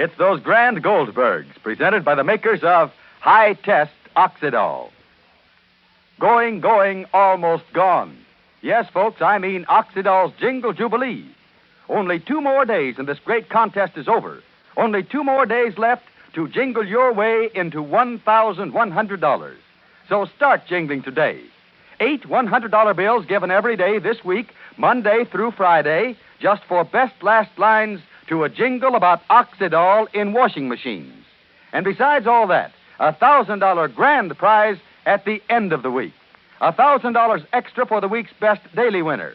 It's those grand Goldbergs, presented by the makers of High Test Oxidol. Going, almost gone. Yes, folks, I mean Oxidol's Jingle Jubilee. Only 2 more days and this great contest is over. Only 2 more days left to jingle your way into $1,100. So start jingling today. 8 $100 bills given every day this week, Monday through Friday, just for best last lines to a jingle about Oxidol in washing machines. And besides all that, a $1,000 grand prize at the end of the week. $1,000 extra for the week's best daily winner.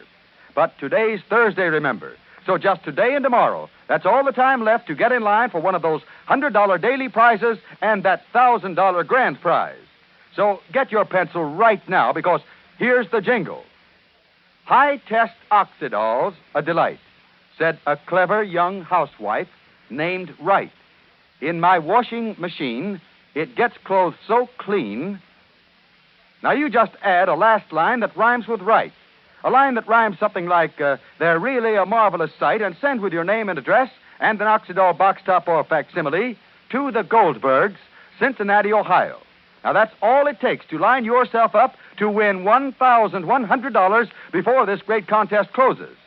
But today's Thursday, remember. So just today and tomorrow, that's all the time left to get in line for one of those $100 daily prizes and that $1,000 grand prize. So get your pencil right now, because here's the jingle. High Test Oxidol's a delight, said a clever young housewife named Wright. In my washing machine, it gets clothes so clean. Now you just add a last line that rhymes with Wright. A line that rhymes something like, they're really a marvelous sight, and send with your name and address and an Oxidol box top or facsimile to the Goldbergs, Cincinnati, Ohio. Now that's all it takes to line yourself up to win $1,100 before this great contest closes.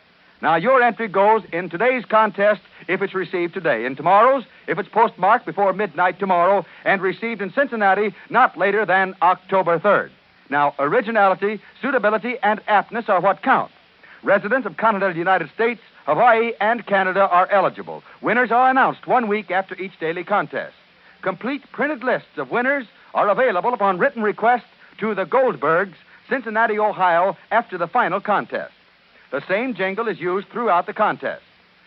Now your entry goes in today's contest if it's received today, in tomorrow's if it's postmarked before midnight tomorrow and received in Cincinnati not later than October 3rd. Now, originality, suitability, and aptness are what count. Residents of continental United States, Hawaii, and Canada are eligible. Winners are announced 1 week after each daily contest. Complete printed lists of winners are available upon written request to the Goldbergs, Cincinnati, Ohio, after the final contest. The same jingle is used throughout the contest.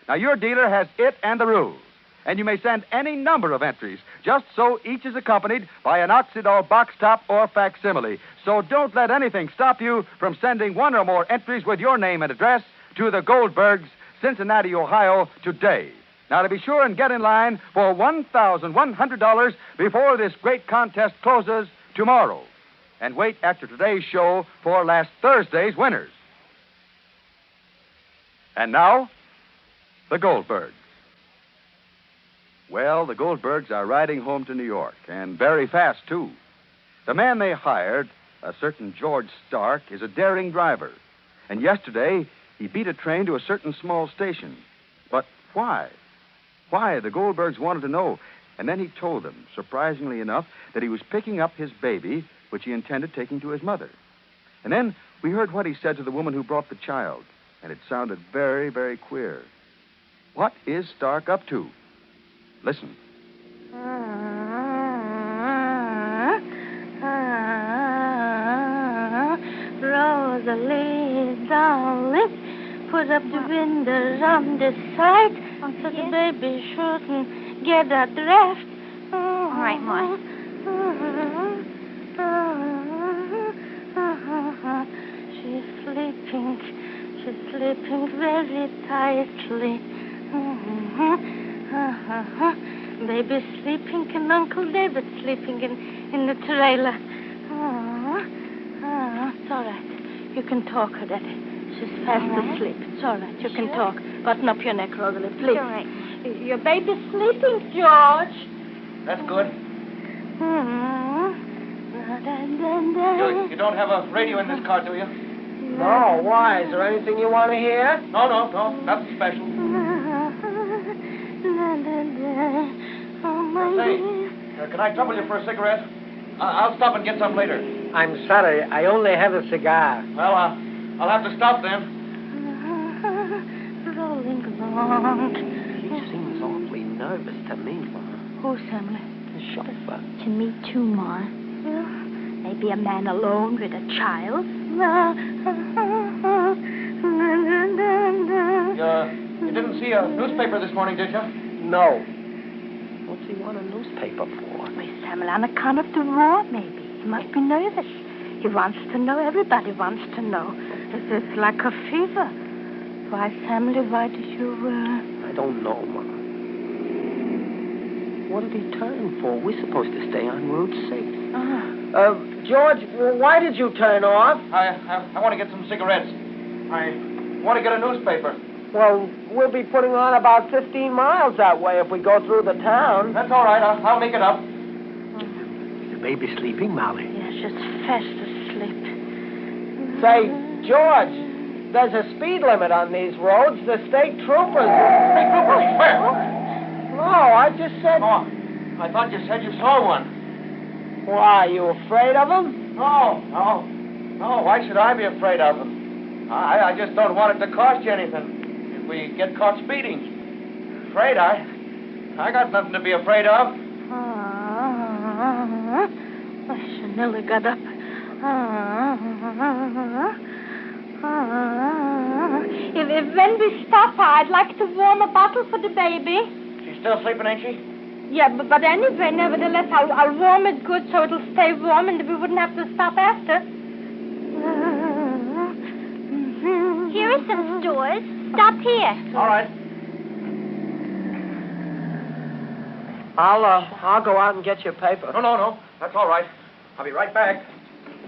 Now, your dealer has it and the rules, and you may send any number of entries, just so each is accompanied by an Oxidol box top or facsimile. So don't let anything stop you from sending 1 or more entries with your name and address to the Goldbergs, Cincinnati, Ohio, today. Now, to be sure and get in line for $1,100 before this great contest closes tomorrow. And wait after today's show for last Thursday's winners. And now, the Goldbergs. Well, the Goldbergs are riding home to New York, and very fast, too. The man they hired, a certain George Stark, is a daring driver. And yesterday, he beat a train to a certain small station. But why? Why? The Goldbergs wanted to know. And then he told them, surprisingly enough, that he was picking up his baby, which he intended taking to his mother. And then we heard what he said to the woman who brought the child. And it sounded very, very queer. What is Stark up to? Listen. Rosalie, darling, put up the windows on this side so the baby shouldn't get a draft. All right, Ma. She's sleeping. She's sleeping very tightly. Baby's sleeping and Uncle David's sleeping in the trailer. It's all right. You can talk, Odette. She's fast asleep. It's all right. You can talk. Button up your neck, Rosalie, please. All right. Your baby's sleeping, George. That's good. You don't have a radio in this car, do you? No, why? Is there anything you want to hear? No, nothing special. Say, can I trouble you for a cigarette? I'll stop and get some later. I'm sorry, I only have a cigar. Well, I'll have to stop then. Rolling along. He seems awfully nervous to me, Ma. Who's Emily? The chauffeur. To me, too, Ma. Maybe a man alone with a child. You didn't see a newspaper this morning, did you? No. What's he want a newspaper for? Why, Samuel, on account of the war, maybe. He must be nervous. He wants to know. Everybody wants to know. It's like a fever. Why, Samuel, why did you, I don't know, Ma. What did he turn for? We're supposed to stay on Route 6. George, why did you turn off? I want to get some cigarettes. I want to get a newspaper. Well, we'll be putting on about 15 miles that way if we go through the town. That's all right. I'll make it up. Is the baby sleeping, Molly? Yeah, she's fast asleep. Say, George, there's a speed limit on these roads. The state troopers... Hey, troopers, where? No, I just said... Oh, I thought you said you saw one. Why, you afraid of them? No. Why should I be afraid of them? I just don't want it to cost you anything if we get caught speeding. Afraid? I got nothing to be afraid of. She nearly got up. If when we stop, I'd like to warm a bottle for the baby. She's still sleeping, ain't she? Yeah, but anyway, nevertheless, I'll warm it good so it'll stay warm and we wouldn't have to stop after. Here are some stores. Stop here. All right. I'll go out and get your paper. No. That's all right. I'll be right back.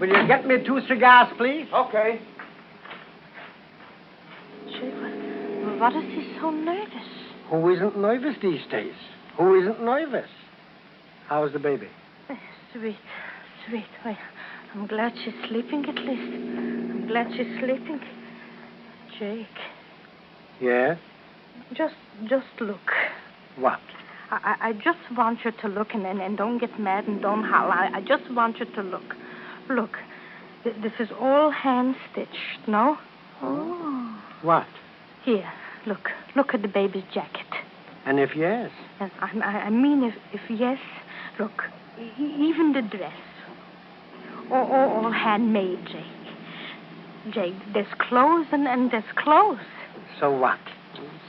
Will you get me 2 cigars, please? Okay. Gee, what is he so nervous? Who isn't nervous these days? Who isn't nervous? How's the baby? Sweet. Well, I'm glad she's sleeping at least. I'm glad she's sleeping. Jake. Yeah? Just look. What? I just want you to look and don't get mad and don't howl. I just want you to look. Look. This is all hand-stitched, no? Oh. What? Here, look. Look at the baby's jacket. And if yes? And I mean, if yes, look, even the dress. All handmade, Jake. Jake, there's clothes and there's clothes. So what?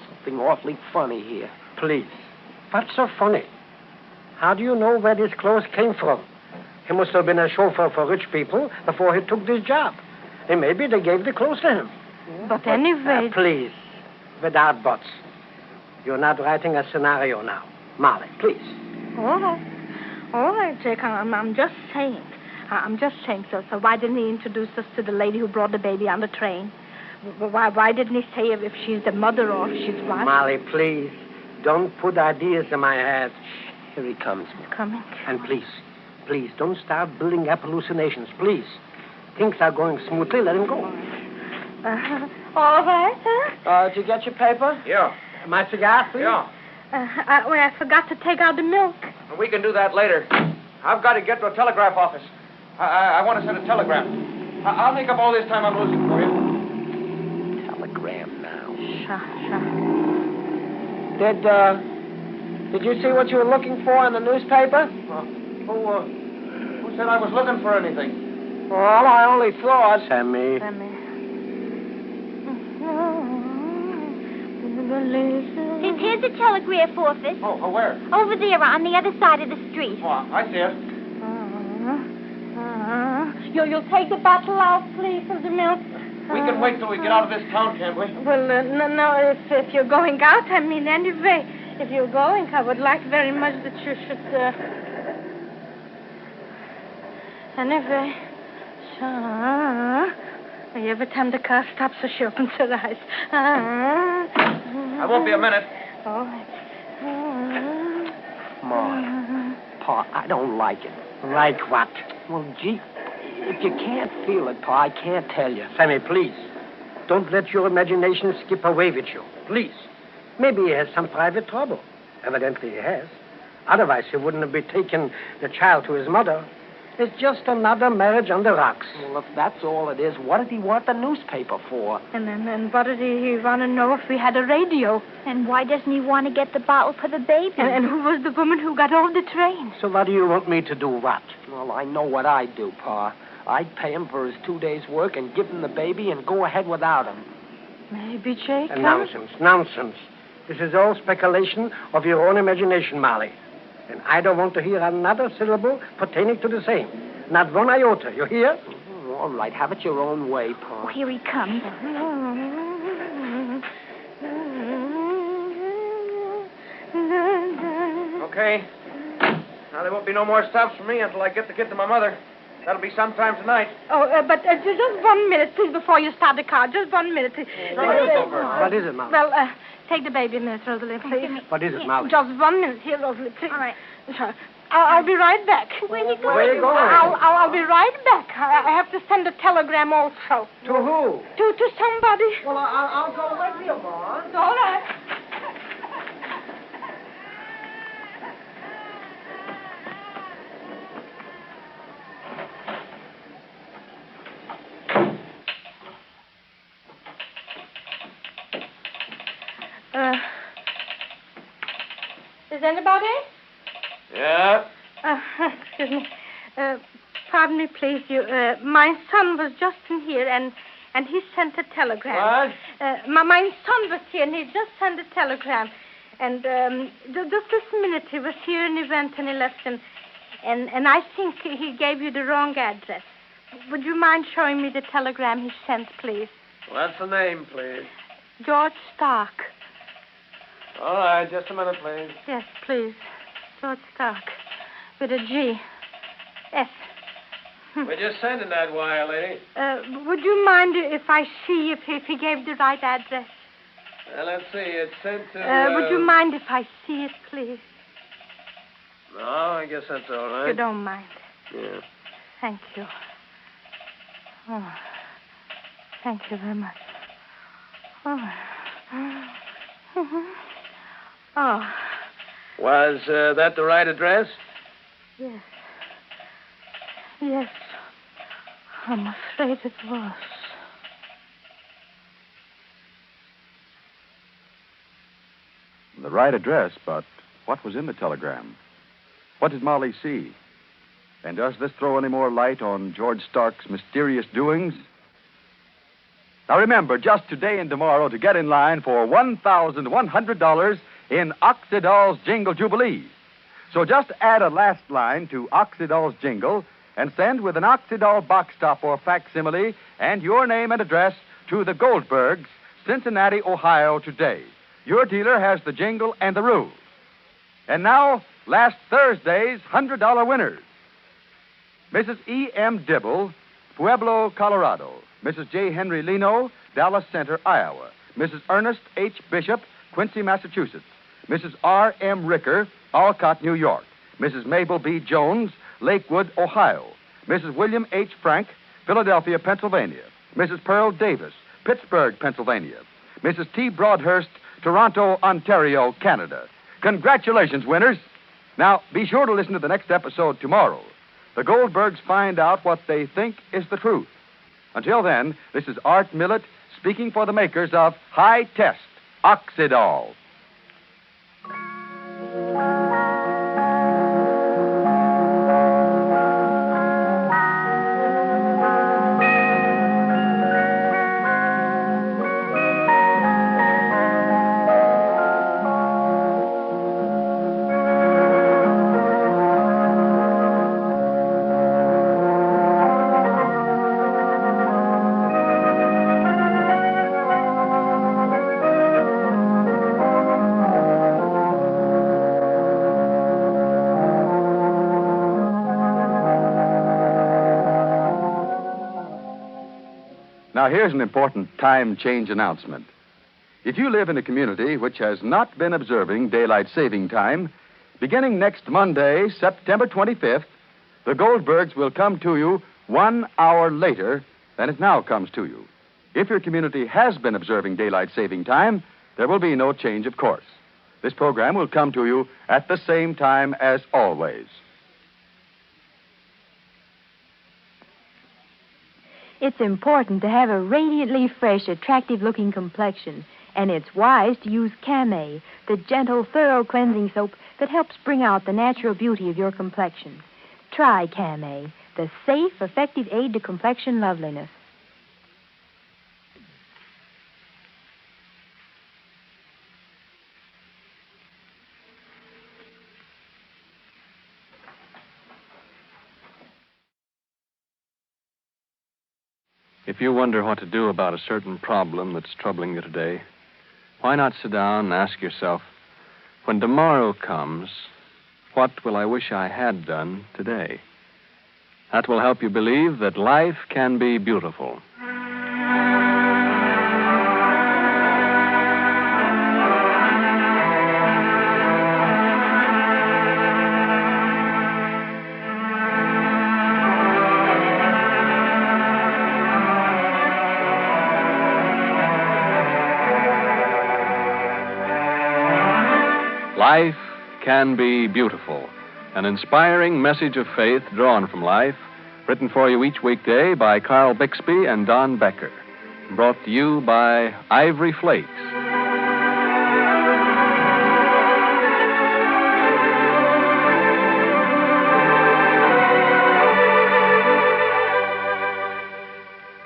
Something awfully funny here. Please. What's so funny? How do you know where these clothes came from? He must have been a chauffeur for rich people before he took this job. And maybe they gave the clothes to him. But anyway... Please, without buts. You're not writing a scenario now. Molly, please. All right, Jake, I'm just saying. So why didn't he introduce us to the lady who brought the baby on the train? Why didn't he say if she's the mother or if she's what? Molly, please. Don't put ideas in my head. Here he comes. He's coming. And please, don't start building up hallucinations, please. Things are going smoothly. Let him go. All right. Did you get your paper? Yeah. My cigar, please? Yeah. I forgot to take out the milk. We can do that later. I've got to get to a telegraph office. I want to send a telegram. I'll make up all this time I'm losing for you. Telegram now. Sure. Did you see what you were looking for in the newspaper? Who said I was looking for anything? Well, I only thought... Sammy. Here's the telegraph office. Oh, where? Over there on the other side of the street. Oh, I see it. You'll take the bottle out, please, of the milk. We can wait till we get out of this town, can't we? Well, no, if you're going out, I mean, anyway, if you're going, I would like very much that you should, Anyway, every time the car stops, so she opens her eyes. I won't be a minute. All right. Mom, Pa, I don't like it. Like what? Well, gee, if you can't feel it, Pa, I can't tell you. Sammy, please. Don't let your imagination skip away with you. Please. Maybe he has some private trouble. Evidently he has. Otherwise, he wouldn't have been taking the child to his mother. It's just another marriage on the rocks. Well, if that's all it is, what did he want the newspaper for? And what did he want to know if we had a radio? And why doesn't he want to get the bottle for the baby? And who was the woman who got off the train? So what do you want me to do? What? Well, I know what I'd do, Pa. I'd pay him for his 2 days' work and give him the baby and go ahead without him. Maybe, Jake. Nonsense. This is all speculation of your own imagination, Molly. And I don't want to hear another syllable pertaining to the same. Not one iota. You hear? All right, have it your own way, Pa. Oh, here he comes. Okay. Now, there won't be no more stops for me until I get the kid to my mother. That'll be sometime tonight. Oh, but just 1 minute, please, before you start the car. Just 1 minute. What is it, Molly? Well, take the baby a minute, Rosalie, please. What is it, Molly? Just 1 minute here, Rosalie, please. All right. Sure. I'll be right back. Where are you going? Where are you going? I'll be right back. I have to send a telegram also. To who? To somebody. Well, I'll go with you, boy. It's all right. Is anybody? Yeah? Excuse me. Pardon me, please. My son was just in here, and he sent a telegram. What? My son was here, and he just sent a telegram. And just this minute, he was here, and he went, and he left, and I think he gave you the wrong address. Would you mind showing me the telegram he sent, please? What's the name, please? George Stark. All right, just a minute, please. Yes, please. George Stark. With a G. S. We're just sending that wire, lady. Would you mind if I see if he gave the right address? Let's see. It's sent to... Would you mind if I see it, please? No, I guess that's all right. You don't mind. Yeah. Thank you. Oh, thank you very much. Oh. Oh. Was that the right address? Yes. Yes. I'm afraid it was. The right address, but what was in the telegram? What did Molly see? And does this throw any more light on George Stark's mysterious doings? Now remember, just today and tomorrow to get in line for $1,100 in Oxidol's Jingle Jubilee. So just add a last line to Oxidol's Jingle and send with an Oxidol box top or facsimile and your name and address to the Goldbergs, Cincinnati, Ohio, today. Your dealer has the jingle and the rules. And now, last Thursday's $100 winners. Mrs. E.M. Dibble, Pueblo, Colorado. Mrs. J. Henry Leno, Dallas Center, Iowa. Mrs. Ernest H. Bishop, Quincy, Massachusetts. Mrs. R.M. Ricker, Alcott, New York. Mrs. Mabel B. Jones, Lakewood, Ohio. Mrs. William H. Frank, Philadelphia, Pennsylvania. Mrs. Pearl Davis, Pittsburgh, Pennsylvania. Mrs. T. Broadhurst, Toronto, Ontario, Canada. Congratulations, winners. Now, be sure to listen to the next episode tomorrow. The Goldbergs find out what they think is the truth. Until then, this is Art Millett speaking for the makers of High Test Oxidol. Now, here's an important time change announcement. If you live in a community which has not been observing daylight saving time, beginning next Monday, September 25th, the Goldbergs will come to you 1 hour later than it now comes to you. If your community has been observing daylight saving time, there will be no change, of course. This program will come to you at the same time as always. It's important to have a radiantly fresh, attractive-looking complexion, and it's wise to use Camay, the gentle, thorough cleansing soap that helps bring out the natural beauty of your complexion. Try Camay, the safe, effective aid to complexion loveliness. If you wonder what to do about a certain problem that's troubling you today, why not sit down and ask yourself, when tomorrow comes, what will I wish I had done today? That will help you believe that life can be beautiful. Life can be beautiful. An inspiring message of faith drawn from life, written for you each weekday by Carl Bixby and Don Becker. Brought to you by Ivory Flakes.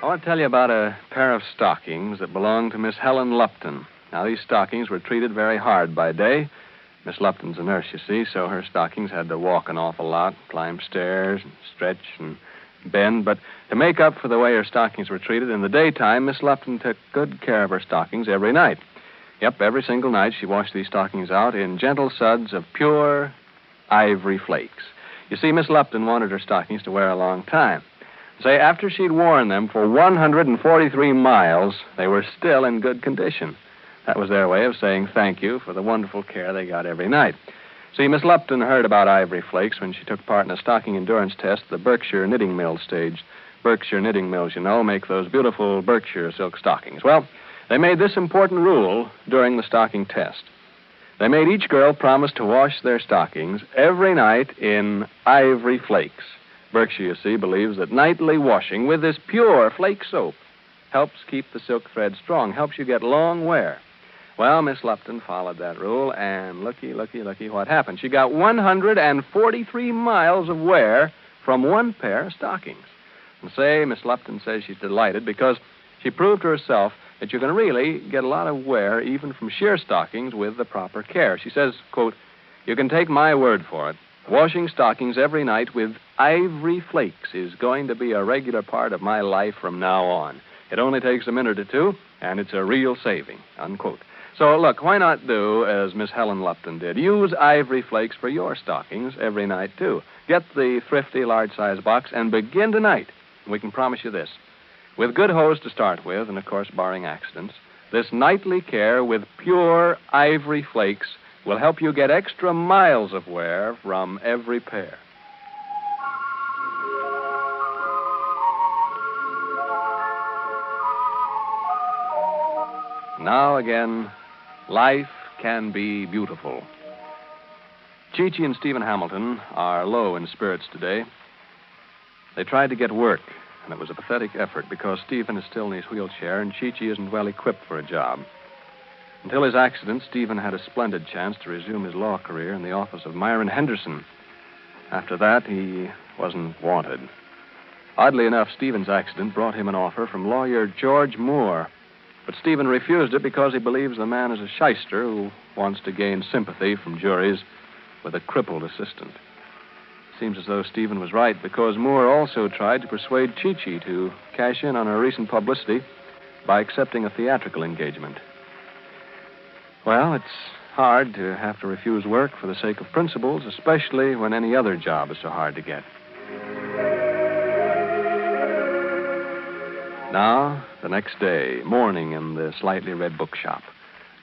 I want to tell you about a pair of stockings that belonged to Miss Helen Lupton. Now, these stockings were treated very hard by day. Miss Lupton's a nurse, you see, so her stockings had to walk an awful lot, climb stairs, and stretch and bend. But to make up for the way her stockings were treated in the daytime, Miss Lupton took good care of her stockings every night. Yep, every single night she washed these stockings out in gentle suds of pure ivory flakes. You see, Miss Lupton wanted her stockings to wear a long time. Say, after she'd worn them for 143 miles, they were still in good condition. That was their way of saying thank you for the wonderful care they got every night. See, Miss Lupton heard about ivory flakes when she took part in a stocking endurance test at the Berkshire Knitting Mill stage. Berkshire Knitting Mills, you know, make those beautiful Berkshire silk stockings. Well, they made this important rule during the stocking test. They made each girl promise to wash their stockings every night in ivory flakes. Berkshire, you see, believes that nightly washing with this pure flake soap helps keep the silk thread strong, helps you get long wear. Well, Miss Lupton followed that rule, and looky, what happened? She got 143 miles of wear from one pair of stockings. And say, Miss Lupton says she's delighted because she proved to herself that you can really get a lot of wear even from sheer stockings with the proper care. She says, quote, "You can take my word for it. Washing stockings every night with ivory flakes is going to be a regular part of my life from now on. It only takes a minute or two, and it's a real saving," unquote. So, look, why not do as Miss Helen Lupton did? Use ivory flakes for your stockings every night, too. Get the thrifty large-size box and begin tonight. We can promise you this. With good hose to start with, and, of course, barring accidents, this nightly care with pure ivory flakes will help you get extra miles of wear from every pair. Now again, life can be beautiful. Chi-Chi and Stephen Hamilton are low in spirits today. They tried to get work, and it was a pathetic effort because Stephen is still in his wheelchair and Chi-Chi isn't well equipped for a job. Until his accident, Stephen had a splendid chance to resume his law career in the office of Myron Henderson. After that, he wasn't wanted. Oddly enough, Stephen's accident brought him an offer from lawyer George Moore. But Stephen refused it because he believes the man is a shyster who wants to gain sympathy from juries with a crippled assistant. Seems as though Stephen was right because Moore also tried to persuade Chi-Chi to cash in on her recent publicity by accepting a theatrical engagement. Well, it's hard to have to refuse work for the sake of principles, especially when any other job is so hard to get. Now, the next day, morning in the slightly red bookshop.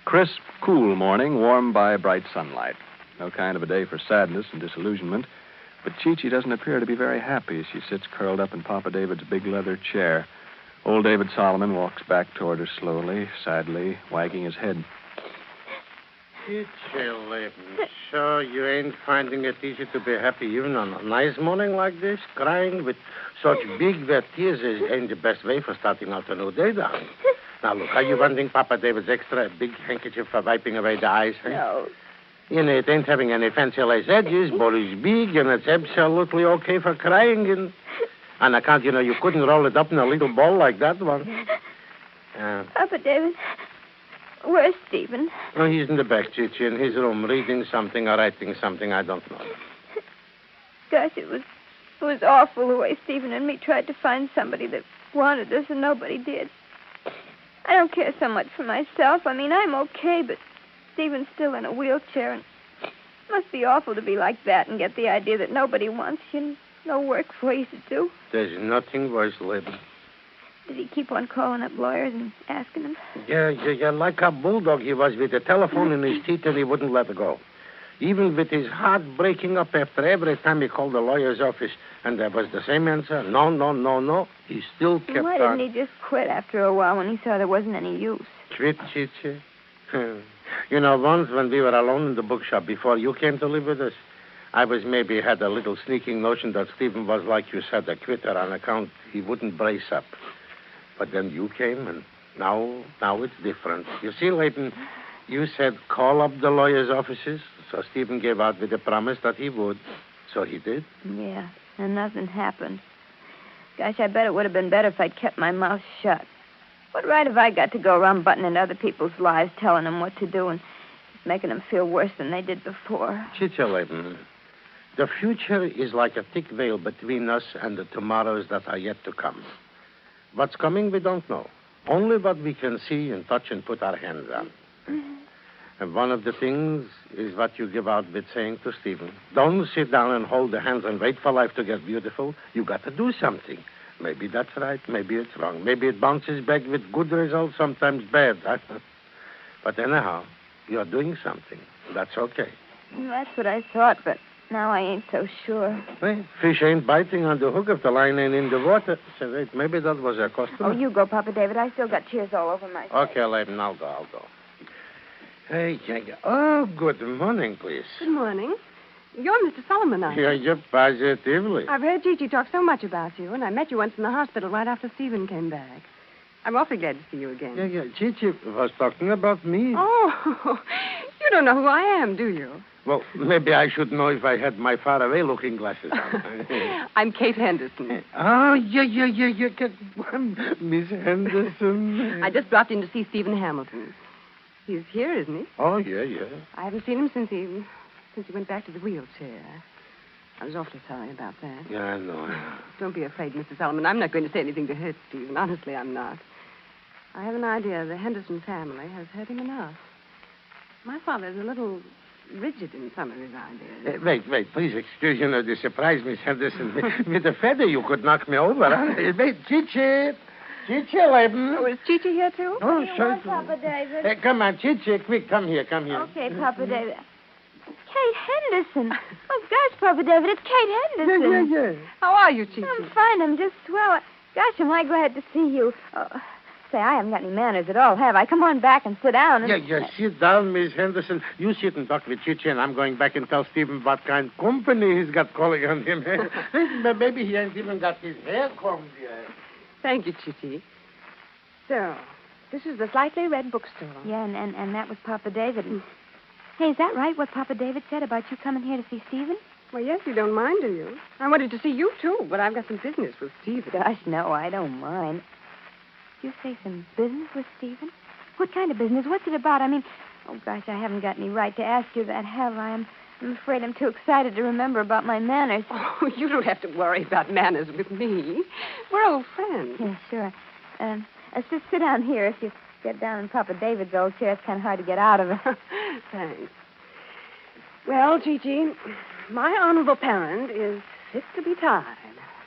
Crisp, cool morning, warmed by bright sunlight. No kind of a day for sadness and disillusionment. But Chi-Chi doesn't appear to be very happy as she sits curled up in Papa David's big leather chair. Old David Solomon walks back toward her slowly, sadly, wagging his head. Chichi, so you ain't finding it easy to be happy even on a nice morning like this? Crying with such big wet tears ain't the best way for starting out a new day, darling. Now, look, are you wanting Papa David's extra big handkerchief for wiping away the eyes? Eh? No. You know, it ain't having any fancy lace edges, but it's big, and it's absolutely okay for crying. And on account, you couldn't roll it up in a little ball like that one. Papa David, where's Stephen? Oh, he's in the back, Chichi, in his room, reading something or writing something, I don't know. Gosh, it was awful the way Stephen and me tried to find somebody that wanted us, and nobody did. I don't care so much for myself. I mean, I'm okay, but Stephen's still in a wheelchair, and it must be awful to be like that and get the idea that nobody wants you. no work for you to do? There's nothing worse, Laban. Did he keep on calling up lawyers and asking them? Yeah, like a bulldog he was with the telephone in his teeth and he wouldn't let it go. Even with his heart breaking up after every time he called the lawyer's office, and there was the same answer, no, he still kept on. Why didn't he just quit after a while when he saw there wasn't any use? Quit, Chichi? You know, once when we were alone in the bookshop before you came to live with us, I maybe had a little sneaking notion that Stephen was, like you said, a quitter on account he wouldn't brace up. But then you came, and now it's different. You see, Leighton, you said call up the lawyer's offices, so Stephen gave out with the promise that he would. So he did. Yeah, and nothing happened. Gosh, I bet it would have been better if I'd kept my mouth shut. What right have I got to go around butting into other people's lives, telling them what to do and making them feel worse than they did before? Chicha, Leighton, the future is like a thick veil between us and the tomorrows that are yet to come. What's coming, we don't know. Only what we can see and touch and put our hands on. Mm-hmm. And one of the things is what you give out with saying to Stephen. Don't sit down and hold the hands and wait for life to get beautiful. You got to do something. Maybe that's right, maybe it's wrong. Maybe it bounces back with good results, sometimes bad. But anyhow, you're doing something. That's okay. That's what I thought, but now I ain't so sure. Well, fish ain't biting on the hook if the line ain't in the water. So wait, maybe that was a customer. Oh, you go, Papa David. I still got tears all over my face. Okay, Leighton, I'll go. Hey, oh, good morning, please. Good morning. You're Mr. Solomon, aren't you? You're positively. I've heard Gigi talk so much about you, and I met you once in the hospital right after Stephen came back. I'm awfully glad to see you again. Yeah. Gigi was talking about me. Oh, you don't know who I am, do you? Well, maybe I should know if I had my faraway-looking glasses on. I'm Kate Henderson. Oh, yeah. Miss Henderson. I just dropped in to see Stephen Hamilton. He's here, isn't he? Oh, yeah. I haven't seen him since he went back to the wheelchair. I was awfully sorry about that. Yeah, I know. Don't be afraid, Mr. Solomon. I'm not going to say anything to hurt Stephen. Honestly, I'm not. I have an idea the Henderson family has hurt him enough. My father's a little rigid in some of his ideas. Wait. Please excuse the surprise, Miss Henderson. With a feather, you could knock me over. Huh? Wait, Chichi, Leighton. Oh, is Chichi here, too? Oh, sure. Papa David. Hey, come on, Chichi, quick, come here. Okay, Papa David. Kate Henderson. Oh, gosh, Papa David, it's Kate Henderson. Yeah. How are you, Chichi? I'm fine. I'm just swell. Gosh, am I glad to see you. Say, I haven't got any manners at all, have I? Come on back and sit down. And... Yeah, sit down, Miss Henderson. You sit and talk with Chichi, and I'm going back and tell Stephen what kind of company he's got calling on him. Maybe he ain't even got his hair combed yet. Thank you, Chichi. So, this is the Slightly Red Bookstore. Yeah, and that was Papa David. Hey, is that right, what Papa David said about you coming here to see Stephen? Well, yes, you don't mind, do you? I wanted to see you, too, but I've got some business with Stephen. Gosh, no, I don't mind. You say some business with Stephen? What kind of business? What's it about? I mean, oh, gosh, I haven't got any right to ask you that, have I? I'm afraid I'm too excited to remember about my manners. Oh, you don't have to worry about manners with me. We're old friends. Yeah, sure. Just sit down here. If you get down in Papa David's old chair, it's kind of hard to get out of it. Thanks. Well, Gigi, my honorable parent is fit to be tied.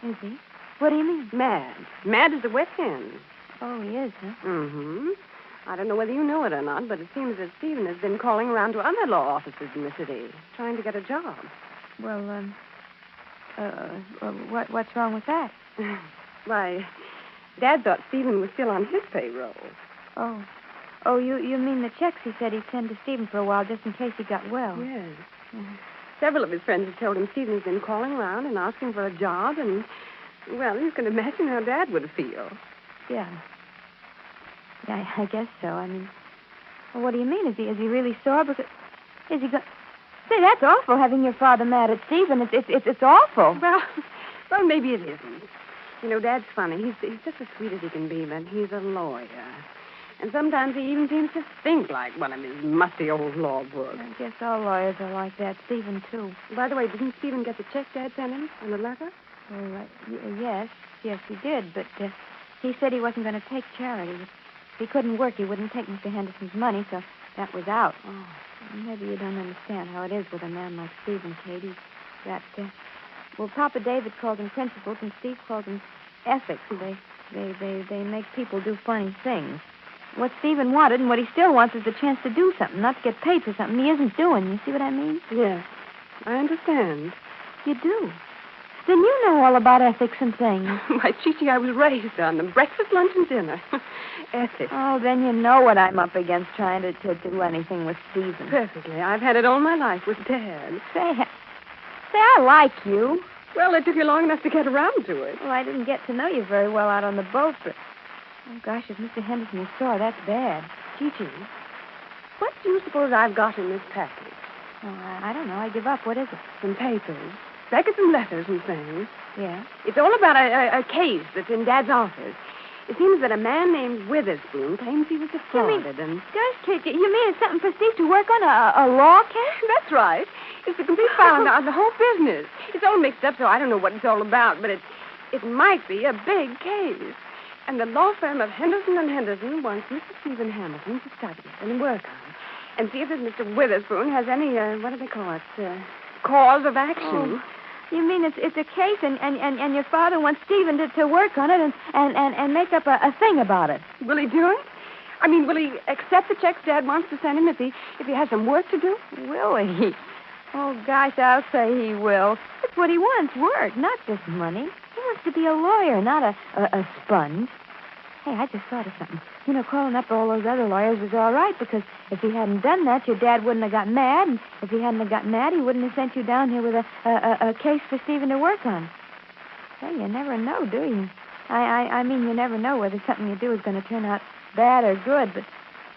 Is he? What do you mean? Mad. Mad as a wet hen. Oh, he is, huh? Mm-hmm. I don't know whether you know it or not, but it seems that Stephen has been calling around to other law offices in the city, trying to get a job. Well, what's wrong with that? Why, Dad thought Stephen was still on his payroll. Oh, you mean the checks he said he'd send to Stephen for a while just in case he got well? Yes. Several of his friends have told him Stephen's been calling around and asking for a job, and, well, you can imagine how Dad would feel. Yeah, I guess so. I mean, well, what do you mean? Is he really sore? Because is he going? Say, that's awful. Having your father mad at Stephen. It's awful. Well, maybe it isn't. You know, Dad's funny. He's just as sweet as he can be, but he's a lawyer, and sometimes he even seems to think like one of his musty old law books. I guess all lawyers are like that. Stephen too. By the way, didn't Stephen get the check Dad sent him and the letter? Oh, yes, he did. But he said he wasn't going to take charity. If he couldn't work, he wouldn't take Mr. Henderson's money, so that was out. Oh. Maybe you don't understand how it is with a man like Stephen, Kate. He's got Well, Papa David called them principles, and Steve called them ethics. They make people do funny things. What Stephen wanted and what he still wants is the chance to do something, not to get paid for something he isn't doing. You see what I mean? Yes, I understand. You do. Then you know all about ethics and things. Why, Chi-Chi, I was raised on them. Breakfast, lunch, and dinner. Ethics. Oh, then you know what I'm up against trying to do anything with Stephen. Perfectly. I've had it all my life with Dad. Say, I like you. Well, it took you long enough to get around to it. Well, I didn't get to know you very well out on the boat, but... Oh, gosh, if Mr. Henderson is sore, that's bad. Chi-Chi, what do you suppose I've got in this package? Oh, I don't know. I give up. What is it? Some papers. Records and letters and things. Yeah? It's all about a case that's in Dad's office. It seems that a man named Witherspoon claims he was defrauded and... Gosh, Kate, you mean it's something for Steve to work on, a law case? That's right. It's the complete file on the whole business. It's all mixed up, so I don't know what it's all about, but it might be a big case. And the law firm of Henderson & Henderson wants Mr. Stephen Hamilton to study it and work on it. And see if this Mr. Witherspoon has any, what do they call it, cause of action. Oh. You mean it's a case and your father wants Stephen to work on it and make up a thing about it? Will he do it? I mean, will he accept the checks Dad wants to send him if he has some work to do? Will he? Oh, gosh, I'll say he will. That's what he wants, work, not just money. He wants to be a lawyer, not a sponge. Hey, I just thought of something. You know, calling up all those other lawyers was all right, because if he hadn't done that, your dad wouldn't have got mad, and if he hadn't have got mad, he wouldn't have sent you down here with a case for Stephen to work on. Hey, you never know, do you? I mean, you never know whether something you do is going to turn out bad or good, but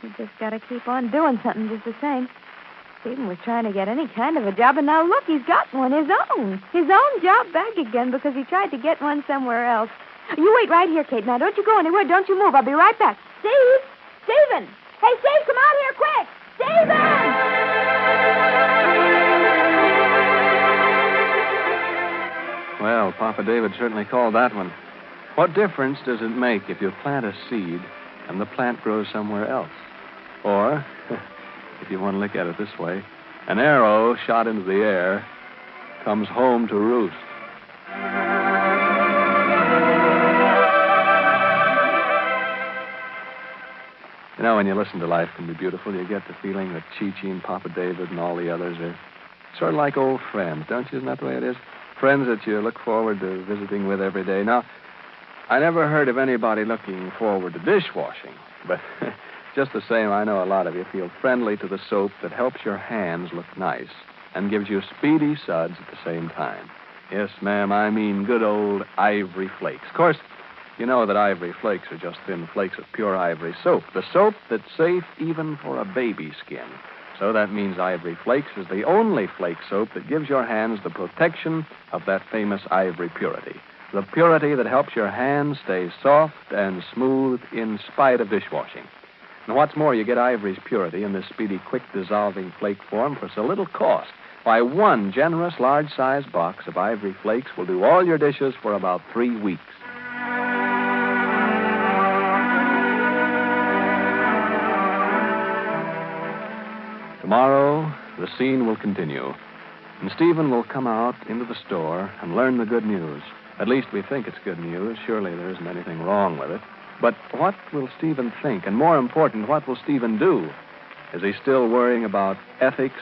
you just got to keep on doing something just the same. Stephen was trying to get any kind of a job, and now look, he's got one, his own job back again, because he tried to get one somewhere else. You wait right here, Kate. Now, don't you go anywhere. Don't you move. I'll be right back. Stephen! Hey, Steve, come out here quick! Stephen! Well, Papa David certainly called that one. What difference does it make if you plant a seed and the plant grows somewhere else? Or, if you want to look at it this way, an arrow shot into the air comes home to roost. You know, when you listen to Life Can Be Beautiful, you get the feeling that Chi-Chi and Papa David and all the others are sort of like old friends, don't you? Isn't that the way it is? Friends that you look forward to visiting with every day. Now, I never heard of anybody looking forward to dishwashing, but just the same, I know a lot of you feel friendly to the soap that helps your hands look nice and gives you speedy suds at the same time. Yes, ma'am, I mean good old Ivory Flakes. Of course, you know that Ivory Flakes are just thin flakes of pure ivory soap, the soap that's safe even for a baby skin. So that means Ivory Flakes is the only flake soap that gives your hands the protection of that famous ivory purity. The purity that helps your hands stay soft and smooth in spite of dishwashing. And what's more, you get Ivory's purity in this speedy, quick-dissolving flake form for so little cost. Why, one generous, large-sized box of Ivory Flakes will do all your dishes for about 3 weeks. Tomorrow, the scene will continue, and Stephen will come out into the store and learn the good news. At least we think it's good news. Surely there isn't anything wrong with it. But what will Stephen think? And more important, what will Stephen do? Is he still worrying about ethics?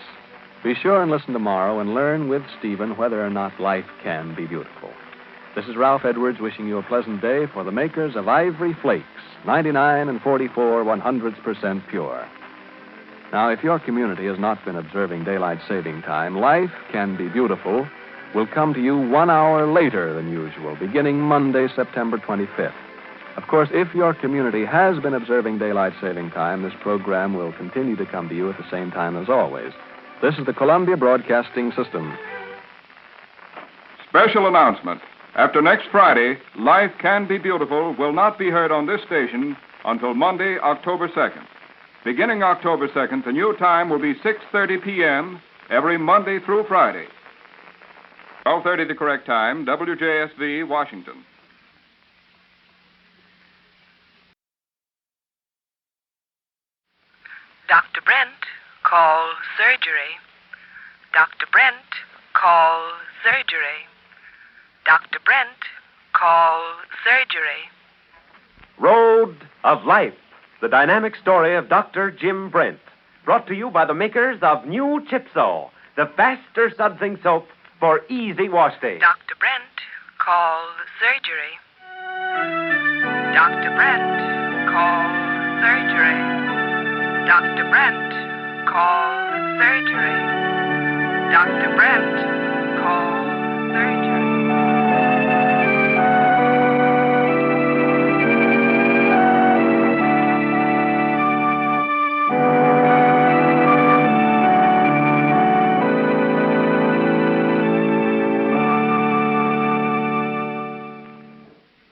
Be sure and listen tomorrow and learn with Stephen whether or not life can be beautiful. This is Ralph Edwards wishing you a pleasant day for the makers of Ivory Flakes, 99 and 44 100% pure. Now, if your community has not been observing daylight saving time, Life Can Be Beautiful will come to you 1 hour later than usual, beginning Monday, September 25th. Of course, if your community has been observing daylight saving time, this program will continue to come to you at the same time as always. This is the Columbia Broadcasting System. Special announcement. After next Friday, Life Can Be Beautiful will not be heard on this station until Monday, October 2nd. Beginning October 2nd, the new time will be 6:30 p.m. every Monday through Friday. 12:30 the correct time, WJSV, Washington. Dr. Brent, call surgery. Dr. Brent, call surgery. Dr. Brent, call surgery. Road of Life, the dynamic story of Dr. Jim Brent. Brought to you by the makers of New Chipso, the faster sudsing soap for easy wash days. Dr. Brent, call surgery. Dr. Brent, call surgery. Dr. Brent, call surgery. Dr. Brent, call surgery.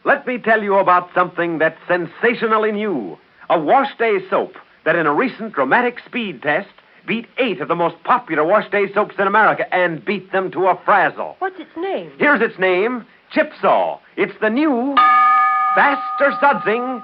Let me tell you about something that's sensationally new. A wash day soap that in a recent dramatic speed test beat 8 of the most popular wash day soaps in America and beat them to a frazzle. What's its name? Here's its name, Chipso. It's the new, faster sudsing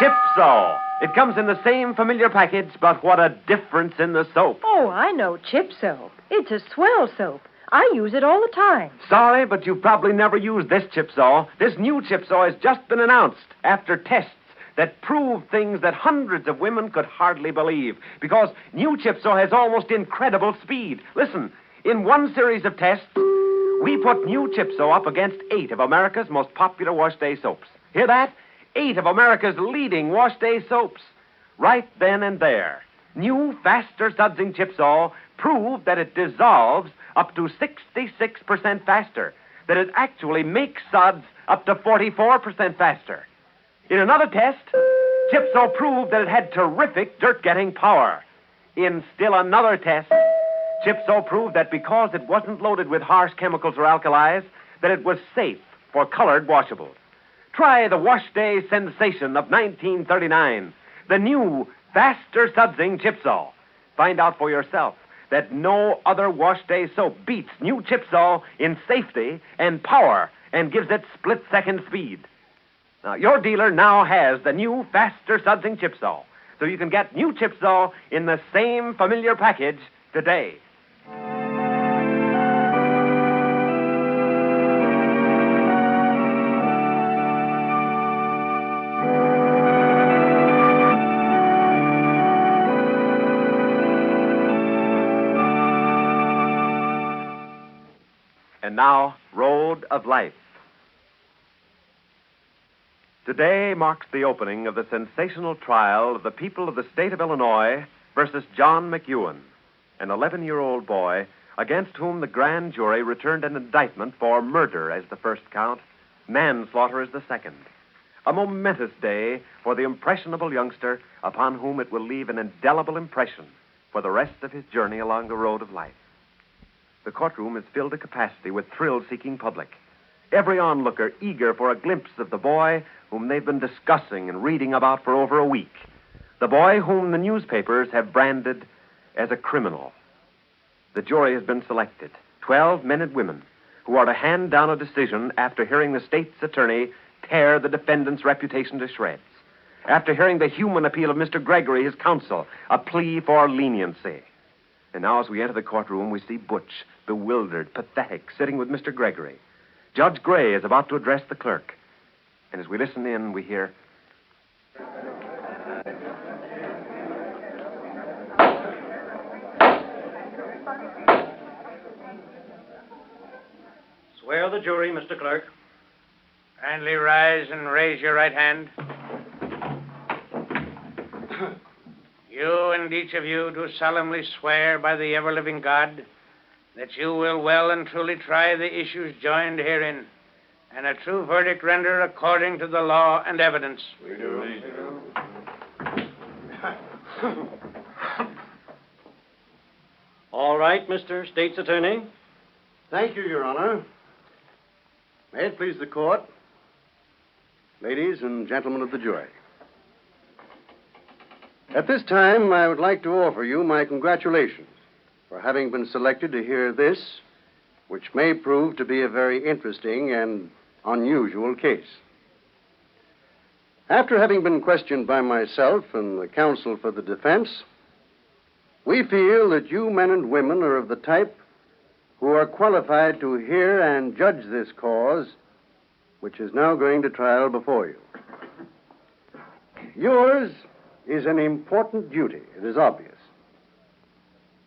Chipso. It comes in the same familiar package, but what a difference in the soap. Oh, I know Chipso. It's a swell soap. I use it all the time. Sorry, but you've probably never used this Chipso. This new Chipso has just been announced after tests that prove things that hundreds of women could hardly believe. Because new Chipso has almost incredible speed. Listen, in one series of tests, we put new Chipso up against 8 of America's most popular wash day soaps. Hear that? 8 of America's leading wash day soaps. Right then and there, new, faster sudsing Chipso proved that it dissolves up to 66% faster, that it actually makes suds up to 44% faster. In another test, Chipso proved that it had terrific dirt-getting power. In still another test, Chipso proved that because it wasn't loaded with harsh chemicals or alkalis, that it was safe for colored washables. Try the wash day sensation of 1939, the new, faster sudsing Chipso. Find out for yourself that no other wash day soap beats new Chipso in safety and power and gives it split-second speed. Now, your dealer now has the new, faster sudsing Chipso, so you can get new Chipso in the same familiar package today. And now, Road of Life. Today marks the opening of the sensational trial of the people of the state of Illinois versus John McEwen, an 11-year-old boy against whom the grand jury returned an indictment for murder as the first count, manslaughter as the second. A momentous day for the impressionable youngster upon whom it will leave an indelible impression for the rest of his journey along the road of life. The courtroom is filled to capacity with thrill-seeking public. Every onlooker eager for a glimpse of the boy whom they've been discussing and reading about for over a week. The boy whom the newspapers have branded as a criminal. The jury has been selected, 12 men and women, who are to hand down a decision after hearing the state's attorney tear the defendant's reputation to shreds. After hearing the human appeal of Mr. Gregory, his counsel, a plea for leniency. And now as we enter the courtroom, we see Butch, bewildered, pathetic, sitting with Mr. Gregory. Judge Gray is about to address the clerk. And as we listen in, we hear... Swear the jury, Mr. Clerk. Kindly rise and raise your right hand. You and each of you do solemnly swear by the ever-living God that you will well and truly try the issues joined herein, and a true verdict render according to the law and evidence. We do. All right, Mr. State's Attorney. Thank you, Your Honor. May it please the court, ladies and gentlemen of the jury. At this time, I would like to offer you my congratulations for having been selected to hear this, which may prove to be a very interesting and unusual case. After having been questioned by myself and the counsel for the defense, we feel that you men and women are of the type who are qualified to hear and judge this cause, which is now going to trial before you. Yours is an important duty, it is obvious.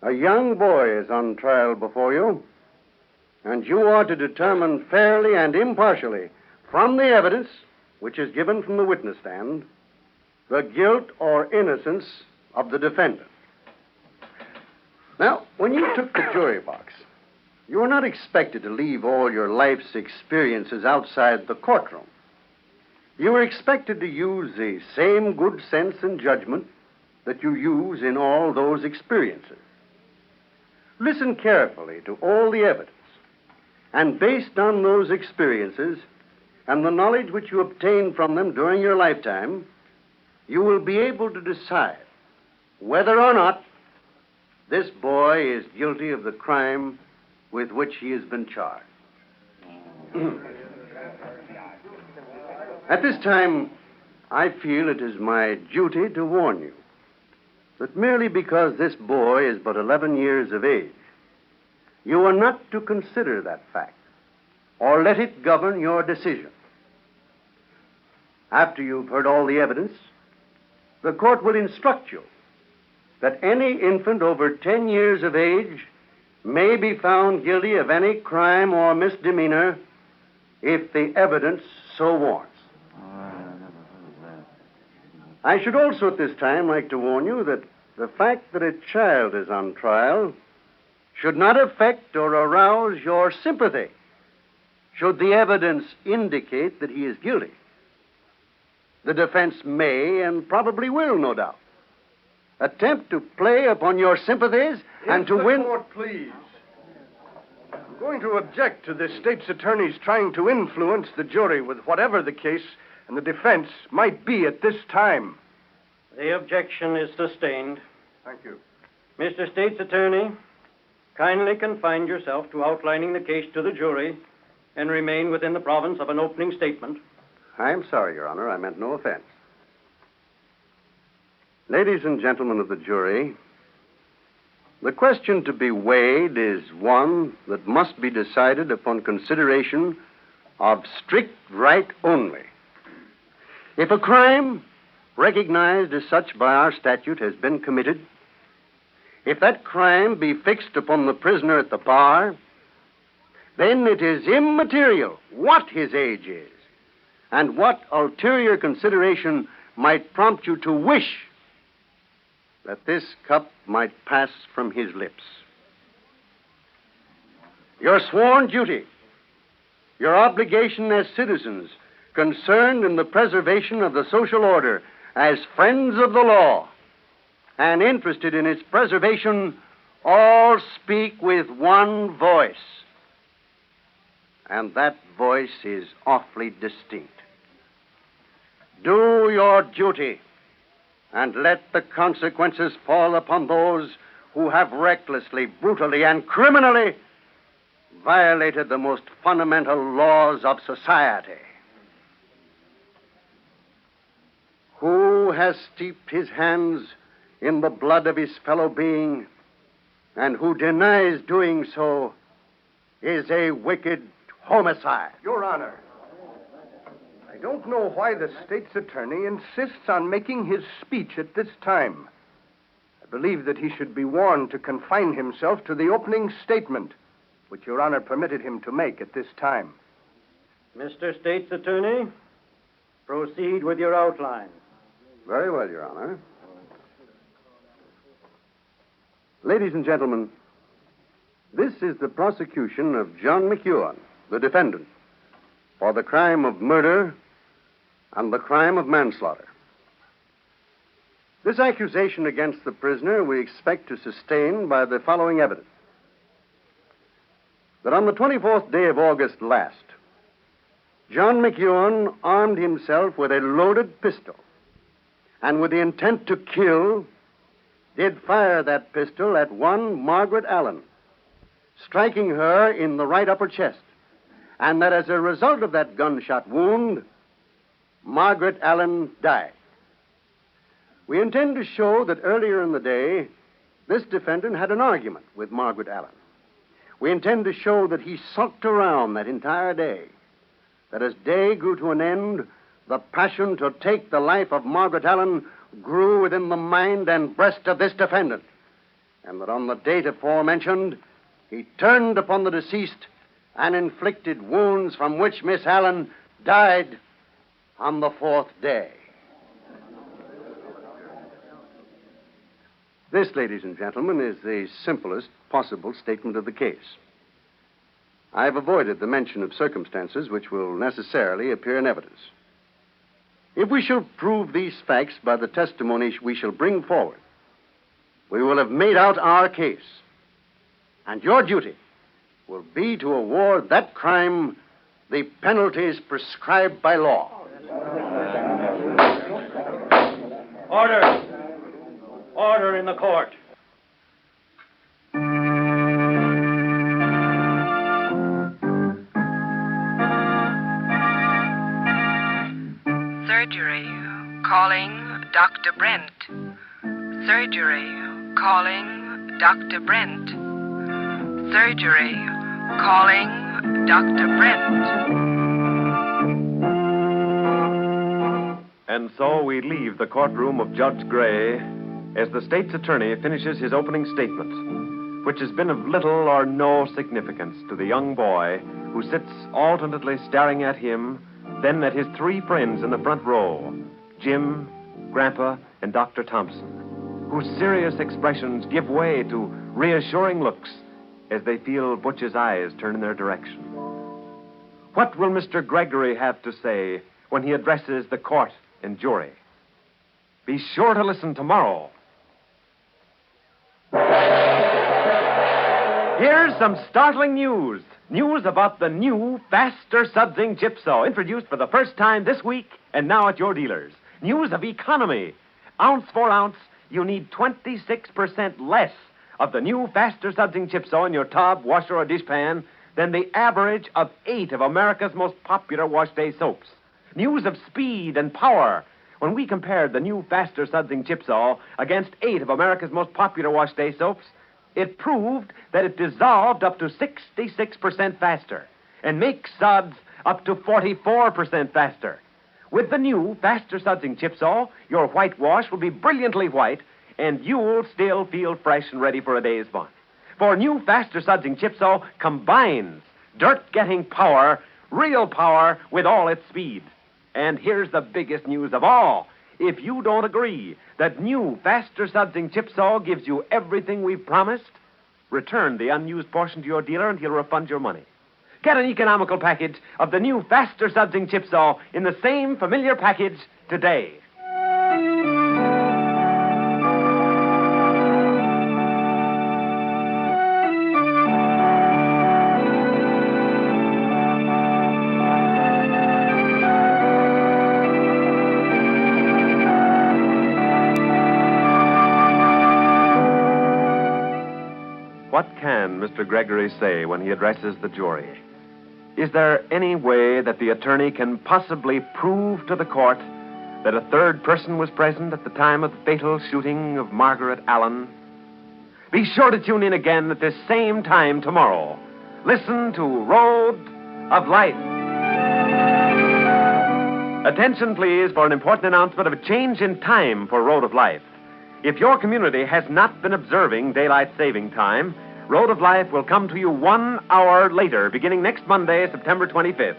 A young boy is on trial before you, and you are to determine fairly and impartially from the evidence which is given from the witness stand the guilt or innocence of the defendant. Now, when you took the jury box, you were not expected to leave all your life's experiences outside the courtroom. You were expected to use the same good sense and judgment that you use in all those experiences. Listen carefully to all the evidence, and based on those experiences and the knowledge which you obtained from them during your lifetime, you will be able to decide whether or not this boy is guilty of the crime with which he has been charged. At this time, I feel it is my duty to warn you that merely because this boy is but 11 years of age, you are not to consider that fact or let it govern your decision. After you've heard all the evidence, the court will instruct you that any infant over 10 years of age may be found guilty of any crime or misdemeanor if the evidence so warrants. I should also at this time like to warn you that the fact that a child is on trial should not affect or arouse your sympathy should the evidence indicate that he is guilty. The defense may and probably will, no doubt, attempt to play upon your sympathies and to win... Court, please. I'm going to object to the state's attorneys trying to influence the jury with whatever the case and the defense might be at this time. The objection is sustained. Thank you. Mr. State's Attorney, kindly confine yourself to outlining the case to the jury and remain within the province of an opening statement. I'm sorry, Your Honor. I meant no offense. Ladies and gentlemen of the jury, the question to be weighed is one that must be decided upon consideration of strict right only. If a crime recognized as such by our statute has been committed, if that crime be fixed upon the prisoner at the bar, then it is immaterial what his age is and what ulterior consideration might prompt you to wish that this cup might pass from his lips. Your sworn duty, your obligation as citizens concerned in the preservation of the social order, as friends of the law, and interested in its preservation, all speak with one voice. And that voice is awfully distinct. Do your duty, and let the consequences fall upon those who have recklessly, brutally, and criminally violated the most fundamental laws of society. Who has steeped his hands in the blood of his fellow being, and who denies doing so, is a wicked homicide. Your Honor, I don't know why the state's attorney insists on making his speech at this time. I believe that he should be warned to confine himself to the opening statement, which Your Honor permitted him to make at this time. Mr. State's Attorney, proceed with your outline. Very well, Your Honor. Ladies and gentlemen, this is the prosecution of John McEwen, the defendant, for the crime of murder and the crime of manslaughter. This accusation against the prisoner we expect to sustain by the following evidence. That on the 24th day of August last, John McEwen armed himself with a loaded pistol and with the intent to kill, did fire that pistol at one Margaret Allen, striking her in the right upper chest, and that as a result of that gunshot wound, Margaret Allen died. We intend to show that earlier in the day, this defendant had an argument with Margaret Allen, We intend to show that he sulked around that entire day, that as day grew to an end, the passion to take the life of Margaret Allen grew within the mind and breast of this defendant, and that on the date aforementioned, he turned upon the deceased and inflicted wounds from which Miss Allen died on the fourth day. This, ladies and gentlemen, is the simplest possible statement of the case. I've avoided the mention of circumstances which will necessarily appear in evidence. If we shall prove these facts by the testimony we shall bring forward, we will have made out our case. And your duty will be to award that crime the penalties prescribed by law. Order! Order in the court. Surgery. Calling Dr. Brent. Surgery. Calling Dr. Brent. Surgery. Calling Dr. Brent. And so we leave the courtroom of Judge Gray as the state's attorney finishes his opening statement, which has been of little or no significance to the young boy who sits alternately staring at him, then at his three friends in the front row, Jim, Grandpa, and Dr. Thompson, whose serious expressions give way to reassuring looks as they feel Butch's eyes turn in their direction. What will Mr. Gregory have to say when he addresses the court and jury? Be sure to listen tomorrow. Here's some startling news. News about the new, faster sudsing chip saw, introduced for the first time this week and now at your dealers. News of economy. Ounce for ounce, you need 26% less of the new, faster sudsing chip saw in your tub, washer, or dishpan than the average of 8 of America's most popular wash day soaps. News of speed and power. When we compared the new, faster sudsing chip saw against 8 of America's most popular wash day soaps, it proved that it dissolved up to 66% faster and makes suds up to 44% faster. With the new, faster sudsing chip saw, your whitewash will be brilliantly white, and you'll still feel fresh and ready for a day's fun. For new, faster sudsing chip saw combines dirt-getting power, real power, with all its speed. And here's the biggest news of all. If you don't agree that new, faster sudsing chip saw gives you everything we've promised, return the unused portion to your dealer and he'll refund your money. Get an economical package of the new, faster sudsing chip saw in the same familiar package today. What can Mr. Gregory say when he addresses the jury? Is there any way that the attorney can possibly prove to the court that a third person was present at the time of the fatal shooting of Margaret Allen? Be sure to tune in again at this same time tomorrow. Listen to Road of Life. Attention, please, for an important announcement of a change in time for Road of Life. If your community has not been observing daylight saving time, Road of Life will come to you 1 hour later, beginning next Monday, September 25th.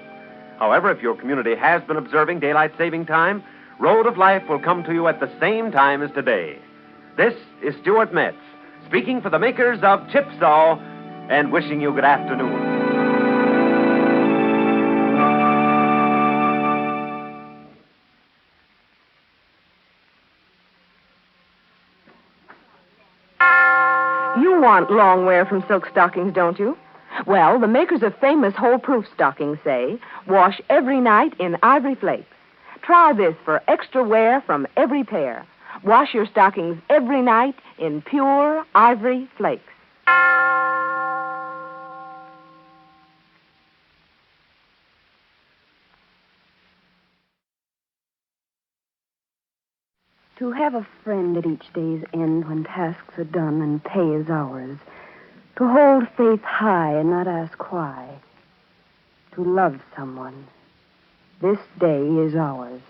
However, if your community has been observing daylight saving time, Road of Life will come to you at the same time as today. This is Stuart Metz, speaking for the makers of Chip Saw, and wishing you good afternoon. You want long wear from silk stockings, don't you? Well, the makers of famous hole-proof stockings say, wash every night in ivory flakes. Try this for extra wear from every pair. Wash your stockings every night in pure ivory flakes. To have a friend at each day's end when tasks are done and pay is ours. To hold faith high and not ask why. To love someone. This day is ours.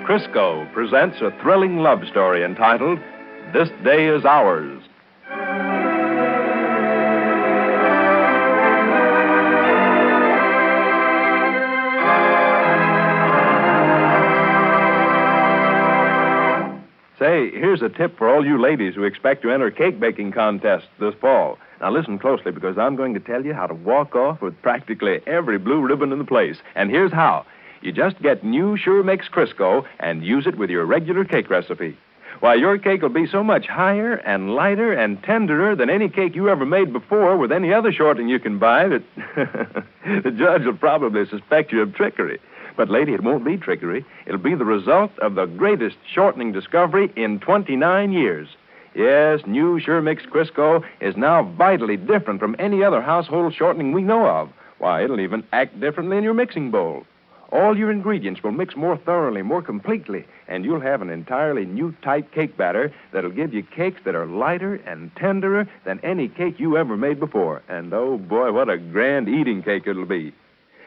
Crisco presents a thrilling love story entitled This Day Is Ours. Say, here's a tip for all you ladies who expect to enter cake baking contests this fall. Now listen closely because I'm going to tell you how to walk off with practically every blue ribbon in the place. And here's how. You just get new Sure Mix Crisco and use it with your regular cake recipe. Why, your cake will be so much higher and lighter and tenderer than any cake you ever made before with any other shortening you can buy that the judge will probably suspect you of trickery. But, lady, it won't be trickery. It'll be the result of the greatest shortening discovery in 29 years. Yes, new Sure Mix Crisco is now vitally different from any other household shortening we know of. Why, it'll even act differently in your mixing bowl. All your ingredients will mix more thoroughly, more completely, and you'll have an entirely new type cake batter that'll give you cakes that are lighter and tenderer than any cake you ever made before. And, oh, boy, what a grand eating cake it'll be.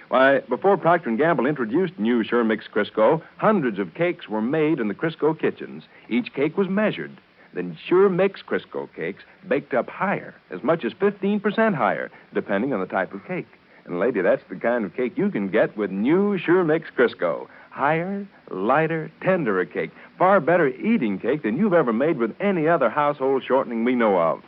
Why, before Procter & Gamble introduced new Sure Mix Crisco, hundreds of cakes were made in the Crisco kitchens. Each cake was measured. Then Sure Mix Crisco cakes baked up higher, as much as 15% higher, depending on the type of cake. And, lady, that's the kind of cake you can get with new Sure Mix Crisco. Higher, lighter, tenderer cake. Far better eating cake than you've ever made with any other household shortening we know of.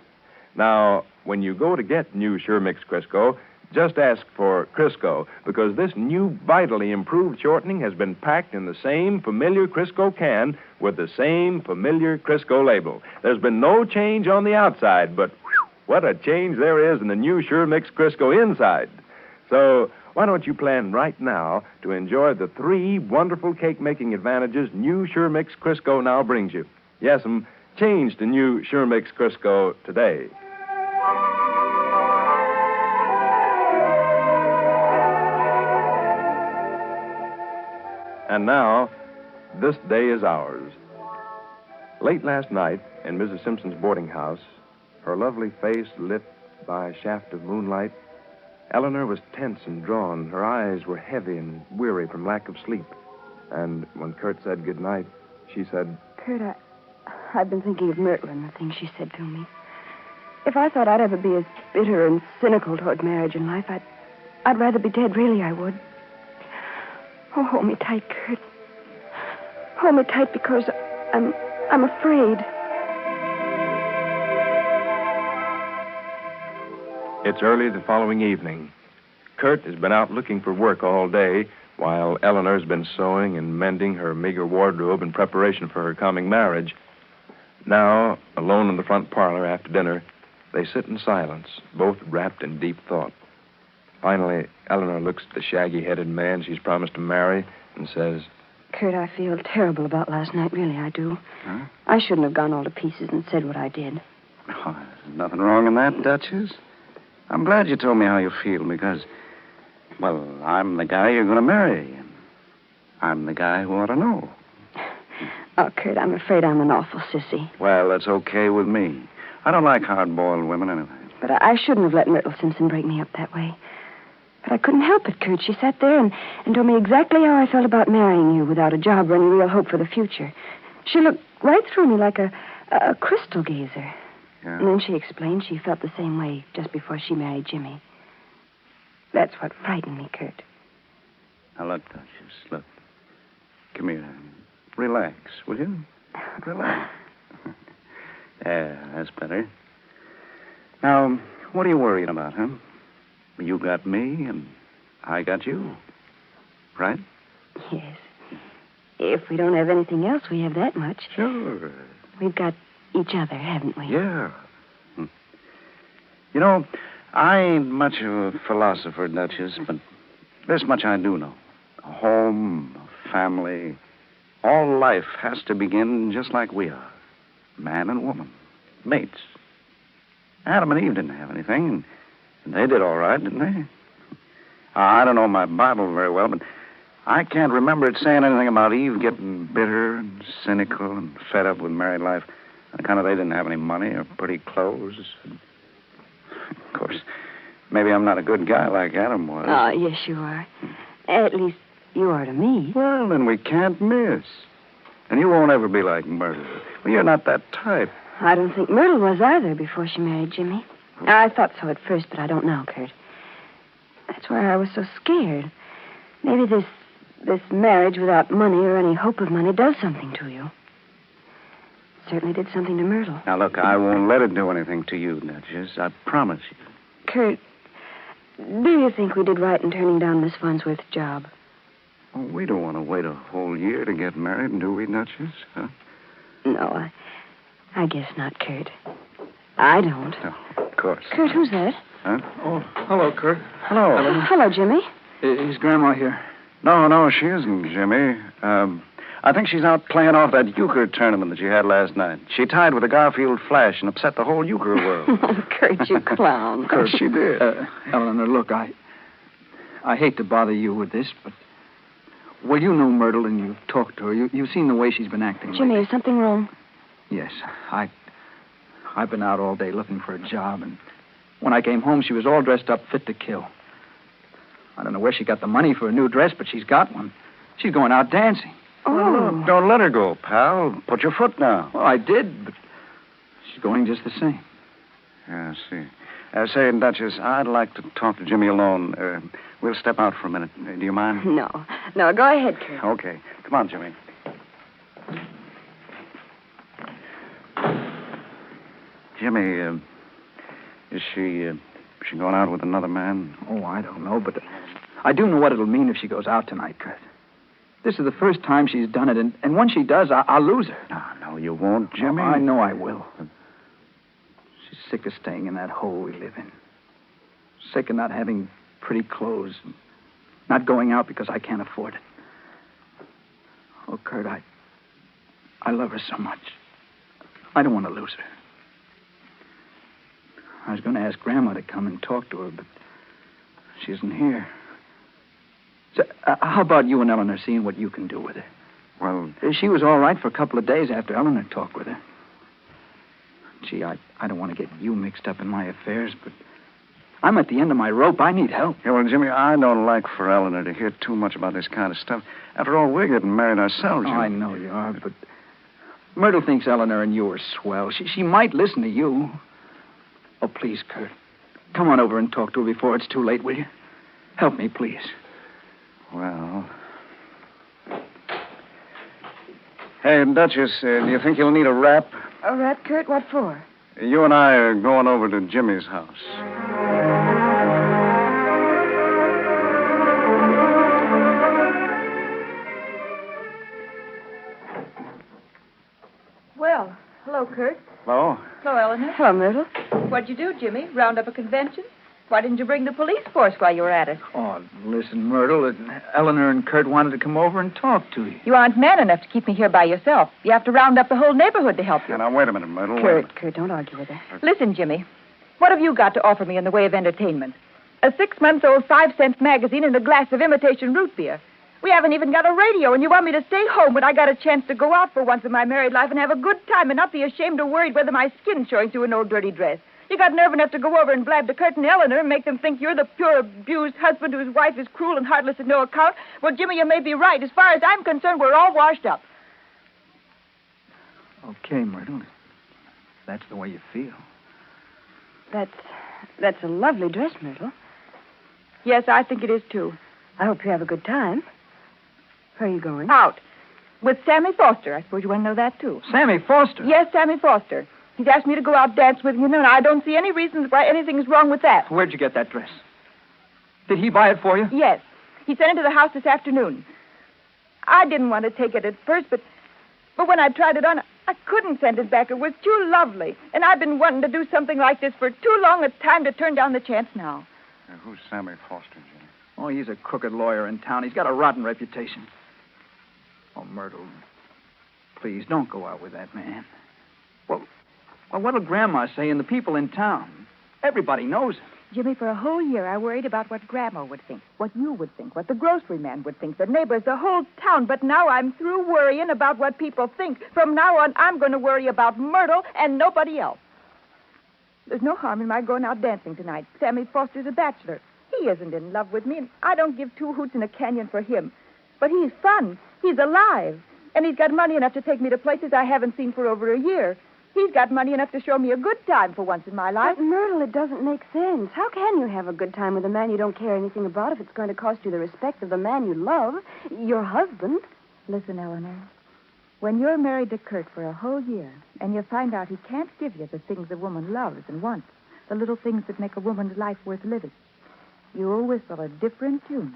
Now, when you go to get new Sure Mix Crisco, just ask for Crisco, because this new vitally improved shortening has been packed in the same familiar Crisco can with the same familiar Crisco label. There's been no change on the outside, but whew, what a change there is in the new Sure Mix Crisco inside. So, why don't you plan right now to enjoy the 3 wonderful cake-making advantages new Sure Mix Crisco now brings you? Yes, change to new Sure Mix Crisco today. And now, this day is ours. Late last night, in Mrs. Simpson's boarding house, her lovely face lit by a shaft of moonlight, Eleanor was tense and drawn. Her eyes were heavy and weary from lack of sleep. And when Kurt said goodnight, she said, Kurt, I've been thinking of Myrtle and the things she said to me. If I thought I'd ever be as bitter and cynical toward marriage and life, I'd rather be dead, really, I would. Oh, hold me tight, Kurt. Hold me tight because I'm afraid. It's early the following evening. Kurt has been out looking for work all day, while Eleanor's been sewing and mending her meager wardrobe in preparation for her coming marriage. Now, alone in the front parlor after dinner, they sit in silence, both wrapped in deep thought. Finally, Eleanor looks at the shaggy-headed man she's promised to marry and says, Kurt, I feel terrible about last night, really, I do. Huh? I shouldn't have gone all to pieces and said what I did. Oh, there's nothing wrong in that, Duchess. I'm glad you told me how you feel because, well, I'm the guy you're going to marry, and I'm the guy who ought to know. Oh, Kurt, I'm afraid I'm an awful sissy. Well, that's okay with me. I don't like hard-boiled women anyway. But I shouldn't have let Myrtle Simpson break me up that way. But I couldn't help it, Kurt. She sat there and told me exactly how I felt about marrying you without a job or any real hope for the future. She looked right through me like a crystal gazer. Yeah. And then she explained she felt the same way just before she married Jimmy. That's what frightened me, Kurt. Now, look, Duchess, look. Come here. Relax, will you? Relax. Yeah, that's better. Now, what are you worrying about, huh? You got me, and I got you. Right? Yes. If we don't have anything else, we have that much. Sure. We've got each other, haven't we? Yeah. You know, I ain't much of a philosopher, Duchess, but this much I do know. A home, a family, all life has to begin just like we are. Man and woman. Mates. Adam and Eve didn't have anything, and they did all right, didn't they? I don't know my Bible very well, but I can't remember it saying anything about Eve getting bitter and cynical and fed up with married life. On account of they didn't have any money or pretty clothes. Of course, maybe I'm not a good guy like Adam was. Oh, yes, you are. At least you are to me. Well, then we can't miss. And you won't ever be like Myrtle. Well, you're not that type. I don't think Myrtle was either before she married Jimmy. I thought so at first, but I don't now, Kurt. That's why I was so scared. Maybe this marriage without money or any hope of money does something to you. Certainly did something to Myrtle. Now, look, I won't let it do anything to you, Duchess. I promise you. Kurt, do you think we did right in turning down Miss Farnsworth's job? Oh, we don't want to wait a whole year to get married, do we, Duchess? Huh? No, I guess not, Kurt. I don't. No, of course. Kurt, who's that? Huh? Oh, hello, Kurt. Hello. Hello, Jimmy. Is Grandma here? No, she isn't, Jimmy. I think she's out playing off that euchre tournament that she had last night. She tied with a Garfield Flash and upset the whole euchre world. Oh, Kurt, you clown. Of course she did. Eleanor, look, I hate to bother you with this, but... Well, you know Myrtle and you've talked to her. You've seen the way she's been acting. Jimmy, lately. is something wrong? Yes. I've been out all day looking for a job, and when I came home, she was all dressed up, fit to kill. I don't know where she got the money for a new dress, but she's got one. She's going out dancing. Oh. Don't let her go, pal. Put your foot down. Well, I did, but she's going just the same. Yeah, I see. Say, Duchess, I'd like to talk to Jimmy alone. We'll step out for a minute. Do you mind? No, go ahead, Kurt. Okay. Come on, Jimmy. Jimmy, is she going out with another man? Oh, I don't know, but I do know what it'll mean if she goes out tonight, Kurt. This is the first time she's done it, and when she does, I'll lose her. No, you won't, Jimmy. Oh, I know I will. She's sick of staying in that hole we live in. Sick of not having pretty clothes, not going out because I can't afford it. Oh, Kurt, I love her so much. I don't want to lose her. I was going to ask Grandma to come and talk to her, but she isn't here. So, how about you and Eleanor seeing what you can do with her? Well... She was all right for a couple of days after Eleanor talked with her. Gee, I don't want to get you mixed up in my affairs, but I'm at the end of my rope. I need help. Yeah, well, Jimmy, I don't like for Eleanor to hear too much about this kind of stuff. After all, we're getting married ourselves. Oh, I know you are, but Myrtle thinks Eleanor and you are swell. She might listen to you. Oh, please, Kurt. Come on over and talk to her before it's too late, will you? Help me, please. Well... Hey, Duchess, do you think you'll need a wrap? A wrap, Kurt? What for? You and I are going over to Jimmy's house. Well, hello, Kurt. Hello? Hello, Eleanor. Hello, Myrtle. What'd you do, Jimmy? Round up a convention? Why didn't you bring the police force while you were at it? Oh, listen, Myrtle, Eleanor and Kurt wanted to come over and talk to you. You aren't man enough to keep me here by yourself. You have to round up the whole neighborhood to help you. Now, wait a minute, Myrtle. Kurt, don't argue with her. Listen, Jimmy, what have you got to offer me in the way of entertainment? A 6-month-old 5-cent magazine and a glass of imitation root beer. We haven't even got a radio, and you want me to stay home when I got a chance to go out for once in my married life and have a good time and not be ashamed or worried whether my skin's showing through an old dirty dress. You got nerve enough to go over and blab to Kurt and Eleanor and make them think you're the pure abused husband whose wife is cruel and heartless and no account? Well, Jimmy, you may be right. As far as I'm concerned, we're all washed up. Okay, Myrtle. That's the way you feel. That's a lovely dress, Myrtle. Yes, I think it is, too. I hope you have a good time. Where are you going? Out. With Sammy Foster. I suppose you want to know that, too. Sammy Foster? Yes, Sammy Foster. He's asked me to go out dance with him, and I don't see any reasons why anything's wrong with that. Where'd you get that dress? Did he buy it for you? Yes. He sent it to the house this afternoon. I didn't want to take it at first, but when I tried it on, I couldn't send it back. It was too lovely. And I've been wanting to do something like this for too long a time to turn down the chance now. Who's Sammy Foster, Jimmy? Oh, he's a crooked lawyer in town. He's got a rotten reputation. Oh, Myrtle, please don't go out with that man. Well, what'll Grandma say and the people in town? Everybody knows him. Jimmy, for a whole year, I worried about what Grandma would think, what you would think, what the grocery man would think, the neighbors, the whole town. But now I'm through worrying about what people think. From now on, I'm going to worry about Myrtle and nobody else. There's no harm in my going out dancing tonight. Sammy Foster's a bachelor. He isn't in love with me, and I don't give two hoots in a canyon for him. But he's fun. He's alive. And he's got money enough to take me to places I haven't seen for over a year. He's got money enough to show me a good time for once in my life. But, Myrtle, it doesn't make sense. How can you have a good time with a man you don't care anything about if it's going to cost you the respect of the man you love, your husband? Listen, Eleanor. When you're married to Kurt for a whole year and you find out he can't give you the things a woman loves and wants, the little things that make a woman's life worth living, you'll whistle a different tune.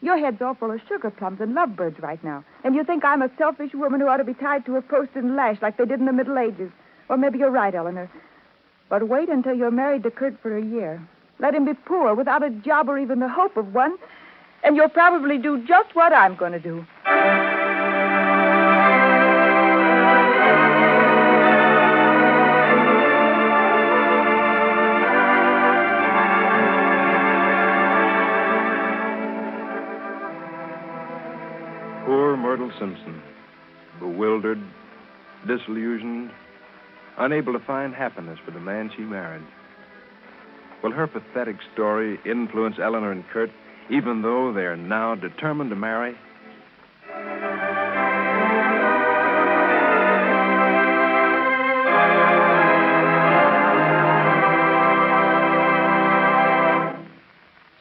Your head's all full of sugar plums and lovebirds right now, and you think I'm a selfish woman who ought to be tied to a post and lashed like they did in the Middle Ages. Well, maybe you're right, Eleanor. But wait until you're married to Kurt for a year. Let him be poor, without a job or even the hope of one, and you'll probably do just what I'm going to do. Poor Myrtle Simpson, bewildered, disillusioned, unable to find happiness for the man she married. Will her pathetic story influence Eleanor and Kurt, even though they are now determined to marry?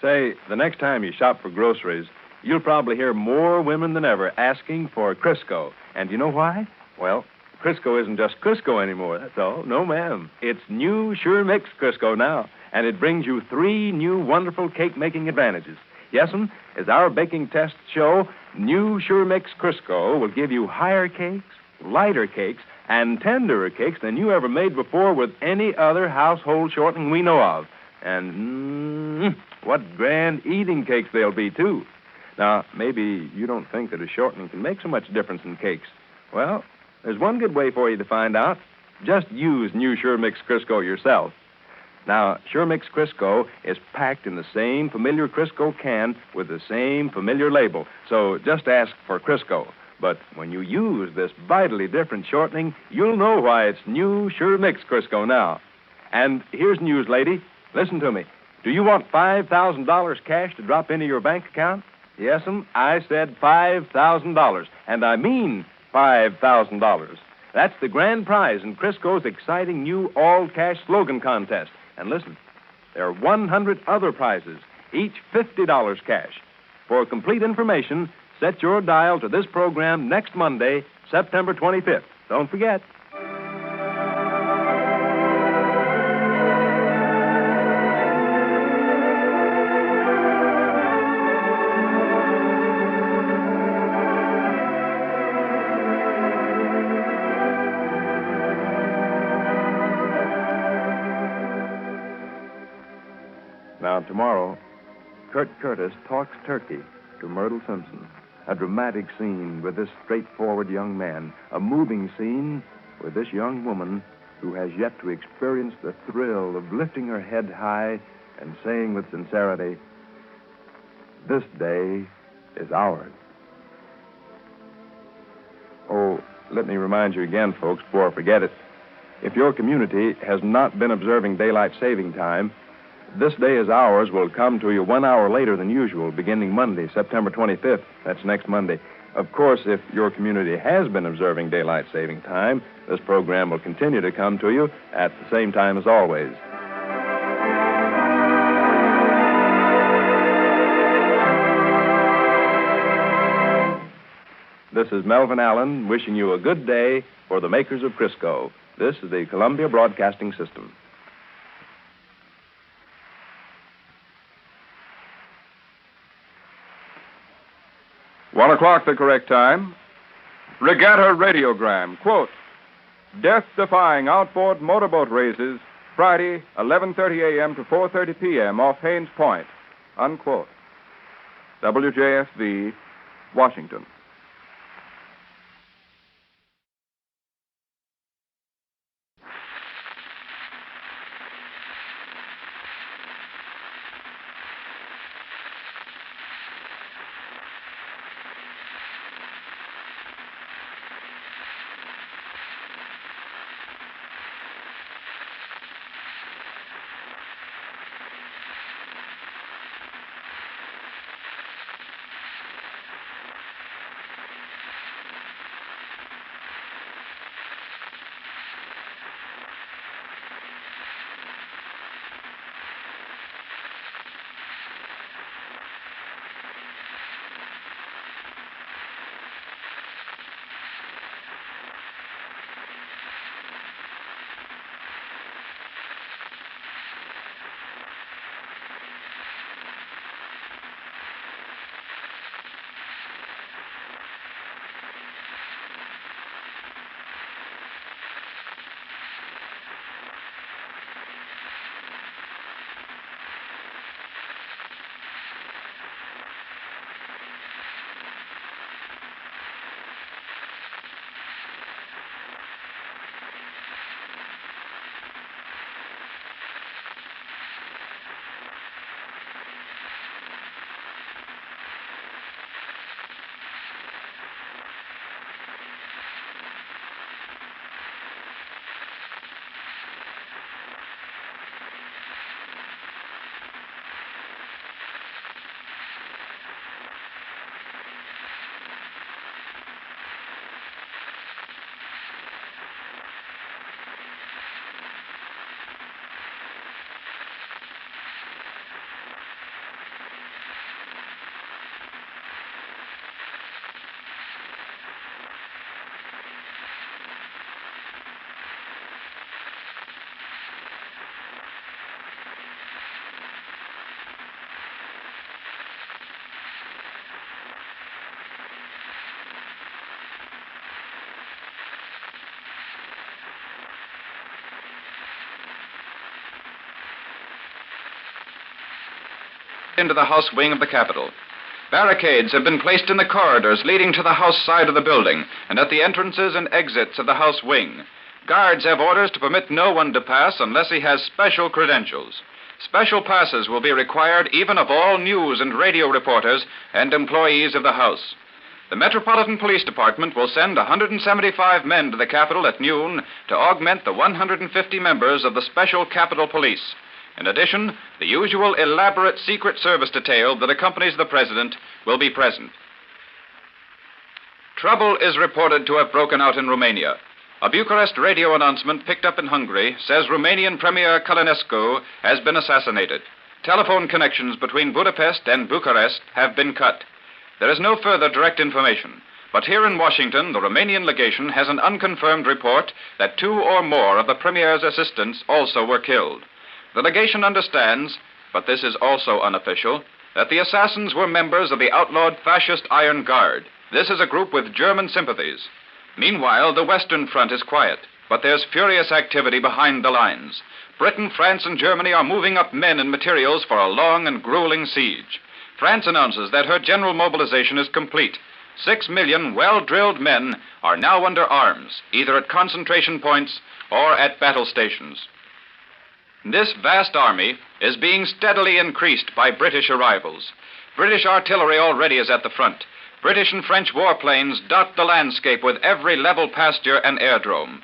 Say, the next time you shop for groceries, you'll probably hear more women than ever asking for Crisco. And you know why? Well, Crisco isn't just Crisco anymore, that's all. No, ma'am. It's new Sure Mix Crisco now, and it brings you 3 new wonderful cake-making advantages. Yes'm, as our baking tests show, new Sure Mix Crisco will give you higher cakes, lighter cakes, and tenderer cakes than you ever made before with any other household shortening we know of. And, what grand eating cakes they'll be, too. Now, maybe you don't think that a shortening can make so much difference in cakes. Well, there's one good way for you to find out. Just use new Sure Mix Crisco yourself. Now, Sure Mix Crisco is packed in the same familiar Crisco can with the same familiar label. So just ask for Crisco. But when you use this vitally different shortening, you'll know why it's new Sure Mix Crisco now. And here's news, lady. Listen to me. Do you want $5,000 cash to drop into your bank account? Yes'm, I said $5,000. And I mean $5,000. That's the grand prize in Crisco's exciting new all-cash slogan contest. And listen, there are 100 other prizes, each $50 cash. For complete information, set your dial to this program next Monday, September 25th. Don't forget. Now, tomorrow, Kurt Curtis talks turkey to Myrtle Simpson. A dramatic scene with this straightforward young man. A moving scene with this young woman who has yet to experience the thrill of lifting her head high and saying with sincerity, "This day is ours." Oh, let me remind you again, folks, before I forget it. If your community has not been observing daylight saving time, This Day Is Ours will come to you 1 hour later than usual, beginning Monday, September 25th. That's next Monday. Of course, if your community has been observing daylight saving time, this program will continue to come to you at the same time as always. This is Melvin Allen wishing you a good day for the makers of Crisco. This is the Columbia Broadcasting System. 1 o'clock, the correct time. Regatta radiogram. Quote, death-defying outboard motorboat races, Friday, 11:30 a.m. to 4:30 p.m. off Haynes Point. Unquote. WJSV, Washington. into the House wing of the Capitol. Barricades have been placed in the corridors leading to the House side of the building and at the entrances and exits of the House wing. Guards have orders to permit no one to pass unless he has special credentials. Special passes will be required even of all news and radio reporters and employees of the House. The Metropolitan Police Department will send 175 men to the Capitol at noon to augment the 150 members of the Special Capitol Police. In addition, the usual elaborate Secret Service detail that accompanies the President will be present. Trouble is reported to have broken out in Romania. A Bucharest radio announcement picked up in Hungary says Romanian Premier Călinescu has been assassinated. Telephone connections between Budapest and Bucharest have been cut. There is no further direct information, but here in Washington, the Romanian legation has an unconfirmed report that 2 or more of the Premier's assistants also were killed. The legation understands, but this is also unofficial, that the assassins were members of the outlawed fascist Iron Guard. This is a group with German sympathies. Meanwhile, the Western Front is quiet, but there's furious activity behind the lines. Britain, France, and Germany are moving up men and materials for a long and grueling siege. France announces that her general mobilization is complete. 6 million well-drilled men are now under arms, either at concentration points or at battle stations. This vast army is being steadily increased by British arrivals. British artillery already is at the front. British and French warplanes dot the landscape with every level pasture and airdrome.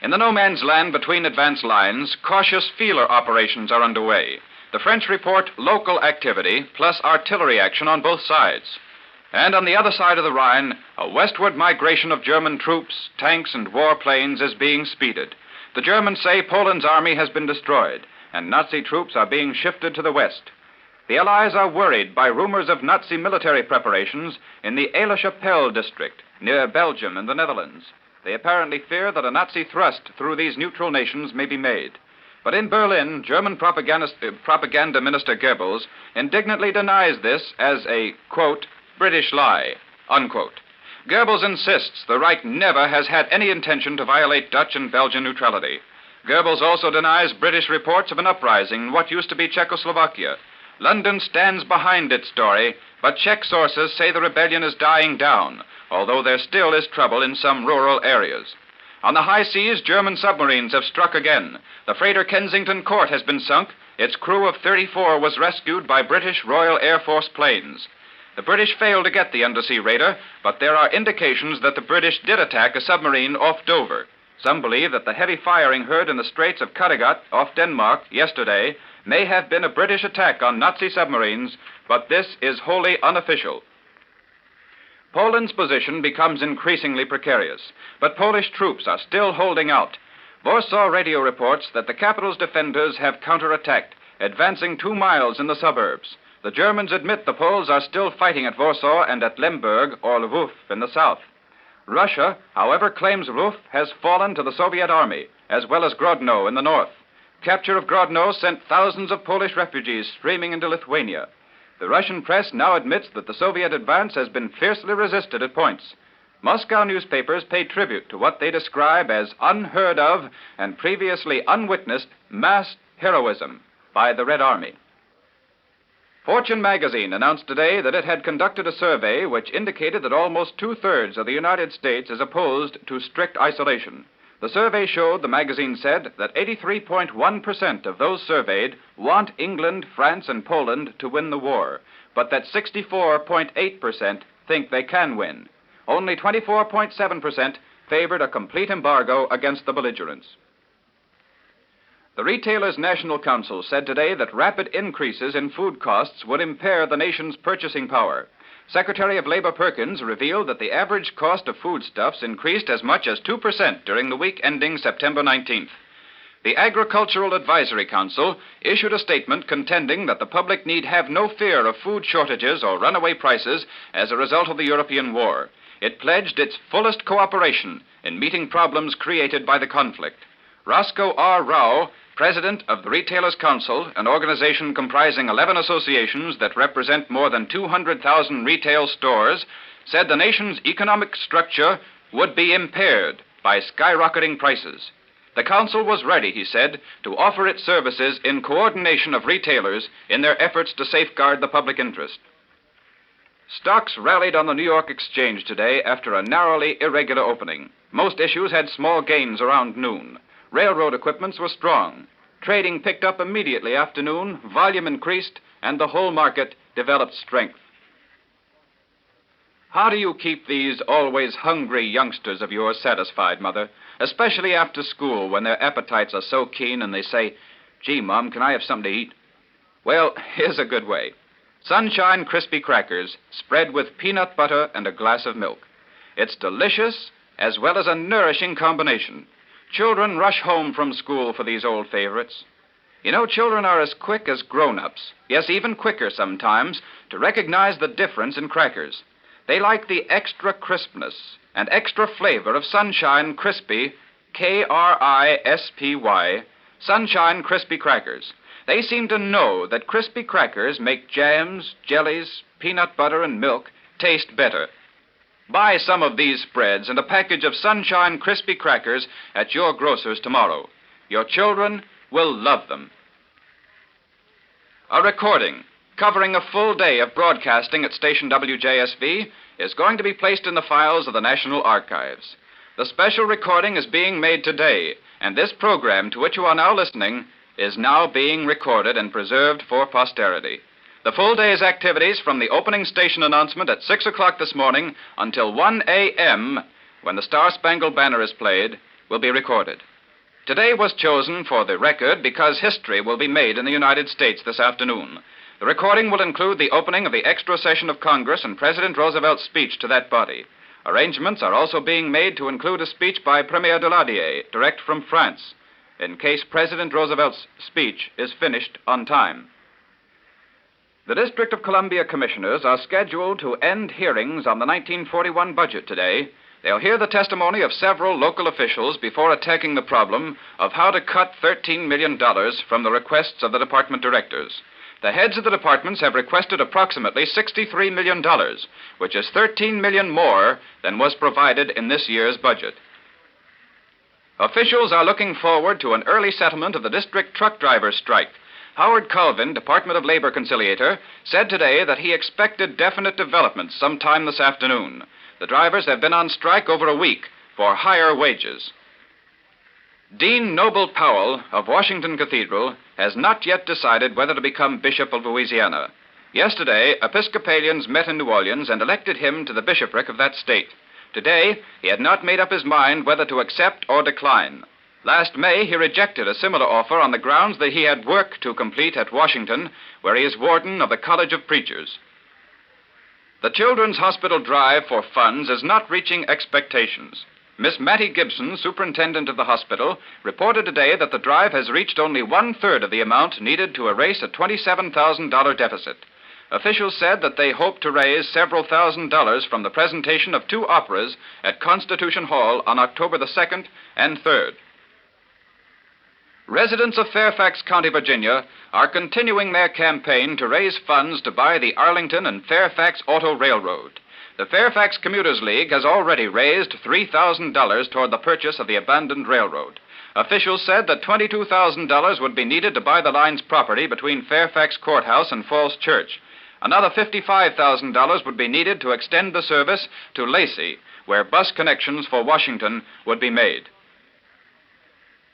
In the no-man's land between advance lines, cautious feeler operations are underway. The French report local activity plus artillery action on both sides. And on the other side of the Rhine, a westward migration of German troops, tanks, and warplanes is being speeded. The Germans say Poland's army has been destroyed, and Nazi troops are being shifted to the west. The Allies are worried by rumors of Nazi military preparations in the Aix-la-Chapelle district, near Belgium and the Netherlands. They apparently fear that a Nazi thrust through these neutral nations may be made. But in Berlin, German propaganda minister Goebbels indignantly denies this as a, quote, British lie, unquote. Goebbels insists the Reich never has had any intention to violate Dutch and Belgian neutrality. Goebbels also denies British reports of an uprising in what used to be Czechoslovakia. London stands behind its story, but Czech sources say the rebellion is dying down, although there still is trouble in some rural areas. On the high seas, German submarines have struck again. The freighter Kensington Court has been sunk. Its crew of 34 was rescued by British Royal Air Force planes. The British failed to get the undersea raider, but there are indications that the British did attack a submarine off Dover. Some believe that the heavy firing heard in the Straits of Kattegat off Denmark yesterday may have been a British attack on Nazi submarines, but this is wholly unofficial. Poland's position becomes increasingly precarious, but Polish troops are still holding out. Warsaw radio reports that the capital's defenders have counterattacked, advancing 2 miles in the suburbs. The Germans admit the Poles are still fighting at Warsaw and at Lemberg or Lwów in the south. Russia, however, claims Lwów has fallen to the Soviet army, as well as Grodno in the north. Capture of Grodno sent thousands of Polish refugees streaming into Lithuania. The Russian press now admits that the Soviet advance has been fiercely resisted at points. Moscow newspapers pay tribute to what they describe as unheard of and previously unwitnessed mass heroism by the Red Army. Fortune magazine announced today that it had conducted a survey which indicated that almost 2/3 of the United States is opposed to strict isolation. The survey showed, the magazine said, that 83.1% of those surveyed want England, France, and Poland to win the war, but that 64.8% think they can win. Only 24.7% favored a complete embargo against the belligerents. The Retailers' National Council said today that rapid increases in food costs would impair the nation's purchasing power. Secretary of Labor Perkins revealed that the average cost of foodstuffs increased as much as 2% during the week ending September 19th. The Agricultural Advisory Council issued a statement contending that the public need have no fear of food shortages or runaway prices as a result of the European war. It pledged its fullest cooperation in meeting problems created by the conflict. Roscoe R. Rao, president of the Retailers' Council, an organization comprising 11 associations that represent more than 200,000 retail stores, said the nation's economic structure would be impaired by skyrocketing prices. The council was ready, he said, to offer its services in coordination of retailers in their efforts to safeguard the public interest. Stocks rallied on the New York Exchange today after a narrowly irregular opening. Most issues had small gains around noon. Railroad equipments were strong. Trading picked up immediately after noon, volume increased, and the whole market developed strength. How do you keep these always hungry youngsters of yours satisfied, Mother? Especially after school when their appetites are so keen and they say, "Gee, Mom, can I have something to eat?" Well, here's a good way. Sunshine Crispy Crackers, spread with peanut butter and a glass of milk. It's delicious as well as a nourishing combination. Children rush home from school for these old favorites. You know, children are as quick as grown-ups, yes, even quicker sometimes, to recognize the difference in crackers. They like the extra crispness and extra flavor of Sunshine Crispy, Krispy, Sunshine Crispy Crackers. They seem to know that crispy crackers make jams, jellies, peanut butter, and milk taste better. Buy some of these spreads and a package of Sunshine Crispy Crackers at your grocer's tomorrow. Your children will love them. A recording covering a full day of broadcasting at station WJSV is going to be placed in the files of the National Archives. The special recording is being made today, and this program to which you are now listening is now being recorded and preserved for posterity. The full day's activities from the opening station announcement at 6 o'clock this morning until 1 a.m., when the Star-Spangled Banner is played, will be recorded. Today was chosen for the record because history will be made in the United States this afternoon. The recording will include the opening of the extra session of Congress and President Roosevelt's speech to that body. Arrangements are also being made to include a speech by Premier Daladier, direct from France, in case President Roosevelt's speech is finished on time. The District of Columbia Commissioners are scheduled to end hearings on the 1941 budget today. They'll hear the testimony of several local officials before attacking the problem of how to cut $13 million from the requests of the department directors. The heads of the departments have requested approximately $63 million, which is $13 million more than was provided in this year's budget. Officials are looking forward to an early settlement of the district truck drivers' strike. Howard Colvin, Department of Labor conciliator, said today that he expected definite developments sometime this afternoon. The drivers have been on strike over a week for higher wages. Dean Noble Powell of Washington Cathedral has not yet decided whether to become Bishop of Louisiana. Yesterday, Episcopalians met in New Orleans and elected him to the bishopric of that state. Today, he had not made up his mind whether to accept or decline. Last May, he rejected a similar offer on the grounds that he had work to complete at Washington, where he is warden of the College of Preachers. The Children's Hospital drive for funds is not reaching expectations. Miss Mattie Gibson, superintendent of the hospital, reported today that the drive has reached only one-third of the amount needed to erase a $27,000 deficit. Officials said that they hope to raise several $1,000s from the presentation of 2 operas at Constitution Hall on October the 2nd and 3rd. Residents of Fairfax County, Virginia, are continuing their campaign to raise funds to buy the Arlington and Fairfax Auto Railroad. The Fairfax Commuters League has already raised $3,000 toward the purchase of the abandoned railroad. Officials said that $22,000 would be needed to buy the line's property between Fairfax Courthouse and Falls Church. Another $55,000 would be needed to extend the service to Lacey, where bus connections for Washington would be made.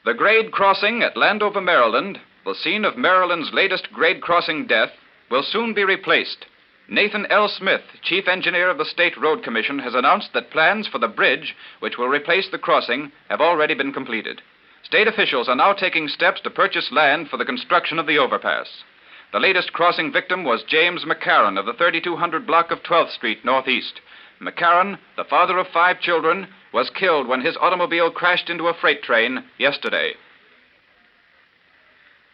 The grade crossing at Landover, Maryland, the scene of Maryland's latest grade crossing death, will soon be replaced. Nathan L. Smith, chief engineer of the State Road Commission, has announced that plans for the bridge, which will replace the crossing, have already been completed. State officials are now taking steps to purchase land for the construction of the overpass. The latest crossing victim was James McCarran of the 3200 block of 12th Street Northeast. McCarran, the father of 5 children, was killed when his automobile crashed into a freight train yesterday.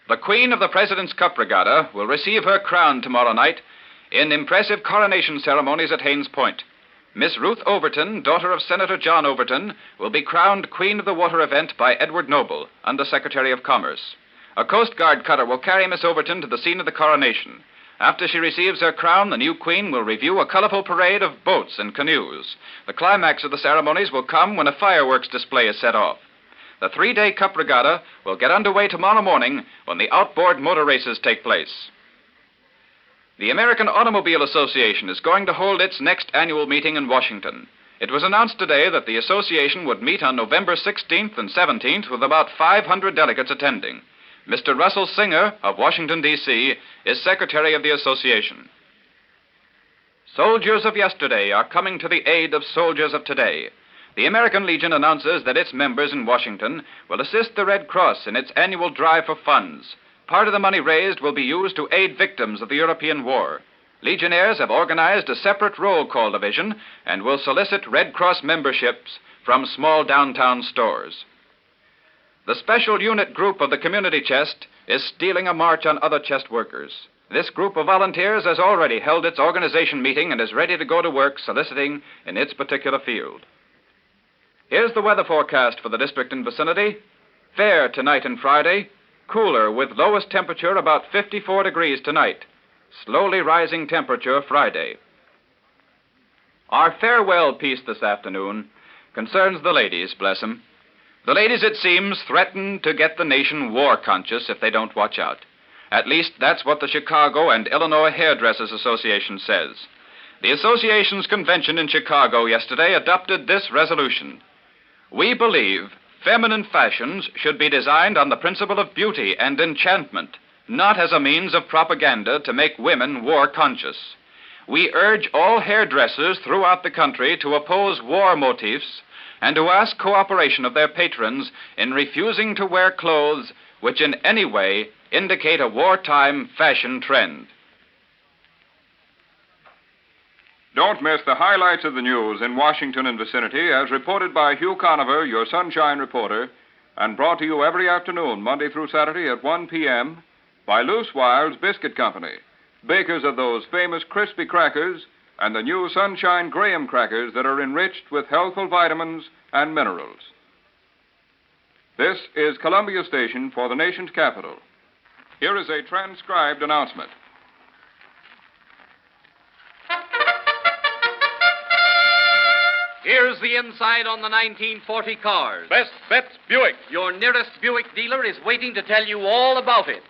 The Queen of the President's Cup Regatta will receive her crown tomorrow night in impressive coronation ceremonies at Haines Point. Miss Ruth Overton, daughter of Senator John Overton, will be crowned Queen of the Water event by Edward Noble, Under Secretary of Commerce. A Coast Guard cutter will carry Miss Overton to the scene of the coronation. After she receives her crown, the new queen will review a colorful parade of boats and canoes. The climax of the ceremonies will come when a fireworks display is set off. The 3-day Cup Regatta will get underway tomorrow morning when the outboard motor races take place. The American Automobile Association is going to hold its next annual meeting in Washington. It was announced today that the association would meet on November 16th and 17th with about 500 delegates attending. Mr. Russell Singer of Washington, D.C., is secretary of the association. Soldiers of yesterday are coming to the aid of soldiers of today. The American Legion announces that its members in Washington will assist the Red Cross in its annual drive for funds. Part of the money raised will be used to aid victims of the European War. Legionnaires have organized a separate roll call division and will solicit Red Cross memberships from small downtown stores. The special unit group of the Community Chest is stealing a march on other chest workers. This group of volunteers has already held its organization meeting and is ready to go to work soliciting in its particular field. Here's the weather forecast for the district and vicinity. Fair tonight and Friday. Cooler with lowest temperature about 54 degrees tonight. Slowly rising temperature Friday. Our farewell piece this afternoon concerns the ladies, bless 'em. The ladies, it seems, threaten to get the nation war-conscious if they don't watch out. At least that's what the Chicago and Illinois Hairdressers Association says. The association's convention in Chicago yesterday adopted this resolution. We believe feminine fashions should be designed on the principle of beauty and enchantment, not as a means of propaganda to make women war-conscious. We urge all hairdressers throughout the country to oppose war motifs and to ask cooperation of their patrons in refusing to wear clothes which in any way indicate a wartime fashion trend. Don't miss the highlights of the news in Washington and vicinity as reported by Hugh Conover, your Sunshine reporter, and brought to you every afternoon, Monday through Saturday at 1 p.m. by Loose Wiles Biscuit Company, bakers of those famous crispy crackers and the new Sunshine Graham crackers that are enriched with healthful vitamins and minerals. This is Columbia Station for the nation's capital. Here is a transcribed announcement. Here's the inside on the 1940 cars. Best Bets Buick. Your nearest Buick dealer is waiting to tell you all about it.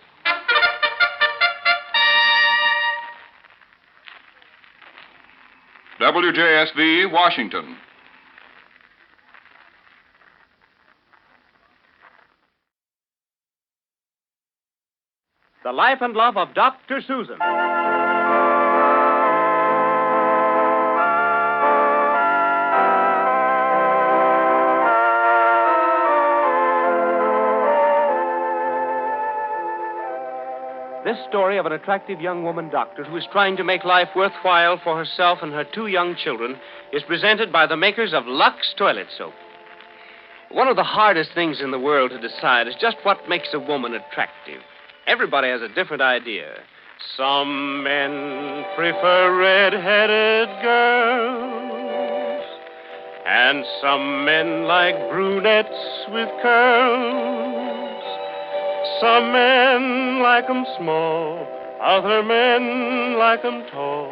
WJSV, Washington. The Life and Love of Dr. Susan. This story of an attractive young woman doctor who is trying to make life worthwhile for herself and her 2 young children is presented by the makers of Lux Toilet Soap. One of the hardest things in the world to decide is just what makes a woman attractive. Everybody has a different idea. Some men prefer red-headed girls, and some men like brunettes with curls. Some men like 'em small, other men like 'em tall,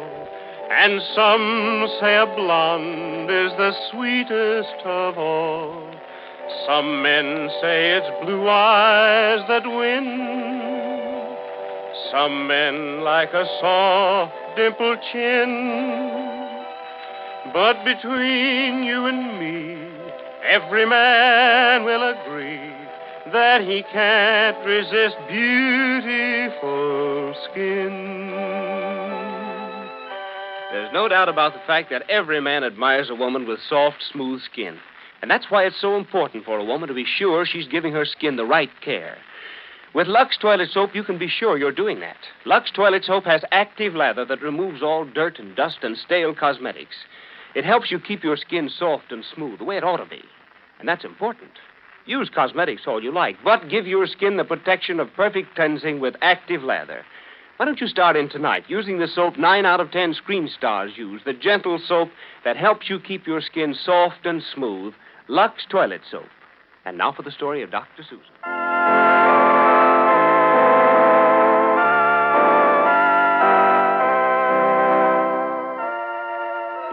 and some say a blonde is the sweetest of all. Some men say it's blue eyes that win. Some men like a soft, dimpled chin. But between you and me, every man will agree that he can't resist beautiful skin. There's no doubt about the fact that every man admires a woman with soft, smooth skin. And that's why it's so important for a woman to be sure she's giving her skin the right care. With Lux Toilet Soap, you can be sure you're doing that. Lux Toilet Soap has active lather that removes all dirt and dust and stale cosmetics. It helps you keep your skin soft and smooth, the way it ought to be. And that's important. Use cosmetics all you like, but give your skin the protection of perfect cleansing with active lather. Why don't you start in tonight using the soap 9 out of 10 screen stars use, the gentle soap that helps you keep your skin soft and smooth, Lux Toilet Soap. And now for the story of Dr. Susan.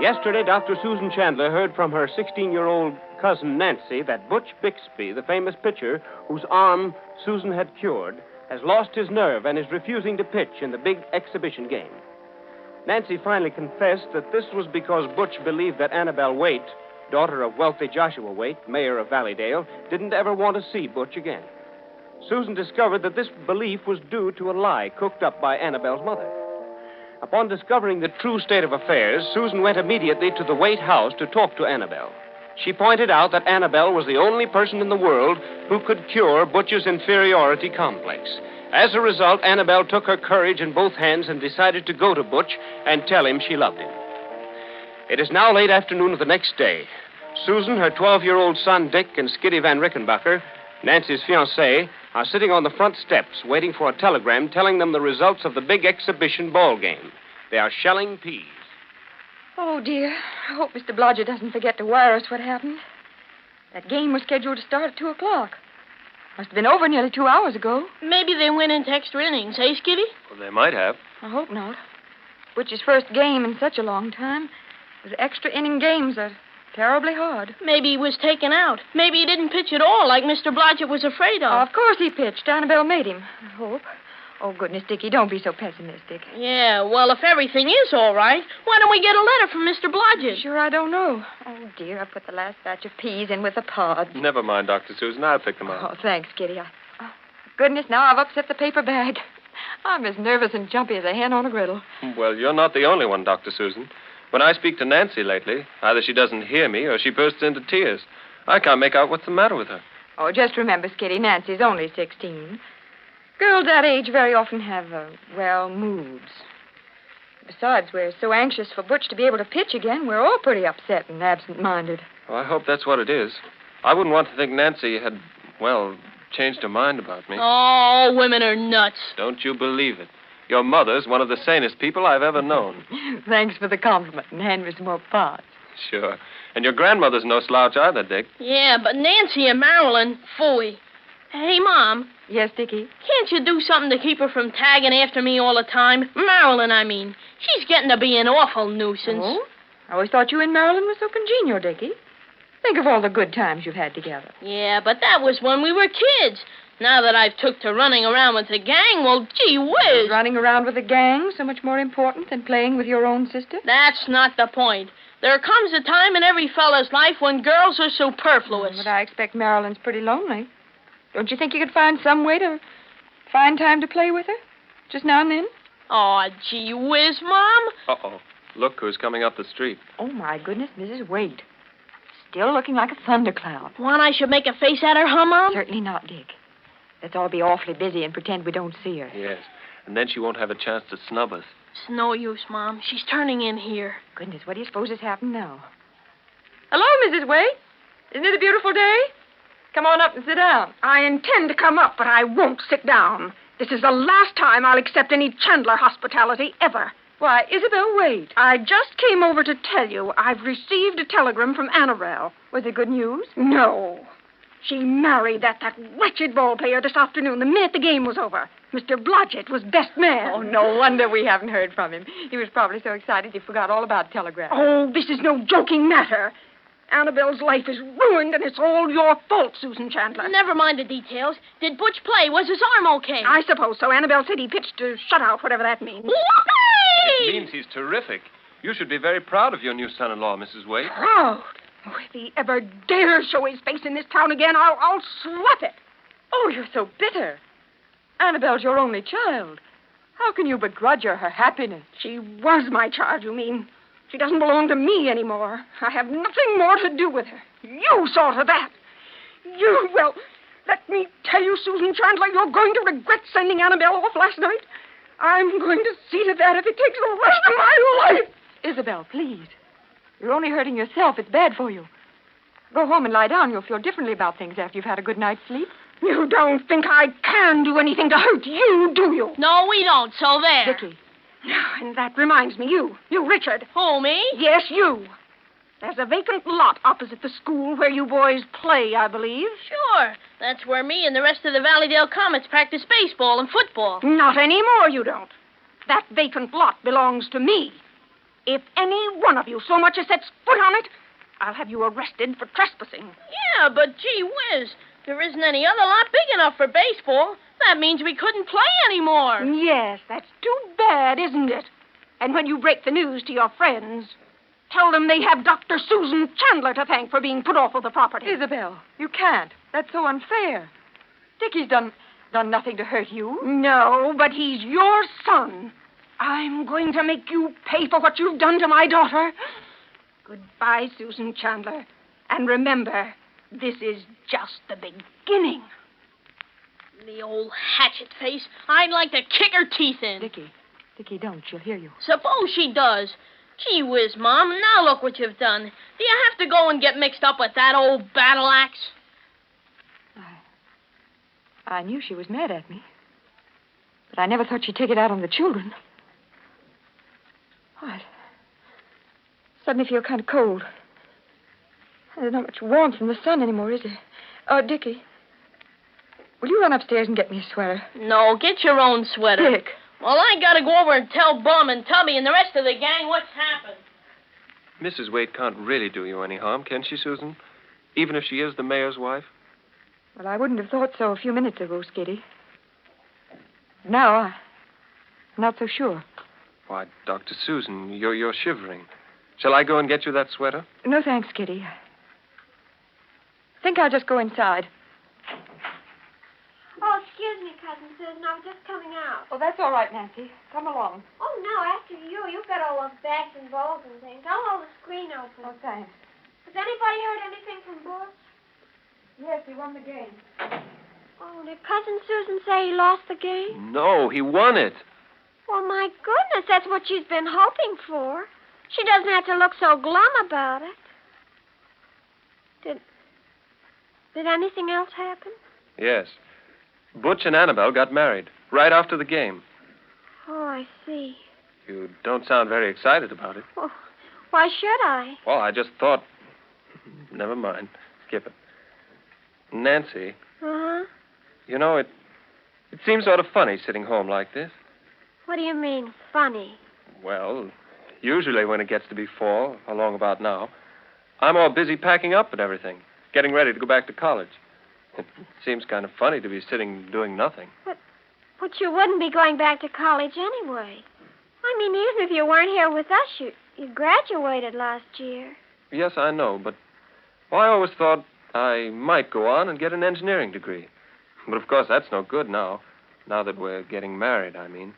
Yesterday, Dr. Susan Chandler heard from her 16-year-old cousin Nancy that Butch Bixby, the famous pitcher whose arm Susan had cured, has lost his nerve and is refusing to pitch in the big exhibition game. Nancy finally confessed that this was because Butch believed that Annabelle Waite, daughter of wealthy Joshua Waite, mayor of Valleydale, didn't ever want to see Butch again. Susan discovered that this belief was due to a lie cooked up by Annabelle's mother. Upon discovering the true state of affairs, Susan went immediately to the Waite house to talk to Annabelle. She pointed out that Annabelle was the only person in the world who could cure Butch's inferiority complex. As a result, Annabelle took her courage in both hands and decided to go to Butch and tell him she loved him. It is now late afternoon of the next day. Susan, her 12-year-old son Dick, and Skitty Van Rickenbacker, Nancy's fiancé, are sitting on the front steps waiting for a telegram telling them the results of the big exhibition ball game. They are shelling peas. Oh, dear. I hope Mr. Blodgett doesn't forget to wire us what happened. That game was scheduled to start at 2 o'clock. Must have been over nearly 2 hours ago. Maybe they went into extra innings, eh, Skitty? Well, they might have. I hope not. Butch's first game in such a long time. Those extra inning games are terribly hard. Maybe he was taken out. Maybe he didn't pitch at all, like Mr. Blodgett was afraid of. Of course he pitched. Annabelle made him, I hope. Oh, goodness, Dickie, don't be so pessimistic. Yeah, well, if everything is all right, why don't we get a letter from Mr. Blodgett? Sure, I don't know. Oh, dear, I put the last batch of peas in with the pods. Never mind, Dr. Susan. I'll pick them up. Oh, thanks, Kitty. Goodness, now I've upset the paper bag. I'm as nervous and jumpy as a hen on a griddle. Well, you're not the only one, Dr. Susan. When I speak to Nancy lately, either she doesn't hear me or she bursts into tears. I can't make out what's the matter with her. Oh, just remember, Skitty, Nancy's only 16. Girls that age very often have, moods. Besides, we're so anxious for Butch to be able to pitch again, we're all pretty upset and absent-minded. Well, I hope that's what it is. I wouldn't want to think Nancy had, changed her mind about me. Oh, women are nuts. Don't you believe it. Your mother's one of the sanest people I've ever known. Thanks for the compliment, and hand me some more pots. Sure. And your grandmother's no slouch either, Dick. Yeah, but Nancy and Marilyn, phooey. Hey, Mom. Yes, Dickie? Can't you do something to keep her from tagging after me all the time? Marilyn, I mean. She's getting to be an awful nuisance. Oh? I always thought you and Marilyn were so congenial, Dickie. Think of all the good times you've had together. Yeah, but that was when we were kids. Now that I've took to running around with the gang, well, gee whiz. Is running around with the gang so much more important than playing with your own sister? That's not the point. There comes a time in every fella's life when girls are superfluous. But I expect Marilyn's pretty lonely. Don't you think you could find some way to find time to play with her? Just now and then? Oh, gee whiz, Mom. Uh-oh. Look who's coming up the street. Oh, my goodness, Mrs. Waite. Still looking like a thundercloud. Want I should make a face at her, huh, Mom? Certainly not, Dick. Let's all be awfully busy and pretend we don't see her. Yes. And then she won't have a chance to snub us. It's no use, Mom. She's turning in here. Goodness, what do you suppose has happened now? Hello, Mrs. Waite. Isn't it a beautiful day? Come on up and sit down. I intend to come up, but I won't sit down. This is the last time I'll accept any Chandler hospitality ever. Why, Isabel Waite. I just came over to tell you I've received a telegram from Annabelle. Was it good news? No. She married that wretched ball player this afternoon, the minute the game was over. Mr. Blodgett was best man. Oh, no wonder we haven't heard from him. He was probably so excited he forgot all about telegrams. Oh, this is no joking matter. Annabelle's life is ruined, and it's all your fault, Susan Chandler. Never mind the details. Did Butch play? Was his arm okay? I suppose so. Annabelle said he pitched a shutout, whatever that means. Whoopee! It means he's terrific. You should be very proud of your new son-in-law, Mrs. Waite. Proud? Oh, if he ever dares show his face in this town again, I'll slap it. Oh, you're so bitter. Annabelle's your only child. How can you begrudge her happiness? She was my child, you mean. She doesn't belong to me anymore. I have nothing more to do with her. You saw to that. Well, let me tell you, Susan Chandler, you're going to regret sending Annabelle off last night. I'm going to see to that if it takes the rest of my life. Isabel, please. You're only hurting yourself. It's bad for you. Go home and lie down. You'll feel differently about things after you've had a good night's sleep. You don't think I can do anything to hurt you, do you? No, we don't, so there. Dickie. And that reminds me, you, Richard. Who, me? Yes, you. There's a vacant lot opposite the school where you boys play, I believe. Sure. That's where me and the rest of the Valleydale Comets practice baseball and football. Not anymore, you don't. That vacant lot belongs to me. If any one of you so much as sets foot on it, I'll have you arrested for trespassing. Yeah, but gee whiz, there isn't any other lot big enough for baseball. That means we couldn't play anymore. Yes, that's too bad, isn't it? And when you break the news to your friends, tell them they have Dr. Susan Chandler to thank for being put off of the property. Isabel, you can't. That's so unfair. Dickie's done nothing to hurt you. No, but he's your son. I'm going to make you pay for what you've done to my daughter. Goodbye, Susan Chandler. And remember, this is just the beginning. The old hatchet face. I'd like to kick her teeth in. Dickie, don't. She'll hear you. Suppose she does. Gee whiz, Mom, now look what you've done. Do you have to go and get mixed up with that old battle axe? I knew she was mad at me. But I never thought she'd take it out on the children. What? Suddenly feel kind of cold. There's not much warmth from the sun anymore, is there? Oh, Dickie, will you run upstairs and get me a sweater? No, get your own sweater. Dick. Well, I gotta go over and tell Bum and Tubby and the rest of the gang what's happened. Mrs. Waite can't really do you any harm, can she, Susan? Even if she is the mayor's wife? Well, I wouldn't have thought so a few minutes ago, Skitty. Now, I'm not so sure. Why, Dr. Susan, you're shivering. Shall I go and get you that sweater? No, thanks, Kitty. I think I'll just go inside. Oh, excuse me, Cousin Susan. I was just coming out. Oh, that's all right, Nancy. Come along. Oh, no, after you. You've got all those bags and bowls and things. I'll hold the screen open. Oh, thanks. Has anybody heard anything from Bush? Yes, he won the game. Oh, did Cousin Susan say he lost the game? No, he won it. Well, my goodness, that's what she's been hoping for. She doesn't have to look so glum about it. Did anything else happen? Yes. Butch and Annabelle got married right after the game. Oh, I see. You don't sound very excited about it. Well, why should I? Well, I just thought... Never mind. Skip it. Nancy, Uh-huh. you know, it seems sort of funny sitting home like this. What do you mean, funny? Well, usually when it gets to be fall, along about now, I'm all busy packing up and everything, getting ready to go back to college. It seems kind of funny to be sitting doing nothing. But you wouldn't be going back to college anyway. I mean, even if you weren't here with us, you graduated last year. Yes, I know, but well, I always thought I might go on and get an engineering degree. But of course, that's no good now that we're getting married, I mean.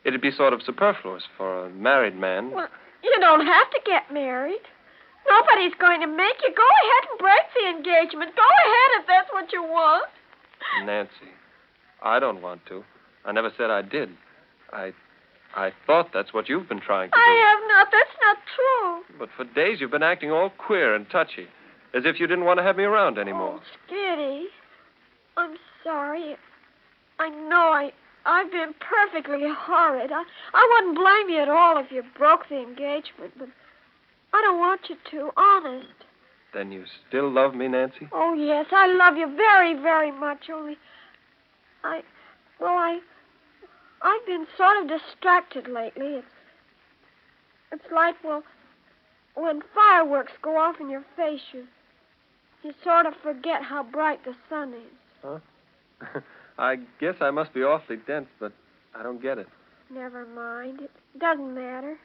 It'd be sort of superfluous for a married man. Well, you don't have to get married. Nobody's going to make you. Go ahead and break the engagement. Go ahead if that's what you want. Nancy, I don't want to. I never said I did. I thought that's what you've been trying to do. I have not. That's not true. But for days you've been acting all queer and touchy, as if you didn't want to have me around anymore. Oh, Skitty, I'm sorry. I know I've been perfectly horrid. I wouldn't blame you at all if you broke the engagement, but I don't want you to, honest. Then you still love me, Nancy? Oh, yes, I love you very, very much, only I've been sort of distracted lately. It's like, well, when fireworks go off in your face, you sort of forget how bright the sun is. Huh? I guess I must be awfully dense, but I don't get it. Never mind. It doesn't matter.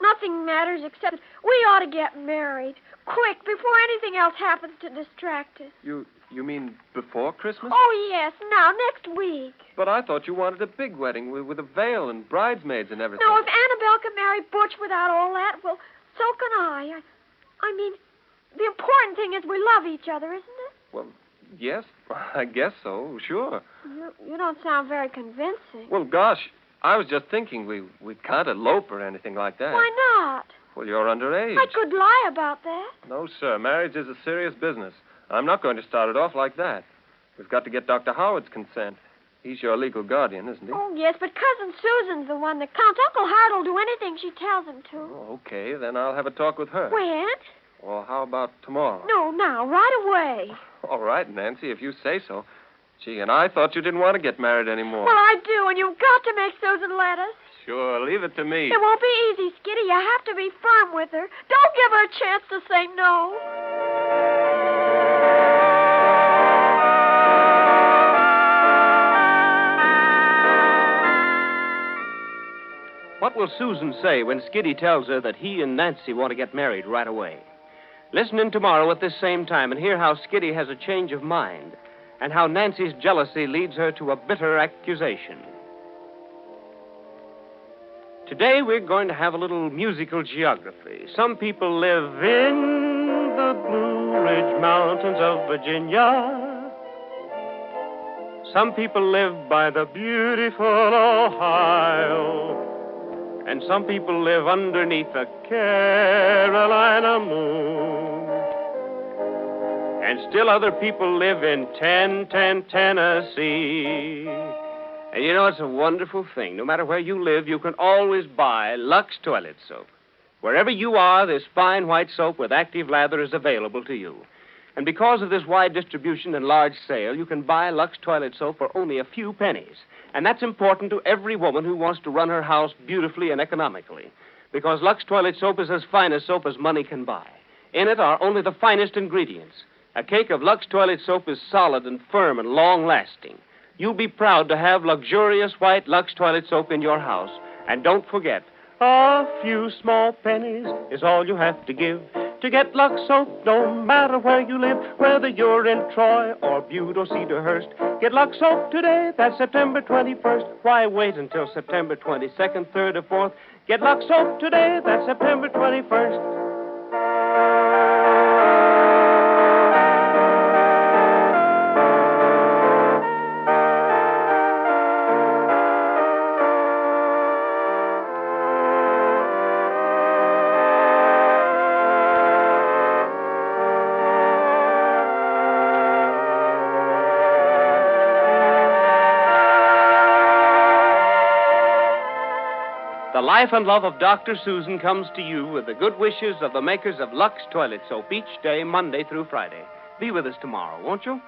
Nothing matters except that we ought to get married. Quick, before anything else happens to distract us. You mean before Christmas? Oh, yes, now, next week. But I thought you wanted a big wedding with a veil and bridesmaids and everything. No, if Annabelle can marry Butch without all that, well, so can I. I mean, the important thing is we love each other, isn't it? Well, yes, I guess so, sure. You don't sound very convincing. Well, gosh, I was just thinking we can't elope or anything like that. Why not? Well, you're underage. I could lie about that. No, sir. Marriage is a serious business. I'm not going to start it off like that. We've got to get Dr. Howard's consent. He's your legal guardian, isn't he? Oh, yes, but Cousin Susan's the one that counts. Uncle Howard will do anything she tells him to. Oh, okay, then I'll have a talk with her. When? Well, how about tomorrow? No, now, right away. All right, Nancy, if you say so. Gee, and I thought you didn't want to get married anymore. Well, I do, and you've got to make Susan let us. Sure, leave it to me. It won't be easy, Skitty. You have to be firm with her. Don't give her a chance to say no. What will Susan say when Skitty tells her that he and Nancy want to get married right away? Listen in tomorrow at this same time and hear how Skitty has a change of mind and how Nancy's jealousy leads her to a bitter accusation. Today we're going to have a little musical geography. Some people live in the Blue Ridge Mountains of Virginia. Some people live by the beautiful Ohio. And some people live underneath the Carolina moon. And still other people live in 1010 Tennessee. And you know, it's a wonderful thing. No matter where you live, you can always buy Lux toilet soap. Wherever you are, this fine white soap with active lather is available to you. And because of this wide distribution and large sale, you can buy Lux toilet soap for only a few pennies. And that's important to every woman who wants to run her house beautifully and economically. Because Lux toilet soap is as fine a soap as money can buy. In it are only the finest ingredients. A cake of Lux toilet soap is solid and firm and long-lasting. You'll be proud to have luxurious white Lux toilet soap in your house. And don't forget, a few small pennies is all you have to give to get Lux soap, no matter where you live, whether you're in Troy or Butte or Cedarhurst. Get Lux soap today, that's September 21st. Why wait until September 22nd, 3rd, or 4th? Get Lux soap today, that's September 21st. The life and love of Dr. Susan comes to you with the good wishes of the makers of Lux Toilet Soap each day, Monday through Friday. Be with us tomorrow, won't you?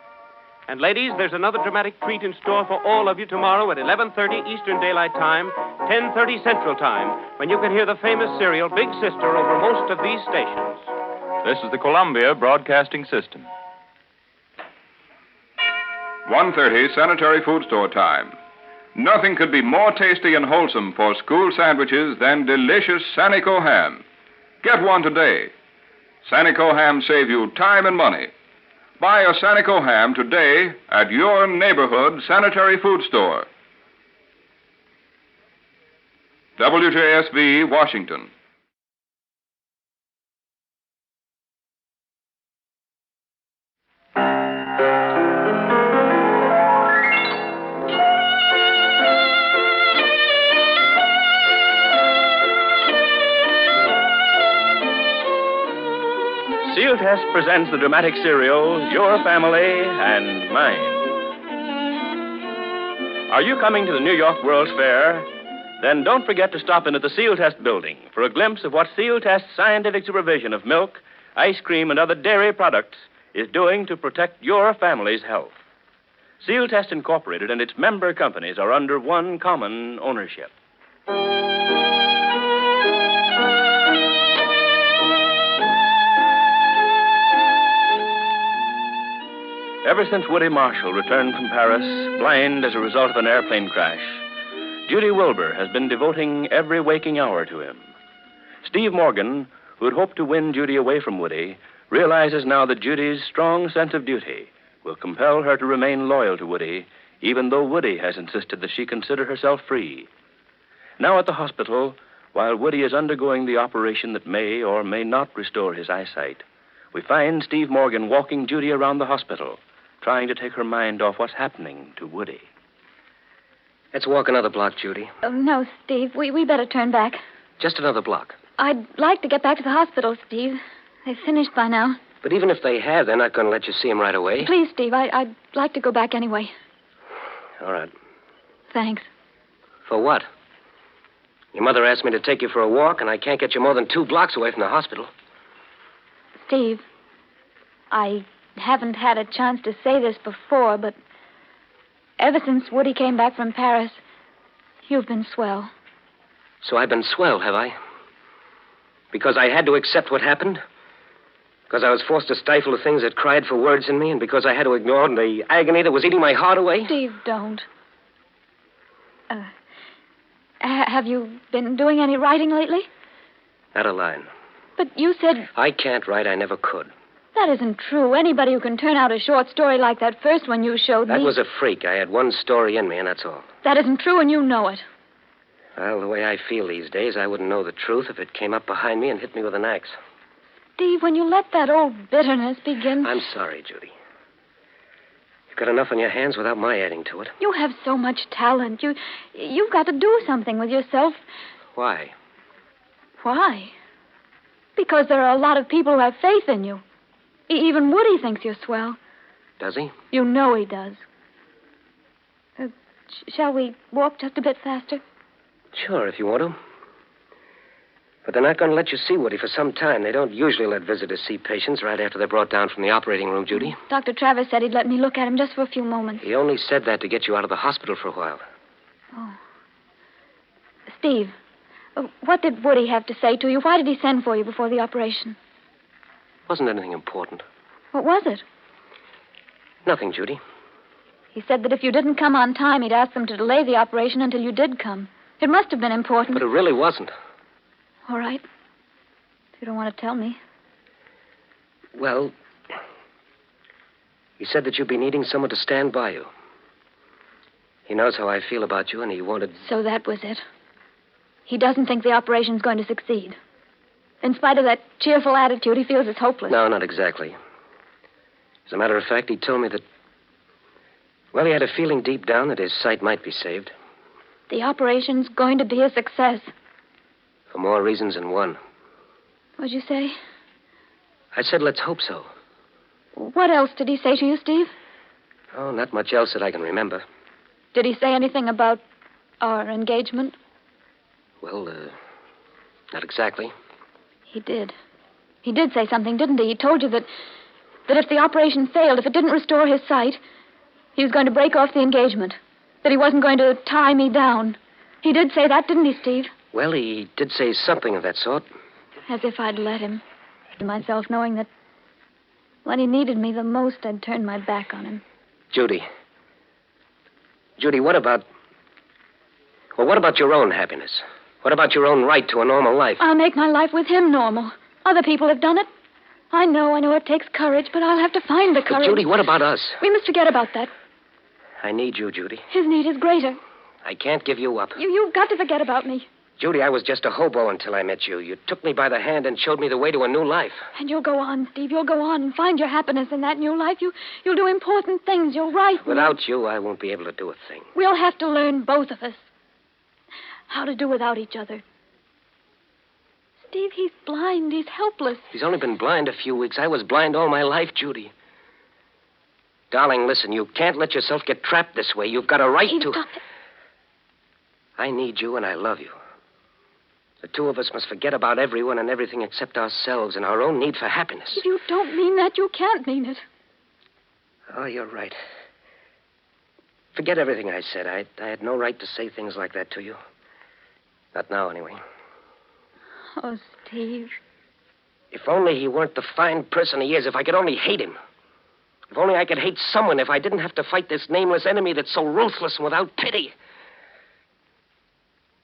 And ladies, there's another dramatic treat in store for all of you tomorrow at 11:30 Eastern Daylight Time, 10:30 Central Time, when you can hear the famous serial Big Sister over most of these stations. This is the Columbia Broadcasting System. 1:30 Sanitary Food Store time. Nothing could be more tasty and wholesome for school sandwiches than delicious Sanico ham. Get one today. Sanico ham save you time and money. Buy a Sanico ham today at your neighborhood sanitary food store. WJSV, Washington. Seal Test presents the dramatic serial, Your Family and Mine. Are you coming to the New York World's Fair? Then don't forget to stop in at the Seal Test building for a glimpse of what Seal Test's scientific supervision of milk, ice cream, and other dairy products is doing to protect your family's health. Seal Test Incorporated and its member companies are under one common ownership. Ever since Woody Marshall returned from Paris, blind as a result of an airplane crash, Judy Wilbur has been devoting every waking hour to him. Steve Morgan, who had hoped to win Judy away from Woody, realizes now that Judy's strong sense of duty will compel her to remain loyal to Woody, even though Woody has insisted that she consider herself free. Now at the hospital, while Woody is undergoing the operation that may or may not restore his eyesight, we find Steve Morgan walking Judy around the hospital, trying to take her mind off what's happening to Woody. Let's walk another block, Judy. Oh, no, Steve. We better turn back. Just another block. I'd like to get back to the hospital, Steve. They've finished by now. But even if they have, they're not going to let you see him right away. Please, Steve, I'd like to go back anyway. All right. Thanks. For what? Your mother asked me to take you for a walk, and I can't get you more than 2 blocks away from the hospital. Steve, I haven't had a chance to say this before, but Ever since Woody came back from Paris, you've been swell. So I've been swell, have I? Because I had to accept what happened? Because I was forced to stifle the things that cried for words in me, and because I had to ignore the agony that was eating my heart away? Steve, don't. Have you been doing any writing lately? Not a line. But you said... I can't write. I never could. That isn't true. Anybody who can turn out a short story like that first one you showed me... That was a freak. I had one story in me, and that's all. That isn't true, and you know it. Well, the way I feel these days, I wouldn't know the truth if it came up behind me and hit me with an axe. Steve, when you let that old bitterness begin... I'm sorry, Judy. You've got enough on your hands without my adding to it. You have so much talent. You've got to do something with yourself. Why? Why? Because there are a lot of people who have faith in you. Even Woody thinks you're swell. Does he? You know he does. Shall we walk just a bit faster? Sure, if you want to. But they're not going to let you see Woody for some time. They don't usually let visitors see patients right after they're brought down from the operating room, Judy. Dr. Travers said he'd let me look at him just for a few moments. He only said that to get you out of the hospital for a while. Oh. Steve, what did Woody have to say to you? Why did he send for you before the operation? Wasn't anything important. What was it? Nothing, Judy. He said that if you didn't come on time, he'd ask them to delay the operation until you did come. It must have been important. But it really wasn't. All right. If you don't want to tell me. Well, he said that you'd be needing someone to stand by you. He knows how I feel about you, and he wanted... So that was it. He doesn't think the operation's going to succeed. In spite of that cheerful attitude, he feels it's hopeless. No, not exactly. As a matter of fact, he told me that... Well, he had a feeling deep down that his sight might be saved. The operation's going to be a success. For more reasons than one. What'd you say? I said, let's hope so. What else did he say to you, Steve? Oh, not much else that I can remember. Did he say anything about our engagement? Well, not exactly. He did. He did say something, didn't he? He told you that if the operation failed, if it didn't restore his sight, he was going to break off the engagement. That he wasn't going to tie me down. He did say that, didn't he, Steve? Well, he did say something of that sort. As if I'd let him. To myself, knowing that when he needed me the most, I'd turn my back on him. Judy. Judy, what about... Well, what about your own happiness? What about your own right to a normal life? I'll make my life with him normal. Other people have done it. I know it takes courage, but I'll have to find the courage. But, Judy, what about us? We must forget about that. I need you, Judy. His need is greater. I can't give you up. You've got to forget about me. Judy, I was just a hobo until I met you. You took me by the hand and showed me the way to a new life. And you'll go on, Steve. You'll go on and find your happiness in that new life. You'll do important things. You'll write. Without you, I won't be able to do a thing. We'll have to learn, both of us, how to do without each other. Steve, he's blind. He's helpless. He's only been blind a few weeks. I was blind all my life, Judy. Darling, listen, you can't let yourself get trapped this way. You've got a right to... I need you and I love you. The two of us must forget about everyone and everything except ourselves and our own need for happiness. If you don't mean that, you can't mean it. Oh, you're right. Forget everything I said. I had no right to say things like that to you. Not now, anyway. Oh, Steve. If only he weren't the fine person he is, if I could only hate him. If only I could hate someone, if I didn't have to fight this nameless enemy that's so ruthless and without pity.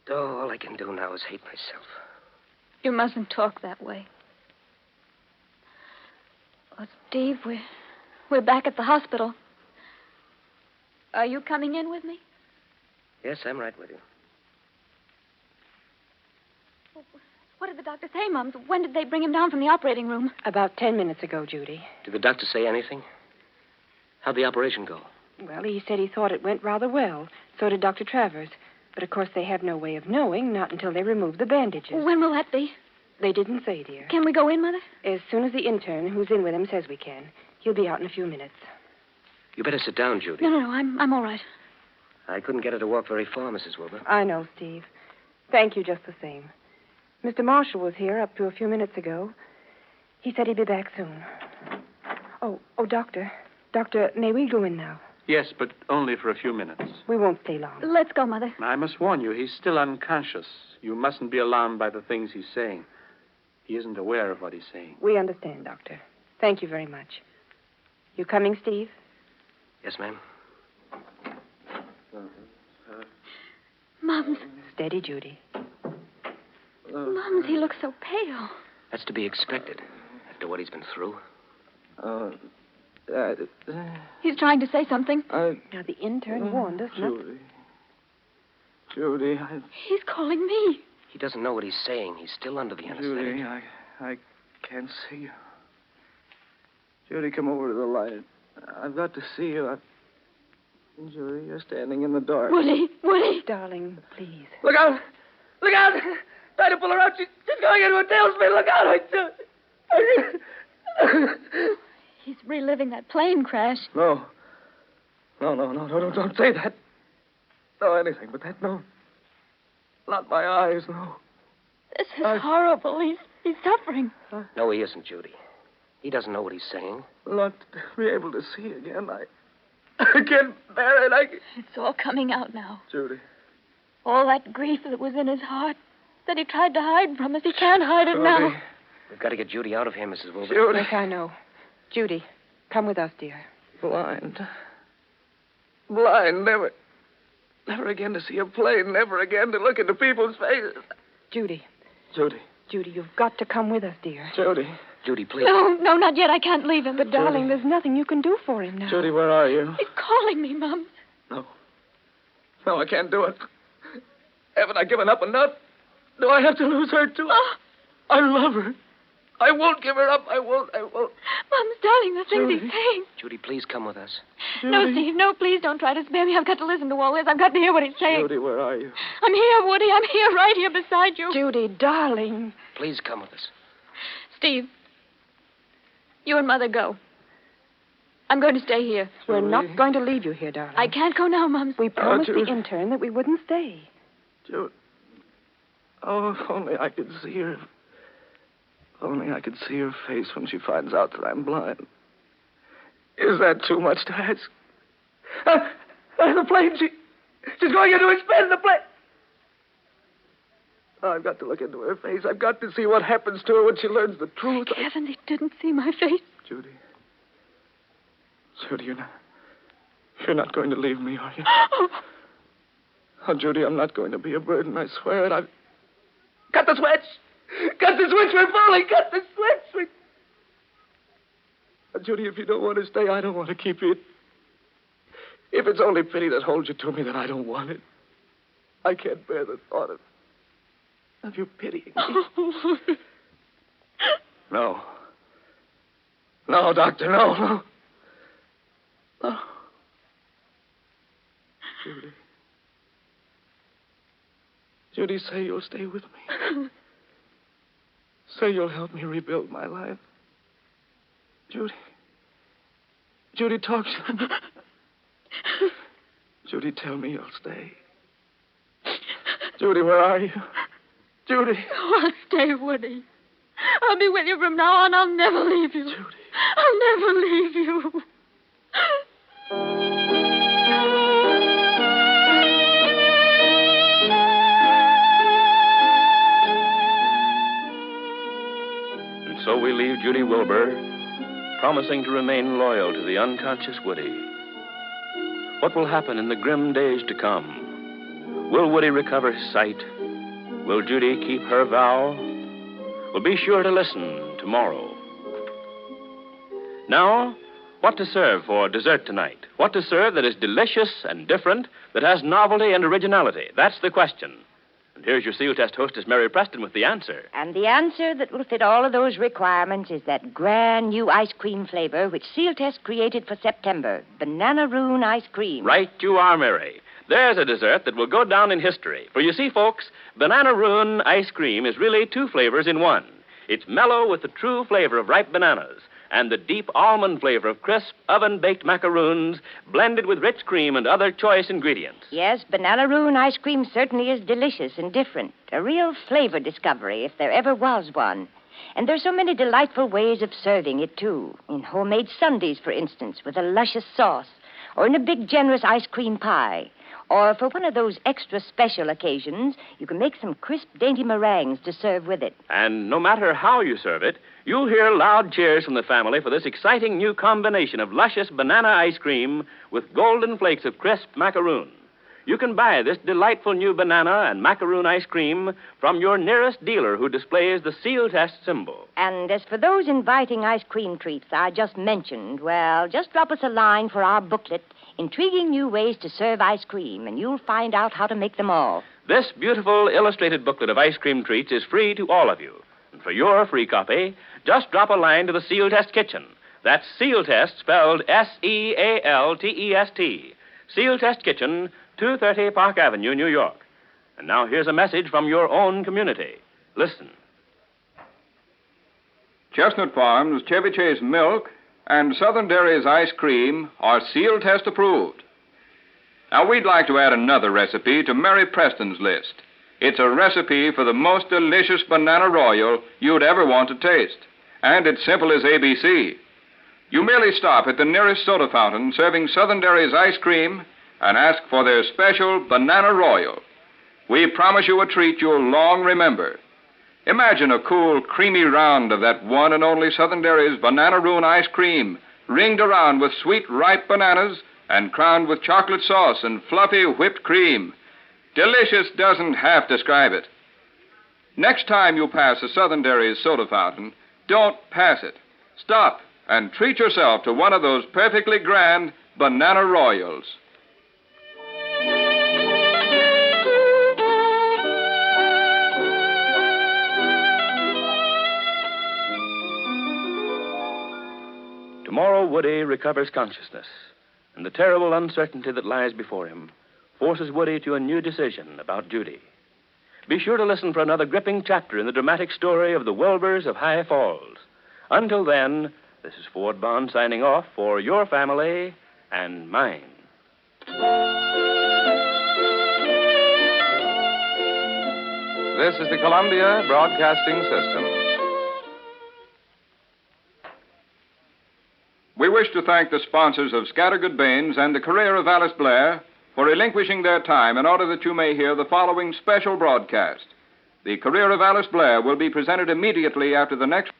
Oh, all I can do now is hate myself. You mustn't talk that way. Oh, Steve, we're back at the hospital. Are you coming in with me? Yes, I'm right with you. What did the doctor say, Mums? When did they bring him down from the operating room? About 10 minutes ago, Judy. Did the doctor say anything? How'd the operation go? Well, he said he thought it went rather well. So did Dr. Travers. But, of course, they have no way of knowing, not until they remove the bandages. When will that be? They didn't say, dear. Can we go in, Mother? As soon as the intern who's in with him says we can. He'll be out in a few minutes. You better sit down, Judy. No, I'm all right. I couldn't get her to walk very far, Mrs. Wilbur. I know, Steve. Thank you just the same. Mr. Marshall was here up to a few minutes ago. He said he'd be back soon. Oh, Doctor. Doctor, may we go in now? Yes, but only for a few minutes. We won't stay long. Let's go, Mother. I must warn you, he's still unconscious. You mustn't be alarmed by the things he's saying. He isn't aware of what he's saying. We understand, Doctor. Thank you very much. You coming, Steve? Yes, ma'am. Mums. Steady, Judy. Mums, he looks so pale. That's to be expected after what he's been through. He's trying to say something. Now, the intern warned us not to... Judy, He's calling me. He doesn't know what he's saying. He's still under the anesthetic. Judy, I can't see you. Judy, come over to the light. I've got to see you. Judy, you're standing in the dark. Woody! Darling, please. Look out! Look out! Try to pull her out. She's going into a tailspin. Look out! He's reliving that plane crash. No, don't say that. No, anything but that, no. Not my eyes, no. This is horrible. He's suffering. No, he isn't, Judy. He doesn't know what he's saying. Not to be able to see again. I can't bear it. It's all coming out now. Judy. All that grief that was in his heart, that he tried to hide from us. He can't hide it now. We've got to get Judy out of here, Mrs. Wilbur. Judy. Yes, I know. Judy, come with us, dear. Blind. Never again to see a plane. Never again to look into people's faces. Judy. Judy, you've got to come with us, dear. Judy, please. No, not yet. I can't leave him. But, darling, there's nothing you can do for him now. Judy, where are you? He's calling me, Mum. No, I can't do it. Haven't I given up enough? Do I have to lose her, too? I love her. I won't give her up. I won't. Mums, darling, the things he's saying. Judy, please come with us. Judy. No, Steve, no, please don't try to spare me. I've got to listen to all this. I've got to hear what he's saying. Judy, where are you? I'm here, Woody. I'm here, right here beside you. Judy, darling. Please come with us. Steve, you and Mother go. I'm going to stay here. We're not going to leave you here, darling. I can't go now, Mums. We promised the intern that we wouldn't stay. Judy. Oh, if only I could see her. If only I could see her face when she finds out that I'm blind. Is that too much to ask? The plane, she's going into a spin, the plane. Oh, I've got to look into her face. I've got to see what happens to her when she learns the truth. Heavens, he didn't see my face. Judy, you're not going to leave me, are you? Oh, Judy, I'm not going to be a burden, I swear it. I've... Cut the switch! Cut the switch, we're falling! Cut the switch! Judy, if you don't want to stay, I don't want to keep you. If it's only pity that holds you to me, then I don't want it. I can't bear the thought of you pitying me. No. No, Doctor, no. Judy. Judy, say you'll stay with me. Say you'll help me rebuild my life. Judy, talk to me. Judy, tell me you'll stay. Judy, where are you? Judy. Oh, I'll stay, Woody. I'll be with you from now on. I'll never leave you. Judy. I'll never leave you. And so we leave Judy Wilbur, promising to remain loyal to the unconscious Woody. What will happen in the grim days to come? Will Woody recover his sight? Will Judy keep her vow? Well, be sure to listen tomorrow. Now, what to serve for dessert tonight? What to serve that is delicious and different, that has novelty and originality? That's the question. And here's your Seal Test hostess, Mary Preston, with the answer. And the answer that will fit all of those requirements is that grand new ice cream flavor which Seal Test created for September, Banana Rune ice cream. Right you are, Mary. There's a dessert that will go down in history. For you see, folks, Banana Rune ice cream is really two flavors in one. It's mellow with the true flavor of ripe bananas and the deep almond flavor of crisp, oven-baked macaroons blended with rich cream and other choice ingredients. Yes, Banana Rune ice cream certainly is delicious and different. A real flavor discovery, if there ever was one. And there's so many delightful ways of serving it, too. In homemade sundaes, for instance, with a luscious sauce. or in a big, generous ice cream pie. Or for one of those extra special occasions, you can make some crisp, dainty meringues to serve with it. And no matter how you serve it, you'll hear loud cheers from the family for this exciting new combination of luscious banana ice cream with golden flakes of crisp macaroon. You can buy this delightful new banana and macaroon ice cream from your nearest dealer who displays the seal test symbol. And as for those inviting ice cream treats I just mentioned, well, just drop us a line for our booklet, Intriguing New Ways to Serve Ice Cream, and you'll find out how to make them all. This beautiful illustrated booklet of ice cream treats is free to all of you. And for your free copy, just drop a line to the Seal Test Kitchen. That's Seal Test, spelled S-E-A-L-T-E-S-T. Seal Test Kitchen, 230 Park Avenue, New York. And now here's a message from your own community. Listen. Chestnut Farms, Chevy Chase Milk, and Southern Dairy's ice cream are Seal Test approved. Now, we'd like to add another recipe to Mary Preston's list. It's a recipe for the most delicious banana royal you'd ever want to taste. And it's simple as ABC. You merely stop at the nearest soda fountain serving Southern Dairy's ice cream and ask for their special banana royal. We promise you a treat you'll long remember. Imagine a cool, creamy round of that one and only Southern Dairy's Banana-Roon ice cream, ringed around with sweet, ripe bananas and crowned with chocolate sauce and fluffy whipped cream. Delicious doesn't half describe it. Next time you pass a Southern Dairy's soda fountain, don't pass it. Stop and treat yourself to one of those perfectly grand banana royals. Tomorrow, Woody recovers consciousness, and the terrible uncertainty that lies before him forces Woody to a new decision about Judy. Be sure to listen for another gripping chapter in the dramatic story of the Goldbergs of High Falls. Until then, this is Ford Bond signing off for your family and mine. This is the Columbia Broadcasting System. We wish to thank the sponsors of Scattergood Baines and the career of Alice Blair for relinquishing their time in order that you may hear the following special broadcast. The career of Alice Blair will be presented immediately after the next...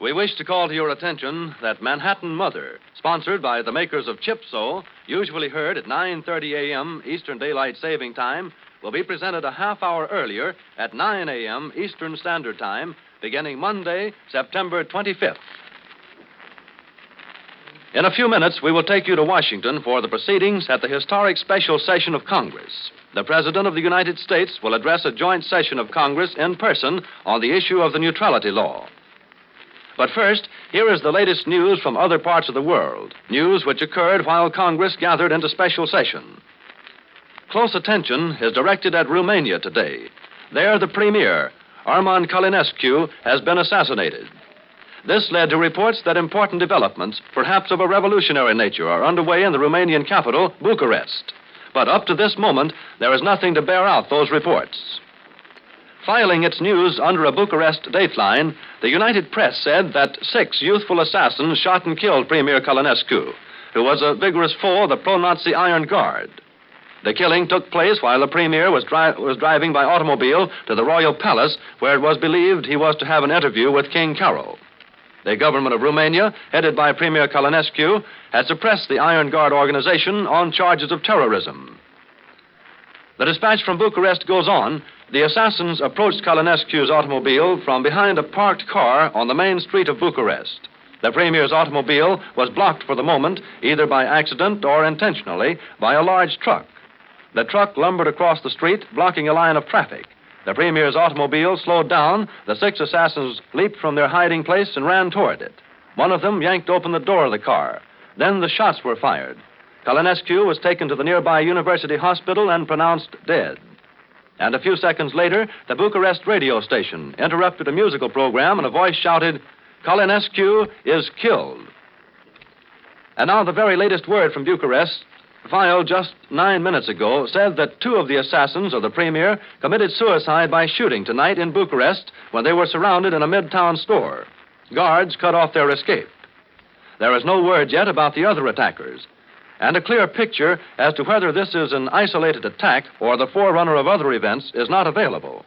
We wish to call to your attention that Manhattan Mother, sponsored by the makers of Chip-So, usually heard at 9:30 a.m. Eastern Daylight Saving Time, will be presented a half hour earlier at 9 a.m. Eastern Standard Time, beginning Monday, September 25th. In a few minutes, we will take you to Washington for the proceedings at the historic special session of Congress. The President of the United States will address a joint session of Congress in person on the issue of the neutrality law. But first, here is the latest news from other parts of the world, news which occurred while Congress gathered into special session. Close attention is directed at Romania today. There, the Premier, Armand Călinescu, has been assassinated. This led to reports that important developments, perhaps of a revolutionary nature, are underway in the Romanian capital, Bucharest. But up to this moment, there is nothing to bear out those reports. Filing its news under a Bucharest dateline, the United Press said that 6 youthful assassins shot and killed Premier Călinescu, who was a vigorous foe of the pro-Nazi Iron Guard. The killing took place while the Premier was driving by automobile to the Royal Palace, where it was believed he was to have an interview with King Carol. The government of Romania, headed by Premier Călinescu, had suppressed the Iron Guard organization on charges of terrorism. The dispatch from Bucharest goes on. The assassins approached Călinescu's automobile from behind a parked car on the main street of Bucharest. The Premier's automobile was blocked for the moment, either by accident or intentionally, by a large truck. The truck lumbered across the street, blocking a line of traffic. The Premier's automobile slowed down. The 6 assassins leaped from their hiding place and ran toward it. One of them yanked open the door of the car. Then the shots were fired. Călinescu was taken to the nearby university hospital and pronounced dead. And a few seconds later, the Bucharest radio station interrupted a musical program and a voice shouted, "Călinescu is killed." And now the very latest word from Bucharest, filed just 9 minutes ago, said that 2 of the assassins of the premier committed suicide by shooting tonight in Bucharest when they were surrounded in a midtown store. Guards cut off their escape. There is no word yet about the other attackers, and a clear picture as to whether this is an isolated attack or the forerunner of other events is not available.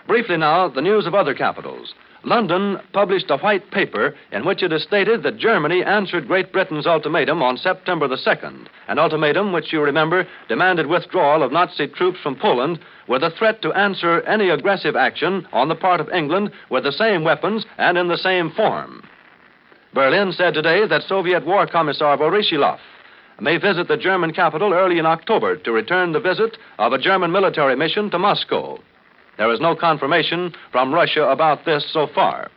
Briefly now, the news of other capitals. London published a white paper in which it is stated that Germany answered Great Britain's ultimatum on September the 2nd, an ultimatum which, you remember, demanded withdrawal of Nazi troops from Poland with a threat to answer any aggressive action on the part of England with the same weapons and in the same form. Berlin said today that Soviet War Commissar Voroshilov may visit the German capital early in October to return the visit of a German military mission to Moscow. There is no confirmation from Russia about this so far.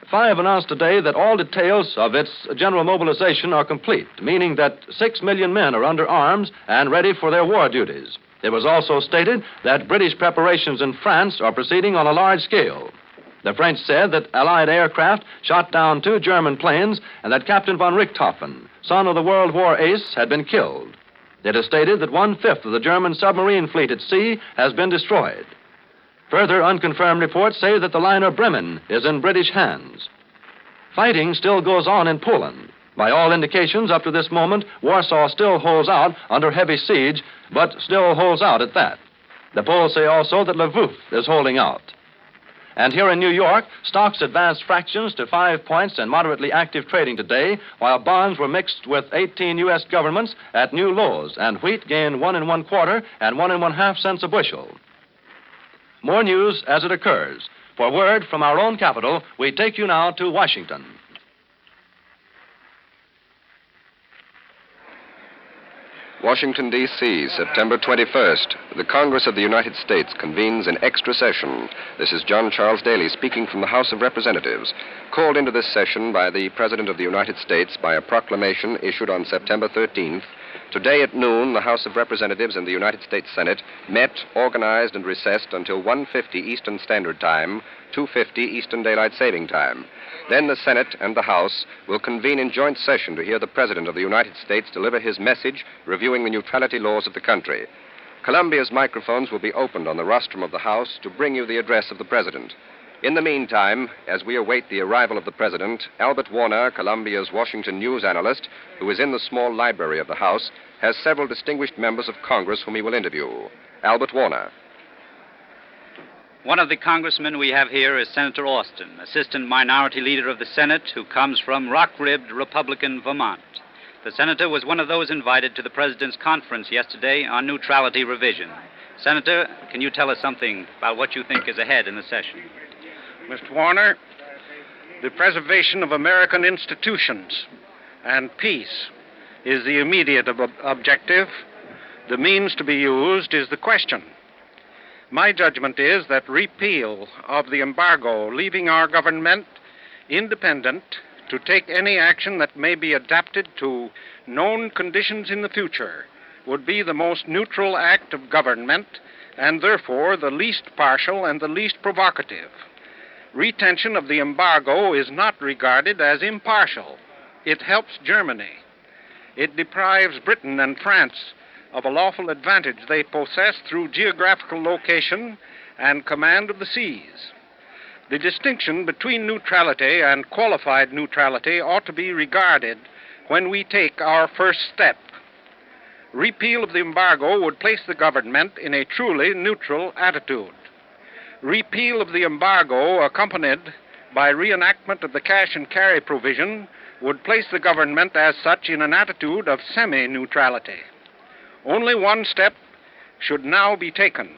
5 announced today that all details of its general mobilization are complete, meaning that 6 million men are under arms and ready for their war duties. It was also stated that British preparations in France are proceeding on a large scale. The French said that Allied aircraft shot down 2 German planes and that Captain von Richthofen, son of the World War ace, had been killed. It is stated that 1/5 of the German submarine fleet at sea has been destroyed. Further unconfirmed reports say that the liner Bremen is in British hands. Fighting still goes on in Poland. By all indications, up to this moment, Warsaw still holds out under heavy siege, but still holds out at that. The Poles say also that Lvov is holding out. And here in New York, stocks advanced fractions to 5 points in moderately active trading today, while bonds were mixed with 18 U.S. governments at new lows, and wheat gained 1 1/4 and 1 1/2 cents a bushel. More news as it occurs. For word from our own capital, we take you now to Washington. Washington, D.C., September 21st. The Congress of the United States convenes in extra session. This is John Charles Daly speaking from the House of Representatives, called into this session by the President of the United States by a proclamation issued on September 13th. Today at noon, the House of Representatives and the United States Senate met, organized, and recessed until 1:50 Eastern Standard Time, 2:50 Eastern Daylight Saving Time. Then the Senate and the House will convene in joint session to hear the President of the United States deliver his message reviewing the neutrality laws of the country. Columbia's microphones will be opened on the rostrum of the House to bring you the address of the President. In the meantime, as we await the arrival of the President, Albert Warner, Columbia's Washington news analyst, who is in the small library of the House, has several distinguished members of Congress whom he will interview. Albert Warner. One of the congressmen we have here is Senator Austin, Assistant Minority Leader of the Senate, who comes from rock-ribbed Republican Vermont. The senator was one of those invited to the President's conference yesterday on neutrality revision. Senator, can you tell us something about what you think is ahead in the session? Mr. Warner, the preservation of American institutions and peace is the immediate objective. The means to be used is the question. My judgment is that repeal of the embargo, leaving our government independent to take any action that may be adapted to known conditions in the future, would be the most neutral act of government and therefore the least partial and the least provocative. Retention of the embargo is not regarded as impartial. It helps Germany. It deprives Britain and France of a lawful advantage they possess through geographical location and command of the seas. The distinction between neutrality and qualified neutrality ought to be regarded when we take our first step. Repeal of the embargo would place the government in a truly neutral attitude. Repeal of the embargo, accompanied by reenactment of the cash and carry provision, would place the government as such in an attitude of semi-neutrality. Only one step should now be taken.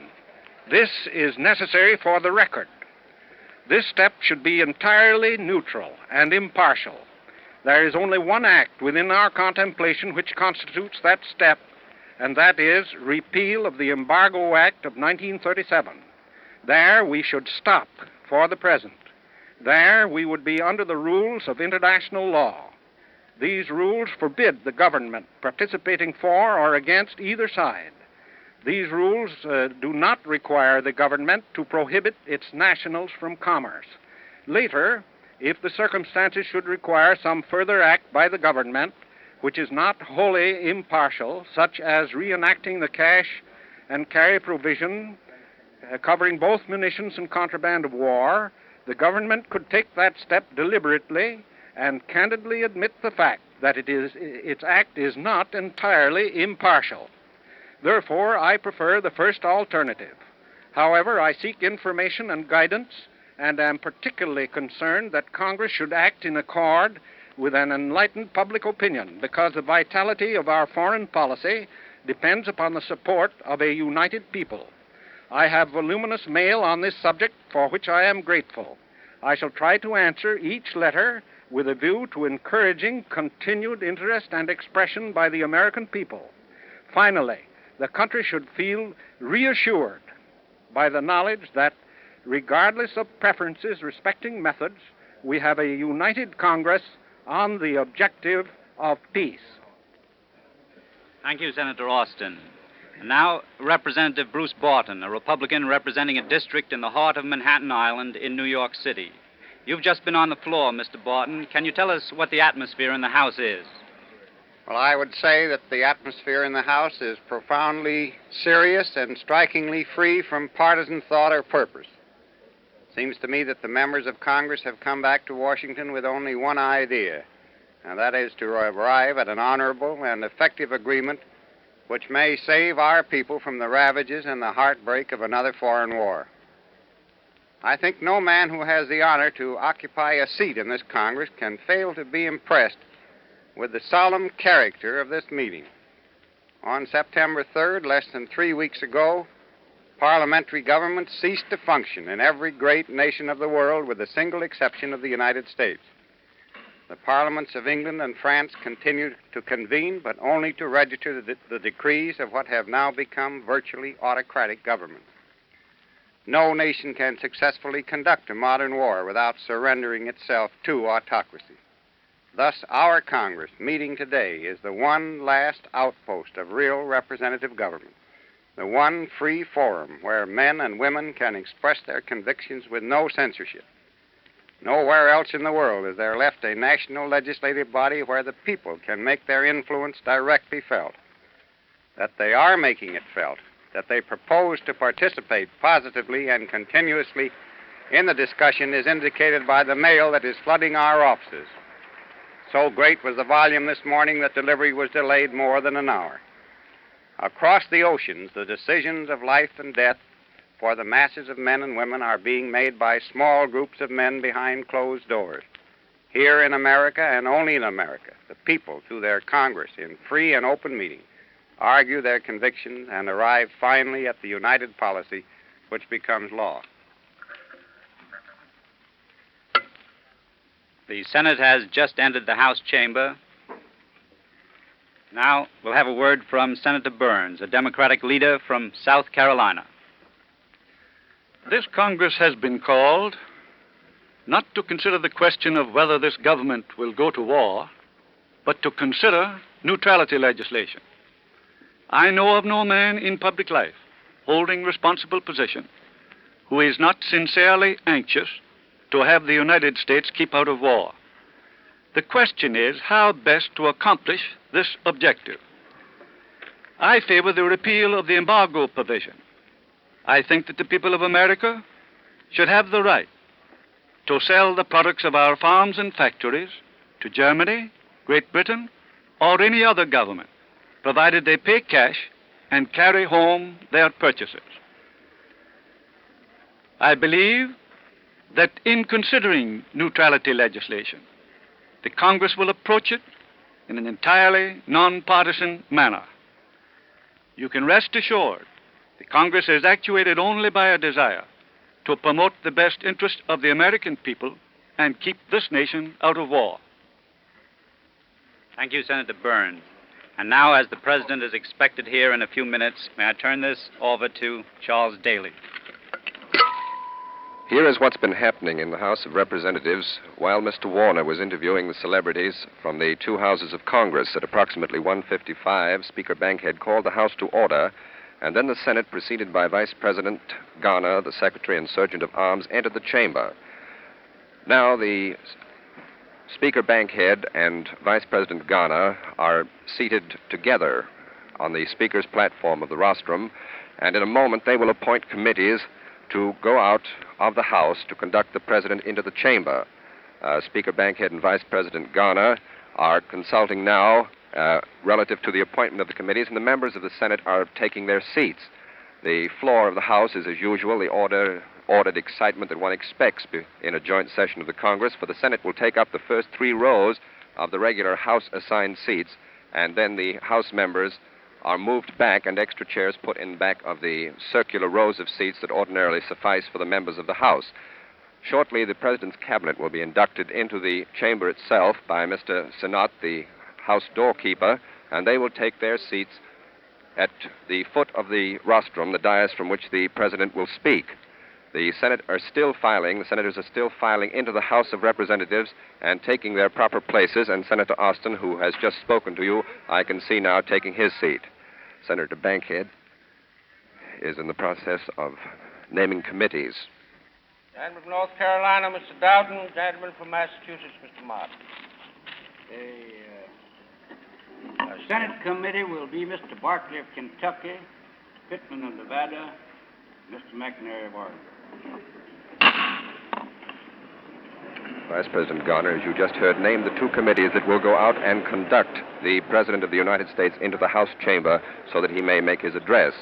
This is necessary for the record. This step should be entirely neutral and impartial. There is only one act within our contemplation which constitutes that step, and that is repeal of the Embargo Act of 1937. There we should stop for the present. There we would be under the rules of international law. These rules forbid the government participating for or against either side. These rules do not require the government to prohibit its nationals from commerce. Later, if the circumstances should require some further act by the government, which is not wholly impartial, such as reenacting the cash and carry provision covering both munitions and contraband of war, the government could take that step deliberately and candidly admit the fact that its act is not entirely impartial. Therefore, I prefer the first alternative. However, I seek information and guidance, and am particularly concerned that Congress should act in accord with an enlightened public opinion, because the vitality of our foreign policy depends upon the support of a united people. I have voluminous mail on this subject, for which I am grateful. I shall try to answer each letter with a view to encouraging continued interest and expression by the American people. Finally, the country should feel reassured by the knowledge that, regardless of preferences respecting methods, we have a united Congress on the objective of peace. Thank you, Senator Austin. And now, Representative Bruce Barton, a Republican representing a district in the heart of Manhattan Island in New York City. You've just been on the floor, Mr. Barton. Can you tell us what the atmosphere in the House is? Well, I would say that the atmosphere in the House is profoundly serious and strikingly free from partisan thought or purpose. It seems to me that the members of Congress have come back to Washington with only one idea, and that is to arrive at an honorable and effective agreement which may save our people from the ravages and the heartbreak of another foreign war. I think no man who has the honor to occupy a seat in this Congress can fail to be impressed with the solemn character of this meeting. On September 3rd, less than 3 weeks ago, parliamentary government ceased to function in every great nation of the world, with the single exception of the United States. The parliaments of England and France continued to convene, but only to register the decrees of what have now become virtually autocratic governments. No nation can successfully conduct a modern war without surrendering itself to autocracy. Thus, our Congress, meeting today, is the one last outpost of real representative government, the one free forum where men and women can express their convictions with no censorship. Nowhere else in the world is there left a national legislative body where the people can make their influence directly felt. That they are making it felt, that they propose to participate positively and continuously in the discussion, is indicated by the mail that is flooding our offices. So great was the volume this morning that delivery was delayed more than an hour. Across the oceans, the decisions of life and death for the masses of men and women are being made by small groups of men behind closed doors. Here in America, and only in America, the people, through their Congress, in free and open meeting, argue their convictions and arrive finally at the united policy which becomes law. The Senate has just entered the House chamber. Now we'll have a word from Senator Burns, a Democratic leader from South Carolina. This Congress has been called not to consider the question of whether this government will go to war, but to consider neutrality legislation. I know of no man in public life holding responsible position who is not sincerely anxious to have the United States keep out of war. The question is how best to accomplish this objective. I favor the repeal of the embargo provision. I think that the people of America should have the right to sell the products of our farms and factories to Germany, Great Britain, or any other government, provided they pay cash and carry home their purchases. I believe that in considering neutrality legislation, the Congress will approach it in an entirely nonpartisan manner. You can rest assured the Congress is actuated only by a desire to promote the best interest of the American people and keep this nation out of war. Thank you, Senator Burns. And now, as the President is expected here in a few minutes, may I turn this over to Charles Daley. Here is what's been happening in the House of Representatives while Mr. Warner was interviewing the celebrities from the two houses of Congress. At approximately 1:55, Speaker Bankhead called the House to order, and then the Senate, preceded by Vice President Garner, the Secretary and Sergeant of Arms, entered the chamber. Now, the Speaker Bankhead and Vice President Garner are seated together on the Speaker's platform of the rostrum, and in a moment they will appoint committees to go out of the House to conduct the President into the chamber. Speaker Bankhead and Vice President Garner are consulting now relative to the appointment of the committees, and the members of the Senate are taking their seats. The floor of the House is, as usual, the ordered excitement that one expects in a joint session of the Congress, for the Senate will take up the first 3 rows of the regular House-assigned seats, and then the House members are moved back and extra chairs put in back of the circular rows of seats that ordinarily suffice for the members of the House. Shortly, the President's cabinet will be inducted into the chamber itself by Mr. Sinat, the House doorkeeper, and they will take their seats at the foot of the rostrum, the dais from which the President will speak. The senators are still filing into the House of Representatives and taking their proper places, and Senator Austin, who has just spoken to you, I can see now taking his seat. Senator Bankhead is in the process of naming committees. Gentleman from North Carolina, Mr. Dowden. Gentleman from Massachusetts, Mr. Martin. The Senate committee will be Mr. Barkley of Kentucky, Pittman of Nevada, Mr. McNary of Oregon. Vice President Garner, as you just heard, named the 2 committees that will go out and conduct the President of the United States into the House chamber so that he may make his address.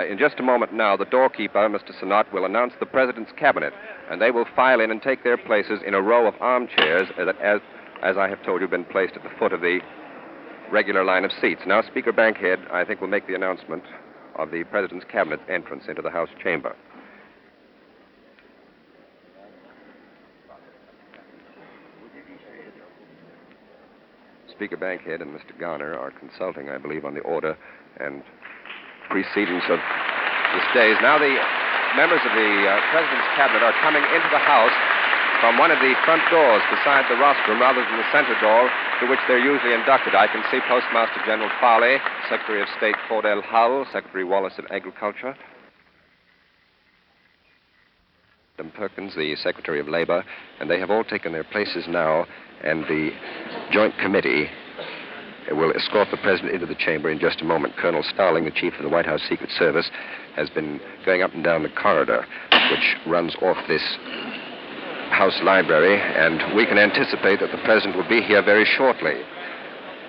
In just a moment now, the doorkeeper, Mr. Sinat, will announce the President's cabinet, and they will file in and take their places in a row of armchairs that, as I have told you, have been placed at the foot of the regular line of seats. Now, Speaker Bankhead, I think, will make the announcement of the President's cabinet's entrance into the House chamber. Speaker Bankhead and Mr. Garner are consulting, I believe, on the order and precedence of the stays. Now the members of the President's cabinet are coming into the House from one of the front doors beside the rostrum rather than the center door to which they're usually inducted. I can see Postmaster General Farley, Secretary of State Cordell Hull, Secretary Wallace of Agriculture, Adam Perkins, the Secretary of Labor, and they have all taken their places now, and the Joint Committee will escort the President into the chamber in just a moment. Colonel Starling, the Chief of the White House Secret Service, has been going up and down the corridor, which runs off this House library, and we can anticipate that the President will be here very shortly.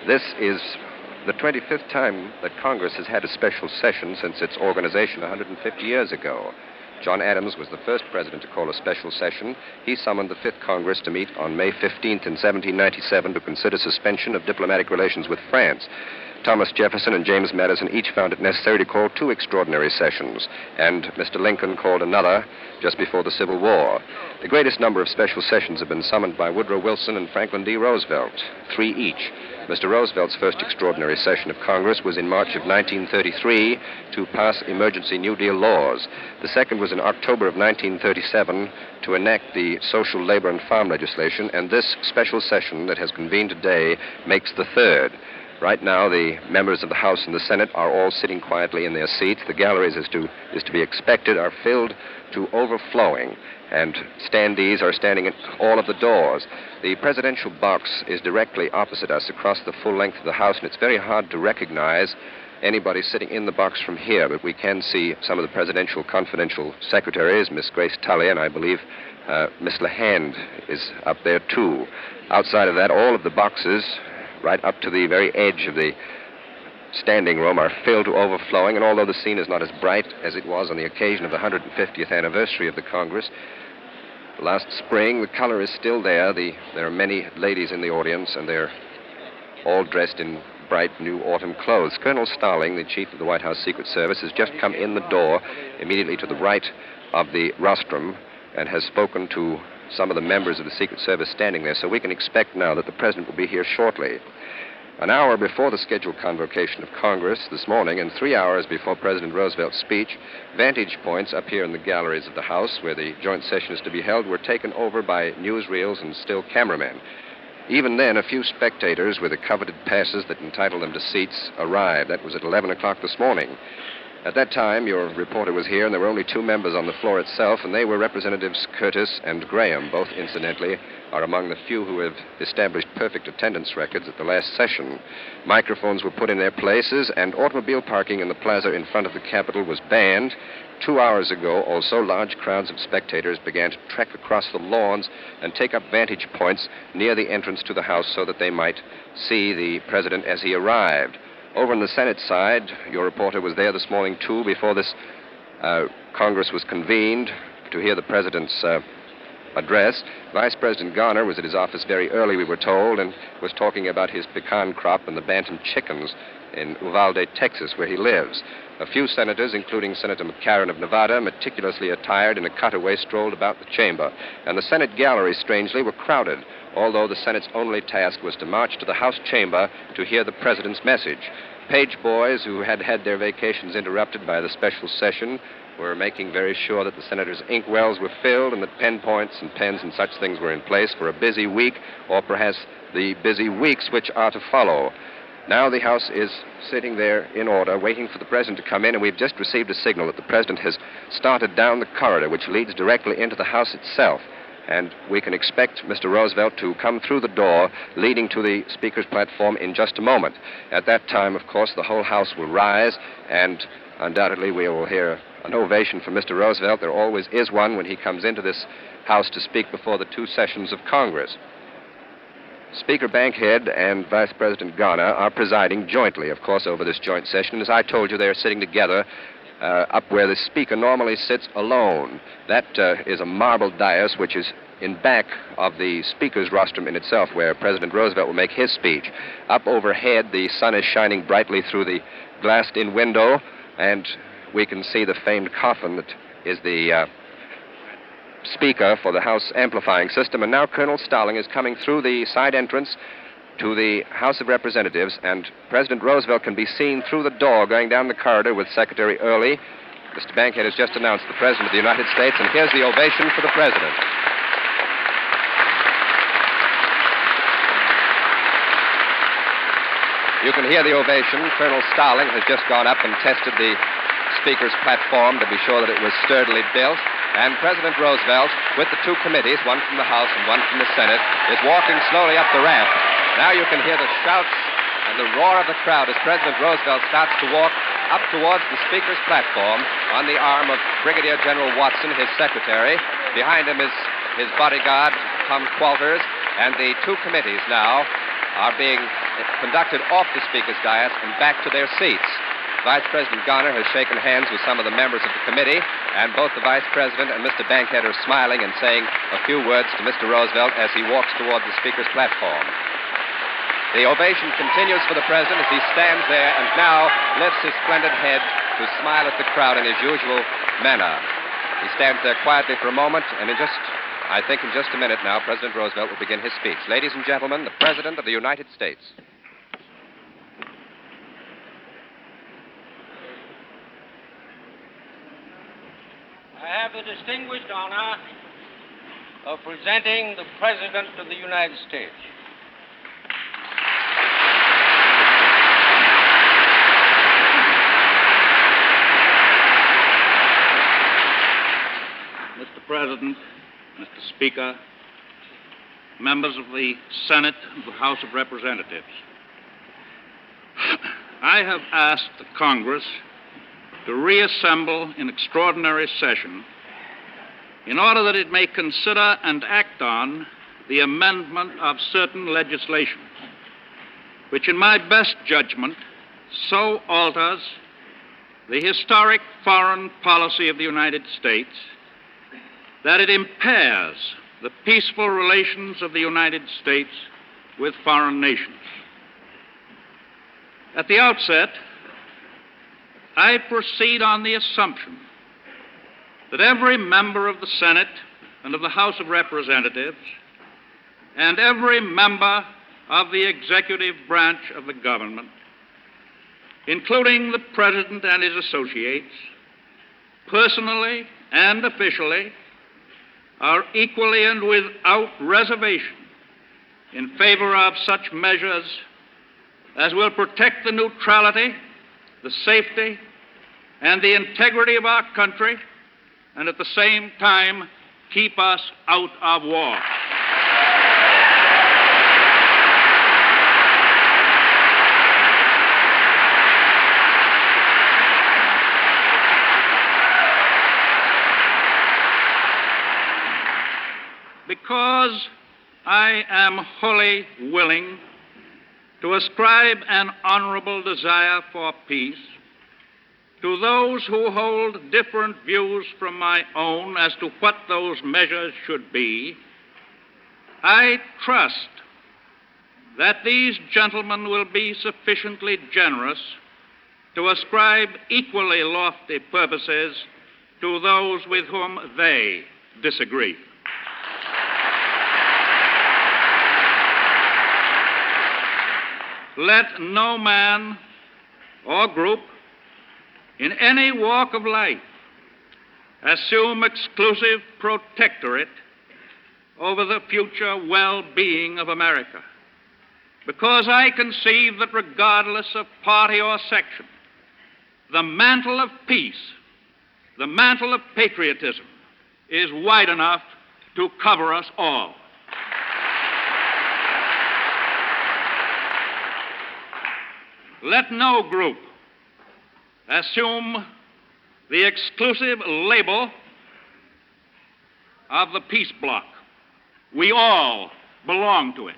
This is the 25th time that Congress has had a special session since its organization 150 years ago. John Adams was the first president to call a special session. He summoned the 5th Congress to meet on May 15th in 1797 to consider suspension of diplomatic relations with France. Thomas Jefferson and James Madison each found it necessary to call 2 extraordinary sessions, and Mr. Lincoln called another just before the Civil War. The greatest number of special sessions have been summoned by Woodrow Wilson and Franklin D. Roosevelt, 3 each. Mr. Roosevelt's first extraordinary session of Congress was in March of 1933 to pass emergency New Deal laws. The second was in October of 1937 to enact the social, labor, and farm legislation, and this special session that has convened today makes the third. Right now, the members of the House and the Senate are all sitting quietly in their seats. The galleries, as to be expected, are filled to overflowing, and standees are standing at all of the doors. The presidential box is directly opposite us across the full length of the House, and it's very hard to recognize anybody sitting in the box from here, but we can see some of the presidential confidential secretaries, Miss Grace Tully, and I believe Miss LeHand is up there, too. Outside of that, all of the boxes, right up to the very edge of the standing room, are filled to overflowing, and although the scene is not as bright as it was on the occasion of the 150th anniversary of the Congress last spring, the color is still there. There are many ladies in the audience, and they're all dressed in bright new autumn clothes. Colonel Starling, the Chief of the White House Secret Service, has just come in the door immediately to the right of the rostrum and has spoken to some of the members of the Secret Service standing there, so we can expect now that the President will be here shortly. An hour before the scheduled convocation of Congress this morning and 3 hours before President Roosevelt's speech, vantage points up here in the galleries of the House where the joint session is to be held were taken over by newsreels and still cameramen. Even then, a few spectators with the coveted passes that entitled them to seats arrived. That was at 11 o'clock this morning. At that time, your reporter was here, and there were only 2 members on the floor itself, and they were Representatives Curtis and Graham. Both, incidentally, are among the few who have established perfect attendance records at the last session. Microphones were put in their places, and automobile parking in the plaza in front of the Capitol was banned. 2 hours ago, also, large crowds of spectators began to trek across the lawns and take up vantage points near the entrance to the House so that they might see the president as he arrived. Over on the Senate side, your reporter was there this morning, too, before this Congress was convened to hear the president's address. Vice President Garner was at his office very early, we were told, and was talking about his pecan crop and the bantam chickens in Uvalde, Texas, where he lives. A few senators, including Senator McCarran of Nevada, meticulously attired in a cutaway, strolled about the chamber. And the Senate galleries, strangely, were crowded, although the Senate's only task was to march to the House chamber to hear the president's message. Page boys who had had their vacations interrupted by the special session were making very sure that the senators' inkwells were filled and that pen points and pens and such things were in place for a busy week, or perhaps the busy weeks which are to follow. Now the House is sitting there in order, waiting for the president to come in, and we've just received a signal that the president has started down the corridor, which leads directly into the House itself. And we can expect Mr. Roosevelt to come through the door leading to the Speaker's platform in just a moment. At that time, of course, the whole House will rise, and undoubtedly we will hear an ovation for Mr. Roosevelt. There always is one when he comes into this House to speak before the 2 sessions of Congress. Speaker Bankhead and Vice President Garner are presiding jointly, of course, over this joint session. And as I told you, they are sitting together up where the Speaker normally sits alone. That is a marble dais which is in back of the Speaker's rostrum in itself, where President Roosevelt will make his speech. Up overhead, the sun is shining brightly through the glassed-in window, and we can see the famed coffin that is the Speaker for the House amplifying system. And now Colonel Starling is coming through the side entrance to the House of Representatives, and President Roosevelt can be seen through the door going down the corridor with Secretary Early. Mr. Bankhead has just announced the President of the United States, and here's the ovation for the President. You can hear the ovation. Colonel Starling has just gone up and tested the Speaker's platform to be sure that it was sturdily built. And President Roosevelt, with the 2 committees, one from the House and one from the Senate, is walking slowly up the ramp. Now you can hear the shouts and the roar of the crowd as President Roosevelt starts to walk up towards the Speaker's platform on the arm of Brigadier General Watson, his secretary. Behind him is his bodyguard, Tom Qualters, and the 2 committees now are being conducted off the Speaker's dais and back to their seats. Vice President Garner has shaken hands with some of the members of the committee, and both the Vice President and Mr. Bankhead are smiling and saying a few words to Mr. Roosevelt as he walks toward the Speaker's platform. The ovation continues for the President as he stands there and now lifts his splendid head to smile at the crowd in his usual manner. He stands there quietly for a moment, and in just a minute now, President Roosevelt will begin his speech. Ladies and gentlemen, the President of the United States. I have the distinguished honor of presenting the President of the United States. Mr. President, Mr. Speaker, members of the Senate and the House of Representatives, I have asked the Congress to reassemble in extraordinary session in order that it may consider and act on the amendment of certain legislation, which in my best judgment so alters the historic foreign policy of the United States that it impairs the peaceful relations of the United States with foreign nations. At the outset, I proceed on the assumption that every member of the Senate and of the House of Representatives and every member of the executive branch of the government, including the President and his associates, personally and officially, are equally and without reservation in favor of such measures as will protect the neutrality, the safety, and the integrity of our country, and at the same time keep us out of war. Because I am wholly willing to ascribe an honorable desire for peace to those who hold different views from my own as to what those measures should be, I trust that these gentlemen will be sufficiently generous to ascribe equally lofty purposes to those with whom they disagree. Let no man or group in any walk of life assume exclusive protectorate over the future well-being of America, because I conceive that regardless of party or section, the mantle of peace, the mantle of patriotism, is wide enough to cover us all. Let no group assume the exclusive label of the peace bloc. We all belong to it.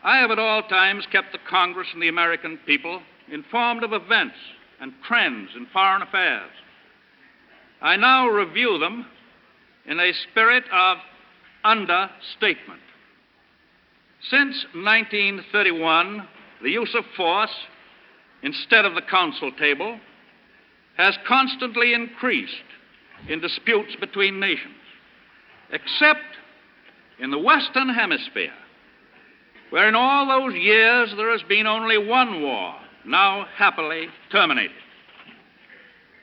I have at all times kept the Congress and the American people informed of events and trends in foreign affairs. I now review them in a spirit of understatement. Since 1931, the use of force instead of the council table has constantly increased in disputes between nations, except in the Western Hemisphere, where in all those years there has been only one war, now happily terminated.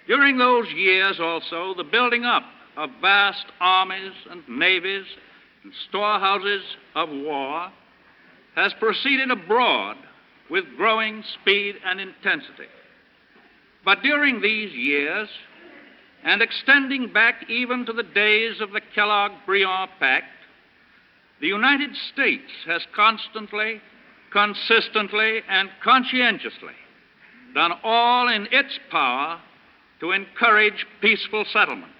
During those years also, the building up of vast armies and navies and storehouses of war has proceeded abroad with growing speed and intensity. But during these years, and extending back even to the days of the Kellogg-Briand Pact, the United States has constantly, consistently, and conscientiously done all in its power to encourage peaceful settlements,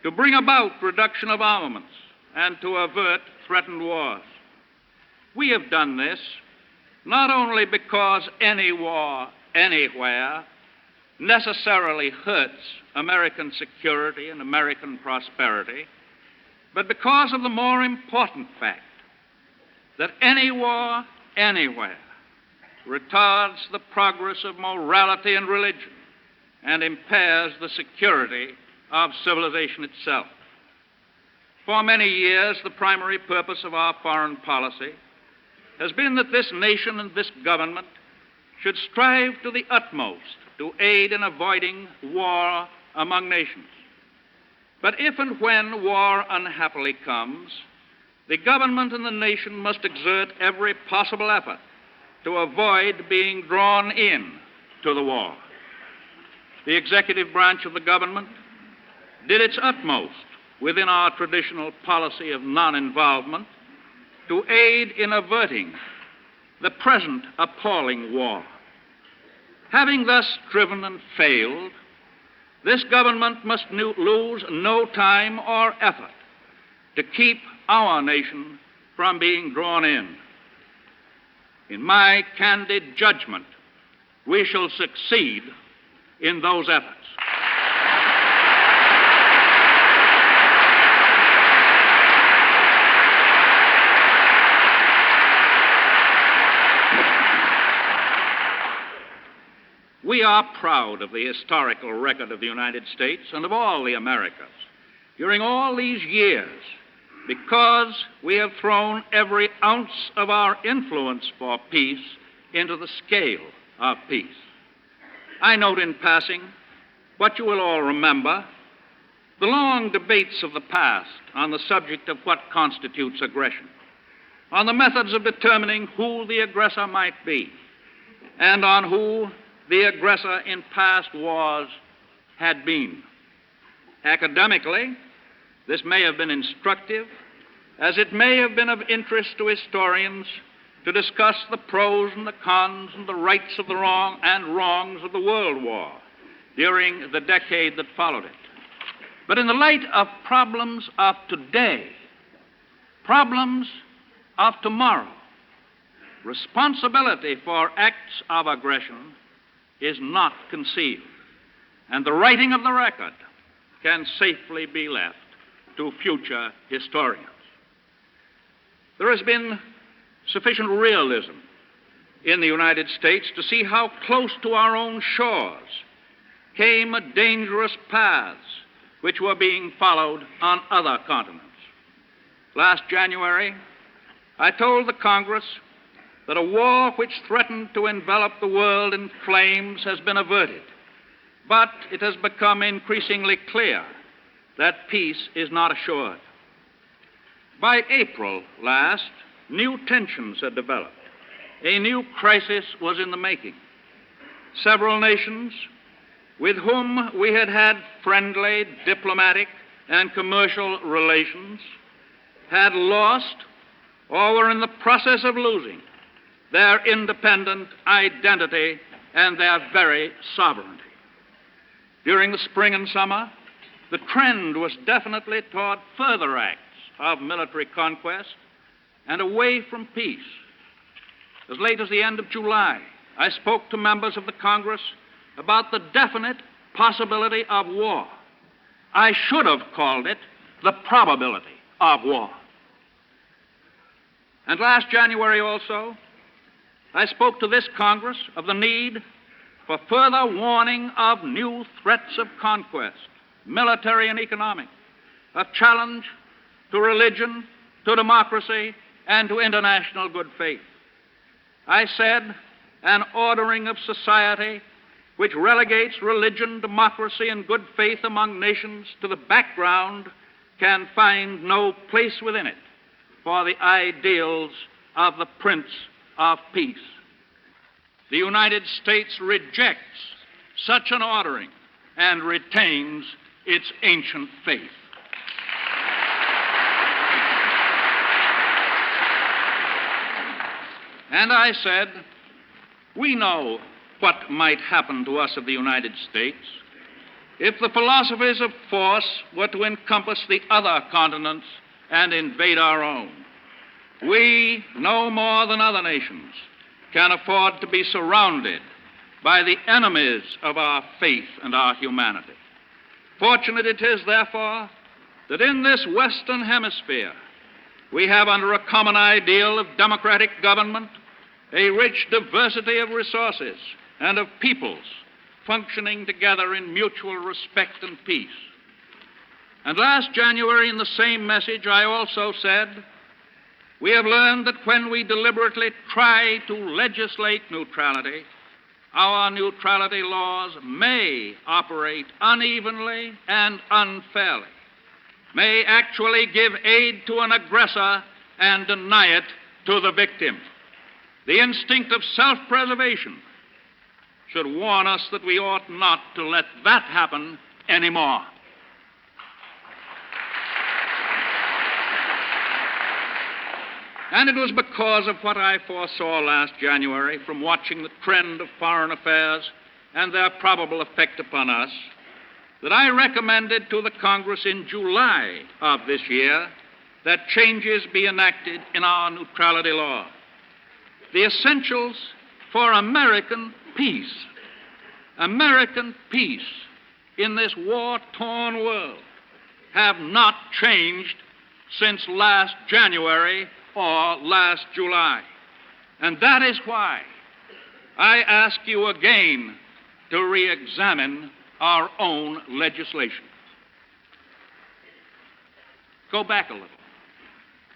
to bring about reduction of armaments, and to avert threatened wars. We have done this not only because any war anywhere necessarily hurts American security and American prosperity, but because of the more important fact that any war anywhere retards the progress of morality and religion and impairs the security of civilization itself. For many years, the primary purpose of our foreign policy has been that this nation and this government should strive to the utmost to aid in avoiding war among nations. But if and when war unhappily comes, the government and the nation must exert every possible effort to avoid being drawn in to the war. The executive branch of the government did its utmost within our traditional policy of non-involvement to aid in averting the present appalling war. Having thus striven and failed, this government must lose no time or effort to keep our nation from being drawn in. In my candid judgment, we shall succeed in those efforts. We are proud of the historical record of the United States and of all the Americas. During all these years, because we have thrown every ounce of our influence for peace into the scale of peace. I note in passing what you will all remember, the long debates of the past on the subject of what constitutes aggression, on the methods of determining who the aggressor might be, and on who the aggressor in past wars had been. Academically, this may have been instructive, as it may have been of interest to historians to discuss the pros and the cons and the rights of the wrong and wrongs of the World War during the decade that followed it. But in the light of problems of today, problems of tomorrow, responsibility for acts of aggression is not concealed, and the writing of the record can safely be left to future historians. There has been sufficient realism in the United States to see how close to our own shores came dangerous paths which were being followed on other continents. Last January, I told the Congress that a war which threatened to envelop the world in flames has been averted, but it has become increasingly clear that peace is not assured. By April last, new tensions had developed. A new crisis was in the making. Several nations with whom we had had friendly, diplomatic, and commercial relations had lost or were in the process of losing their independent identity and their very sovereignty. During the spring and summer, the trend was definitely toward further acts of military conquest and away from peace. As late as the end of July, I spoke to members of the Congress about the definite possibility of war. I should have called it the probability of war. And last January also, I spoke to this Congress of the need for further warning of new threats of conquest, military and economic, of challenge to religion, to democracy, and to international good faith. I said an ordering of society which relegates religion, democracy, and good faith among nations to the background can find no place within it for the ideals of the Prince of Peace. The United States rejects such an ordering and retains its ancient faith. And I said, we know what might happen to us of the United States if the philosophies of force were to encompass the other continents and invade our own. We, no more than other nations, can afford to be surrounded by the enemies of our faith and our humanity. Fortunate it is, therefore, that in this Western Hemisphere we have under a common ideal of democratic government a rich diversity of resources and of peoples functioning together in mutual respect and peace. And last January, in the same message, I also said, we have learned that when we deliberately try to legislate neutrality, our neutrality laws may operate unevenly and unfairly, may actually give aid to an aggressor and deny it to the victim. The instinct of self-preservation should warn us that we ought not to let that happen anymore. And it was because of what I foresaw last January from watching the trend of foreign affairs and their probable effect upon us that I recommended to the Congress in July of this year that changes be enacted in our neutrality law. The essentials for American peace in this war-torn world have not changed since last January or last July. And that is why I ask you again to re-examine our own legislation. Go back a little.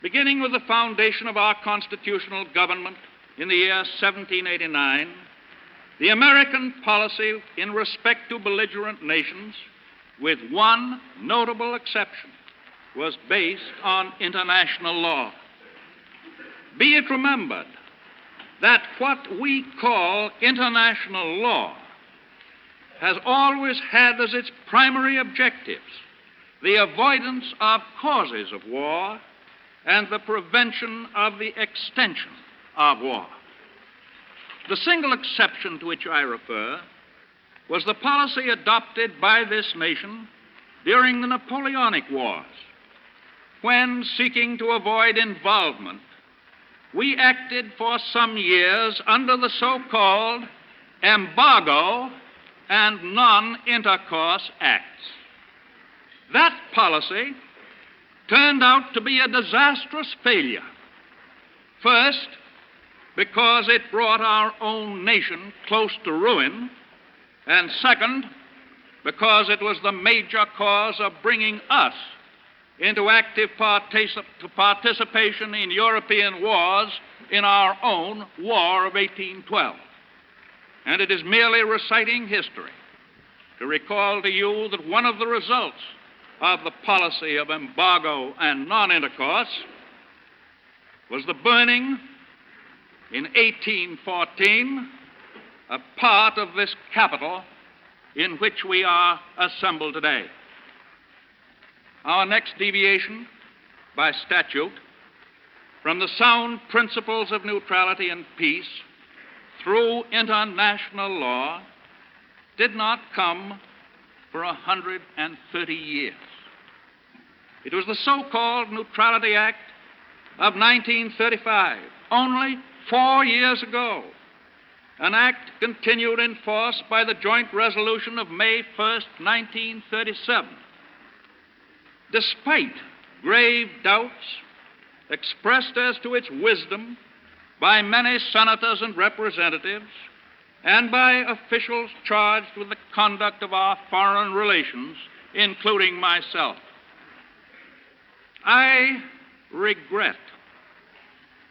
Beginning with the foundation of our constitutional government in the year 1789, the American policy in respect to belligerent nations, with one notable exception, was based on international law. Be it remembered that what we call international law has always had as its primary objectives the avoidance of causes of war and the prevention of the extension of war. The single exception to which I refer was the policy adopted by this nation during the Napoleonic Wars, when, seeking to avoid involvement, we acted for some years under the so-called Embargo and Non-Intercourse Acts. That policy turned out to be a disastrous failure. First, because it brought our own nation close to ruin, and second, because it was the major cause of bringing us into active participation in European wars in our own War of 1812. And it is merely reciting history to recall to you that one of the results of the policy of embargo and non-intercourse was the burning in 1814 a part of this capital in which we are assembled today. Our next deviation, by statute, from the sound principles of neutrality and peace through international law did not come for 130 years. It was the so-called Neutrality Act of 1935, only 4 years ago, an act continued in force by the joint resolution of May 1st, 1937. Despite grave doubts expressed as to its wisdom by many senators and representatives and by officials charged with the conduct of our foreign relations, including myself, I regret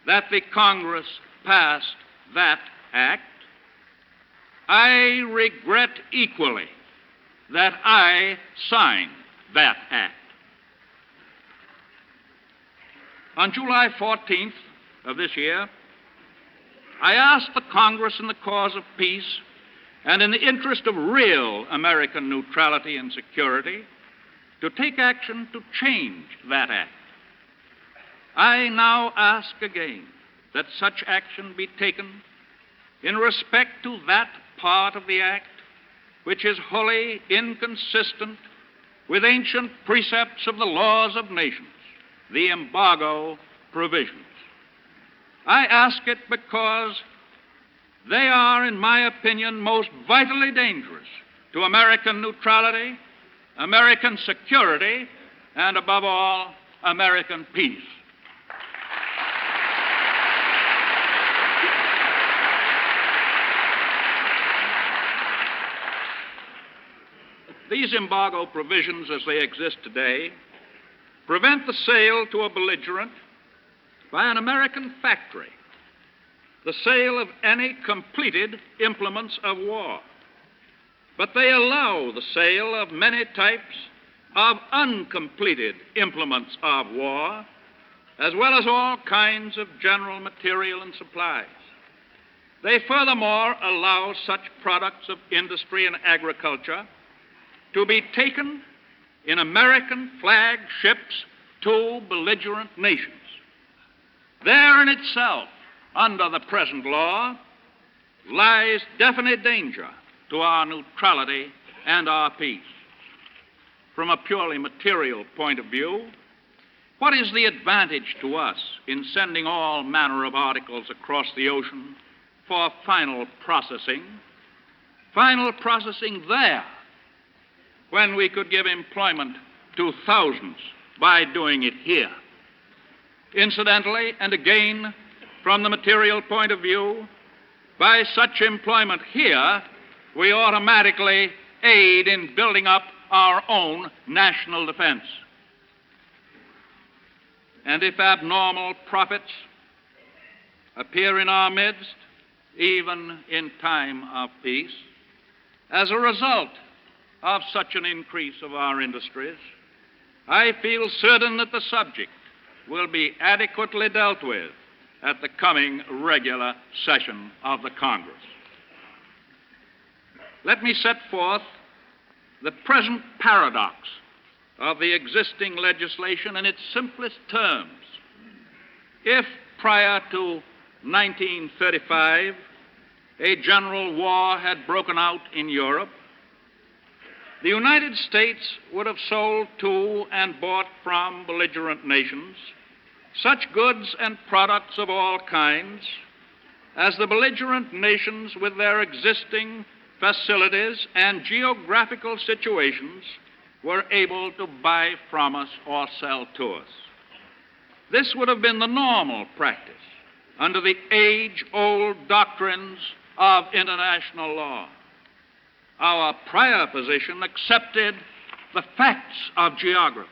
that the Congress passed that act. I regret equally that I signed that act. On July 14th of this year, I asked the Congress in the cause of peace and in the interest of real American neutrality and security to take action to change that act. I now ask again that such action be taken in respect to that part of the act which is wholly inconsistent with ancient precepts of the laws of nations, the embargo provisions. I ask it because they are, in my opinion, most vitally dangerous to American neutrality, American security, and above all, American peace. These embargo provisions, as they exist today, prevent the sale to a belligerent by an American factory the sale of any completed implements of war. But they allow the sale of many types of uncompleted implements of war, as well as all kinds of general material and supplies. They furthermore allow such products of industry and agriculture to be taken in American flag ships to belligerent nations. There in itself, under the present law, lies definite danger to our neutrality and our peace. From a purely material point of view, what is the advantage to us in sending all manner of articles across the ocean for final processing? Final processing there, when we could give employment to thousands by doing it here. Incidentally, and again, from the material point of view, by such employment here, we automatically aid in building up our own national defense. and if abnormal profits appear in our midst, even in time of peace, as a result of such an increase of our industries, I feel certain that the subject will be adequately dealt with at the coming regular session of the Congress. Let me set forth the present paradox of the existing legislation in its simplest terms. If prior to 1935 a general war had broken out in Europe, the United States would have sold to and bought from belligerent nations such goods and products of all kinds as the belligerent nations, with their existing facilities and geographical situations, were able to buy from us or sell to us. This would have been the normal practice under the age-old doctrines of international law. Our prior position accepted the facts of geography,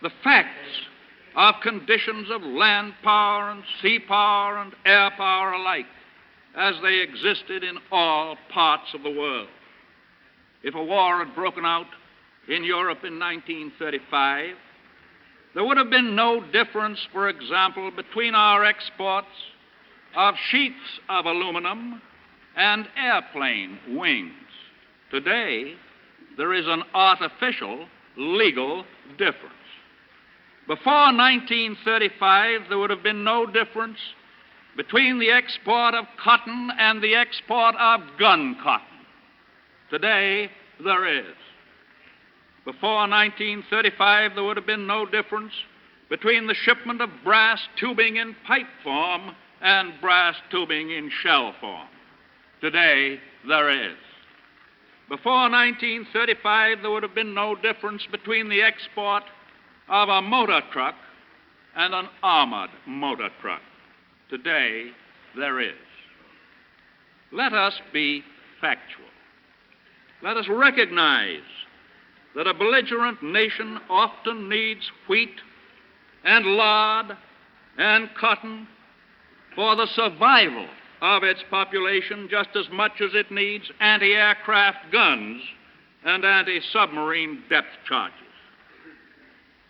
the facts of conditions of land power and sea power and air power alike, as they existed in all parts of the world. If a war had broken out in Europe in 1935, there would have been no difference, for example, between our exports of sheets of aluminum and airplane wings. Today, there is an artificial legal difference. Before 1935, there would have been no difference between the export of cotton and the export of gun cotton. Today, there is. Before 1935, there would have been no difference between the shipment of brass tubing in pipe form and brass tubing in shell form. Today, there is. Before 1935, there would have been no difference between the export of a motor truck and an armored motor truck. Today, there is. Let us be factual. Let us recognize that a belligerent nation often needs wheat and lard and cotton for the survival of its population just as much as it needs anti-aircraft guns and anti-submarine depth charges.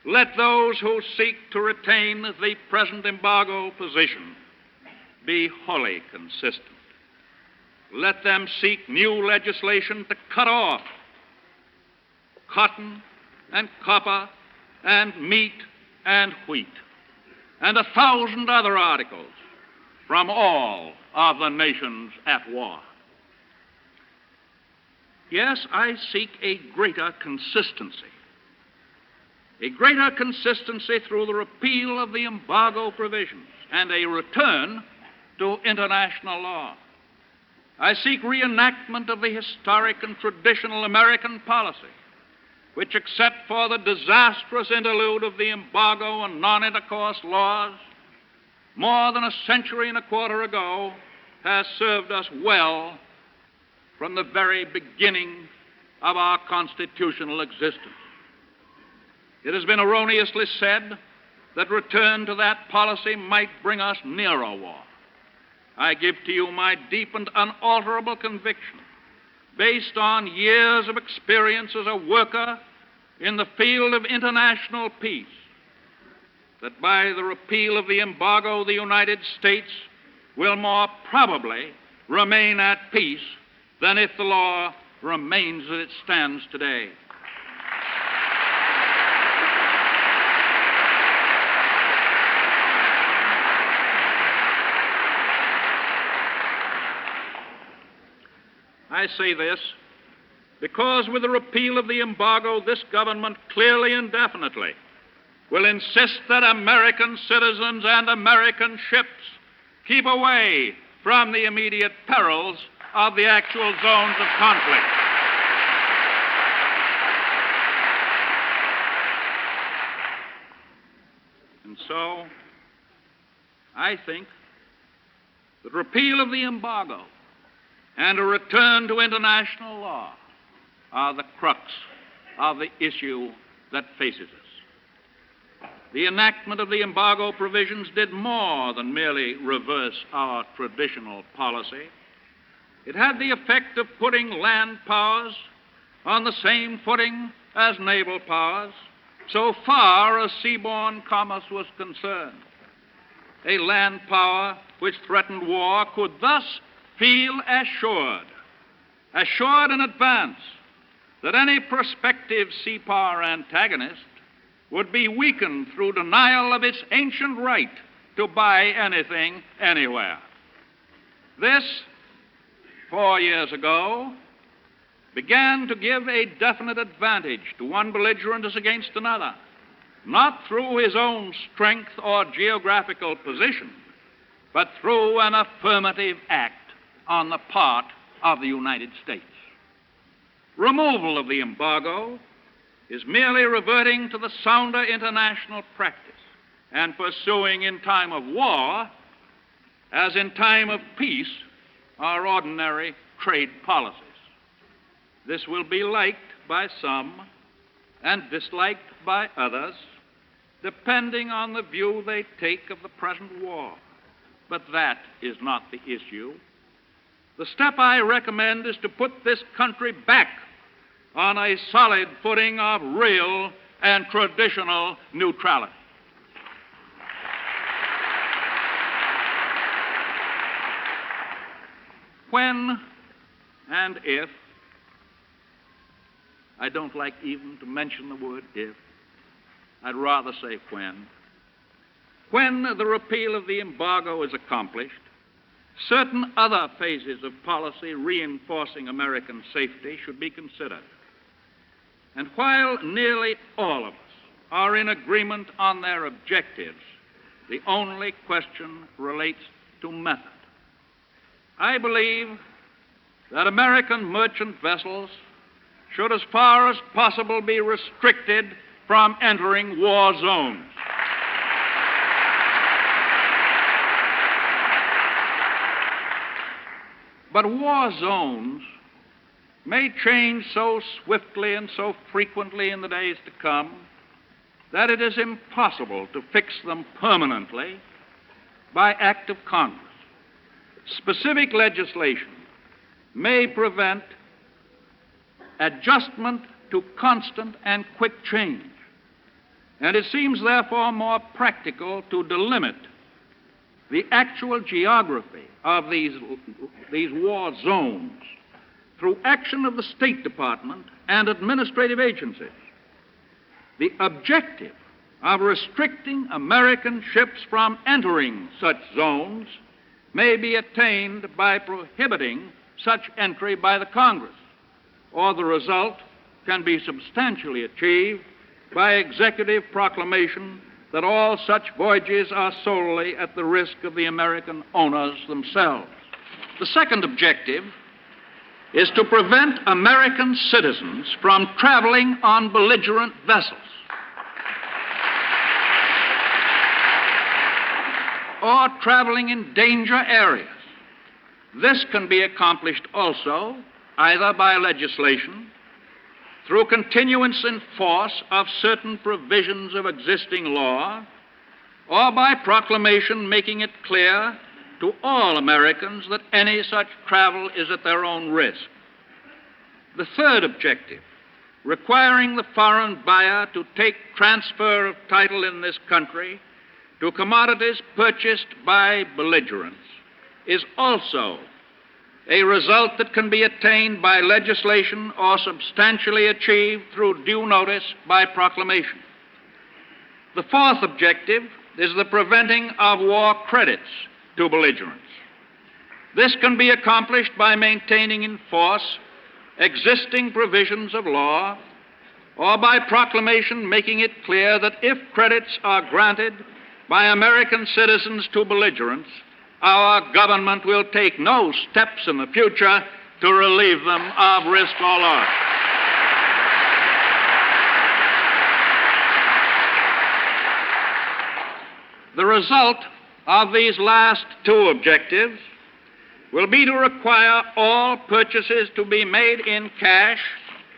Let those who seek to retain the present embargo position be wholly consistent. Let them seek new legislation to cut off cotton and copper and meat and wheat and 1,000 other articles from all of the nations at war. Yes, I seek a greater consistency through the repeal of the embargo provisions and a return to international law. I seek reenactment of the historic and traditional American policy, which, except for the disastrous interlude of the embargo and non-intercourse laws, more than a century and a quarter ago, has served us well from the very beginning of our constitutional existence. It has been erroneously said that return to that policy might bring us nearer war. I give to you my deep and unalterable conviction, based on years of experience as a worker in the field of international peace, that by the repeal of the embargo, the United States will more probably remain at peace than if the law remains as it stands today. I say this because with the repeal of the embargo, this government clearly and definitely will insist that American citizens and American ships keep away from the immediate perils of the actual zones of conflict. And so, I think that repeal of the embargo and a return to international law are the crux of the issue that faces us. the enactment of the embargo provisions did more than merely reverse our traditional policy. It had the effect of putting land powers on the same footing as naval powers, so far as seaborne commerce was concerned. A land power which threatened war could thus feel assured in advance that any prospective sea power antagonist would be weakened through denial of its ancient right to buy anything, anywhere. This, 4 years ago, began to give a definite advantage to one belligerent as against another, not through his own strength or geographical position, but through an affirmative act on the part of the United States. Removal of the embargo is merely reverting to the sounder international practice and pursuing in time of war, as in time of peace, our ordinary trade policies. This will be liked by some and disliked by others, depending on the view they take of the present war. But that is not the issue. The step I recommend is to put this country back on a solid footing of real and traditional neutrality. When and if, I don't like even to mention the word if, I'd rather say when the repeal of the embargo is accomplished, certain other phases of policy reinforcing American safety should be considered. And while nearly all of us are in agreement on their objectives, the only question relates to method. I believe that American merchant vessels should, as far as possible, be restricted from entering war zones. But war zones may change so swiftly and so frequently in the days to come that it is impossible to fix them permanently by act of Congress. Specific legislation may prevent adjustment to constant and quick change, and it seems therefore more practical to delimit the actual geography of these war zones through action of the State Department and administrative agencies. The objective of restricting American ships from entering such zones may be attained by prohibiting such entry by the Congress, or the result can be substantially achieved by executive proclamation that all such voyages are solely at the risk of the American owners themselves. The second objective is to prevent American citizens from traveling on belligerent vessels or traveling in danger areas. This can be accomplished also either by legislation, through continuance in force of certain provisions of existing law, or by proclamation making it clear to all Americans that any such travel is at their own risk. The third objective, requiring the foreign buyer to take transfer of title in this country to commodities purchased by belligerents, is also a result that can be attained by legislation or substantially achieved through due notice by proclamation. The fourth objective is the preventing of war credits to belligerents. This can be accomplished by maintaining in force existing provisions of law, or by proclamation making it clear that if credits are granted by American citizens to belligerents, our government will take no steps in the future to relieve them of risk or loss. The result of these last two objectives will be to require all purchases to be made in cash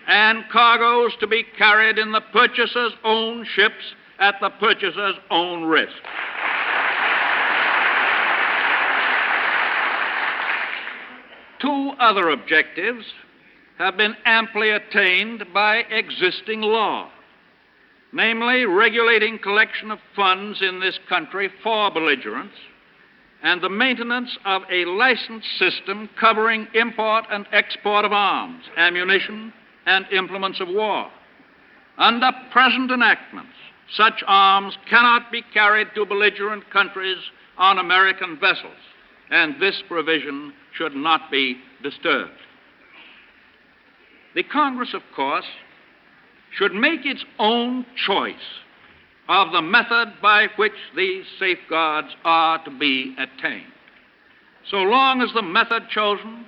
and cargoes to be carried in the purchaser's own ships at the purchaser's own risk. Two other objectives have been amply attained by existing law, namely regulating collection of funds in this country for belligerents and the maintenance of a licensed system covering import and export of arms, ammunition, and implements of war. Under present enactments, such arms cannot be carried to belligerent countries on American vessels, and this provision should not be disturbed. The Congress, of course, should make its own choice of the method by which these safeguards are to be attained, so long as the method chosen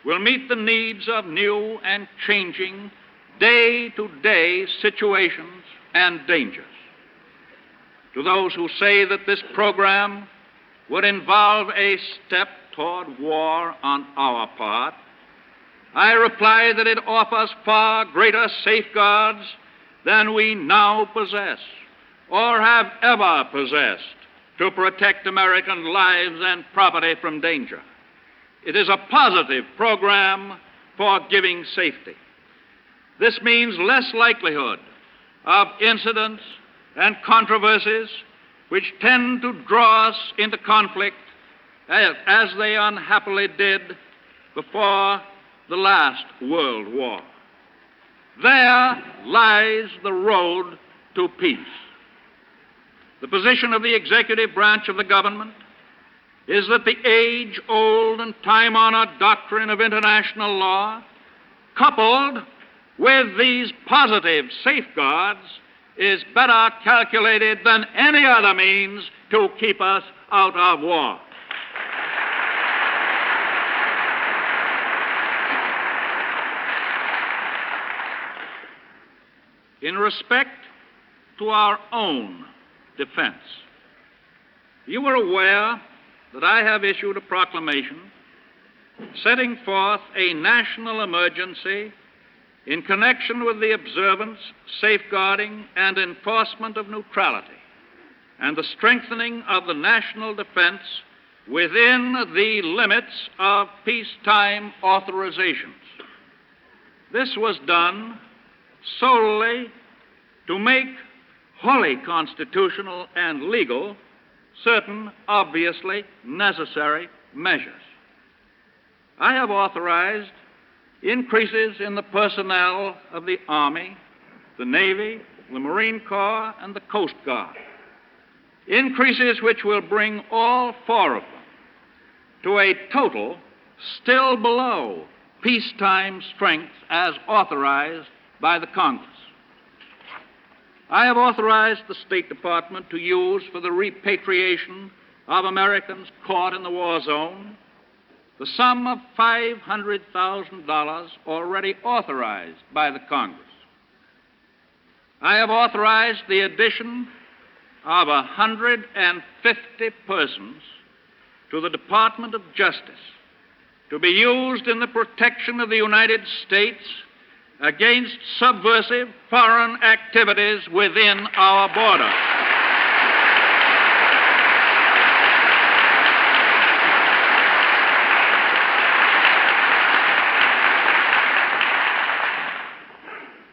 will meet the needs of new and changing day-to-day situations and dangers. To those who say that this program would involve a step toward war on our part, I reply that it offers far greater safeguards than we now possess or have ever possessed to protect American lives and property from danger. It is a positive program for giving safety. This means less likelihood of incidents and controversies which tend to draw us into conflict as they unhappily did before the last World War. There lies the road to peace. The position of the executive branch of the government is that the age-old and time-honored doctrine of international law, coupled with these positive safeguards, is better calculated than any other means to keep us out of war. In respect to our own defense, you are aware that I have issued a proclamation setting forth a national emergency in connection with the observance, safeguarding, and enforcement of neutrality and the strengthening of the national defense within the limits of peacetime authorizations. This was done solely to make wholly constitutional and legal certain obviously necessary measures. I have authorized increases in the personnel of the Army, the Navy, the Marine Corps, and the Coast Guard. Increases which will bring all four of them to a total still below peacetime strength as authorized by the Congress. I have authorized the State Department to use for the repatriation of Americans caught in the war zone the sum of $500,000 already authorized by the Congress. I have authorized the addition of 150 persons to the Department of Justice to be used in the protection of the United States against subversive foreign activities within our border.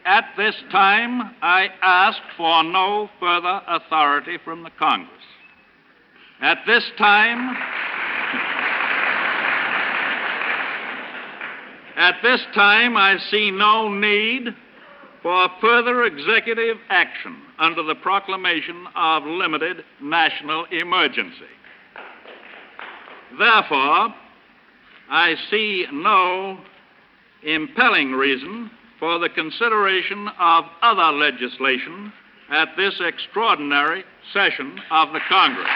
At this time, I ask for no further authority from the Congress. At this time, I see no need for further executive action under the proclamation of limited national emergency. Therefore, I see no impelling reason for the consideration of other legislation at this extraordinary session of the Congress.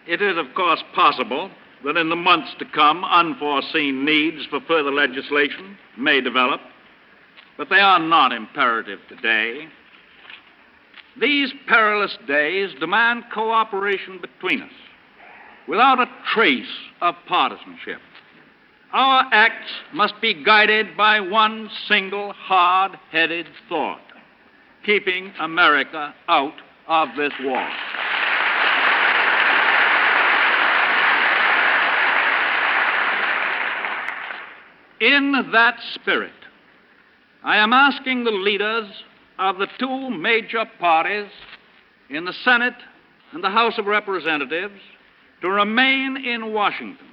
It is, of course, possible that in the months to come, unforeseen needs for further legislation may develop, but they are not imperative today. These perilous days demand cooperation between us, without a trace of partisanship. Our acts must be guided by one single hard-headed thought: keeping America out of this war. In that spirit, I am asking the leaders of the two major parties in the Senate and the House of Representatives to remain in Washington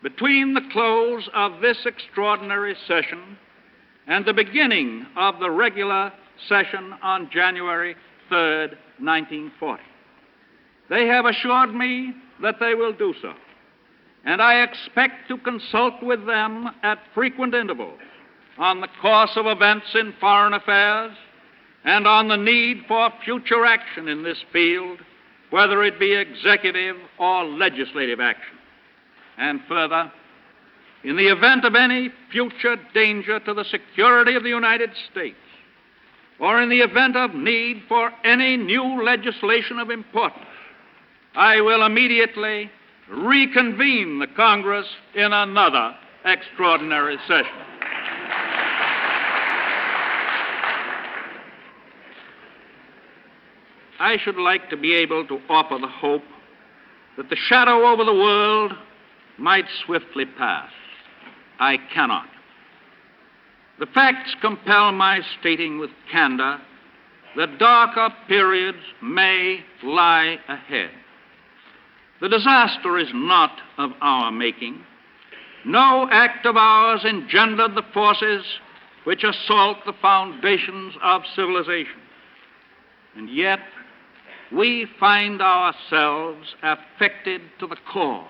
between the close of this extraordinary session and the beginning of the regular session on January 3rd, 1940. They have assured me that they will do so, and I expect to consult with them at frequent intervals on the course of events in foreign affairs and on the need for future action in this field, whether it be executive or legislative action. And further, in the event of any future danger to the security of the United States, or in the event of need for any new legislation of importance, I will immediately reconvene the Congress in another extraordinary session. I should like to be able to offer the hope that the shadow over the world might swiftly pass. I cannot. The facts compel my stating with candor that darker periods may lie ahead. The disaster is not of our making. No act of ours engendered the forces which assault the foundations of civilization. And yet, we find ourselves affected to the core.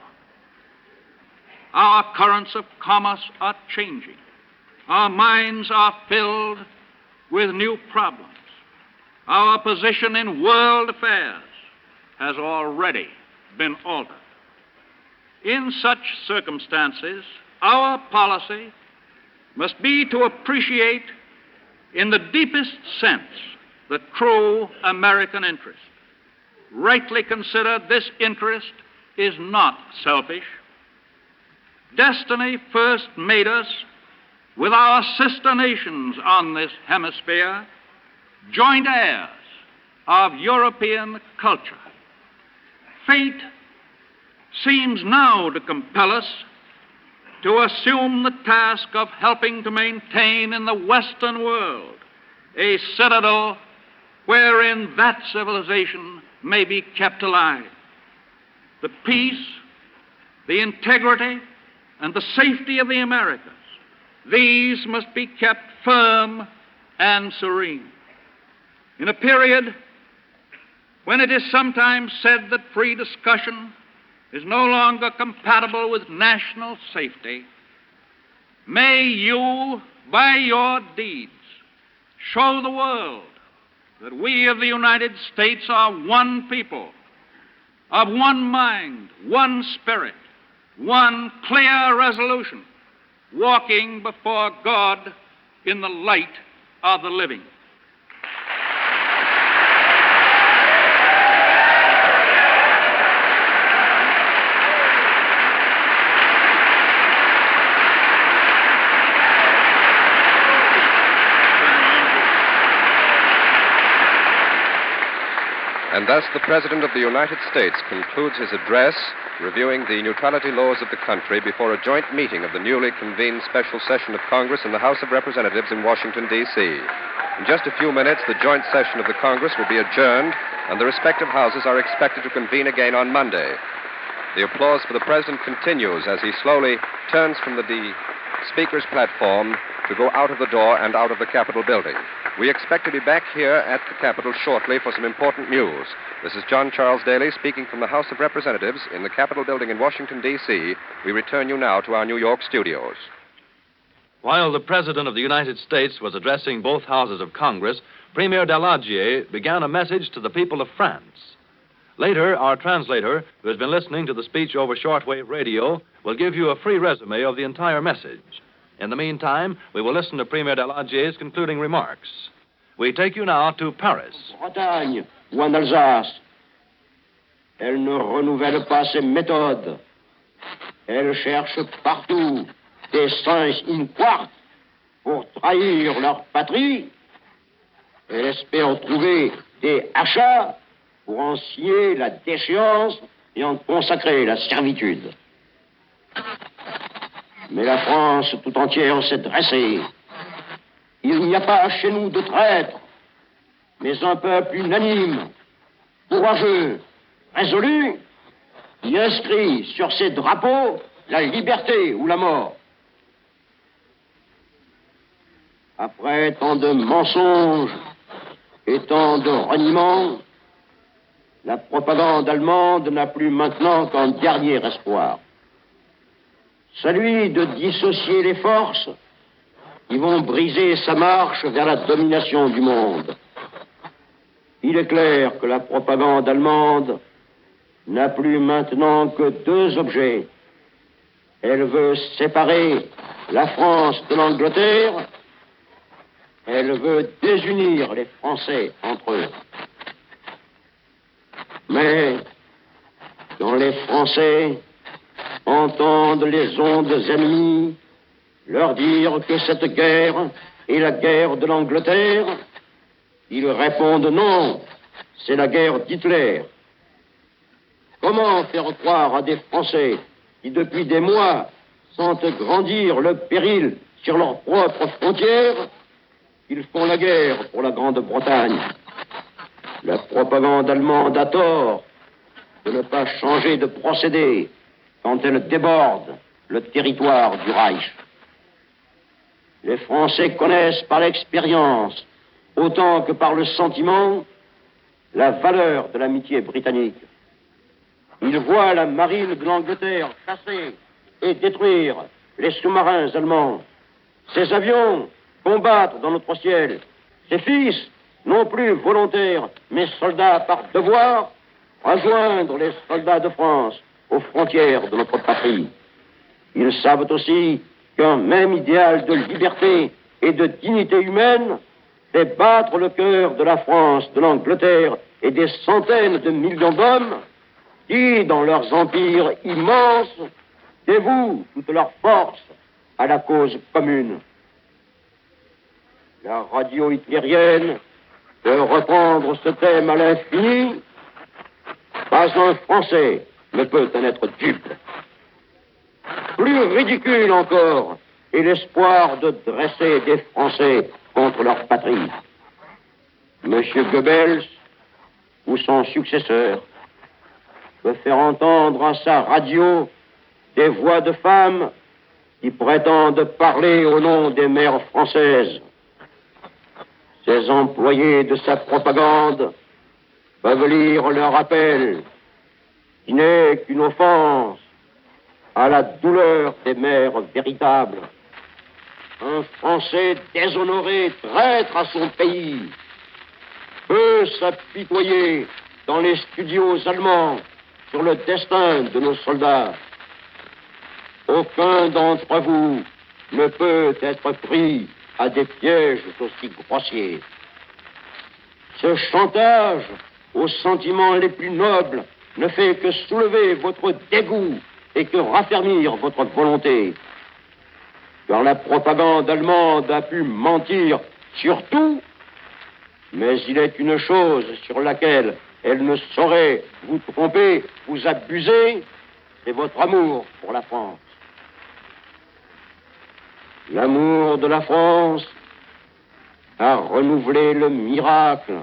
Our currents of commerce are changing. Our minds are filled with new problems. Our position in world affairs has already been altered. In such circumstances, our policy must be to appreciate in the deepest sense the true American interest. Rightly consider this interest is not selfish. Destiny first made us with our sister nations on this hemisphere, joint heirs of European culture. Fate seems now to compel us to assume the task of helping to maintain in the Western world a citadel wherein that civilization may be kept alive. The peace, the integrity, and the safety of the Americas, these must be kept firm and serene. In a period when it is sometimes said that free discussion is no longer compatible with national safety, may you, by your deeds, show the world that we of the United States are one people, of one mind, one spirit, one clear resolution, walking before God in the light of the living. And thus the President of the United States concludes his address reviewing the neutrality laws of the country before a joint meeting of the newly convened special session of Congress in the House of Representatives in Washington, D.C. In just a few minutes, the joint session of the Congress will be adjourned, and the respective houses are expected to convene again on Monday. The applause for the President continues as he slowly turns from the Speaker's platform to go out of the door and out of the Capitol building. We expect to be back here at the Capitol shortly for some important news. This is John Charles Daly speaking from the House of Representatives in the Capitol building in Washington, D.C. We return you now to our New York studios. While the President of the United States was addressing both houses of Congress, Premier Daladier began a message to the people of France. Later, our translator, who has been listening to the speech over shortwave radio, will give you a free resume of the entire message. In the meantime, we will listen to Premier Daladier's concluding remarks. We take you now to Paris. Bretagne ou en Alsace. Elle ne renouvelle pas ses méthodes. Elle cherche partout des sens in quarte pour trahir leur patrie. Elle espère trouver des achats pour en signer la déchéance et en consacrer la servitude. Mais la France tout entière s'est dressée. Il n'y a pas chez nous de traîtres, mais un peuple unanime, courageux, résolu, qui inscrit sur ses drapeaux la liberté ou la mort. Après tant de mensonges et tant de reniements, la propagande allemande n'a plus maintenant qu'un dernier espoir. Celui de dissocier les forces qui vont briser sa marche vers la domination du monde. Il est clair que la propagande allemande n'a plus maintenant que deux objets. Elle veut séparer la France de l'Angleterre. Elle veut désunir les Français entre eux. Mais quand les Français entendent les ondes ennemies leur dire que cette guerre est la guerre de l'Angleterre, ils répondent non, c'est la guerre d'Hitler. Comment faire croire à des Français qui, depuis des mois, sentent grandir le péril sur leurs propres frontières, qu'ils font la guerre pour la Grande-Bretagne? La propagande allemande a tort de ne pas changer de procédé quand elle déborde le territoire du Reich. Les Français connaissent par l'expérience, autant que par le sentiment, la valeur de l'amitié britannique. Ils voient la marine de l'Angleterre casser et détruire les sous-marins allemands. Ces avions combattent dans notre ciel. Ces fils, non plus volontaires, mais soldats par devoir, rejoindre les soldats de France aux frontières de notre patrie. Ils savent aussi qu'un même idéal de liberté et de dignité humaine fait battre le cœur de la France, de l'Angleterre et des centaines de millions d'hommes qui, dans leurs empires immenses, dévouent toute leur force à la cause commune. La radio hitlérienne peut reprendre ce thème à l'infini. Pas un Français ne peut en être dupe. Plus ridicule encore est l'espoir de dresser des Français contre leur patrie. Monsieur Goebbels ou son successeur peut faire entendre à sa radio des voix de femmes qui prétendent parler au nom des mères françaises. Ces employés de sa propagande peuvent lire leur appel, qui n'est qu'une offense à la douleur des mères véritables. Un Français déshonoré, traître à son pays, peut s'apitoyer dans les studios allemands sur le destin de nos soldats. Aucun d'entre vous ne peut être pris à des pièges aussi grossiers. Ce chantage aux sentiments les plus nobles ne fait que soulever votre dégoût et que raffermir votre volonté. Car la propagande allemande a pu mentir sur tout, mais il est une chose sur laquelle elle ne saurait vous tromper, vous abuser, c'est votre amour pour la France. L'amour de la France a renouvelé le miracle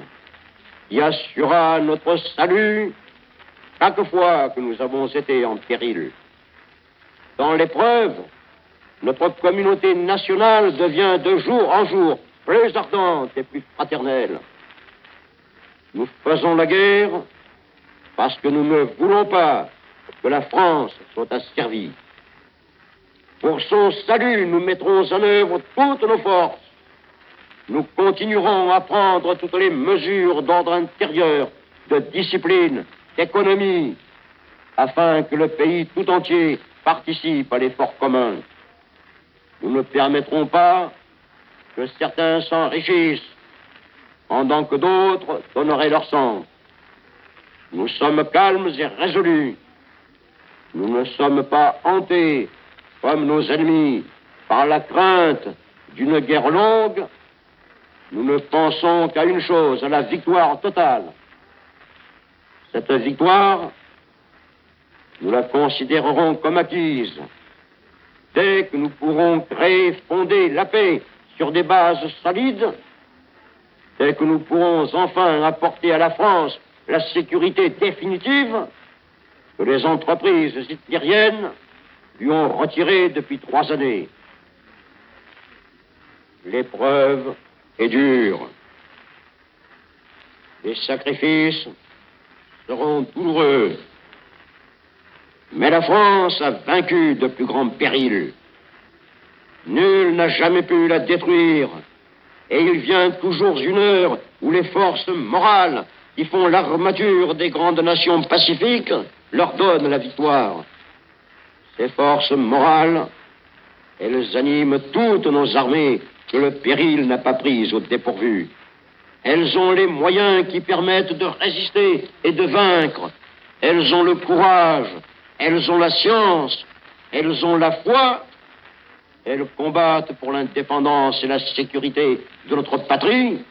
qui assura notre salut chaque fois que nous avons été en péril. Dans l'épreuve, notre communauté nationale devient de jour en jour plus ardente et plus fraternelle. Nous faisons la guerre parce que nous ne voulons pas que la France soit asservie. Pour son salut, nous mettrons en œuvre toutes nos forces. Nous continuerons à prendre toutes les mesures d'ordre intérieur, de discipline, d'économie, afin que le pays tout entier participe à l'effort commun. Nous ne permettrons pas que certains s'enrichissent pendant que d'autres donneraient leur sang. Nous sommes calmes et résolus. Nous ne sommes pas hantés, comme nos ennemis, par la crainte d'une guerre longue. Nous ne pensons qu'à une chose, à la victoire totale. Cette victoire, nous la considérerons comme acquise. Dès que nous pourrons créer, fonder la paix sur des bases solides, dès que nous pourrons enfin apporter à la France la sécurité définitive que les entreprises hitlériennes lui ont retirée depuis 3 années. L'épreuve est dure. Les sacrifices seront douloureux. Mais la France a vaincu de plus grands périls. Nul n'a jamais pu la détruire. Et il vient toujours une heure où les forces morales qui font l'armature des grandes nations pacifiques leur donnent la victoire. Ces forces morales, elles animent toutes nos armées que le péril n'a pas prises au dépourvu. Elles ont les moyens qui permettent de résister et de vaincre. Elles ont le courage, elles ont la science, elles ont la foi. Elles combattent pour l'indépendance et la sécurité de notre patrie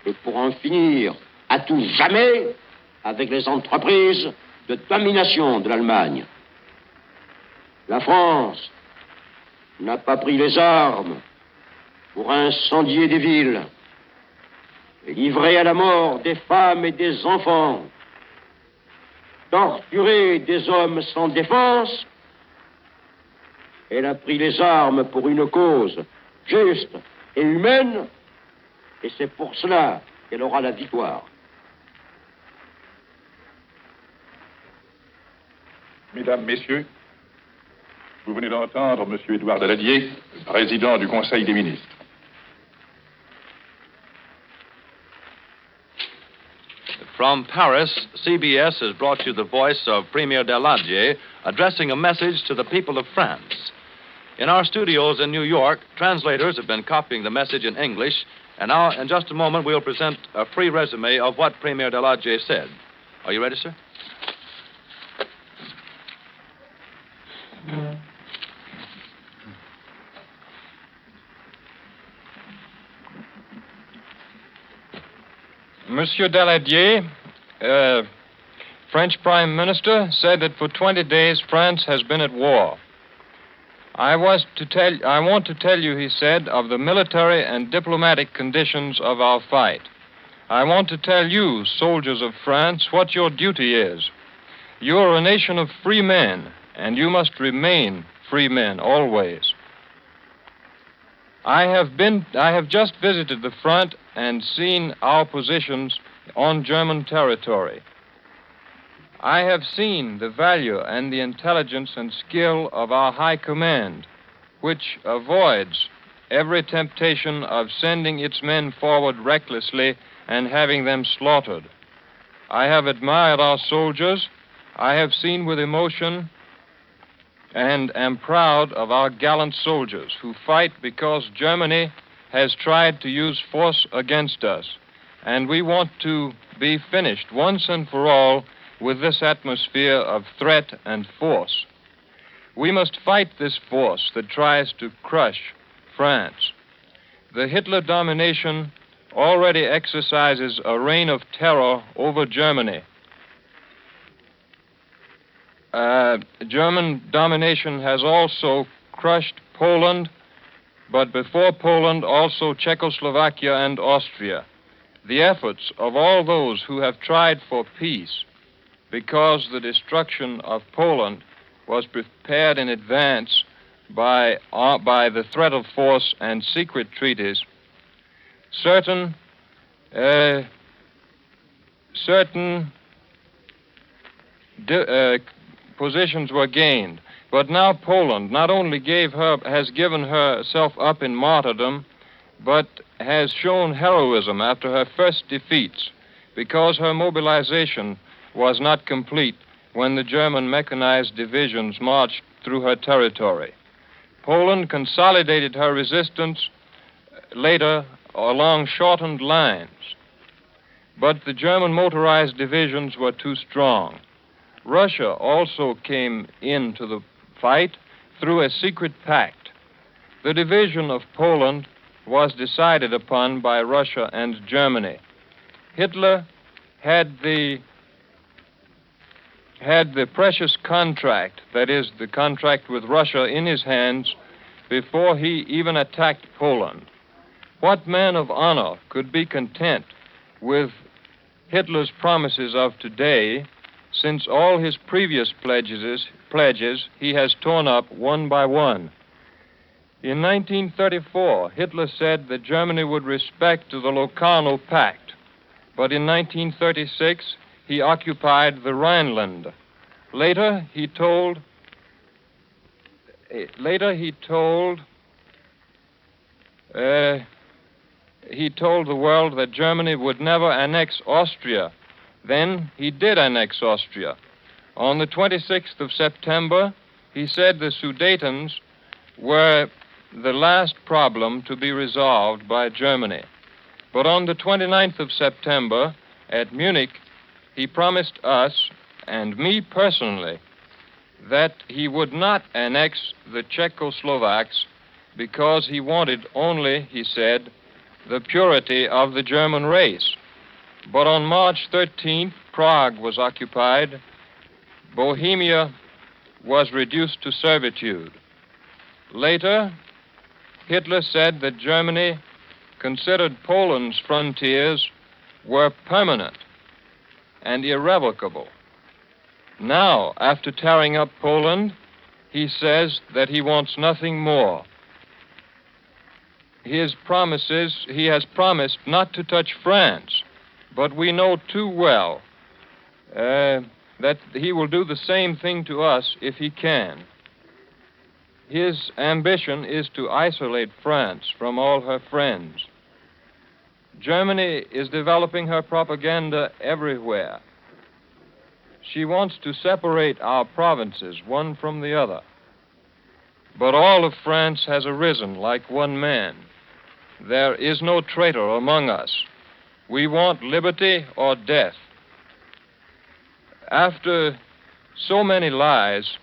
et pour en finir à tout jamais avec les entreprises de domination de l'Allemagne. La France n'a pas pris les armes pour incendier des villes, livrer à la mort des femmes et des enfants, torturer des hommes sans défense. Elle a pris les armes pour une cause juste et humaine, et c'est pour cela qu'elle aura la victoire. Mesdames, Messieurs, vous venez d'entendre M. Édouard Daladier, président du Conseil des ministres. From Paris, CBS has brought you the voice of Premier Daladier addressing a message to the people of France. In our studios in New York, translators have been copying the message in English, and now, in just a moment, we'll present a free resume of what Premier Daladier said. Are you ready, sir? Monsieur Daladier, French Prime Minister, said that for 20 days France has been at war. I want to tell you, he said, of the military and diplomatic conditions of our fight. I want to tell you, soldiers of France, what your duty is. You are a nation of free men, and you must remain free men always. I have just visited the front and seen our positions on German territory. I have seen the value and the intelligence and skill of our high command, which avoids every temptation of sending its men forward recklessly and having them slaughtered. I have admired our soldiers. I have seen with emotion and am proud of our gallant soldiers who fight because Germany has tried to use force against us, and we want to be finished once and for all with this atmosphere of threat and force. We must fight this force that tries to crush France. The Hitler domination already exercises a reign of terror over Germany. German domination has also crushed Poland, but before Poland, also Czechoslovakia and Austria. The efforts of all those who have tried for peace, because the destruction of Poland was prepared in advance by the threat of force and secret treaties, certain positions were gained. But now Poland not only has given herself up in martyrdom, but has shown heroism after her first defeats, because her mobilization was not complete when the German mechanized divisions marched through her territory. Poland consolidated her resistance later along shortened lines. but the German motorized divisions were too strong. Russia also came into the fight through a secret pact. The division of Poland was decided upon by Russia and Germany. Hitler had the precious contract, that is, the contract with Russia, in his hands before he even attacked Poland. What man of honor could be content with Hitler's promises of today, since all his previous pledges he has torn up one by one? In 1934, Hitler said that Germany would respect the Locarno Pact, but in 1936 he occupied the Rhineland. Later he told the world that Germany would never annex Austria. Then he did annex Austria. On the 26th of September, he said the Sudetens were the last problem to be resolved by Germany. But on the 29th of September, at Munich, he promised us, and me personally, that he would not annex the Czechoslovaks because he wanted only, he said, the purity of the German race. But on March 13th, Prague was occupied. Bohemia was reduced to servitude. Later, Hitler said that Germany considered Poland's frontiers were permanent and irrevocable. Now, after tearing up Poland, he says that he wants nothing more. He has promised not to touch France, but we know too well that he will do the same thing to us if he can. His ambition is to isolate France from all her friends. Germany is developing her propaganda everywhere. She wants to separate our provinces one from the other. But all of France has arisen like one man. There is no traitor among us. We want liberty or death. After so many lies,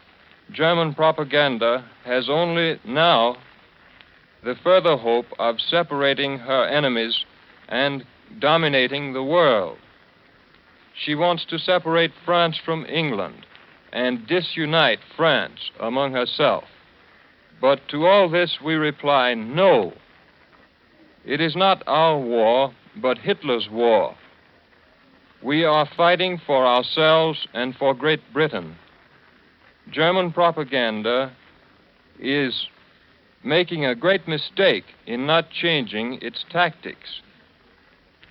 German propaganda has only now the further hope of separating her enemies and dominating the world. She wants to separate France from England and disunite France among herself. But to all this we reply, no. It is not our war, but Hitler's war. We are fighting for ourselves and for Great Britain. German propaganda is making a great mistake in not changing its tactics.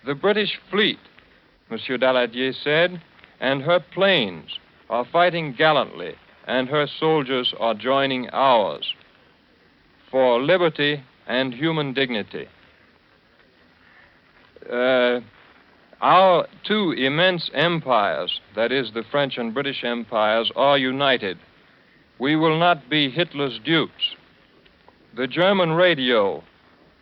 The British fleet, Monsieur Daladier said, and her planes are fighting gallantly, and her soldiers are joining ours for liberty and human dignity. Our two immense empires, that is, the French and British empires, are united. We will not be Hitler's dupes. The German radio,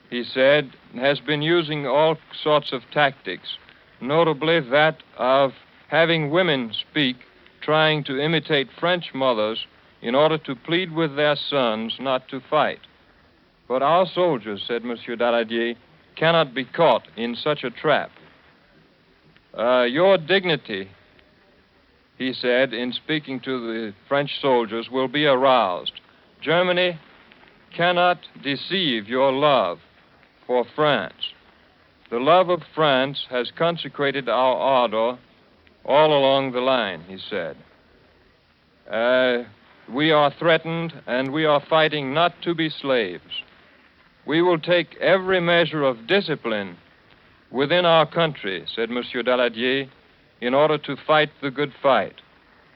he said, has been using all sorts of tactics, notably that of having women speak, trying to imitate French mothers in order to plead with their sons not to fight. But our soldiers, said Monsieur Daladier, cannot be caught in such a trap. Your dignity, he said, in speaking to the French soldiers, will be aroused. Germany cannot deceive your love for France. The love of France has consecrated our ardor all along the line, he said. We are threatened, and we are fighting not to be slaves. We will take every measure of discipline within our country, said Monsieur Daladier, in order to fight the good fight.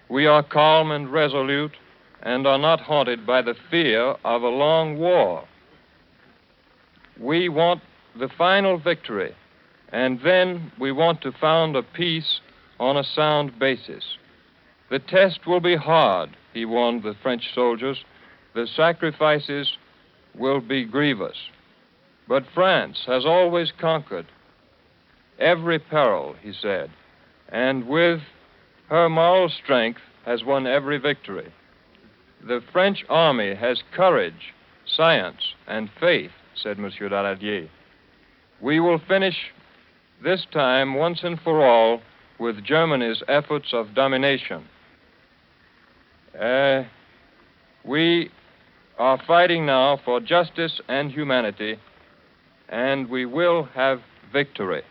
We are calm and resolute and are not haunted by the fear of a long war. We want the final victory, and then we want to found a peace on a sound basis. The test will be hard, he warned the French soldiers. The sacrifices will be grievous. But France has always conquered. every peril, he said, and with her moral strength has won every victory. The French army has courage, science, and faith, said Monsieur Daladier. We will finish this time, once and for all, with Germany's efforts of domination. We are fighting now for justice and humanity, and we will have victory.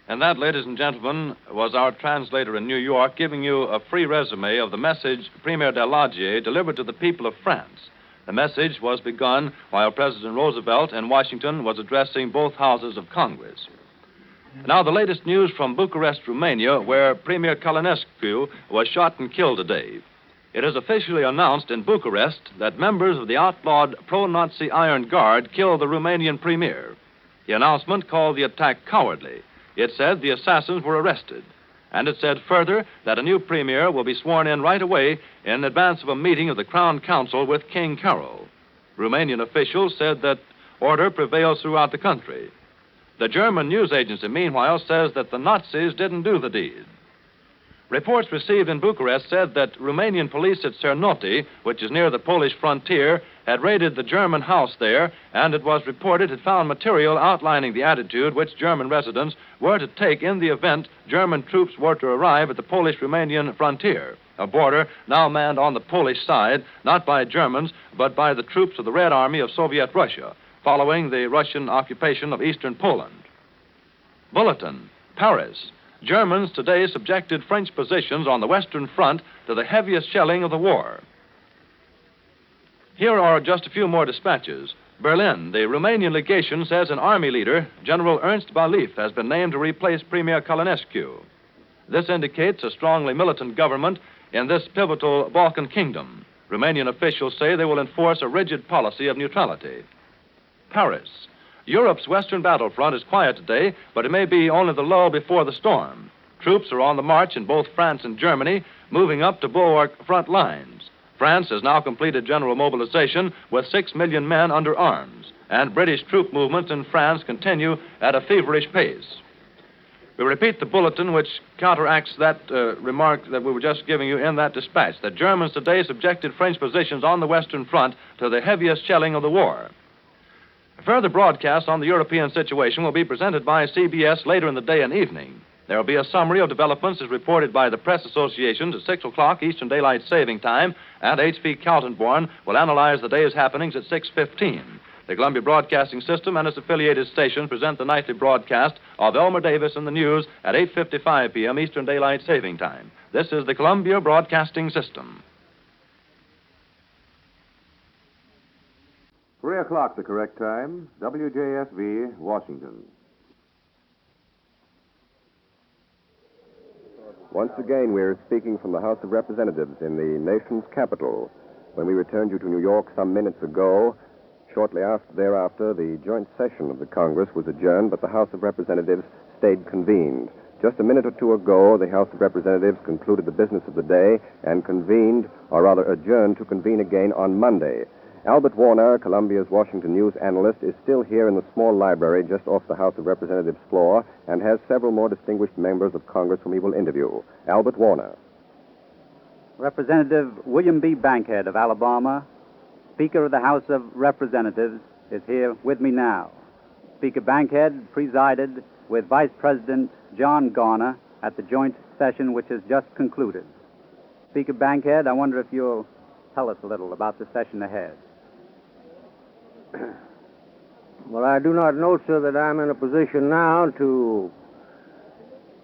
And that, ladies and gentlemen, was our translator in New York giving you a free resume of the message Premier Daladier delivered to the people of France. The message was begun while President Roosevelt in Washington was addressing both houses of Congress. Now, the latest news from Bucharest, Romania, where Premier Călinescu was shot and killed today. It is officially announced in Bucharest that members of the outlawed pro-Nazi Iron Guard killed the Romanian premier. The announcement called the attack cowardly. It said the assassins were arrested. And it said further that a new premier will be sworn in right away in advance of a meeting of the Crown Council with King Carol. Romanian officials said that order prevails throughout the country. The German news agency, meanwhile, says that the Nazis didn't do the deed. Reports received in Bucharest said that Romanian police at Cernoti, which is near the Polish frontier, had raided the German house there, and it was reported had found material outlining the attitude which German residents were to take in the event German troops were to arrive at the Polish-Romanian frontier, a border now manned on the Polish side, not by Germans, but by the troops of the Red Army of Soviet Russia, following the Russian occupation of eastern Poland. Bulletin, Paris. Germans today subjected French positions on the Western Front to the heaviest shelling of the war. Here are just a few more dispatches. Berlin, the Romanian legation says an army leader, General Ernst Balif, has been named to replace Premier Călinescu. This indicates a strongly militant government in this pivotal Balkan kingdom. Romanian officials say they will enforce a rigid policy of neutrality. Paris. Europe's western battlefront is quiet today, but it may be only the lull before the storm. Troops are on the march in both France and Germany, moving up to bulwark front lines. France has now completed general mobilization with 6 million men under arms, and British troop movements in France continue at a feverish pace. We repeat the bulletin which counteracts that remark that we were just giving you in that dispatch, that Germans today subjected French positions on the Western Front to the heaviest shelling of the war. Further broadcasts on the European situation will be presented by CBS later in the day and evening. There will be a summary of developments as reported by the press associations at 6 o'clock Eastern Daylight Saving Time, and H.V. Kaltenborn will analyze the day's happenings at 6:15. The Columbia Broadcasting System and its affiliated stations present the nightly broadcast of Elmer Davis and the news at 8:55 p.m. Eastern Daylight Saving Time. This is the Columbia Broadcasting System. 3 o'clock, the correct time. WJSV, Washington. Once again, we're speaking from the House of Representatives in the nation's capital. When we returned you to New York some minutes ago, shortly thereafter, the joint session of the Congress was adjourned, but the House of Representatives stayed convened. Just a minute or two ago, the House of Representatives concluded the business of the day and convened, or rather adjourned to convene again on Monday. Albert Warner, Columbia's Washington News analyst, is still here in the small library just off the House of Representatives floor and has several more distinguished members of Congress whom he will interview. Albert Warner. Representative William B. Bankhead of Alabama, Speaker of the House of Representatives, is here with me now. Speaker Bankhead presided with Vice President John Garner at the joint session which has just concluded. Speaker Bankhead, I wonder if you'll tell us a little about the session ahead. Well, I do not know, sir, that I'm in a position now to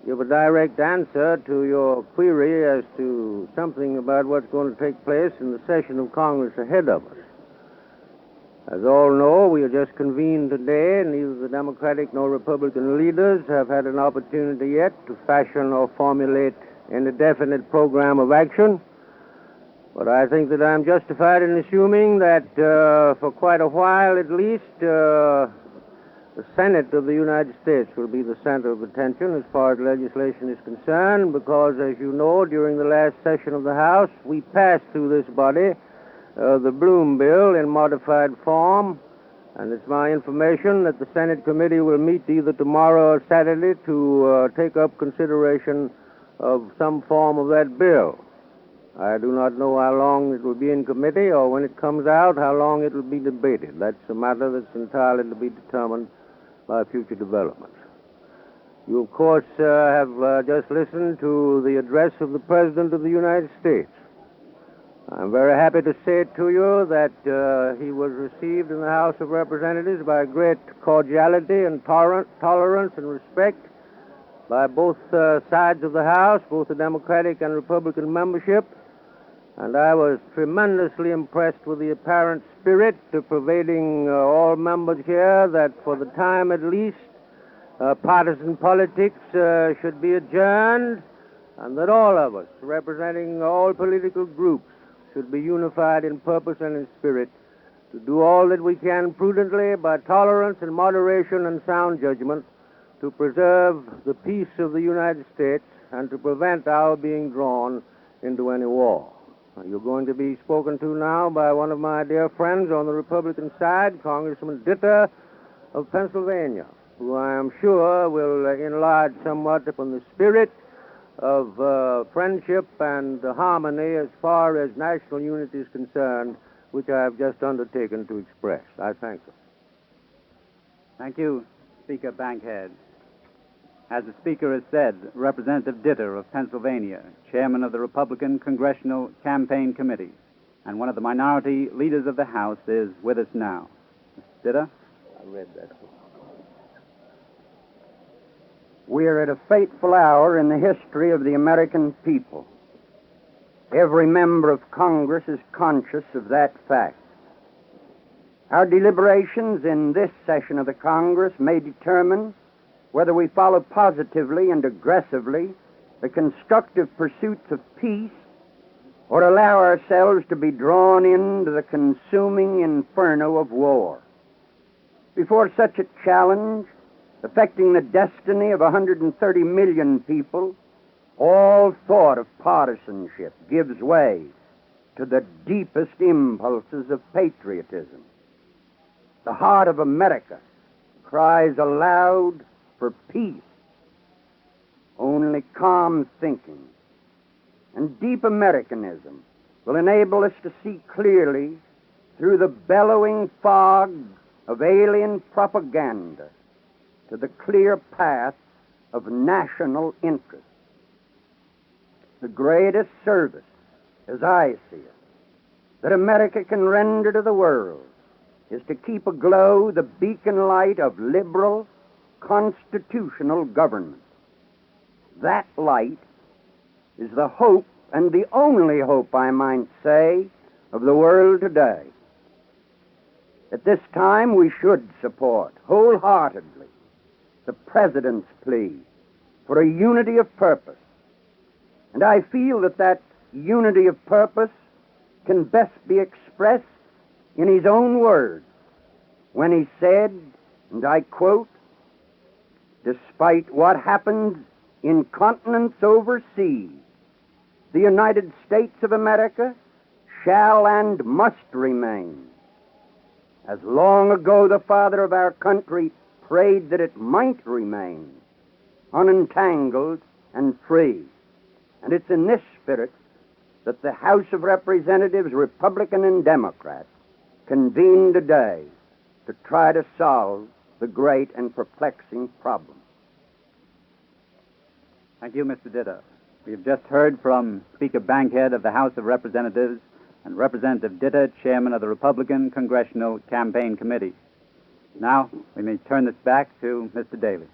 give a direct answer to your query as to something about what's going to take place in the session of Congress ahead of us. As all know, we have just convened today, and neither the Democratic nor Republican leaders have had an opportunity yet to fashion or formulate any definite program of action. But I think that I'm justified in assuming that for quite a while at least, the Senate of the United States will be the center of attention as far as legislation is concerned, because, as you know, during the last session of the House, we passed through this body the Bloom Bill in modified form, And it's my information that the Senate committee will meet either tomorrow or Saturday to take up consideration of some form of that bill. I do not know how long it will be in committee or when it comes out, how long it will be debated. That's a matter that's entirely to be determined by future developments. You, of course, have just listened to the address of the President of the United States. I'm very happy to say to you that he was received in the House of Representatives by great cordiality and tolerance and respect by both sides of the House, both the Democratic and Republican membership. And I was tremendously impressed with the apparent spirit pervading all members here that for the time at least, partisan politics should be adjourned, and that all of us, representing all political groups, should be unified in purpose and in spirit to do all that we can prudently by tolerance and moderation and sound judgment to preserve the peace of the United States and to prevent our being drawn into any war. You're going to be spoken to now by one of my dear friends on the Republican side, Congressman Ditter of Pennsylvania, who I am sure will enlarge somewhat upon the spirit of friendship and harmony as far as national unity is concerned, which I have just undertaken to express. I thank you. Thank you, Speaker Bankhead. As the Speaker has said, Representative Ditter of Pennsylvania, Chairman of the Republican Congressional Campaign Committee, and one of the minority leaders of the House, is with us now. Mr. Ditter? I read that. We are at a fateful hour in the history of the American people. Every member of Congress is conscious of that fact. Our deliberations in this session of the Congress may determine whether we follow positively and aggressively the constructive pursuits of peace or allow ourselves to be drawn into the consuming inferno of war. Before such a challenge, affecting the destiny of 130 million people, all thought of partisanship gives way to the deepest impulses of patriotism. The heart of America cries aloud for peace. Only calm thinking and deep Americanism will enable us to see clearly through the bellowing fog of alien propaganda to the clear path of national interest. The greatest service, as I see it, that America can render to the world is to keep aglow the beacon light of liberal, constitutional government. That light is the hope, and the only hope, I might say, of the world today. At this time, we should support wholeheartedly the President's plea for a unity of purpose. And I feel that that unity of purpose can best be expressed in his own words when he said, and I quote, "Despite what happens in continents overseas, the United States of America shall and must remain. As long ago the father of our country prayed that it might remain, unentangled and free. And it's in this spirit that the House of Representatives, Republican and Democrat, convened today to try to solve the great and perplexing problem." Thank you, Mr. Ditter. We have just heard from Speaker Bankhead of the House of Representatives and Representative Ditter, Chairman of the Republican Congressional Campaign Committee. Now, we may turn this back to Mr. Daley.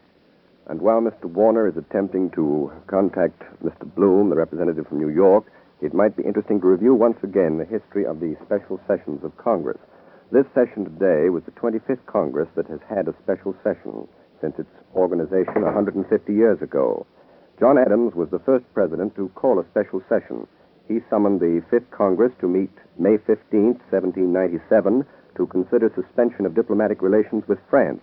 And while Mr. Warner is attempting to contact Mr. Bloom, the representative from New York, it might be interesting to review once again the history of the special sessions of Congress. This session today was the 25th Congress that has had a special session since its organization 150 years ago. John Adams was the first president to call a special session. He summoned the 5th Congress to meet May 15th, 1797, to consider suspension of diplomatic relations with France.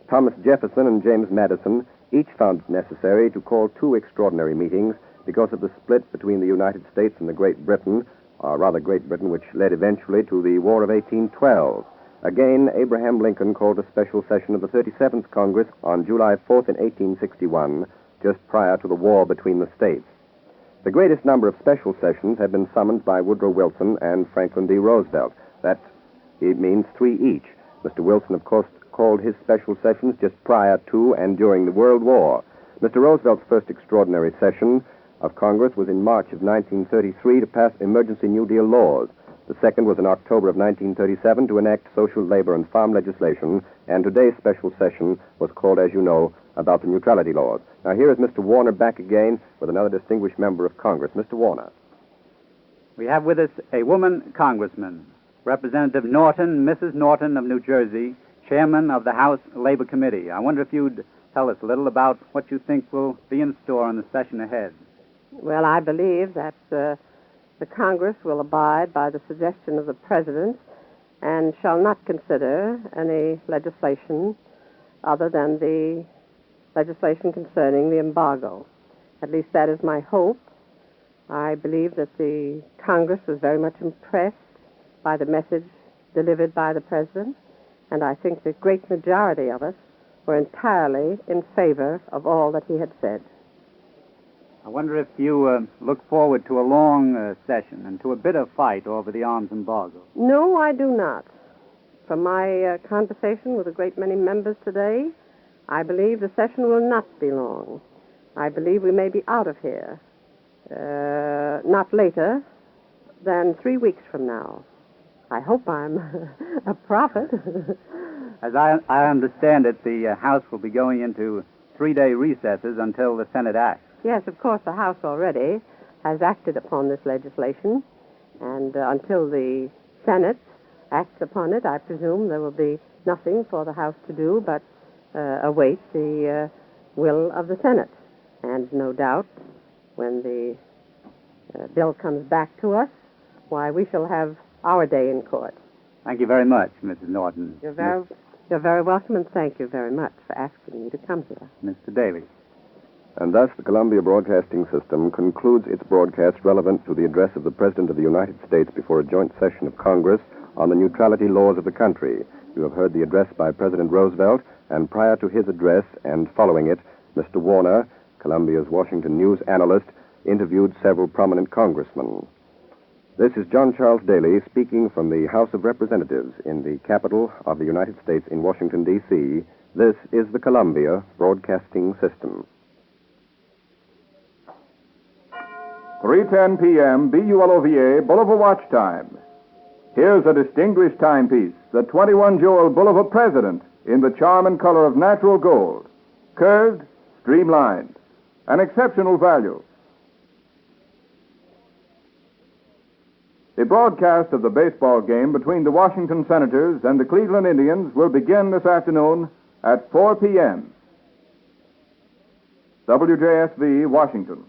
Thomas Jefferson and James Madison each found it necessary to call 2 extraordinary meetings because of the split between the United States and Great Britain, which led eventually to the War of 1812. Again, Abraham Lincoln called a special session of the 37th Congress on July 4th in 1861, just prior to the war between the states. The greatest number of special sessions had been summoned by Woodrow Wilson and Franklin D. Roosevelt. That it means 3 each. Mr. Wilson, of course, called his special sessions just prior to and during the World War. Mr. Roosevelt's first extraordinary session of Congress was in March of 1933 to pass emergency New Deal laws. The second was in October of 1937 to enact social, labor, and farm legislation, and today's special session was called, as you know, about the neutrality laws. Now, here is Mr. Warner back again with another distinguished member of Congress. Mr. Warner. We have with us a woman congressman, Representative Norton, Mrs. Norton of New Jersey, chairman of the House Labor Committee. I wonder if you'd tell us a little about what you think will be in store in the session ahead. Well, I believe that the Congress will abide by the suggestion of the President and shall not consider any legislation other than the legislation concerning the embargo. At least that is my hope. I believe that the Congress was very much impressed by the message delivered by the President, and I think the great majority of us were entirely in favor of all that he had said. I wonder if you look forward to a long session and to a bitter fight over the arms embargo. No, I do not. From my conversation with a great many members today, I believe the session will not be long. I believe we may be out of here not later than 3 weeks from now. I hope I'm a prophet. As I understand it, the House will be going into 3-day recesses until the Senate acts. Yes, of course, the House already has acted upon this legislation, and until the Senate acts upon it, I presume there will be nothing for the House to do but await the will of the Senate. And no doubt, when the bill comes back to us, why, we shall have our day in court. Thank you very much, Mrs. Norton. You're very welcome, and thank you very much for asking me to come here. Mr. Daly. And thus the Columbia Broadcasting System concludes its broadcast relevant to the address of the President of the United States before a joint session of Congress on the neutrality laws of the country. You have heard the address by President Roosevelt, and prior to his address and following it, Mr. Warner, Columbia's Washington News analyst, interviewed several prominent congressmen. This is John Charles Daly speaking from the House of Representatives in the capital of the United States in Washington, D.C. This is the Columbia Broadcasting System. 3:10 p.m., BULOVA, Bulova Watch Time. Here's a distinguished timepiece, the 21-jewel Bulova President, in the charm and color of natural gold. Curved, streamlined, an exceptional value. The broadcast of the baseball game between the Washington Senators and the Cleveland Indians will begin this afternoon at 4 p.m. WJSV, Washington.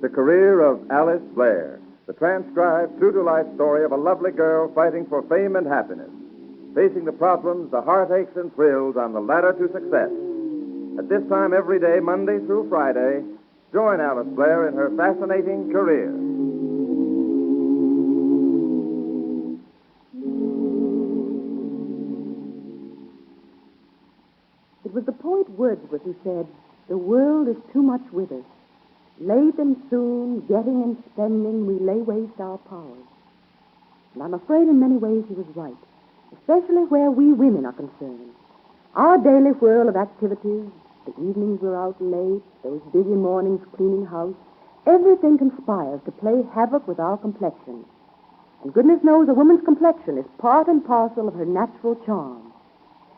The career of Alice Blair, the transcribed true-to-life story of a lovely girl fighting for fame and happiness, facing the problems, the heartaches, and thrills on the ladder to success. At this time every day, Monday through Friday, join Alice Blair in her fascinating career. It was the poet Wordsworth who said, "The world is too much with us. Late and soon, getting and spending, we lay waste our powers." And I'm afraid in many ways he was right, especially where we women are concerned. Our daily whirl of activities, the evenings we're out late, those busy mornings cleaning house, everything conspires to play havoc with our complexion. And goodness knows a woman's complexion is part and parcel of her natural charm.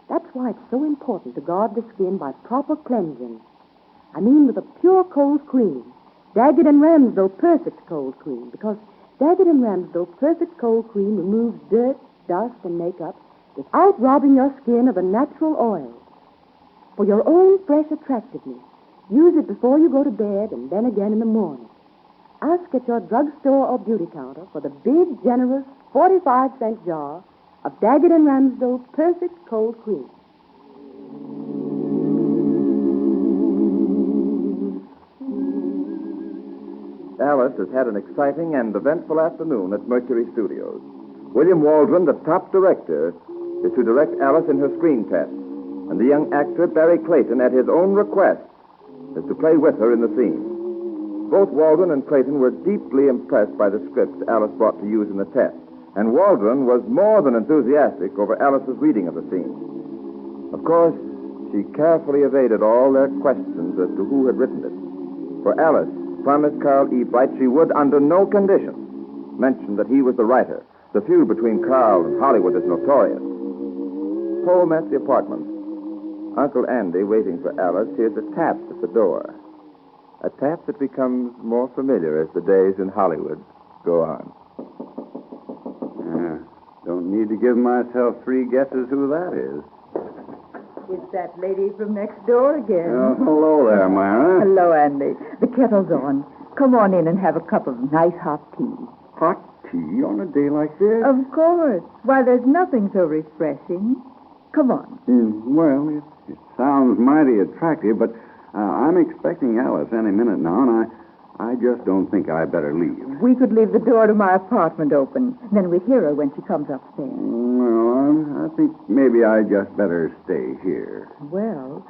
That's why it's so important to guard the skin by proper cleansing. I mean with a pure cold cream, Daggett and Ramsdell Perfect Cold Cream, because Daggett and Ramsdell Perfect Cold Cream removes dirt, dust, and makeup without robbing your skin of the natural oil. For your own fresh attractiveness, use it before you go to bed and then again in the morning. ask at your drugstore or beauty counter for the big, generous 45-cent jar of Daggett and Ramsdell's perfect cold cream. Alice has had an exciting and eventful afternoon at Mercury Studios. William Waldron, the top director, is to direct Alice in her screen test, and the young actor, Barry Clayton, at his own request, is to play with her in the scene. Both Waldron and Clayton were deeply impressed by the scripts Alice brought to use in the test, and Waldron was more than enthusiastic over Alice's reading of the scene. Of course, she carefully evaded all their questions as to who had written it. For Alice promised Carl E. Bright she would, under no conditions, mention that he was the writer. The feud between Carl and Hollywood is notorious. Home at the apartment. Uncle Andy, waiting for Alice, hears a tap at the door. A tap that becomes more familiar as the days in Hollywood go on. Don't need to give myself 3 guesses who that is. It's that lady from next door again. Oh, hello there, Myra. Hello, Andy. The kettle's on. Come on in and have a cup of nice hot tea. Hot tea on a day like this? Of course. Why, there's nothing so refreshing. Come on. Well, it sounds mighty attractive, but I'm expecting Alice any minute now, and I just don't think I'd better leave. We could leave the door to my apartment open. Then we'd hear her when she comes upstairs. Well, I think maybe I'd just better stay here. Well,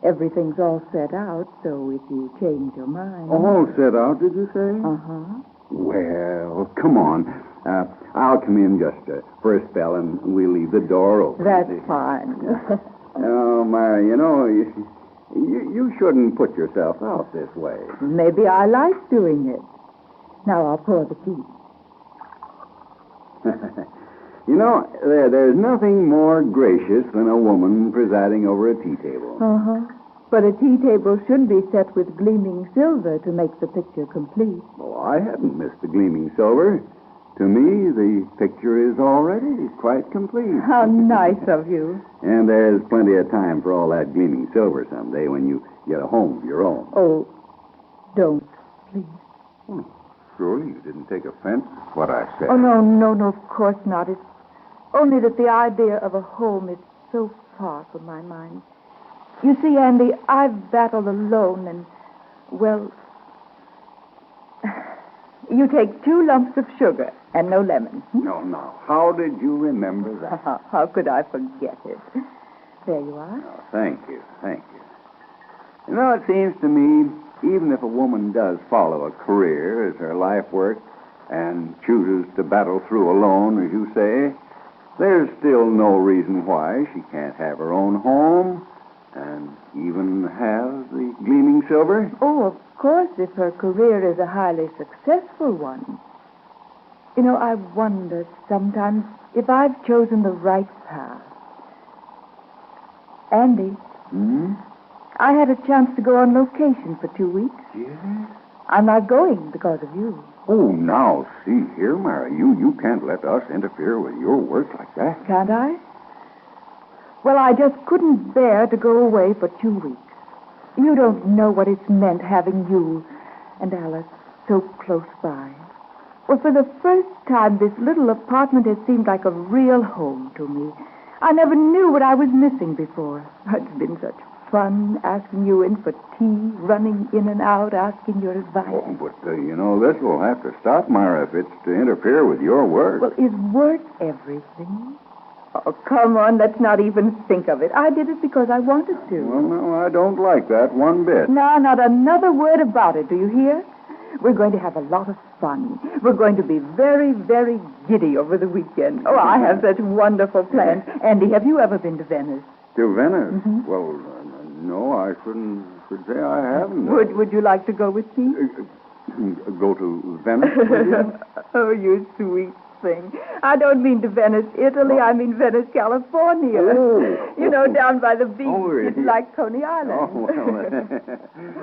everything's all set out, so if you change your mind... All set out, did you say? Uh-huh. Well, come on. I'll come in just for a spell, and we'll leave the door open. That's fine. Oh, Myra, you know, you shouldn't put yourself out this way. Maybe I like doing it. Now I'll pour the tea. You know, there's nothing more gracious than a woman presiding over a tea table. Uh-huh. But a tea table should be set with gleaming silver to make the picture complete. Oh, I hadn't missed the gleaming silver. To me, the picture is already quite complete. How nice of you. And there's plenty of time for all that gleaming silver someday when you get a home of your own. Oh, don't, please. Oh, surely you didn't take offense to what I said. Oh, no, of course not. It's only that the idea of a home is so far from my mind. You see, Andy, I've battled alone and, well, you take 2 lumps of sugar and no lemon. No. How did you remember that? How could I forget it? There you are. Oh, thank you. You know, it seems to me, even if a woman does follow a career as her life work and chooses to battle through alone, as you say, there's still no reason why she can't have her own home and even have the gleaming silver. Oh, of course, if her career is a highly successful one. You know, I wonder sometimes if I've chosen the right path. Andy. I had a chance to go on location for 2 weeks. Yes? I'm not going because of you. Oh, now, see here, Mary, you can't let us interfere with your work like that. Can't I? Well, I just couldn't bear to go away for 2 weeks. You don't know what it's meant having you and Alice so close by. Well, for the first time, this little apartment has seemed like a real home to me. I never knew what I was missing before. It's been such fun asking you in for tea, running in and out, asking your advice. Oh, but, you know, this will have to stop, Myra, if it's to interfere with your work. Well, is work everything? Oh, come on, let's not even think of it. I did it because I wanted to. Well, no, I don't like that one bit. No, not another word about it, do you hear? We're going to have a lot of fun. We're going to be very, very giddy over the weekend. Oh, I have such wonderful plans. Andy, have you ever been to Venice? To Venice? Mm-hmm. Well, no, I should say I haven't. Would you like to go with me? Go to Venice? Would you? Oh, you sweet thing. I don't mean to Venice, Italy. I mean Venice, California. Oh. You know, down by the beach. Oh, It's like Coney Island. Oh, well,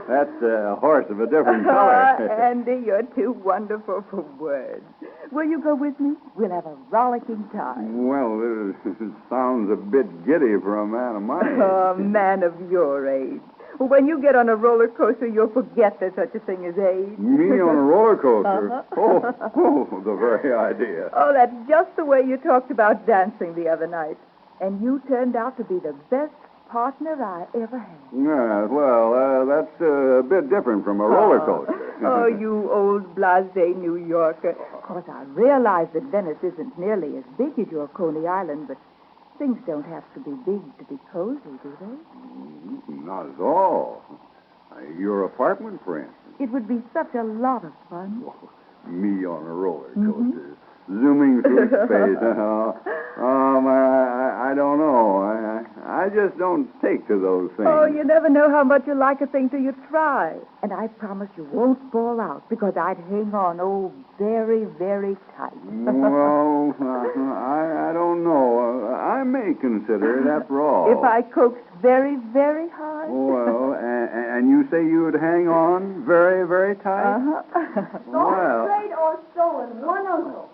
that's a horse of a different color. Andy, you're too wonderful for words. Will you go with me? We'll have a rollicking time. Well, it sounds a bit giddy for a man of my age. Oh, a man of your age. When you get on a roller coaster, you'll forget there's such a thing as age. Me on a roller coaster? Uh-huh. Oh, the very idea. Oh, that's just the way you talked about dancing the other night. And you turned out to be the best partner I ever had. Yeah, well, that's a bit different from a roller coaster. Oh, you old blasé New Yorker. Of course, I realize that Venice isn't nearly as big as your Coney Island, but things don't have to be big to be cozy, do they? Not at all. Your apartment, for instance. It would be such a lot of fun. Me on a roller coaster. Zooming through space. I don't know. I just don't take to those things. Oh, you never know how much you like a thing till you try. And I promise you won't fall out because I'd hang on, very, very tight. Well, I don't know. I may consider it after all. If I coaxed very, very hard. Well, and you say you would hang on very, very tight? Uh-huh. Well. Straight or so in one uncle.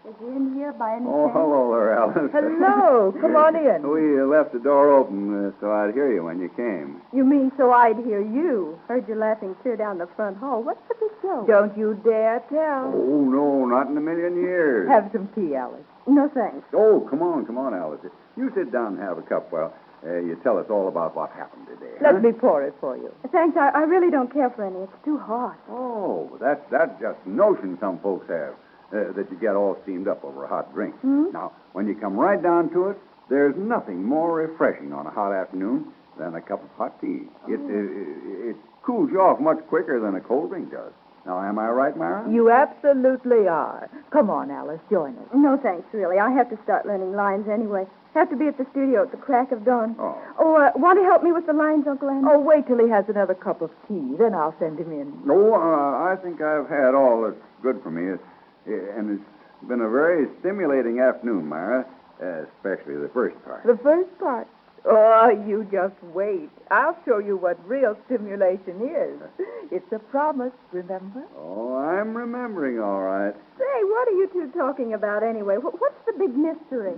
Is he in here by any Oh, chance? hello there, Alice. Hello. Come on in. We left the door open so I'd hear you when you came. You mean so I'd hear you? Heard you laughing clear down the front hall. What's the big joke? Don't you dare tell. Oh, no, not in a million years. Have some tea, Alice. No, thanks. Oh, come on, Alice. You sit down and have a cup while you tell us all about what happened today. Let me pour it for you. Thanks, I really don't care for any. It's too hot. Oh, that's just a notion some folks have, that you get all steamed up over a hot drink. Now, when you come right down to it, there's nothing more refreshing on a hot afternoon than a cup of hot tea. It cools you off much quicker than a cold drink does. Now, am I right, Myra? You absolutely are. Come on, Alice, join us. No, thanks, really. I have to start learning lines anyway. Have to be at the studio at the crack of dawn. Oh. Want to help me with the lines, Uncle Andy? Oh, wait till he has another cup of tea. Then I'll send him in. No, I think I've had all that's good for me. And it's been a very stimulating afternoon, Myra, especially the first part. The first part? Oh, you just wait. I'll show you what real stimulation is. It's a promise, remember? Oh, I'm remembering all right. Say, what are you two talking about anyway? What's the big mystery?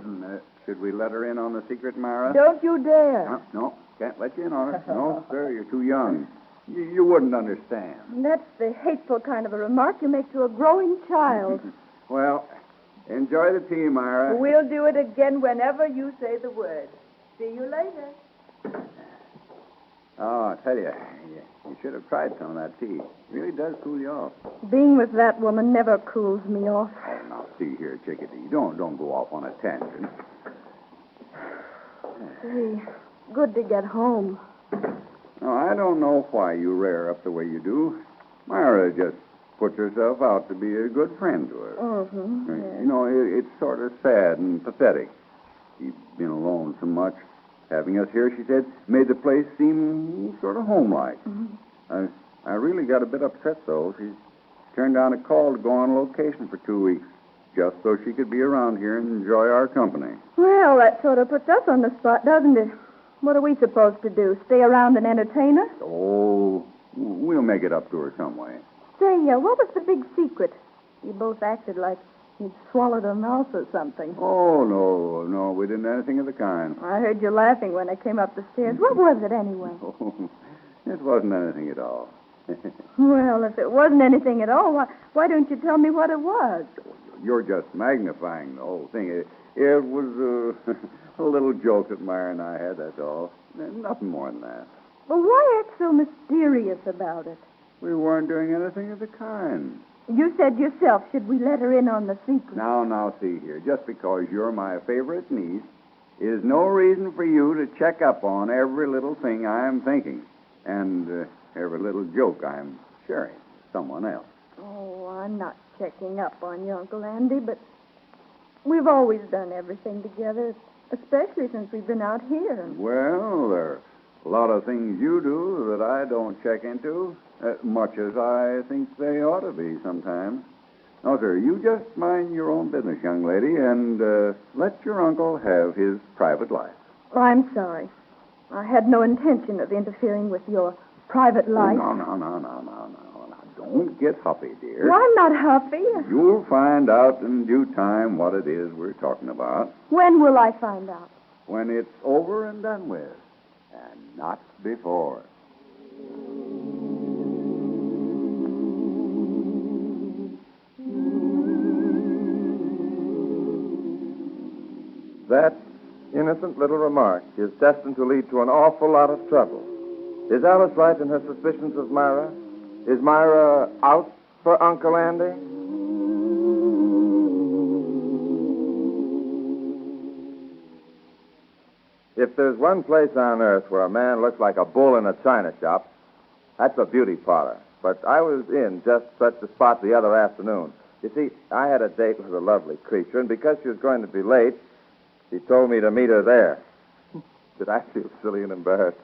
Should we let her in on the secret, Myra? Don't you dare. No, can't let you in on it. No, sir, you're too young. You wouldn't understand. That's the hateful kind of a remark you make to a growing child. Well, enjoy the tea, Myra. We'll do it again whenever you say the word. See you later. Oh, I tell you, you should have tried some of that tea. It really does cool you off. Being with that woman never cools me off. Oh, now, see here, Chickadee. Don't go off on a tangent. Gee, good to get home. Now, I don't know why you rear up the way you do. Myra just puts herself out to be a good friend to her. Mm-hmm. You know, it's sort of sad and pathetic. She's been alone so much. Having us here, she said, made the place seem sort of homelike. Mm-hmm. I really got a bit upset, though. She turned down a call to go on location for 2 weeks, just so she could be around here and enjoy our company. Well, that sort of puts us on the spot, doesn't it? What are we supposed to do? Stay around and entertain her? Oh, we'll make it up to her some way. Say, what was the big secret? You both acted like you'd swallowed a mouse or something. Oh, no, we didn't do anything of the kind. I heard you laughing when I came up the stairs. What was it, anyway? Oh, it wasn't anything at all. Well, if it wasn't anything at all, why don't you tell me what it was? You're just magnifying the whole thing. It was a little joke that Myra and I had, that's all. Nothing more than that. Well, why act so mysterious about it? We weren't doing anything of the kind. You said yourself, should we let her in on the secret? Now, see here. Just because you're my favorite niece is no reason for you to check up on every little thing I'm thinking and every little joke I'm sharing with someone else. Oh, I'm not checking up on you, Uncle Andy, but we've always done everything together, especially since we've been out here. Well, there are a lot of things you do that I don't check into, much as I think they ought to be sometimes. No, sir, you just mind your own business, young lady, and let your uncle have his private life. Oh, I'm sorry. I had no intention of interfering with your private life. No. Don't get huffy, dear. Well, I'm not huffy. You'll find out in due time what it is we're talking about. When will I find out? When it's over and done with, and not before. That innocent little remark is destined to lead to an awful lot of trouble. Is Alice right in her suspicions of Myra? Is Myra out for Uncle Andy? If there's one place on earth where a man looks like a bull in a china shop, that's a beauty parlor. But I was in just such a spot the other afternoon. You see, I had a date with a lovely creature, and because she was going to be late, she told me to meet her there. Did I feel silly and embarrassed?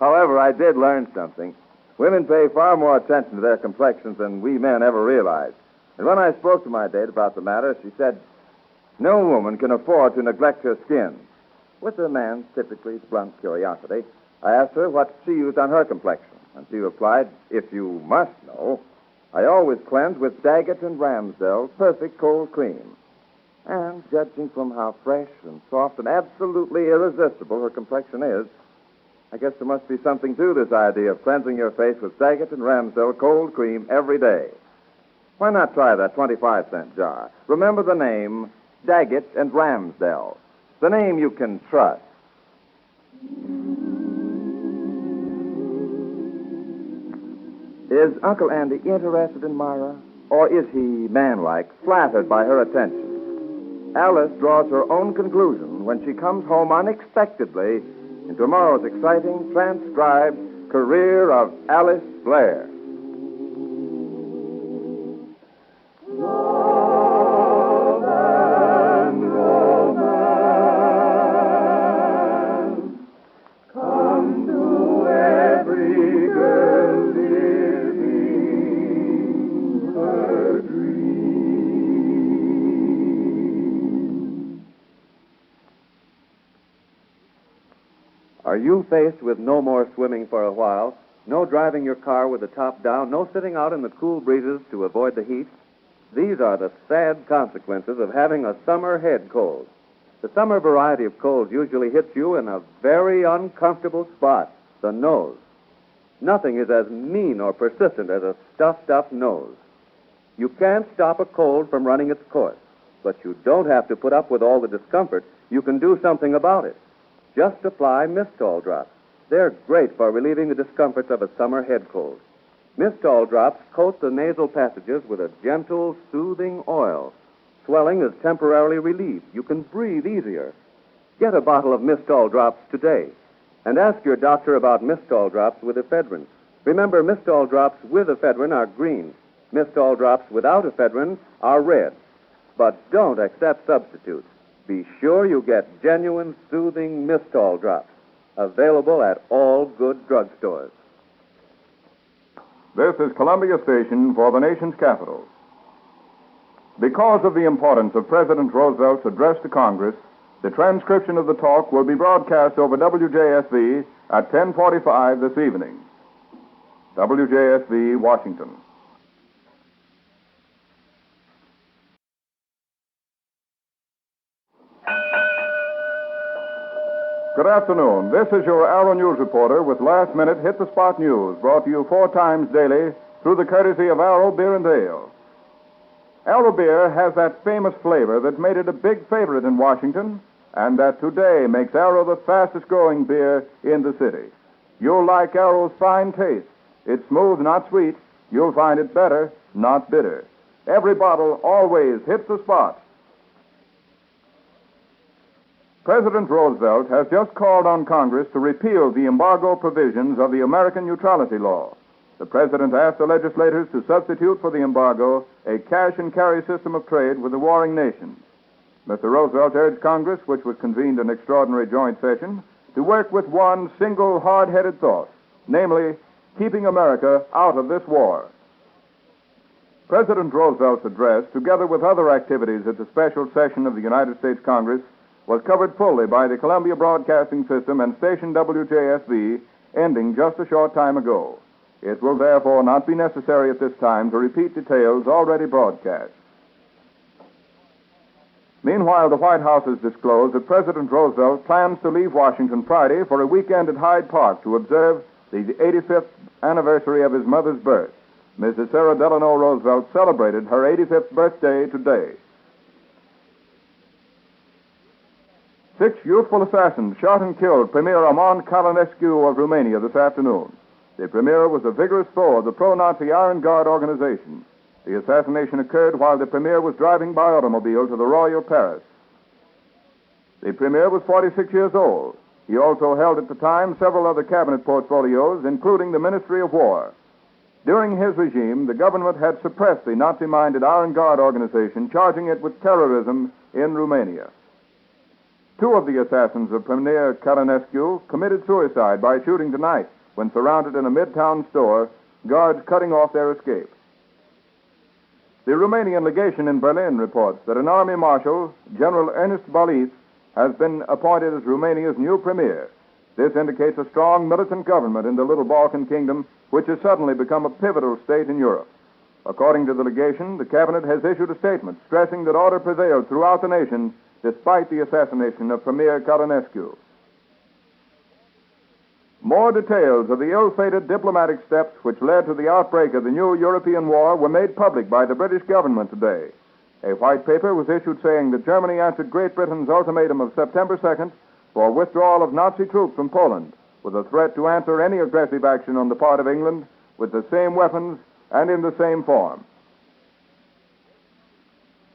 However, I did learn something. Women pay far more attention to their complexions than we men ever realize. And when I spoke to my date about the matter, she said, no woman can afford to neglect her skin. With a man's typically blunt curiosity, I asked her what she used on her complexion. And she replied, if you must know, I always cleanse with Daggett and Ramsdell Perfect Cold Cream. And judging from how fresh and soft and absolutely irresistible her complexion is, I guess there must be something to this idea of cleansing your face with Daggett and Ramsdell Cold Cream every day. Why not try that 25-cent jar? Remember the name, Daggett and Ramsdell. The name you can trust. Is Uncle Andy interested in Myra? Or is he, manlike, flattered by her attention? Alice draws her own conclusion when she comes home unexpectedly in tomorrow's exciting transcribed career of Alice Blair. Are you faced with no more swimming for a while, no driving your car with the top down, no sitting out in the cool breezes to avoid the heat? These are the sad consequences of having a summer head cold. The summer variety of colds usually hits you in a very uncomfortable spot, the nose. Nothing is as mean or persistent as a stuffed up nose. You can't stop a cold from running its course, but you don't have to put up with all the discomfort. You can do something about it. Just apply Mistol drops. They're great for relieving the discomforts of a summer head cold. Mistol drops coat the nasal passages with a gentle, soothing oil. Swelling is temporarily relieved. You can breathe easier. Get a bottle of Mistol drops today. And ask your doctor about Mistol drops with ephedrine. Remember, Mistol drops with ephedrine are green. Mistol drops without ephedrine are red. But don't accept substitutes. Be sure you get genuine, soothing Mistol drops, available at all good drugstores. This is Columbia Station for the nation's capital. Because of the importance of President Roosevelt's address to Congress, the transcription of the talk will be broadcast over WJSV at 10:45 this evening. WJSV, Washington. Good afternoon. This is your Arrow News reporter with last-minute hit-the-spot news brought to you 4 times daily through the courtesy of Arrow Beer and Ale. Arrow Beer has that famous flavor that made it a big favorite in Washington and that today makes Arrow the fastest-growing beer in the city. You'll like Arrow's fine taste. It's smooth, not sweet. You'll find it better, not bitter. Every bottle always hits the spot. President Roosevelt has just called on Congress to repeal the embargo provisions of the American Neutrality Law. The President asked the legislators to substitute for the embargo a cash-and-carry system of trade with the warring nations. Mr. Roosevelt urged Congress, which was convened in extraordinary joint session, to work with one single hard-headed thought, namely, keeping America out of this war. President Roosevelt's address, together with other activities at the special session of the United States Congress, was covered fully by the Columbia Broadcasting System and station WJSV, ending just a short time ago. It will therefore not be necessary at this time to repeat details already broadcast. Meanwhile, the White House has disclosed that President Roosevelt plans to leave Washington Friday for a weekend at Hyde Park to observe the 85th anniversary of his mother's birth. Mrs. Sarah Delano Roosevelt celebrated her 85th birthday today. 6 youthful assassins shot and killed Premier Amon Calanescu of Romania this afternoon. The premier was a vigorous foe of the pro-Nazi Iron Guard organization. The assassination occurred while the premier was driving by automobile to the Royal Paris. The premier was 46 years old. He also held at the time several other cabinet portfolios, including the Ministry of War. During his regime, the government had suppressed the Nazi-minded Iron Guard organization, charging it with terrorism in Romania. 2 of the assassins of Premier Calanescu committed suicide by shooting tonight when surrounded in a midtown store, guards cutting off their escape. The Romanian legation in Berlin reports that an army marshal, General Ernest Balit, has been appointed as Romania's new premier. This indicates a strong militant government in the little Balkan kingdom, which has suddenly become a pivotal state in Europe. According to the legation, the cabinet has issued a statement stressing that order prevailed throughout the nation despite the assassination of Premier Calanescu. More details of the ill-fated diplomatic steps which led to the outbreak of the new European war were made public by the British government today. A white paper was issued saying that Germany answered Great Britain's ultimatum of September 2nd for withdrawal of Nazi troops from Poland, with a threat to answer any aggressive action on the part of England with the same weapons and in the same form.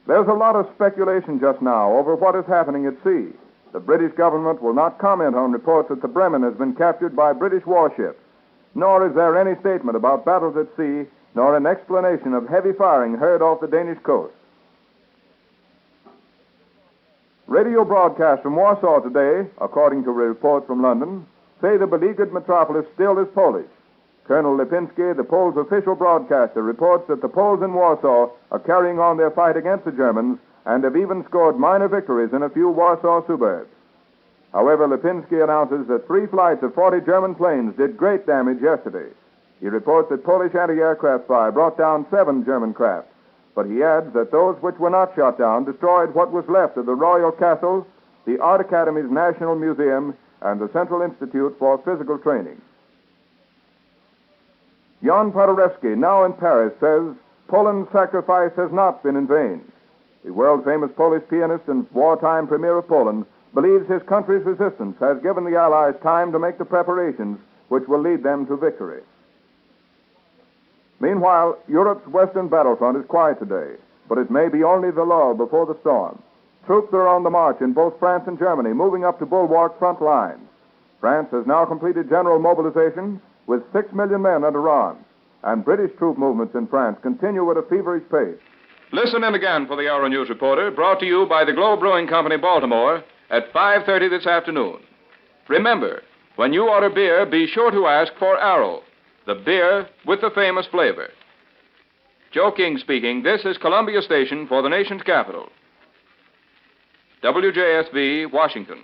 There's a lot of speculation just now over what is happening at sea. The British government will not comment on reports that the Bremen has been captured by British warships, nor is there any statement about battles at sea, nor an explanation of heavy firing heard off the Danish coast. Radio broadcasts from Warsaw today, according to a report from London, say the beleaguered metropolis still is Polish. Colonel Lipinski, the Poles' official broadcaster, reports that the Poles in Warsaw are carrying on their fight against the Germans and have even scored minor victories in a few Warsaw suburbs. However, Lipinski announces that 3 flights of 40 German planes did great damage yesterday. He reports that Polish anti-aircraft fire brought down 7 German craft, but he adds that those which were not shot down destroyed what was left of the Royal Castle, the Art Academy's National Museum, and the Central Institute for Physical Training. Jan Paderewski, now in Paris, says Poland's sacrifice has not been in vain. The world-famous Polish pianist and wartime premier of Poland believes his country's resistance has given the Allies time to make the preparations which will lead them to victory. Meanwhile, Europe's western battlefront is quiet today, but it may be only the lull before the storm. Troops are on the march in both France and Germany, moving up to bulwark front lines. France has now completed general mobilization with 6 million men under arms, and British troop movements in France continue at a feverish pace. Listen in again for the Arrow News Reporter, brought to you by the Globe Brewing Company, Baltimore, at 5:30 this afternoon. Remember, when you order beer, be sure to ask for Arrow, the beer with the famous flavor. Joe King speaking. This is Columbia Station for the nation's capital. WJSV, Washington.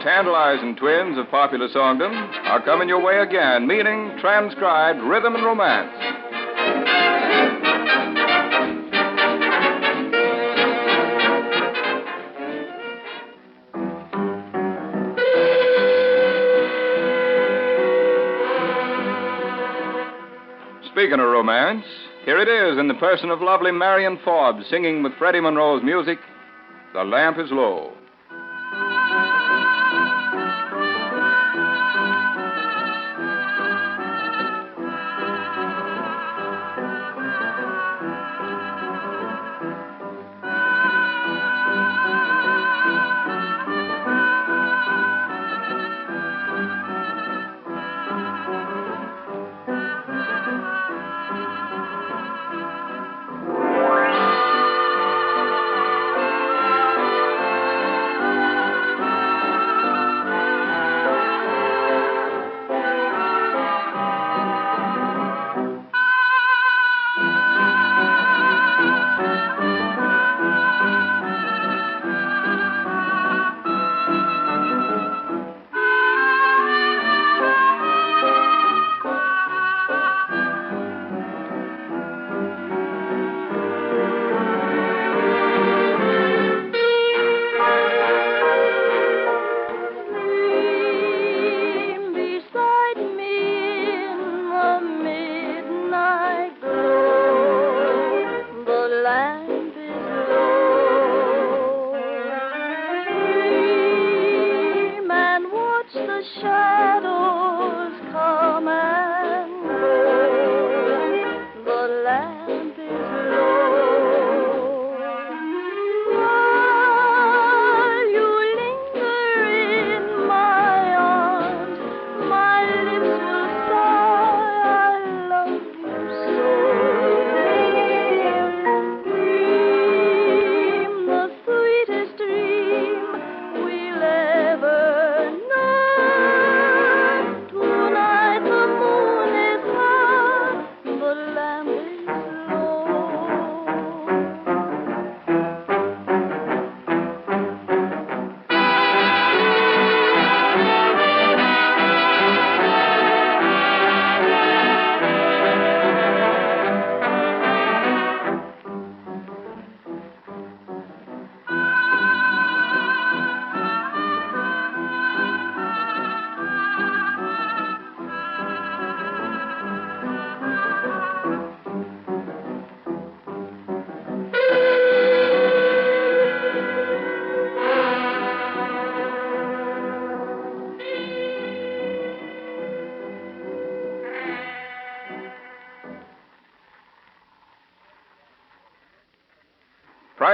Tantalizing twins of popular songdom are coming your way again, meaning transcribed rhythm and romance. Speaking of romance, here it is in the person of lovely Marion Forbes singing with Freddie Monroe's music, The Lamp is Low.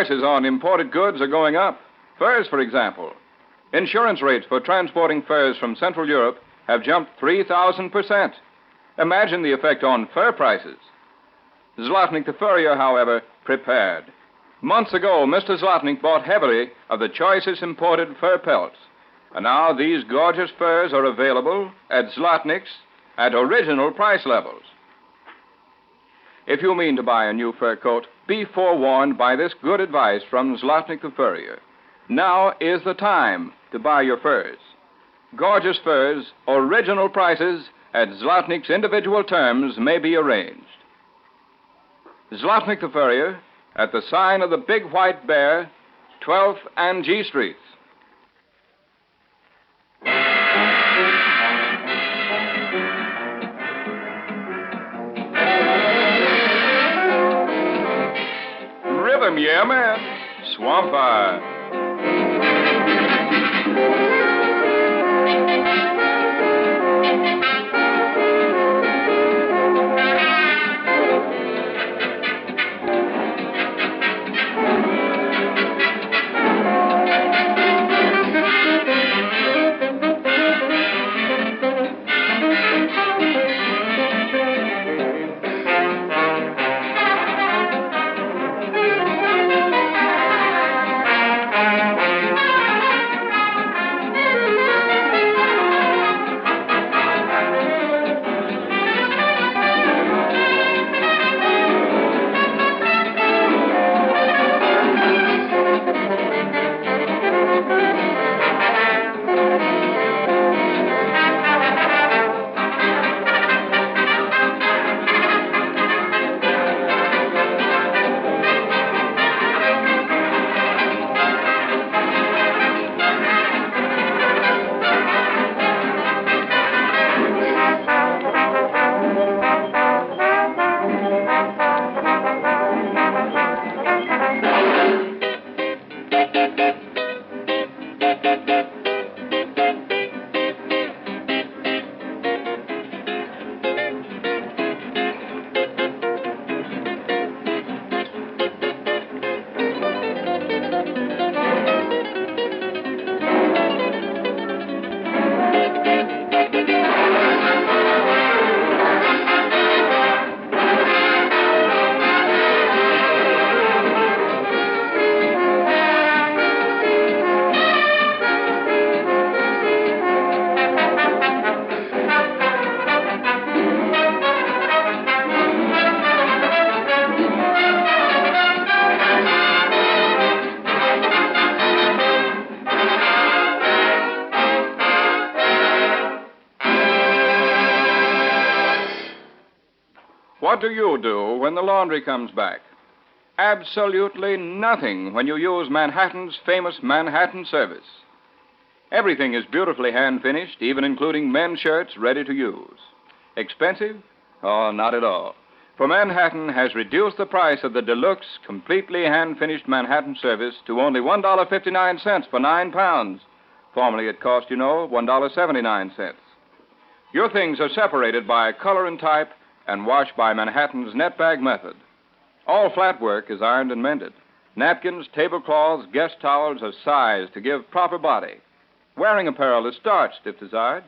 prices on imported goods are going up. Furs, for example. Insurance rates for transporting furs from Central Europe have jumped 3,000%. Imagine the effect on fur prices. Zlotnik the furrier, however, prepared. Months ago, Mr. Zlotnik bought heavily of the choicest imported fur pelts. And now these gorgeous furs are available at Zlotnik's at original price levels. If you mean to buy a new fur coat, be forewarned by this good advice from Zlotnik the furrier. Now is the time to buy your furs. Gorgeous furs, original prices at Zlotnik's individual terms may be arranged. Zlotnik the furrier at the sign of the Big White Bear, 12th and G Streets. Rhythm, yeah, man. Swamp Fire. What do you do when the laundry comes back? Absolutely nothing when you use Manhattan's famous Manhattan service. Everything is beautifully hand-finished, even including men's shirts ready to use. Expensive? Oh, not at all. For Manhattan has reduced the price of the deluxe, completely hand-finished Manhattan service to only $1.59 for 9 pounds. Formerly it cost, $1.79. Your things are separated by color and type and washed by Manhattan's net bag method. All flat work is ironed and mended. Napkins, tablecloths, guest towels are sized to give proper body. Wearing apparel is starched if desired,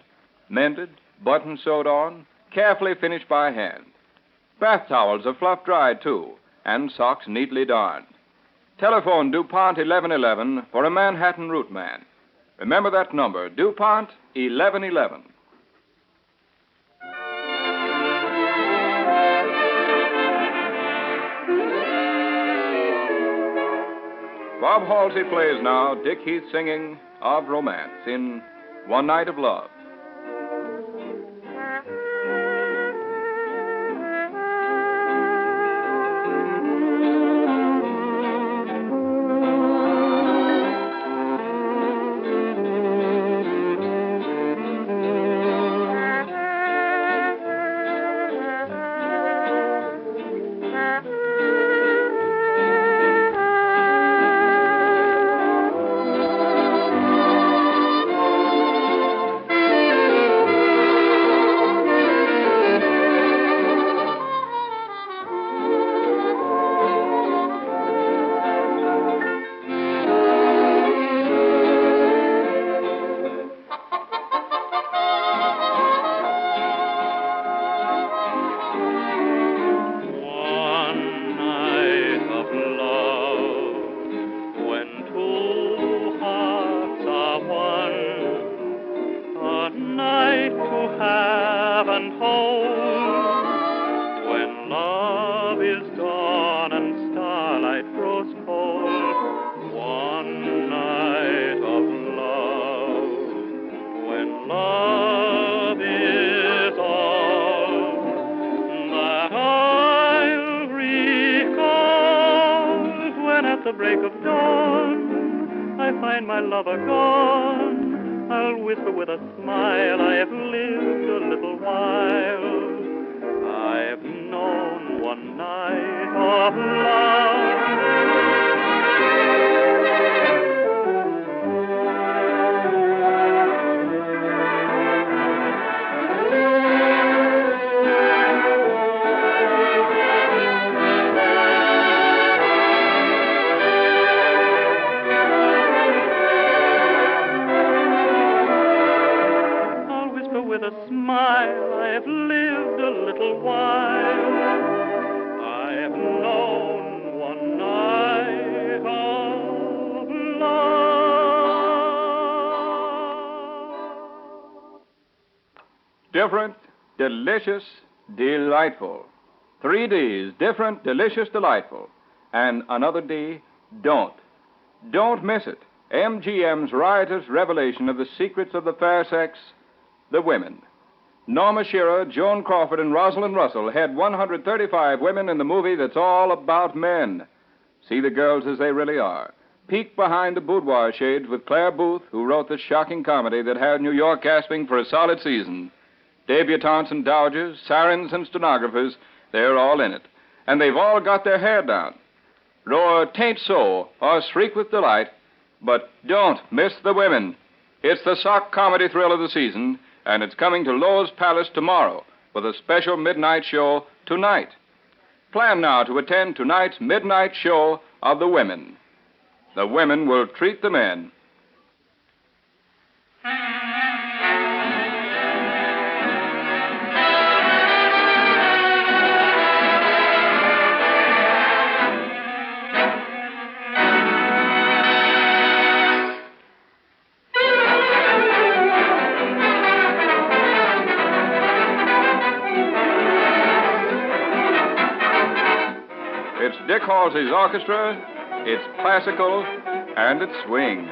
mended, buttons sewed on, carefully finished by hand. Bath towels are fluff dried, too, and socks neatly darned. Telephone DuPont 1111 for a Manhattan route man. Remember that number, DuPont 1111. Bob Halsey plays now Dick Heath singing of romance in One Night of Love. I find my lover gone, I'll whisper with a smile, I have lived a little while. I've known one night of love. With a smile, I have lived a little while. I have known one night of love. Different, delicious, delightful. 3 Ds, different, delicious, delightful. And another D, don't. Don't miss it. MGM's riotous revelation of the secrets of the fair sex, the women. Norma Shearer, Joan Crawford, and Rosalind Russell had 135 women in the movie that's all about men. See the girls as they really are. Peek behind the boudoir shades with Claire Booth, who wrote the shocking comedy that had New York gasping for a solid season. Debutantes and dowagers, sirens and stenographers, they're all in it. And they've all got their hair down. Roar, "'Tain't so," or shriek with delight, but don't miss the women. It's the sock comedy thrill of the season, and it's coming to Lowe's Palace tomorrow with a special midnight show tonight. Plan now to attend tonight's midnight show of the women. The women will treat the men. It's Dick Halsey's orchestra, it's classical, and it's swing.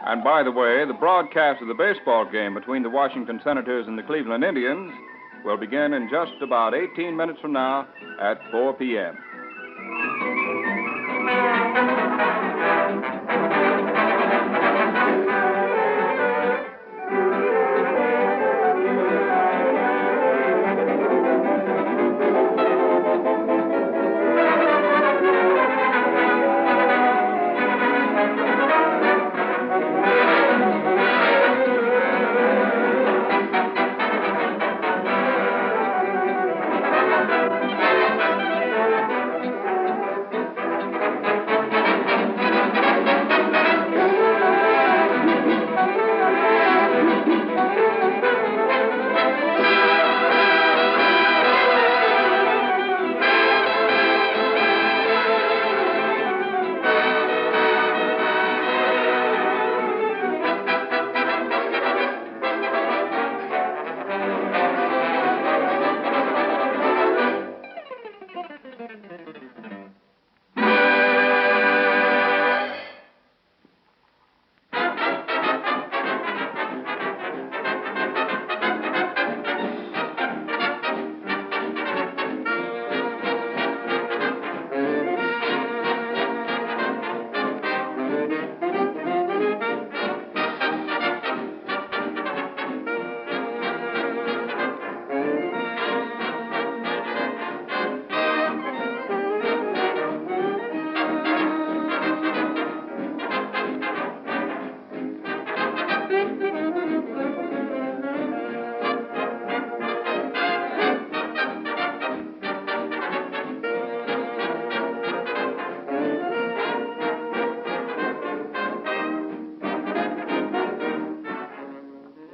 And by the way, the broadcast of the baseball game between the Washington Senators and the Cleveland Indians will begin in just about 18 minutes from now at 4 p.m.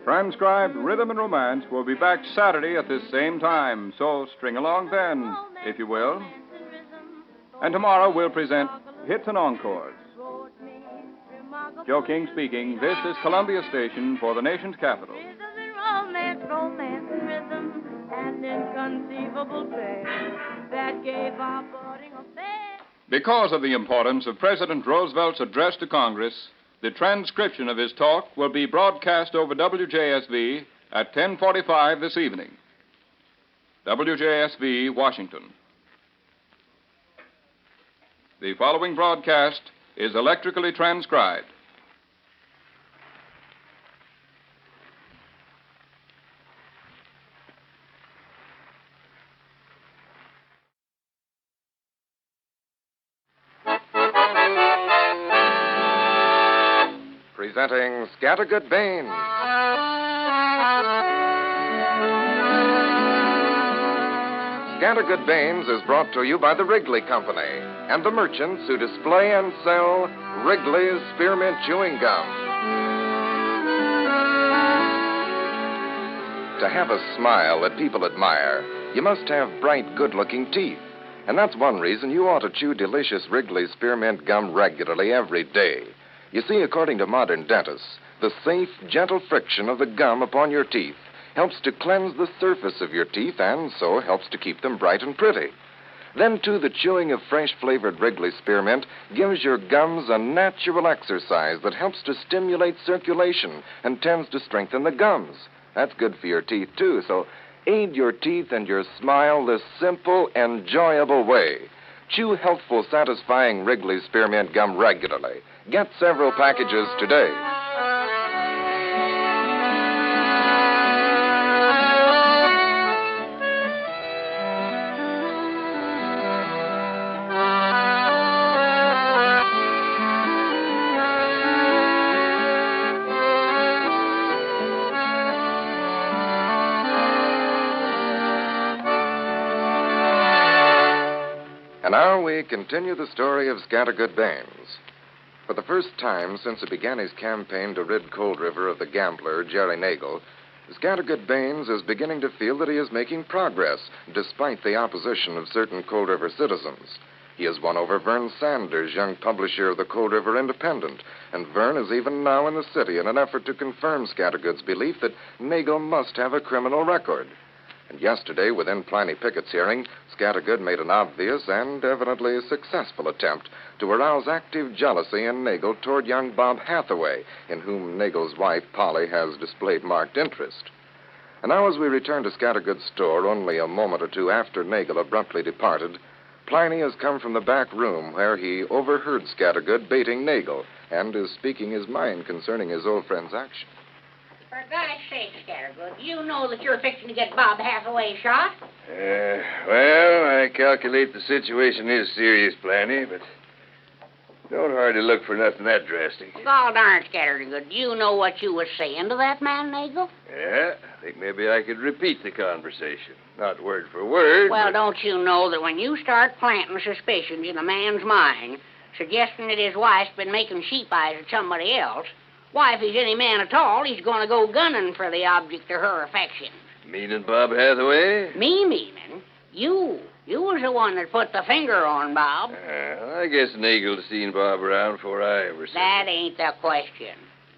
Transcribed Rhythm and Romance will be back Saturday at this same time, so string along then, if you will. And tomorrow we'll present Hits and Encores. Joe King speaking. This is Columbia Station for the nation's capital. Romance, romance, rhythm, and inconceivable pain that gave our budding affair. Because of the importance of President Roosevelt's address to Congress, The transcription of his talk will be broadcast over WJSV at 10:45 this evening. WJSV, Washington. The following broadcast is electrically transcribed. Presenting Scattergood Baines. Scattergood Baines is brought to you by the Wrigley Company and the merchants who display and sell Wrigley's Spearmint Chewing Gum. To have a smile that people admire, you must have bright, good-looking teeth. And that's one reason you ought to chew delicious Wrigley's Spearmint Gum regularly every day. You see, according to modern dentists, the safe, gentle friction of the gum upon your teeth helps to cleanse the surface of your teeth and so helps to keep them bright and pretty. Then, too, the chewing of fresh-flavored Wrigley Spearmint gives your gums a natural exercise that helps to stimulate circulation and tends to strengthen the gums. That's good for your teeth, too, so aid your teeth and your smile this simple, enjoyable way. Chew healthful, satisfying Wrigley Spearmint Gum regularly. Get several packages today. And now we continue the story of Scattergood Baines. For the first time since he began his campaign to rid Cold River of the gambler, Jerry Nagel, Scattergood Baines is beginning to feel that he is making progress, despite the opposition of certain Cold River citizens. He has won over Vern Sanders, young publisher of the Cold River Independent, and Vern is even now in the city in an effort to confirm Scattergood's belief that Nagel must have a criminal record. And yesterday, within Pliny Pickett's hearing, Scattergood made an obvious and evidently successful attempt to arouse active jealousy in Nagel toward young Bob Hathaway, in whom Nagel's wife, Polly, has displayed marked interest. And now, as we return to Scattergood's store only a moment or two after Nagel abruptly departed, Pliny has come from the back room where he overheard Scattergood baiting Nagel and is speaking his mind concerning his old friend's action. For God's sake, Scattergood, you know that you're fixing to get Bob Hathaway shot. Well, I calculate the situation is serious, Planny, but don't hardly look for nothing that drastic. God darn, Scattergood, do you know what you was saying to that man, Nagel? Yeah, I think maybe I could repeat the conversation. Not word for word. Well, but... don't you know that when you start planting suspicions in a man's mind, suggesting that his wife's been making sheep eyes at somebody else, why, if he's any man at all, he's going to go gunning for the object of her affection. Meaning Bob Hathaway? Me meaning? You. You was the one that put the finger on Bob. I guess Nagel's seen Bob around before I ever seen him. That ain't the question.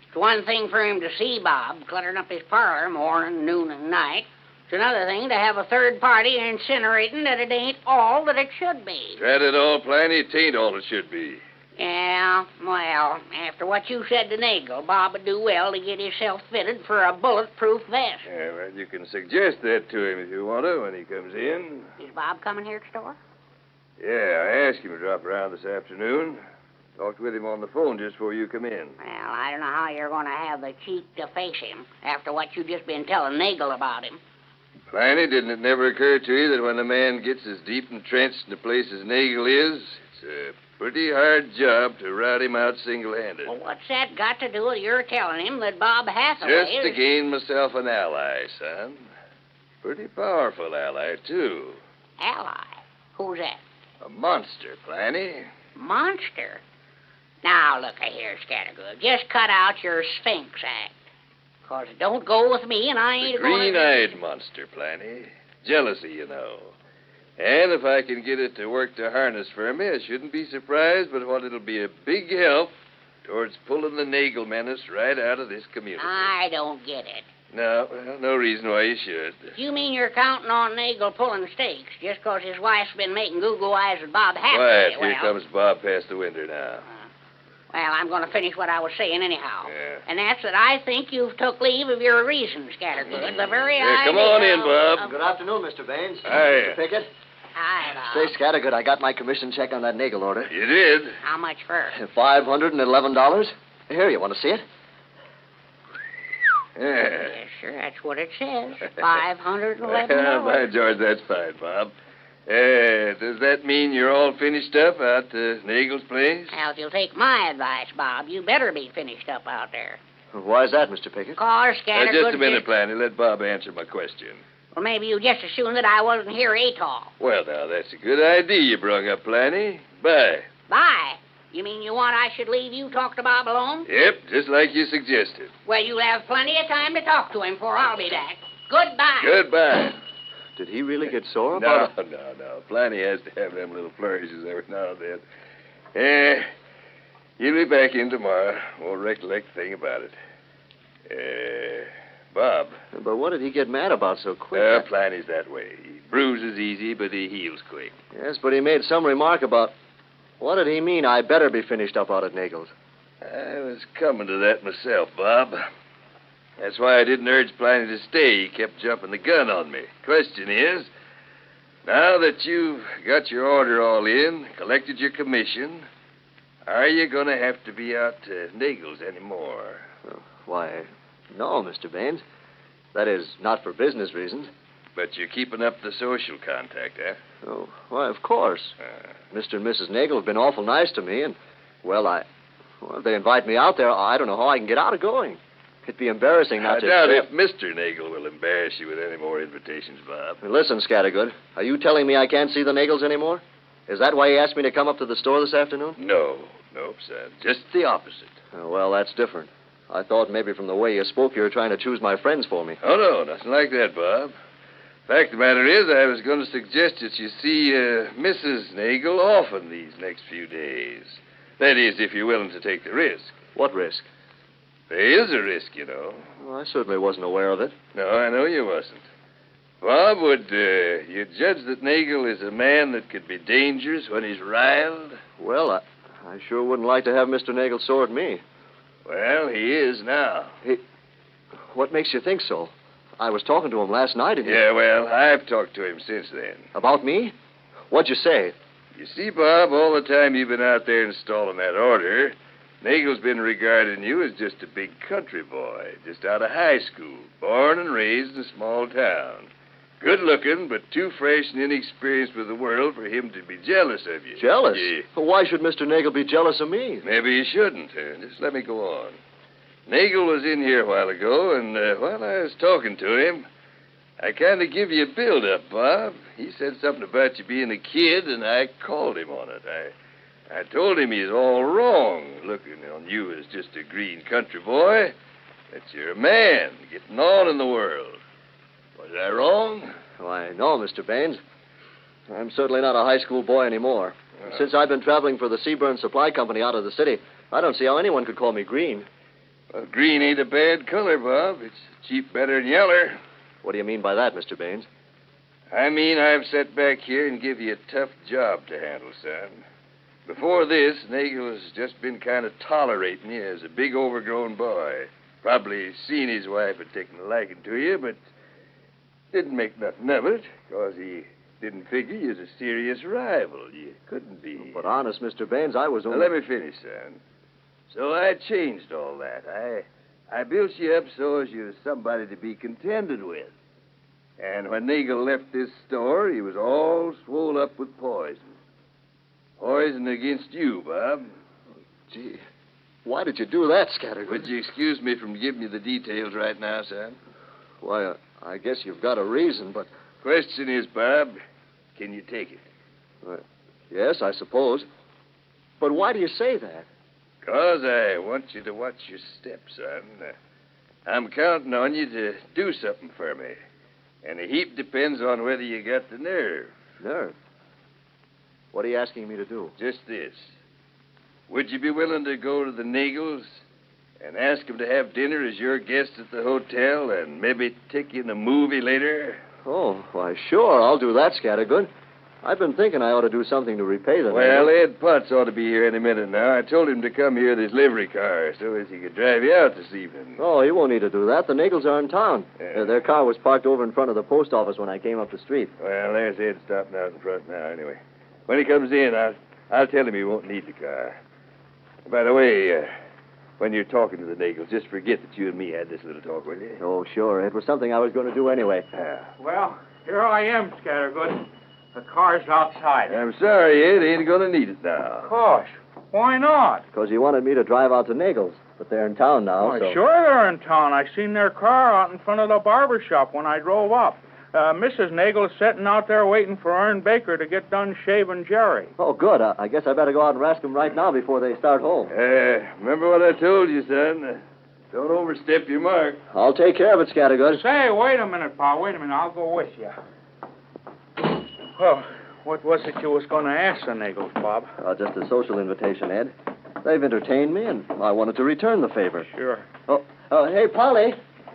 It's one thing for him to see Bob cluttering up his parlor morning, noon, and night. It's another thing to have a third party incinerating that it ain't all that it should be. Tried it all, Planny. It ain't all it should be. Yeah, well, after what you said to Nagel, Bob would do well to get himself fitted for a bulletproof vest. Yeah, well, you can suggest that to him if you want to when he comes in. Is Bob coming here to the store? Yeah, I asked him to drop around this afternoon. Talked with him on the phone just before you come in. Well, I don't know how you're going to have the cheek to face him after what you've just been telling Nagel about him. Pliny, didn't it never occur to you that when a man gets as deep entrenched in a place as Nagel is, it's a pretty hard job to rout him out single-handed? Well, what's that got to do with your telling him that Bob Hathaway Just to gain myself an ally, son. Pretty powerful ally, too. Ally? Who's that? A monster, Pliny. Monster? Now, look-a-here, Scattergood. Just cut out your Sphinx act. 'Cause it don't go with me, and I ain't going to... Green-eyed monster, Pliny. Jealousy, you know. And if I can get it to work to harness for me, I shouldn't be surprised but what it'll be a big help towards pulling the Nagel menace right out of this community. I don't get it. No, well, no reason why you should. You mean you're counting on Nagel pulling stakes just 'cause his wife's been making goo-goo eyes with Bob Hathaway? Quiet, here comes Bob past the window now. Well, I'm going to finish what I was saying anyhow. Yeah. And that's that I think you've took leave of your reason, Scattergood. The very Yeah, come idea on in, of- Bob. Good afternoon, Mr. Baines. Hiya. Mr. Pickett. Hi, Bob. Say, Scattergood, I got my commission check on that Nagel order. You did? How much for? $511. Here, you want to see it? Yeah. Yes, sir, that's what it says. $511. Well, by George, that's fine, Bob. Does that mean you're all finished up out to Nagel's place? Now, if you'll take my advice, Bob, you better be finished up out there. Why is that, Mr. Pickett? Cause Scattergood... Just a minute, Planny. Let Bob answer my question. Well, maybe you just assumed that I wasn't here at all. Well, now, that's a good idea you brung up, Planny. Bye. Bye. You mean you want I should leave you talk to Bob alone? Yep, just like you suggested. Well, you'll have plenty of time to talk to him before I'll be back. Goodbye. Goodbye. Did he really get sore about it? No. Planny has to have them little flourishes every now and then. You'll be back in tomorrow. Won't recollect a thing about it. Bob. But what did he get mad about so quick? Planny's that way. He bruises easy, but he heals quick. Yes, but he made some remark about... What did he mean I better be finished up out at Nagel's? I was coming to that myself, Bob. That's why I didn't urge Planny to stay. He kept jumping the gun on me. Question is, now that you've got your order all in, collected your commission, are you going to have to be out to Nagel's anymore? Why, no, Mr. Baines. That is, not for business reasons. But you're keeping up the social contact, eh? Oh, why, of course. Mr. and Mrs. Nagel have been awful nice to me, and, well, if they invite me out there, I don't know how I can get out of going. It'd be embarrassing not to... I doubt if Mr. Nagel will embarrass you with any more invitations, Bob. Listen, Scattergood, are you telling me I can't see the Nagels anymore? Is that why you asked me to come up to the store this afternoon? No, son. Just the opposite. Well, that's different. I thought maybe from the way you spoke you were trying to choose my friends for me. Oh, no, nothing like that, Bob. Fact of the matter is, I was going to suggest that you see Mrs. Nagel often these next few days. That is, if you're willing to take the risk. What risk? There is a risk, you know. Well, I certainly wasn't aware of it. No, I know you wasn't. Bob, would you judge that Nagel is a man that could be dangerous when he's riled? Well, I sure wouldn't like to have Mr. Nagel sore at me. Well, he is now. What makes you think so? I was talking to him last night, and Yeah, well, I've talked to him since then. About me? What'd you say? You see, Bob, all the time you've been out there installing that order, Nagel's been regarding you as just a big country boy, just out of high school, born and raised in a small town. Good looking, but too fresh and inexperienced with the world for him to be jealous of you. Jealous? Yeah. Why should Mr. Nagel be jealous of me? Maybe he shouldn't. Just let me go on. Nagel was in here a while ago, and while I was talking to him, I kind of give you a build-up, Bob. He said something about you being a kid, and I called him on it. I told him he's all wrong, looking on you as just a green country boy, that you're a man getting on in the world. Was I wrong? Why, no, Mr. Baines. I'm certainly not a high school boy anymore. Since I've been traveling for the Seaburn Supply Company out of the city, I don't see how anyone could call me green. Well, green ain't a bad color, Bob. It's cheap better than yeller. What do you mean by that, Mr. Baines? I mean I've sat back here and give you a tough job to handle, son. Before this, Nagel has just been kind of tolerating you as a big overgrown boy. Probably seen his wife had taken a liking to you, but didn't make nothing of it, because he didn't figure you was a serious rival. You couldn't be. But honest, Mr. Baines, I was only... Now, let me finish, son. So I changed all that. I built you up so as you was somebody to be contended with. And when Nagel left this store, he was all swole up with poison. Poison against you, Bob. Gee, why did you do that, Scattergood? Would you excuse me from giving you the details right now, son? Why, I guess you've got a reason, but... Question is, Bob, can you take it? Yes, I suppose. But why do you say that? 'Cause I want you to watch your steps, son. I'm counting on you to do something for me. And a heap depends on whether you got the nerve. Nerve? What are you asking me to do? Just this. Would you be willing to go to the Nagels and ask them to have dinner as your guest at the hotel and maybe take you in a movie later? Oh, why, sure, I'll do that, Scattergood. I've been thinking I ought to do something to repay them. Well, Ed Potts ought to be here any minute now. I told him to come here with his livery car so as he could drive you out this evening. Oh, he won't need to do that. The Nagels are in town. Their car was parked over in front of the post office when I came up the street. Well, there's Ed stopping out in front now, anyway. When he comes in, I'll tell him he won't need the car. By the way, when you're talking to the Nagels, just forget that you and me had this little talk, will you? Oh, sure. It was something I was going to do anyway. Well, here I am, Scattergood. The car's outside. I'm sorry, Ed. Ain't going to need it now. Gosh, why not? Because he wanted me to drive out to Nagels, but they're in town now, Oh, so... Sure they're in town. I seen their car out in front of the barber shop when I drove up. Mrs. Nagel's sitting out there waiting for Ern Baker to get done shaving Jerry. Oh, good. I guess I better go out and ask them right now before they start home. Remember what I told you, son. Don't overstep your mark. I'll take care of it, Scattergood. Say, wait a minute, pal. Wait a minute. I'll go with you. Well, what was it you was going to ask the Nagels, Bob? Just a social invitation, Ed. They've entertained me, and I wanted to return the favor. Sure. Hey, Polly.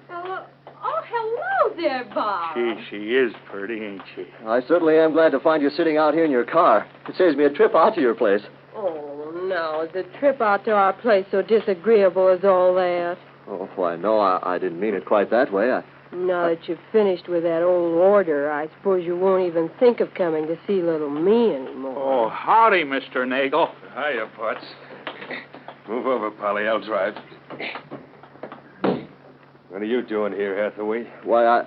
Oh, hello there, Bob. She is pretty, ain't she? I certainly am glad to find you sitting out here in your car. It saves me a trip out to your place. Oh, no. Is the trip out to our place so disagreeable as all that? Oh, why, no, I didn't mean it quite that way. Now that you've finished with that old order, I suppose you won't even think of coming to see little me anymore. Oh, howdy, Mr. Nagel. Hiya, Potts. Move over, Polly. I'll drive. What are you doing here, Hathaway? Why,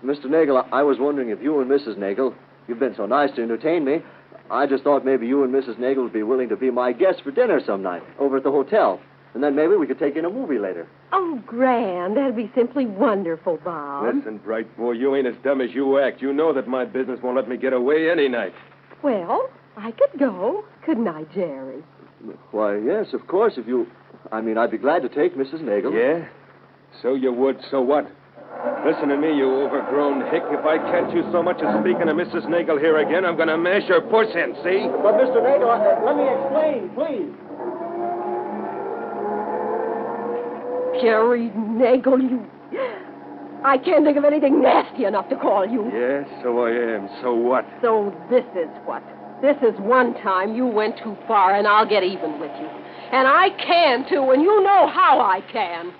Mr. Nagel, I was wondering if you and Mrs. Nagel, you've been so nice to entertain me, I just thought maybe you and Mrs. Nagel would be willing to be my guests for dinner some night over at the hotel. And then maybe we could take in a movie later. Oh, grand. That'd be simply wonderful, Bob. Listen, bright boy, you ain't as dumb as you act. You know that my business won't let me get away any night. Well, I could go, couldn't I, Jerry? Why, yes, of course, if you... I'd be glad to take Mrs. Nagel. Yeah? So you would. So what? Listen to me, you overgrown hick. If I catch you so much as speaking to Mrs. Nagel here again, I'm going to mash your puss in, see? But, Mr. Nagel, let me explain, please. Jerry Nagel, you... I can't think of anything nasty enough to call you. Yes, so I am. So what? So this is what? This is one time you went too far, and I'll get even with you. And I can, too, and you know how I can.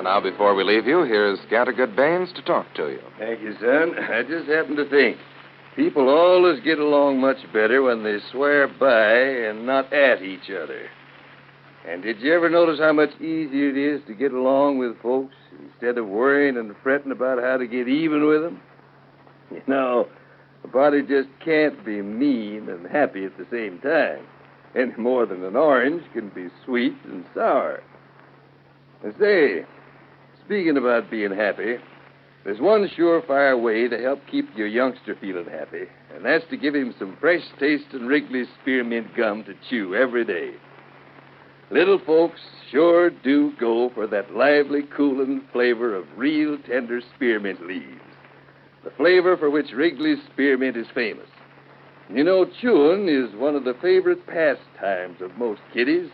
Now, before we leave you, here's Scattergood Baines to talk to you. Thank you, son. I just happened to think. People always get along much better when they swear by and not at each other. And did you ever notice how much easier it is to get along with folks instead of worrying and fretting about how to get even with them? You know, a body just can't be mean and happy at the same time. Any more than an orange can be sweet and sour. And say, speaking about being happy, there's one surefire way to help keep your youngster feeling happy, and that's to give him some fresh-tasting Wrigley's spearmint gum to chew every day. Little folks sure do go for that lively, cooling flavor of real tender spearmint leaves, the flavor for which Wrigley's spearmint is famous. You know, chewing is one of the favorite pastimes of most kiddies,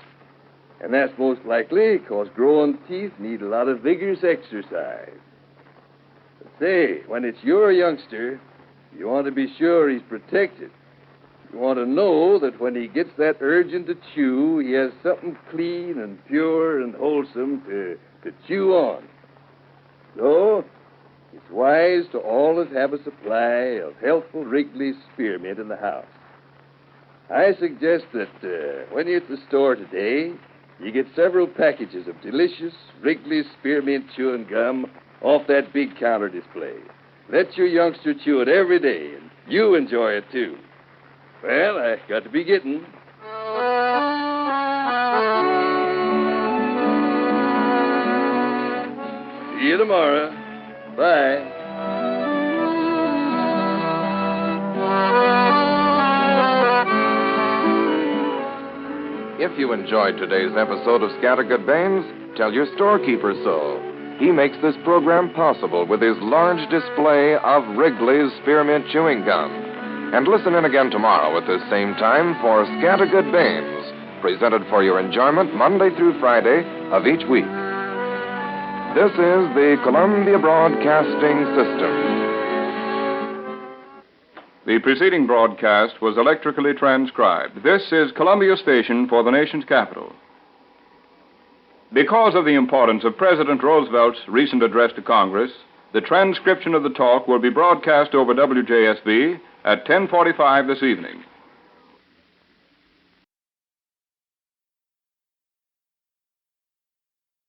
and that's most likely because growing teeth need a lot of vigorous exercise. But say, when it's your youngster, you want to be sure he's protected. You want to know that when he gets that urging to chew, he has something clean and pure and wholesome to chew on. So, it's wise to always have a supply of healthful Wrigley's spearmint in the house. I suggest that when you're at the store today, you get several packages of delicious Wrigley's spearmint chewing gum off that big counter display. Let your youngster chew it every day, and you enjoy it, too. Well, I got to be getting. See you tomorrow. Bye. If you enjoyed today's episode of Scattergood Baines, tell your storekeeper so. He makes this program possible with his large display of Wrigley's Spearmint Chewing Gum. And listen in again tomorrow at this same time for Scattergood Baines, presented for your enjoyment Monday through Friday of each week. This is the Columbia Broadcasting System. The preceding broadcast was electrically transcribed. This is Columbia Station for the nation's capital. Because of the importance of President Roosevelt's recent address to Congress, the transcription of the talk will be broadcast over WJSV at 10:45 this evening.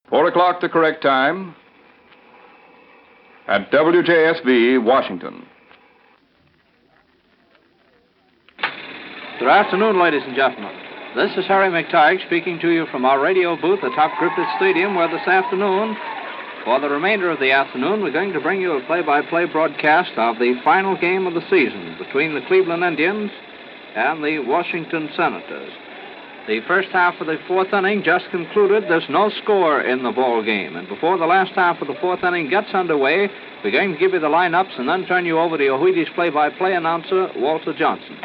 Four o'clock the correct time at WJSV, Washington. Good afternoon, ladies and gentlemen. This is Harry McTigue speaking to you from our radio booth atop Griffith Stadium, where this afternoon, for the remainder of the afternoon, we're going to bring you a play-by-play broadcast of the final game of the season between the Cleveland Indians and the Washington Senators. The first half of the fourth inning just concluded. There's no score in the ball game. And before the last half of the fourth inning gets underway, we're going to give you the lineups and then turn you over to your Wheaties play-by-play announcer, Walter Johnson.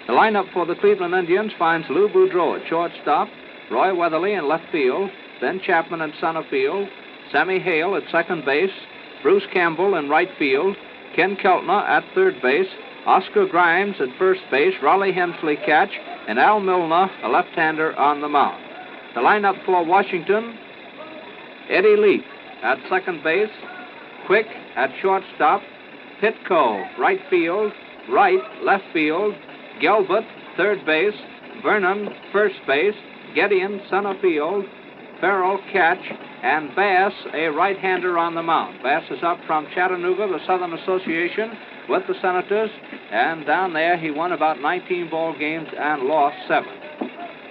The lineup for the Cleveland Indians finds Lou Boudreau at shortstop, Roy Weatherly in left field, Ben Chapman in center field, Sammy Hale at second base, Bruce Campbell in right field, Ken Keltner at third base, Oscar Grimes at first base, Raleigh Hemsley catch, and Al Milner, a left-hander, on the mound. The lineup for Washington: Eddie Leaf at second base, Quick at shortstop, Pitco right field, Wright left field, Gilbert, third base, Vernon, first base, Gideon, center field, Farrell, catch, and Bass, a right-hander, on the mound. Bass is up from Chattanooga, the Southern Association, with the Senators, and down there he won about 19 ball games and lost 7.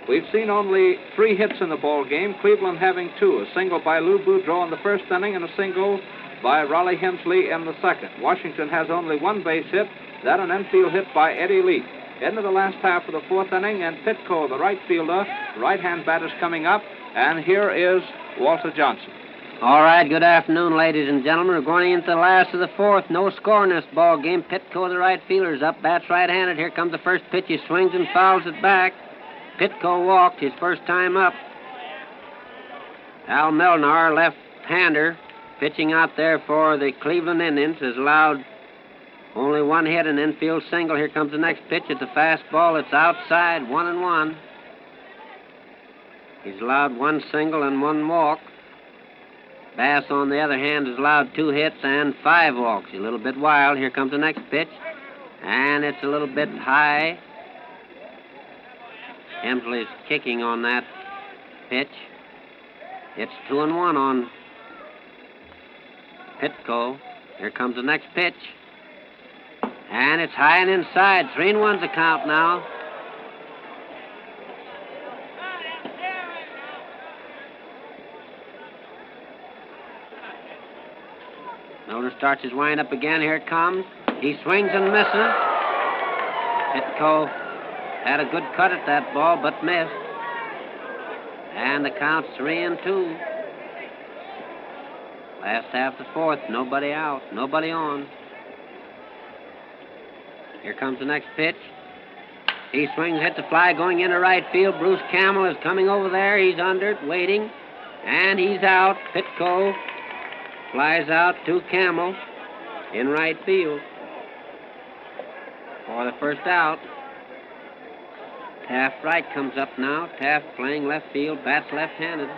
We've seen only 3 hits in the ball game, Cleveland having 2, a single by Lou Boudreau in the first inning and a single by Raleigh Hemsley in the second. Washington has only 1 base hit, that an infield hit by Eddie Leaf. Into the last half of the fourth inning, and Pitco, the right fielder, right-hand batter's coming up, and here is Walter Johnson. All right, good afternoon, ladies and gentlemen. We're going into the last of the fourth. No score in this ball game. Pitco, the right fielder's up, bats right-handed. Here comes the first pitch. He swings and fouls it back. Pitco walked his first time up. Al Milner, left-hander, pitching out there for the Cleveland Indians, has allowed only 1 hit, an infield single. Here comes the next pitch. It's a fastball. It's outside, 1-1. He's allowed 1 single and 1 walk. Bass, on the other hand, has allowed 2 hits and 5 walks. A little bit wild. Here comes the next pitch, and it's a little bit high. Hemsley's kicking on that pitch. It's 2-1 on Pitco. Here comes the next pitch. And it's high and inside. 3-1's the count now. Milner starts his wind-up again. Here it comes. He swings and misses. Pitco had a good cut at that ball, but missed. And the count's 3-2. Last half of the fourth. Nobody out. Nobody on. Here comes the next pitch. He swings, hits the fly, going into right field. Bruce Campbell is coming over there. He's under it, waiting. And he's out. Pitco flies out to Campbell in right field for the first out. Taft Wright comes up now. Taft playing left field, bats left-handed.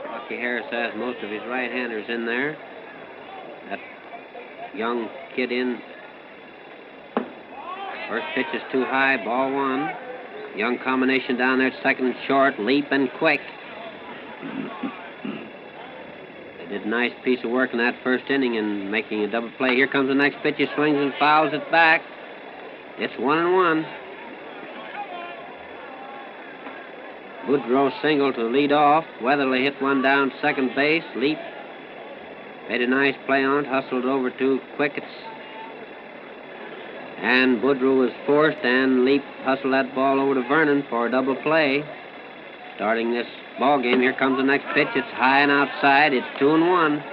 Bucky Harris has most of his right-handers in there. That young kid in. First pitch is too high, ball 1. Young combination down there, second and short, Leap and Quick. They did a nice piece of work in that first inning in making a double play. Here comes the next pitch. He swings and fouls it back. It's 1-1. Boudreau single to lead off. Weatherly hit one down second base. Leap made a nice play on it, hustled over to Quick. And Boudreau was forced, and Leap hustled that ball over to Vernon for a double play. starting this ball game. Here comes the next pitch. It's high and outside. It's 2-1.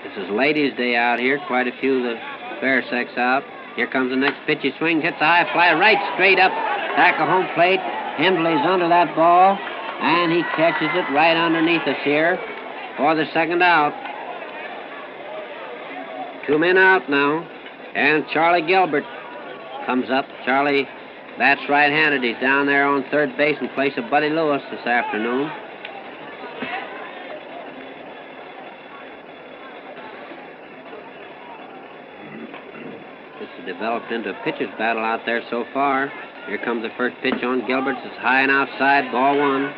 This is ladies' day out here. Quite a few of the fair sex out. Here comes the next pitch. He swings, hits a high fly right straight up. Back of home plate. Hembley's under that ball, and he catches it right underneath us here for the second out. 2 men out now, and Charlie Gilbert comes up. Charlie bats right-handed. He's down there on third base in place of Buddy Lewis this afternoon. This has developed into a pitcher's battle out there so far. Here comes the first pitch on Gilbert's. It's high and outside, ball 1.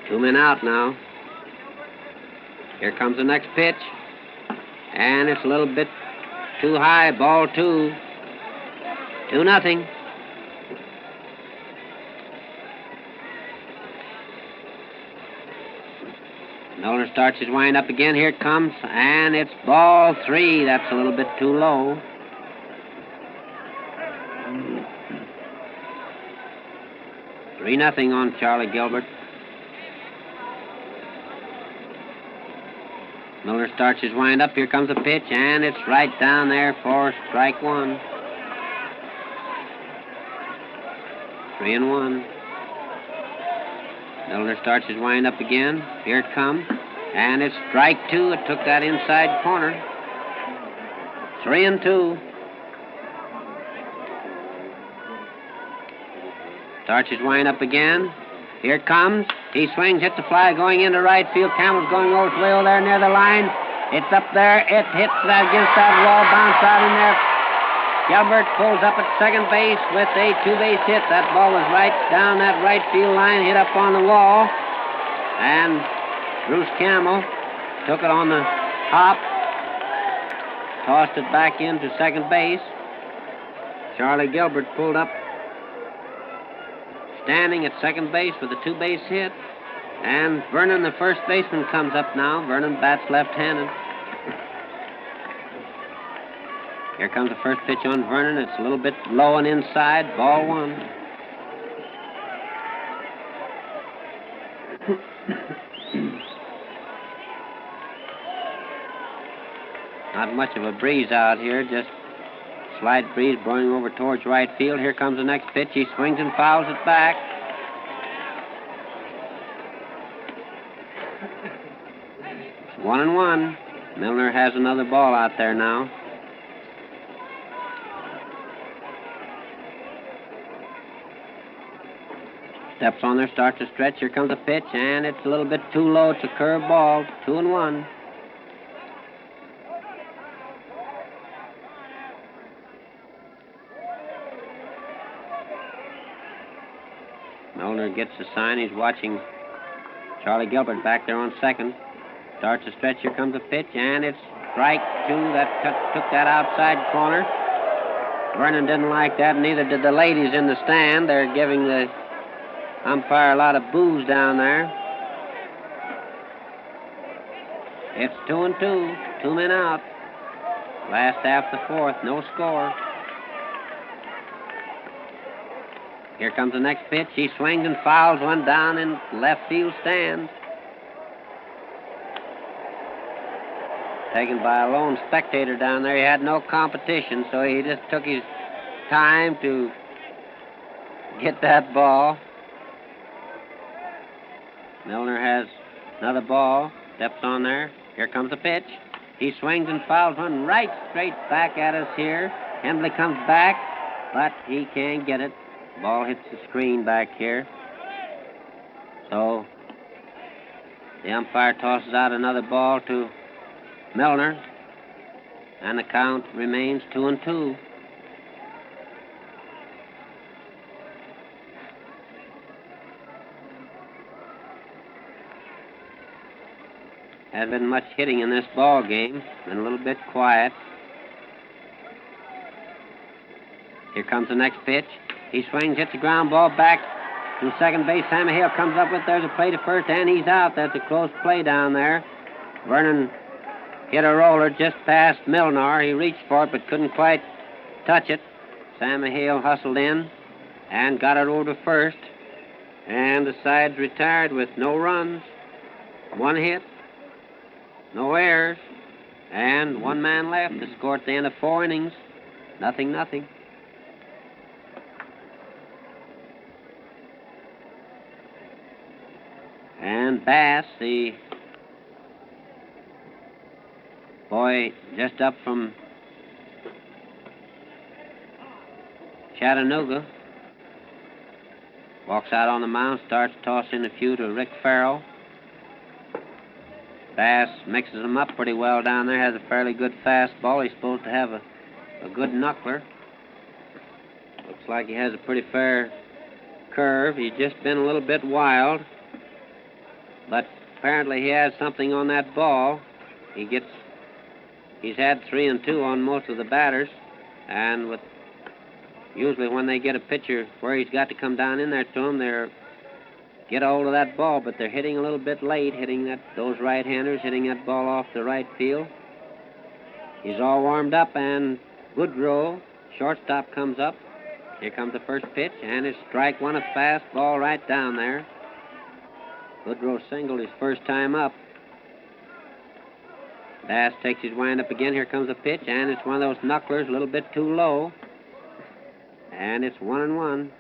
Two men out now. Here comes the next pitch. And it's a little bit too high, ball 2. 2-0. Milner starts his wind-up again. Here it comes, and it's ball 3. That's a little bit too low. Three nothing on Charlie Gilbert. Milner starts his wind-up. Here comes a pitch, and it's right down there for strike 1. 3-1. Milner starts his wind-up again. Here it comes. And it's strike 2. It took that inside corner. 3-2. Starts his wind-up again. Here it comes. He swings, hits the fly going into right field. Campbell's going all the way over there near the line. It's up there. It hits that against that wall. Bounce out in there. Gilbert pulls up at second base with a 2-base hit. That ball was right down that right field line, hit up on the wall. And Bruce Campbell took it on the hop, tossed it back into second base. Charlie Gilbert pulled up, standing at second base with a 2-base hit. And Vernon, the first baseman, comes up now. Vernon bats left-handed. Here comes the first pitch on Vernon. It's a little bit low and inside. Ball 1. Not much of a breeze out here. Just slight breeze blowing over towards right field. Here comes the next pitch. He swings and fouls it back. It's 1-1. Milner has another ball out there now. Steps on there, starts to stretch. Here comes a pitch, and it's a little bit too low. It's a curved ball. 2-1. Milner gets the sign. He's watching Charlie Gilbert back there on second. Starts to stretch. Here comes a pitch, and it's strike 2. That took that outside corner. Vernon didn't like that, and neither did the ladies in the stand. They're giving the umpire a lot of boos down there. It's 2-2. 2 men out. Last half the fourth. No score. Here comes the next pitch. He swings and fouls one down in left field stand. Taken by a lone spectator down there. He had no competition, so he just took his time to get that ball. Milner has another ball. Steps on there. Here comes the pitch. He swings and fouls one right straight back at us here. Hembley comes back, but he can't get it. Ball hits the screen back here. So the umpire tosses out another ball to Milner, and the count remains 2-2. Hasn't been much hitting in this ball game. Been a little bit quiet. Here comes the next pitch. He swings, hits the ground ball back to second base. Sammy Hale comes up with, there's a play to first, and he's out. That's a close play down there. Vernon hit a roller just past Milnor. He reached for it but couldn't quite touch it. Sammy Hale hustled in and got it over to first. And the sides retired with no runs, one hit, no errors, and one man left to score at the end of 4 innings. 0-0. And Bass, the boy just up from Chattanooga, walks out on the mound, starts tossing a few to Rick Farrell. Bass mixes them up pretty well down there, has a fairly good fastball. He's supposed to have a good knuckler. Looks like he has a pretty fair curve. He's just been a little bit wild, but apparently he has something on that ball. He's had 3 and 2 on most of the batters, and usually when they get a pitcher where he's got to come down in there to him, they're get a hold of that ball, but they're hitting a little bit late, those right-handers hitting that ball off the right field. He's all warmed up, and Goodrow, shortstop, comes up. Here comes the first pitch, and it's strike one, a fastball right down there. Goodrow singled his first time up. Bass takes his wind up again. Here comes a pitch, and it's one of those knucklers, a little bit too low. And it's 1-1.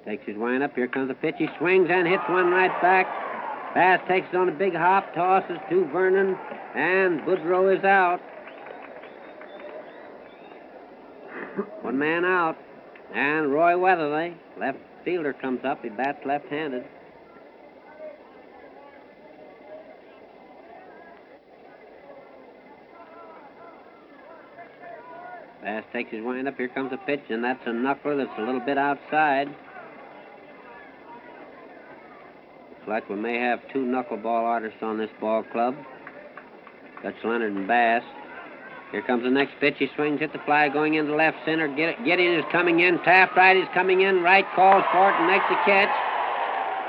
Takes his wind up. Here comes the pitch. He swings and hits one right back. Bass takes it on a big hop, tosses to Vernon, and Goodrow is out. One man out. And Roy Weatherly, left fielder, comes up. He bats left-handed. Bass takes his wind up. Here comes a pitch, and that's a knuckler that's a little bit outside. Looks like we may have 2 knuckleball artists on this ball club. Dutch Leonard and Bass. Here comes the next pitch. He swings, hit the fly, going into left center. Gideon is coming in. Taft Wright is coming in. Wright calls for it and makes the catch.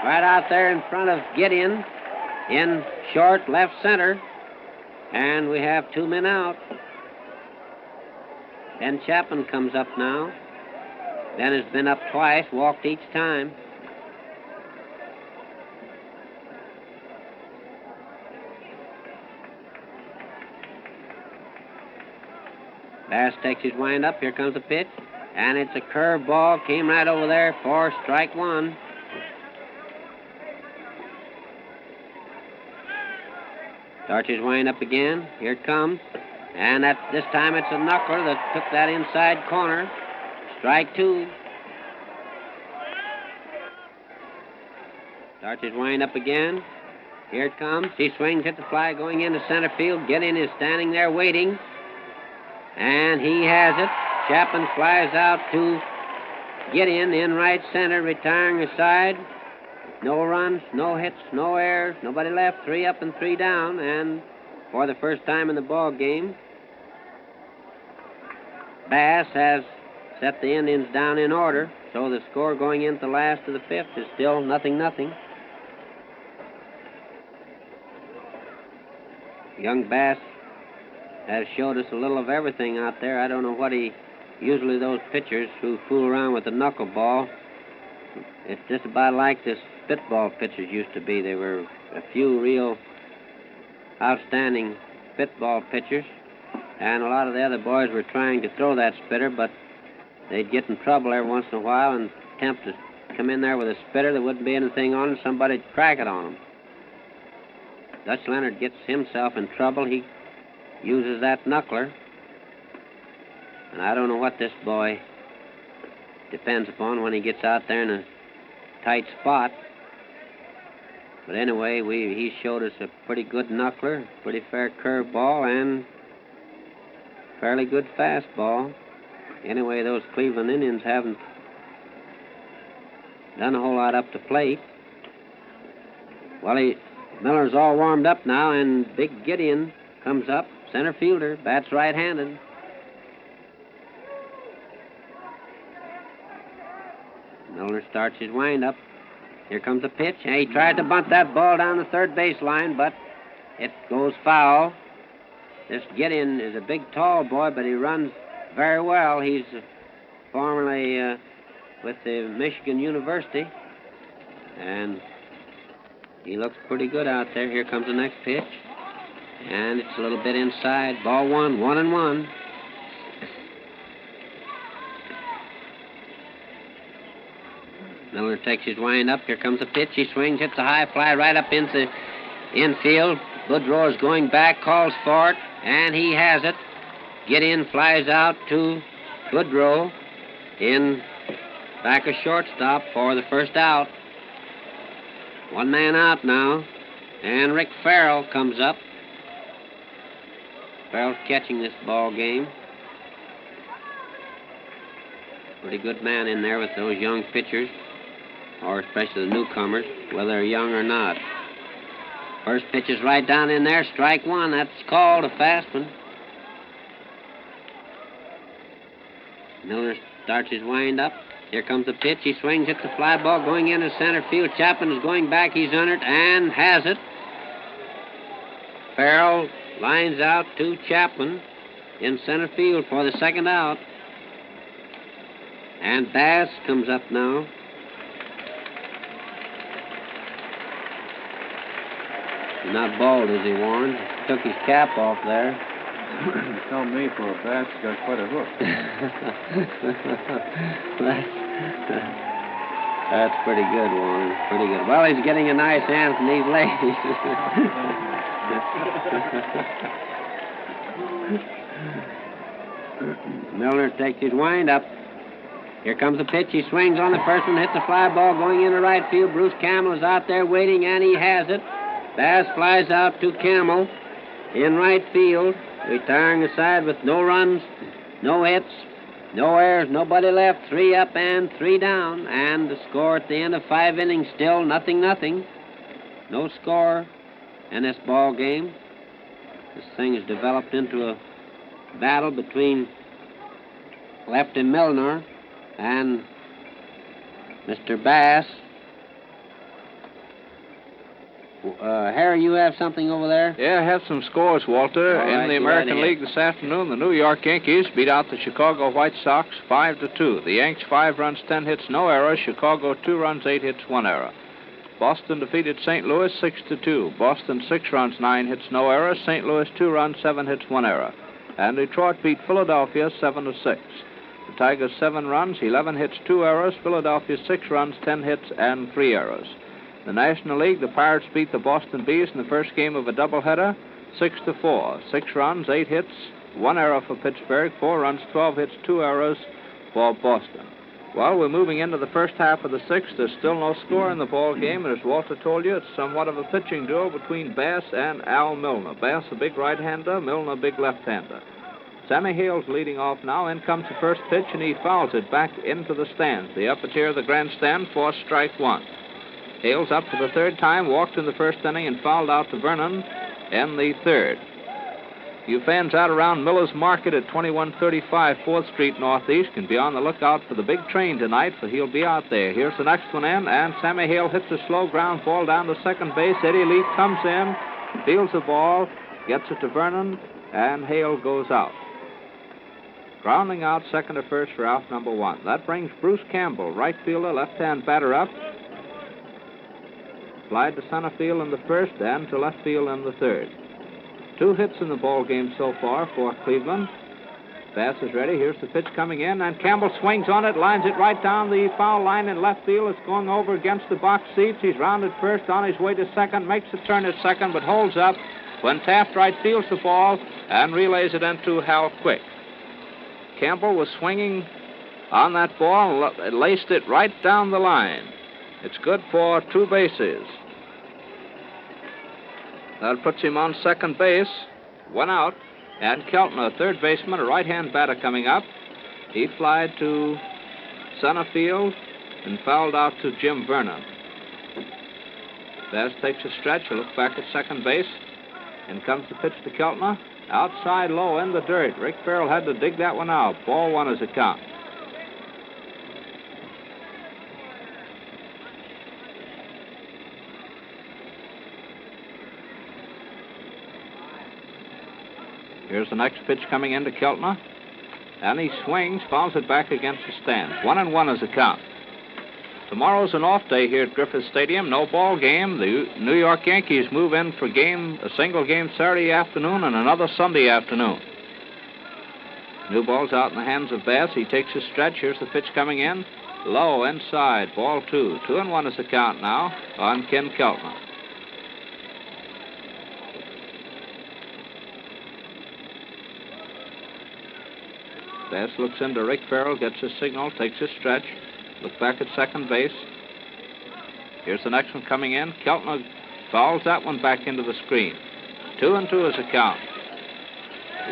Right out there in front of Gideon, in short left center. And we have 2 men out. Ben Chapman comes up now. Ben has been up twice, walked each time. Bass takes his wind up. Here comes the pitch. And it's a curve ball. Came right over there for strike 1. Starts his wind up again. Here it comes. And this time it's a knuckler that took that inside corner. Strike 2. Starts his wind up again. Here it comes. He swings, hit the fly, going into center field. Gideon is standing there waiting. And he has it. Chapman flies out to Gideon in right center, retiring the side. No runs, no hits, no errors, nobody left. 3 up and 3 down. And for the first time in the ball game, Bass has set the Indians down in order. So the score going into the last of the 5th is still 0-0. Young Bass has showed us a little of everything out there. I don't know what usually those pitchers who fool around with the knuckleball, it's just about like the spitball pitchers used to be. There were a few real outstanding spitball pitchers, and a lot of the other boys were trying to throw that spitter, but they'd get in trouble every once in a while and attempt to come in there with a spitter. There wouldn't be anything on it, somebody'd crack it on them. Dutch Leonard gets himself in trouble. He uses that knuckler. And I don't know what this boy depends upon when he gets out there in a tight spot. But anyway, he showed us a pretty good knuckler, pretty fair curveball, and fairly good fastball. Anyway, those Cleveland Indians haven't done a whole lot up the plate. Well, Miller's all warmed up now, and Big Gideon comes up. Center fielder, bats right-handed. Miller starts his wind-up. Here comes the pitch. And he tries to bunt that ball down the third base line, but it goes foul. This Gideon is a big, tall boy, but he runs very well. He's formerly with the Michigan University, and he looks pretty good out there. Here comes the next pitch, and it's a little bit inside. Ball 1, 1-1. Miller takes his wind up. Here comes the pitch. He swings, hits a high fly right up into infield. Boudreau is going back, calls for it, and he has it. Gideon flies out to Boudreau in back of shortstop for the first out. One man out now, and Rick Farrell comes up. Farrell's catching this ball game. Pretty good man in there with those young pitchers, or especially the newcomers, whether they're young or not. First pitch is right down in there, strike one. That's called a fast one. Miller starts his wind up. Here comes the pitch. He swings, hits the fly ball going into center field. Chapman is going back. He's under it and has it. Farrell lines out to Chapman in center field for the second out. And Bass comes up now. He's not bald, is he, Warren? Took his cap off there. Tell me, for a bass, he's got quite a hook. That's pretty good, Warren. Pretty good. Well, he's getting a nice hand from these ladies. Milner takes his wind up. Here comes the pitch. He swings on the first one, hits the fly ball going into right field. Bruce Campbell is out there waiting, and he has it. Bass flies out to Campbell in right field, retiring the side with no runs, no hits, no errors, nobody left. 3 up and 3 down, and the score at the end of 5 innings still 0-0. No score in this ball game. This thing has developed into a battle between Lefty Milner and Mr. Bass. Harry, you have something over there? Yeah, I have some scores, Walter. All right, in the go right American ahead. League this afternoon, the New York Yankees beat out the Chicago White Sox 5-2. The Yanks 5 runs, 10 hits, no errors. Chicago 2 runs, 8 hits, 1 error. Boston defeated St. Louis 6-2. Boston 6 runs, 9 hits, no errors. St. Louis 2 runs, 7 hits, 1 error. And Detroit beat Philadelphia 7-6. The Tigers 7 runs, 11 hits, 2 errors. Philadelphia 6 runs, 10 hits, and 3 errors. The National League, the Pirates beat the Boston Bees in the first game of a doubleheader, 6-4. 6 runs, 8 hits, 1 error for Pittsburgh, 4 runs, 12 hits, 2 errors for Boston. Well, we're moving into the first half of the 6th. There's still no score in the ball game, and as Walter told you, it's somewhat of a pitching duel between Bass and Al Milner. Bass, a big right-hander, Milner, a big left-hander. Sammy Hale's leading off now. In comes the first pitch, and he fouls it back into the stands, the upper tier of the grandstand, for strike 1. Hale's up for the 3rd time, walked in the first inning and fouled out to Vernon in the 3rd. You fans out around Miller's Market at 2135 4th Street Northeast can be on the lookout for the big train tonight, for he'll be out there. Here's the next one in, and Sammy Hale hits a slow ground ball down to second base. Eddie Lee comes in, fields the ball, gets it to Vernon, and Hale goes out. Grounding out second to first for out number 1. That brings Bruce Campbell, right fielder, left-hand batter, up. Flied to center field in the first and to left field in the 3rd. 2 hits in the ball game so far for Cleveland. Bass is ready. Here's the pitch coming in, and Campbell swings on it, lines it right down the foul line in left field. It's going over against the box seats. He's rounded first, on his way to second, makes a turn at second, but holds up when Taft right fields the ball and relays it into Hal Quick. Campbell was swinging on that ball and laced it right down the line. It's good for 2 bases. That puts him on second base. 1 out. And Keltner, a third baseman, a right-hand batter coming up. He flied to center field and fouled out to Jim Vernon. Bass takes a stretch. He looks back at second base. And comes the pitch to Keltner. Outside low in the dirt. Rick Farrell had to dig that one out. Ball 1 as it counts. Here's the next pitch coming into Keltner. And he swings, fouls it back against the stands. 1-1 is the count. Tomorrow's an off day here at Griffith Stadium. No ball game. The New York Yankees move in for a single game Saturday afternoon and another Sunday afternoon. New ball's out in the hands of Bass. He takes a stretch. Here's the pitch coming in. Low, inside, ball 2. 2-1 is the count now on Ken Keltner. Bass looks into Rick Farrell, gets his signal, takes a stretch. Look back at second base. Here's the next one coming in. Keltner fouls that one back into the screen. 2-2 is the count.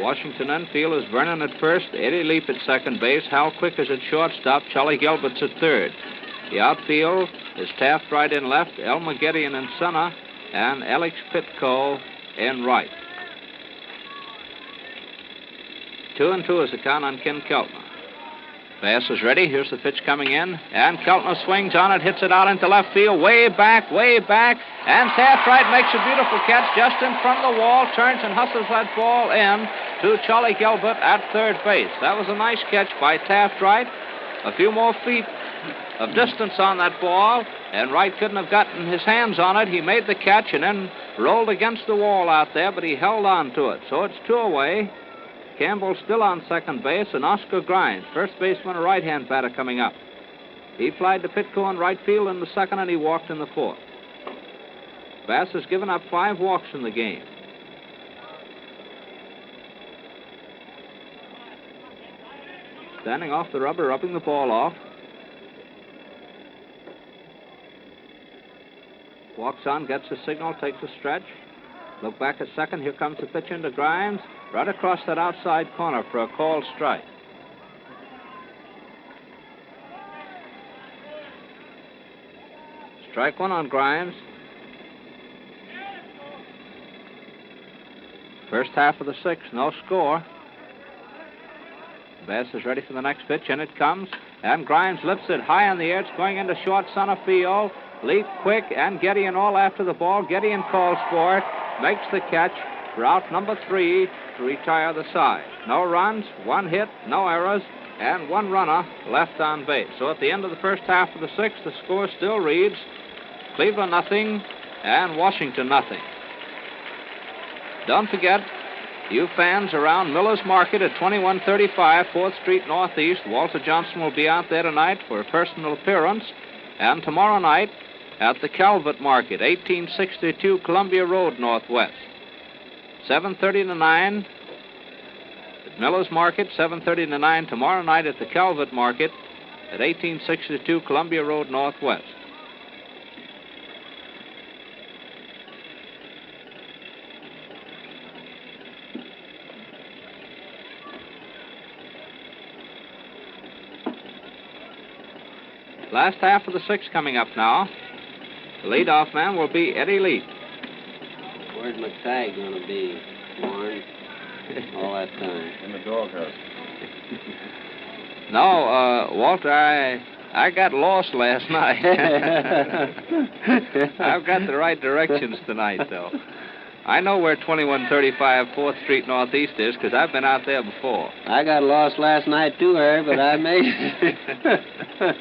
Washington infield is Vernon at first, Eddie Leap at second base, Hal Quick is at shortstop, Charlie Gilbert's at third. The outfield is Taft right in left, Elmer Gideon in center, and Alex Pitco in right. 2-2 is the count on Ken Keltner. Bass is ready. Here's the pitch coming in. And Keltner swings on it, hits it out into left field, way back. And Taft Wright makes a beautiful catch just in front of the wall, turns and hustles that ball in to Charlie Gilbert at third base. That was a nice catch by Taft Wright. A few more feet of distance on that ball, and Wright couldn't have gotten his hands on it. He made the catch and then rolled against the wall out there, but he held on to it. So it's 2 away. Campbell still on second base, and Oscar Grimes, first baseman, a right-hand batter coming up. He flied to Pitco in right field in the second, and he walked in the fourth. Bass has given up 5 walks in the game. Standing off the rubber, rubbing the ball off. Walks on, gets a signal, takes a stretch. Look back at second. Here comes the pitch into Grimes. Right across that outside corner for a called strike. Strike one on Grimes. First half of the 6th, no score. Bass is ready for the next pitch, and it comes. And Grimes lifts it high in the air. It's going into short center field. Leap Quick and Gideon all after the ball. Gideon calls for it, makes the catch for out number 3 to retire the side. No runs, 1 hit, no errors, and 1 runner left on base. So at the end of the first half of the 6th, the score still reads Cleveland nothing and Washington nothing. Don't forget, you fans around Miller's Market at 2135 4th Street Northeast, Walter Johnson will be out there tonight for a personal appearance, and tomorrow night at the Calvert Market, 1862 Columbia Road Northwest. 7:30 to 9 at Miller's Market, 7:30 to 9 tomorrow night at the Calvert Market at 1862 Columbia Road Northwest. Last half of the 6th coming up now. The leadoff man will be Eddie Leap. Where's McTigue going to be, Warren, all that time? In the doghouse. No, Walter, I got lost last night. I've got the right directions tonight, though. I know where 2135 4th Street Northeast is, because I've been out there before. I got lost last night, too, Harry, but I made it.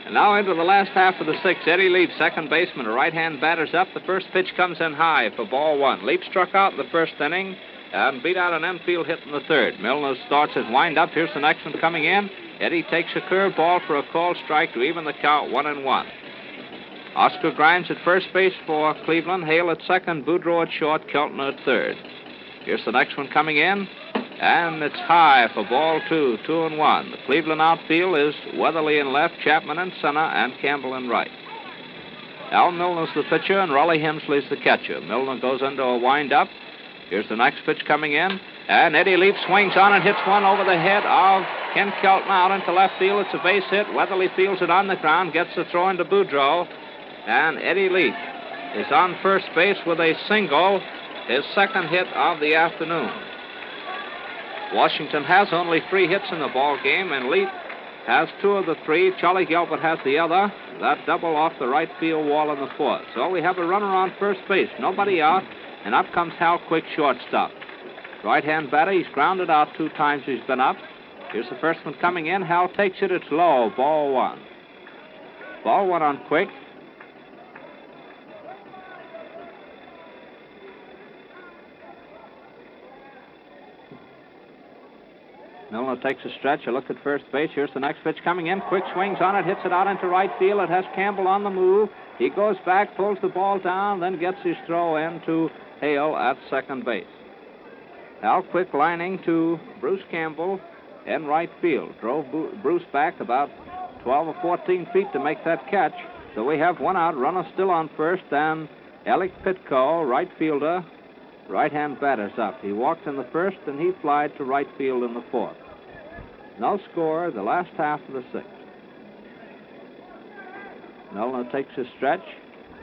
And now into the last half of the 6th. Eddie Leap, second baseman, a right-hand batter's up. The first pitch comes in high for ball 1. Leap struck out in the first inning and beat out an infield hit in the third. Milner starts his wind-up. Here's the next one coming in. Eddie takes a curve ball for a called strike to even the count, 1-1. Oscar Grimes at first base for Cleveland. Hale at second, Boudreau at short, Keltner at third. Here's the next one coming in. And it's high for ball 2, 2-1. The Cleveland outfield is Weatherly in left, Chapman in center, and Campbell in right. Al Milner's the pitcher, and Raleigh Hemsley's the catcher. Milner goes into a wind-up. Here's the next pitch coming in. And Eddie Leap swings on and hits one over the head of Ken Keltner out into left field. It's a base hit. Weatherly fields it on the ground, gets the throw into Boudreau. And Eddie Leap is on first base with a single, his second hit of the afternoon. Washington has only 3 hits in the ball game, and Leap has 2 of the 3. Charlie Gilbert has the other. That double off the right field wall in the 4th. So we have a runner on first base. Nobody out, and up comes Hal Quick, shortstop. Right-hand batter. He's grounded out 2 times. He's been up. Here's the first one coming in. Hal takes it. It's low. Ball 1. Ball 1 on Quick. Milner takes a stretch, a look at first base. Here's the next pitch coming in. Quick swings on it, hits it out into right field. It has Campbell on the move. He goes back, pulls the ball down, then gets his throw in to Hale at second base. Hal Quick lining to Bruce Campbell in right field. Drove Bruce back about 12 or 14 feet to make that catch. So we have 1 out, runner still on first, and Alec Pitco, right fielder, right-hand batter's up. He walked in the first, and he flied to right field in the fourth. No score, the last half of the 6th. Milner takes his stretch.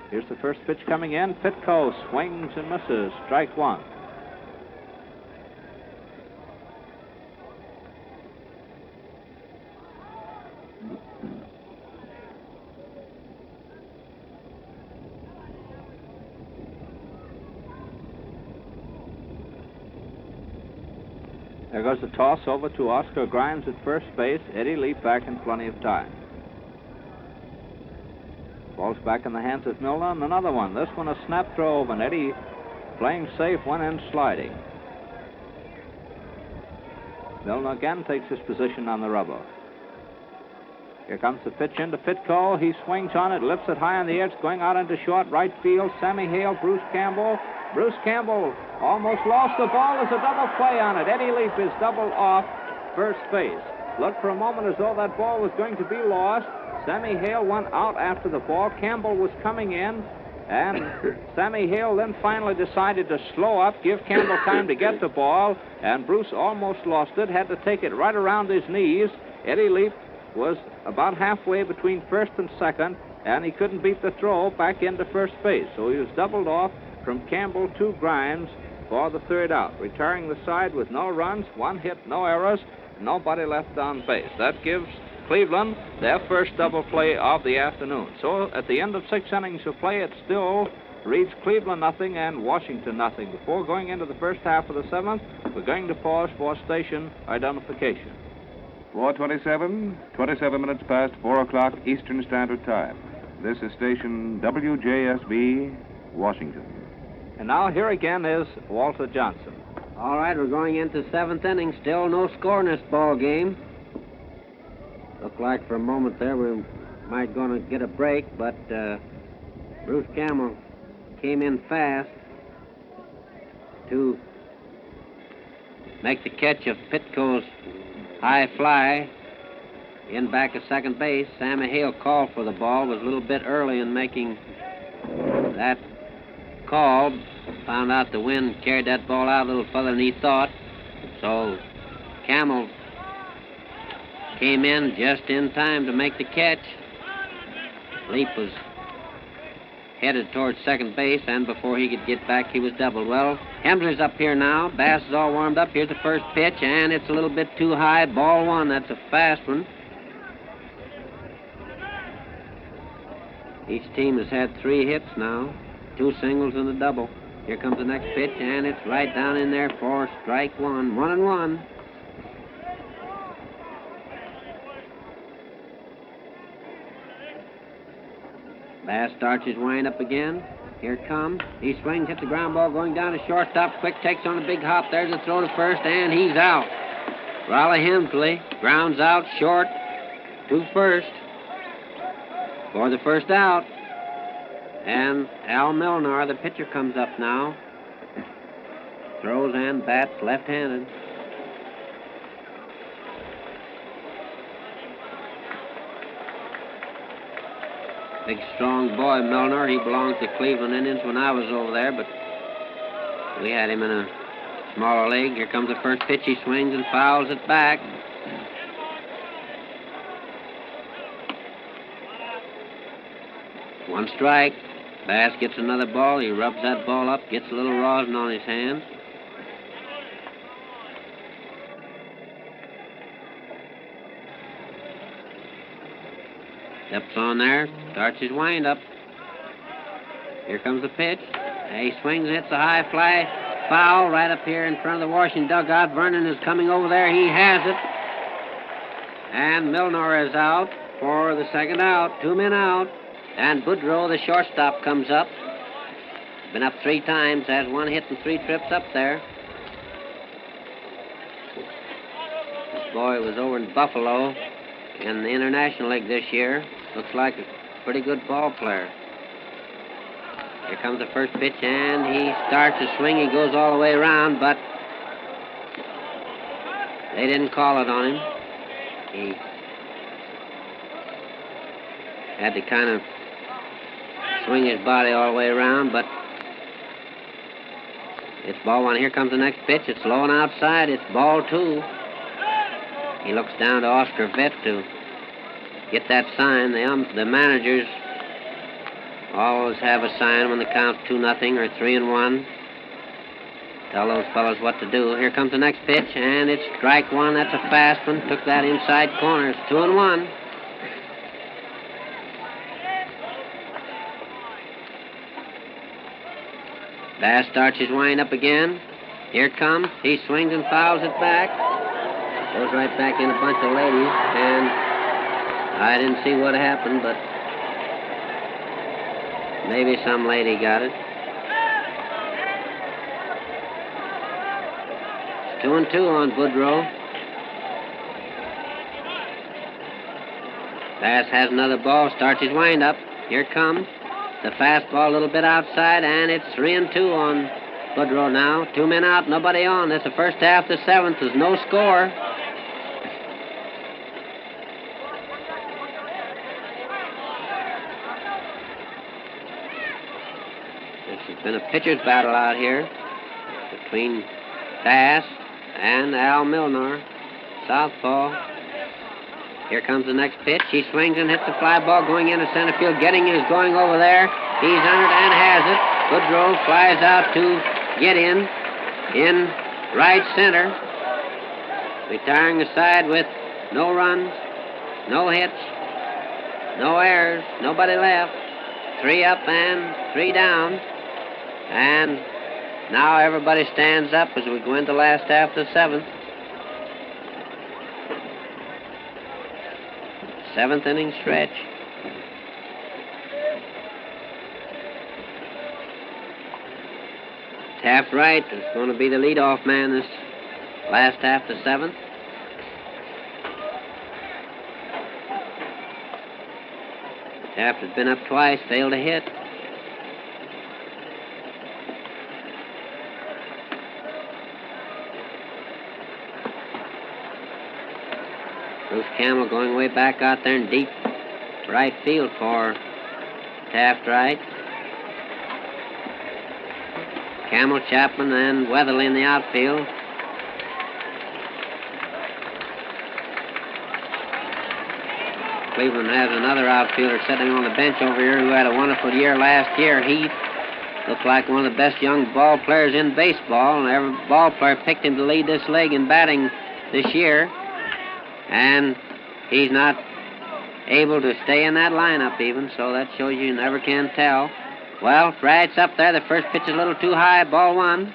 Here's the first pitch coming in. Pitco swings and misses. Strike 1. There goes the toss over to Oscar Grimes at first base. Eddie Leap back in plenty of time. Ball's back in the hands of Milner, and another one. This one a snap throw over, and Eddie playing safe, went in sliding. Milner again takes his position on the rubber. Here comes the pitch into Pitco. He swings on it, lifts it high on the edge, going out into short right field. Sammy Hale, Bruce Campbell. Bruce Campbell almost lost the ball. There's a double play on it. Eddie Leap is doubled off first base. Looked for a moment as though that ball was going to be lost. Sammy Hale went out after the ball. Campbell was coming in, and Sammy Hale then finally decided to slow up, give Campbell time to get the ball, and Bruce almost lost it, had to take it right around his knees. Eddie Leap was about halfway between first and second, and he couldn't beat the throw back into first base. So he was doubled off from Campbell to Grimes for the 3rd out, retiring the side with no runs, 1 hit, no errors, nobody left on base. That gives Cleveland their first double play of the afternoon. So at the end of 6 innings of play, it still reads Cleveland nothing and Washington nothing. Before going into the first half of the 7th, we're going to pause for station identification. 4:27, 27 minutes past 4 o'clock Eastern Standard Time. This is station WJSV, Washington. And now here again is Walter Johnson. All right, we're going into 7th inning. Still no score in this ball game. Looked like for a moment there we might going to get a break, but Bruce Campbell came in fast to make the catch of Pitco's high fly in back of second base. Sammy Hale called for the ball, was a little bit early in making that call. Found out the wind carried that ball out a little further than he thought. So Campbell came in just in time to make the catch. Leap was headed towards second base, and before he could get back, he was doubled. Well, Hemsley's up here now. Bass is all warmed up. Here's the first pitch, and it's a little bit too high. Ball 1. That's a fast one. Each team has had 3 hits now, 2 singles and a double. Here comes the next pitch, and it's right down in there for strike 1. 1-1. Bass starts his wind up again. Here it comes. He swings, hits the ground ball going down to shortstop. Quick takes on a big hop. There's a throw to first, and he's out. Raleigh Hemsley grounds out short to first for the first out. And Al Milner, the pitcher, comes up now. Throws and bats left-handed. Big, strong boy, Milner. He belongs to Cleveland Indians when I was over there, but we had him in a smaller league. Here comes the first pitch. He swings and fouls it back. One strike. Bass gets another ball. He rubs that ball up, gets a little rosin on his hands. Steps on there, starts his wind up. Here comes the pitch. He swings and hits a high fly foul right up here in front of the Washington dugout. Vernon is coming over there. He has it. And Milner is out for the second out. 2 men out. And Boudreau, the shortstop, comes up. Been up 3 times. Has 1 hit and 3 trips up there. This boy was over in Buffalo in the International League this year. Looks like a pretty good ball player. Here comes the first pitch, and he starts to swing. He goes all the way around, but they didn't call it on him. He had to kind of swing his body all the way around, but it's ball 1. Here comes the next pitch. It's low and outside. It's ball 2. He looks down to Oscar Vett to get that sign. The managers always have a sign when the count's 2-0 or 3-1. Tell those fellows what to do. Here comes the next pitch, and it's strike 1. That's a fast one. Took that inside corner. It's 2-1. Bass starts his wind up again. Here it comes. He swings and fouls it back. Goes right back in a bunch of ladies, and I didn't see what happened, but maybe some lady got it. It's 2-2 on Boudreau. Bass has another ball, starts his wind up. Here it comes. The fastball a little bit outside, and it's 3-2 on Boudreau now. 2 men out, nobody on. That's the first half, the 7th. There's no score. This has been a pitcher's battle out here between Bass and Al Milner, southpaw. Here comes the next pitch. He swings and hits the fly ball going into center field. Getting is going over there. He's under it and has it. Boudreau flies out to get in right center. Retiring the side with no runs, no hits, no errors, nobody left. 3 up and 3 down. And now everybody stands up as we go into the last half of the 7th. 7th inning stretch. Taft Wright is going to be the leadoff man this last half of the 7th. Taft has been up twice, failed to hit. Bruce Campbell going way back out there in deep right field for Taft Wright. Campbell, Chapman, and Weatherly in the outfield. Cleveland has another outfielder sitting on the bench over here who had a wonderful year last year. Heath looked like one of the best young ball players in baseball, and every ball player picked him to lead this league in batting this year. And he's not able to stay in that lineup even, so that shows you never can tell. Well, Wright's up there. The first pitch is a little too high, ball 1.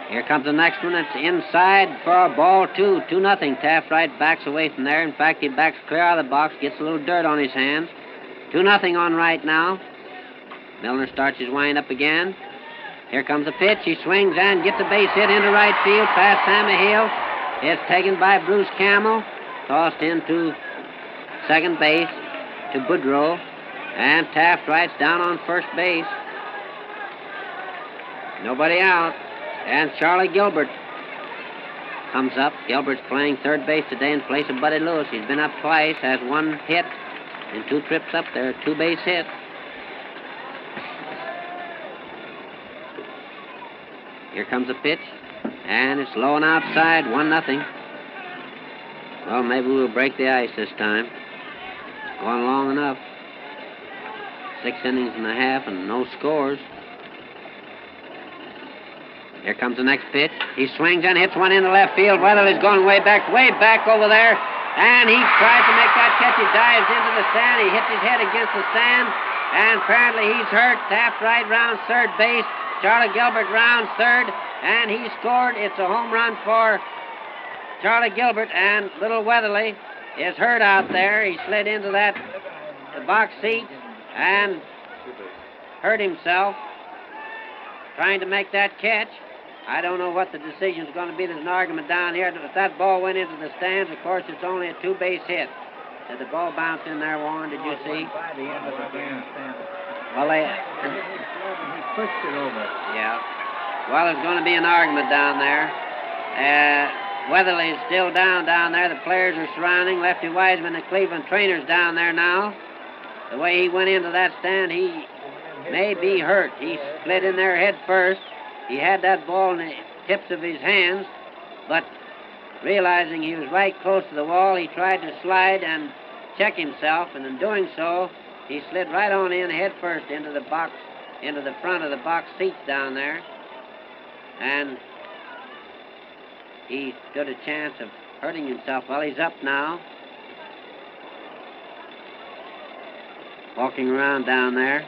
Here comes the next one. It's inside for a ball 2. 2-0. Taft Wright backs away from there. In fact, he backs clear out of the box, gets a little dirt on his hands. 2-0 on Wright now. Milner starts his wind up again. Here comes the pitch. He swings and gets a base hit into right field past Sammy Hill. It's taken by Bruce Campbell, tossed into second base to Boudreau, and Taft Wright's down on first base. Nobody out, and Charlie Gilbert comes up. Gilbert's playing third base today in place of Buddy Lewis. He's been up twice, has 1 hit and 2 trips up there, 2-base hit. Here comes the pitch. And it's low and outside, 1-0. Well, maybe we'll break the ice this time. It's gone long enough. 6 innings and a half and no scores. Here comes the next pitch. He swings and hits one into left field. Weatherly's going way back over there. And he tries to make that catch. He dives into the sand. He hits his head against the sand. And apparently he's hurt. Taft Wright rounds third base. Charlie Gilbert rounds third. and he scored. It's a home run for Charlie Gilbert, and little Weatherly is hurt out there. He slid into that box seat and hurt himself trying to make that catch. I don't know what the decision's going to be. There's an argument down here. If that ball went into the stands, of course, it's only a two-base hit. Did the ball bounce in there, Warren? Did you see? Well, he pushed it over. Yeah. Well, there's going to be an argument down there. Weatherly's still down there. The players are surrounding. Lefty Wiseman, the Cleveland trainer's down there now. The way he went into that stand, he may be hurt. He slid in there head first. He had that ball in the tips of his hands, but realizing he was right close to the wall, he tried to slide and check himself, and in doing so, he slid right on in head first into the box, into the front of the box seats down there, and he stood a chance of hurting himself. Well, he's up now, walking around down there.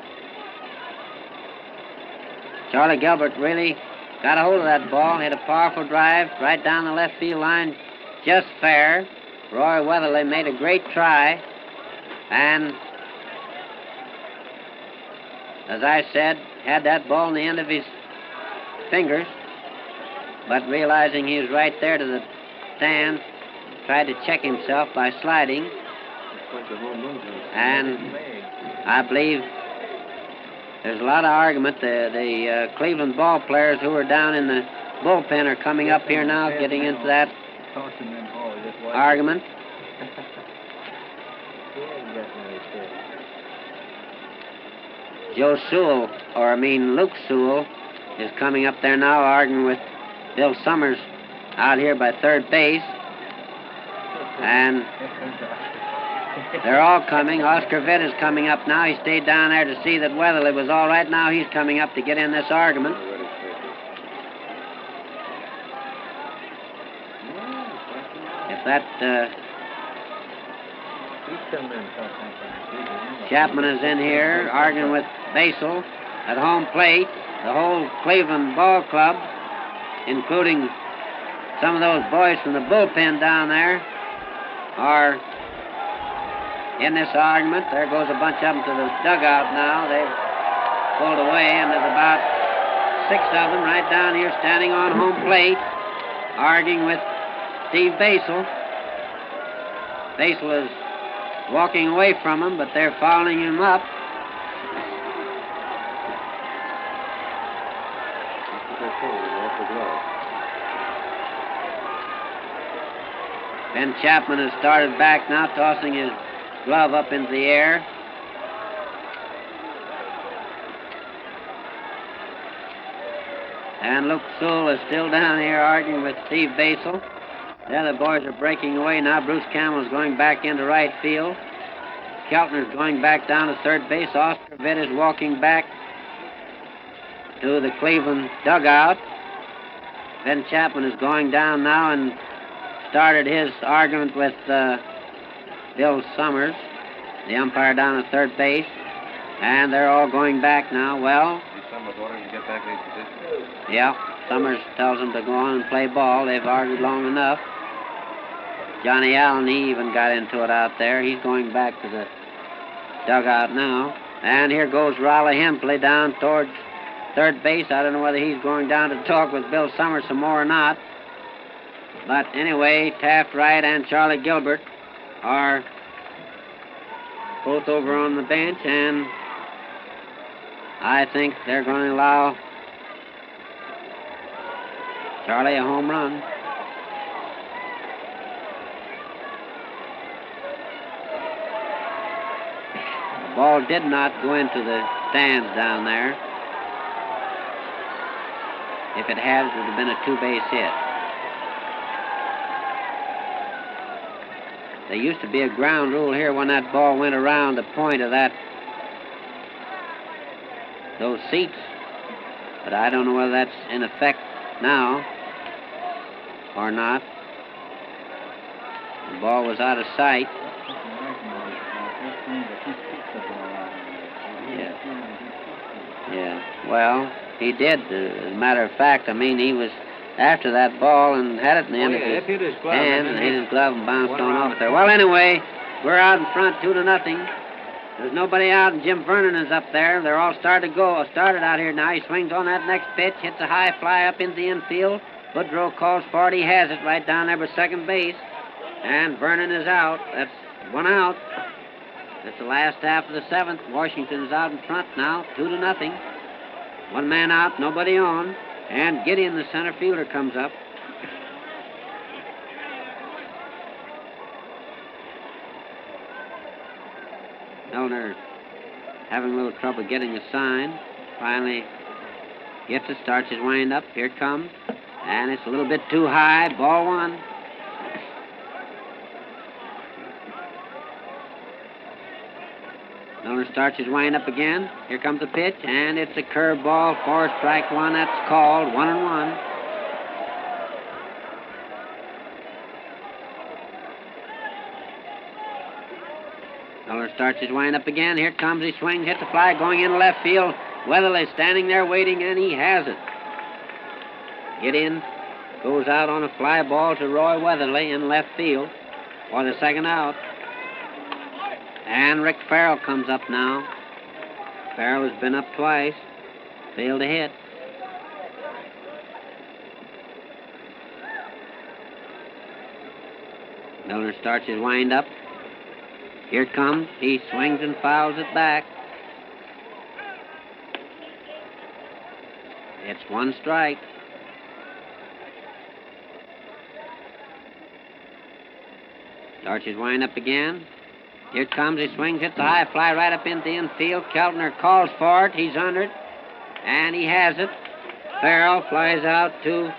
Charlie Gilbert really got a hold of that ball, hit a powerful drive right down the left field line, just fair. Roy Weatherly made a great try, and as I said, had that ball in the end of his fingers, but realizing he was right there to the stand, tried to check himself by sliding, and I believe there's a lot of argument. The Cleveland ball players who are down in the bullpen are coming up here now, getting into that argument. Luke Sewell is coming up there now, arguing with Bill Summers out here by third base. And they're all coming. Oscar Vitt is coming up now. He stayed down there to see that Weatherly was all right. Now he's coming up to get in this argument. If that Chapman is in here arguing with Basel at home plate, the whole Cleveland ball club, including some of those boys from the bullpen down there, are in this argument. There goes a bunch of them to the dugout now. They've pulled away, and there's about 6 of them right down here standing on home plate, arguing with Steve Basel. Basel is walking away from them, but they're following him up. Ben Chapman has started back now, tossing his glove up into the air. And Luke Sewell is still down here arguing with Steve Basel. The other boys are breaking away now. Bruce Campbell is going back into right field. Keltner's going back down to third base. Oscar Vitt is walking back to the Cleveland dugout. Ben Chapman is going down now and started his argument with Bill Summers, the umpire down at third base. And they're all going back now. Well, Summers ordering to get back in position. yeah, Summers tells them to go on and play ball. They've argued long enough. Johnny Allen, he even got into it out there. He's going back to the dugout now. And here goes Raleigh Hempley down towards third base. I don't know whether he's going down to talk with Bill Summers some more or not. But anyway, Taft Wright and Charlie Gilbert are both over on the bench, and I think they're going to allow Charlie a home run. The ball did not go into the stands down there. If it had, it would have been a two-base hit. There used to be a ground rule here when that ball went around the point of those seats, but I don't know whether that's in effect now or not. The ball was out of sight. Yeah. Yeah, well, he did. As a matter of fact, I mean, he was after that ball and had it in the end of his hit his glove. hand and hit his glove and bounced on off there. Well, anyway, we're out in front 2-0. There's nobody out, and Jim Vernon is up there. They're all started out here now. He swings on that next pitch, hits a high fly up into the infield. Woodrow calls for it. He has it right down there by second base. And Vernon is out. That's one out. That's the last half of the seventh. Washington's out in front now, 2-0. One man out, nobody on. And Gideon, the center fielder, comes up. Milner having a little trouble getting a sign. Finally gets it, starts his wind up. Here it comes. And it's a little bit too high. Ball one. Milner starts his wind up again. Here comes the pitch, and it's a curve ball for strike one. That's called 1-1. Milner starts his wind up again. Here it comes. He swings, hits the fly, going in left field. Weatherly standing there waiting, and he has it. Gideon goes out on a fly ball to Roy Weatherly in left field for the second out. And Rick Farrell comes up now. Farrell has been up twice. Failed to hit. Milner starts his wind up. Here it comes. He swings and fouls it back. It's one strike. Starts his wind up again. Here it comes. He swings, hits the high fly right up into the infield. Keltner calls for it. He's under it. And he has it. Farrell flies out to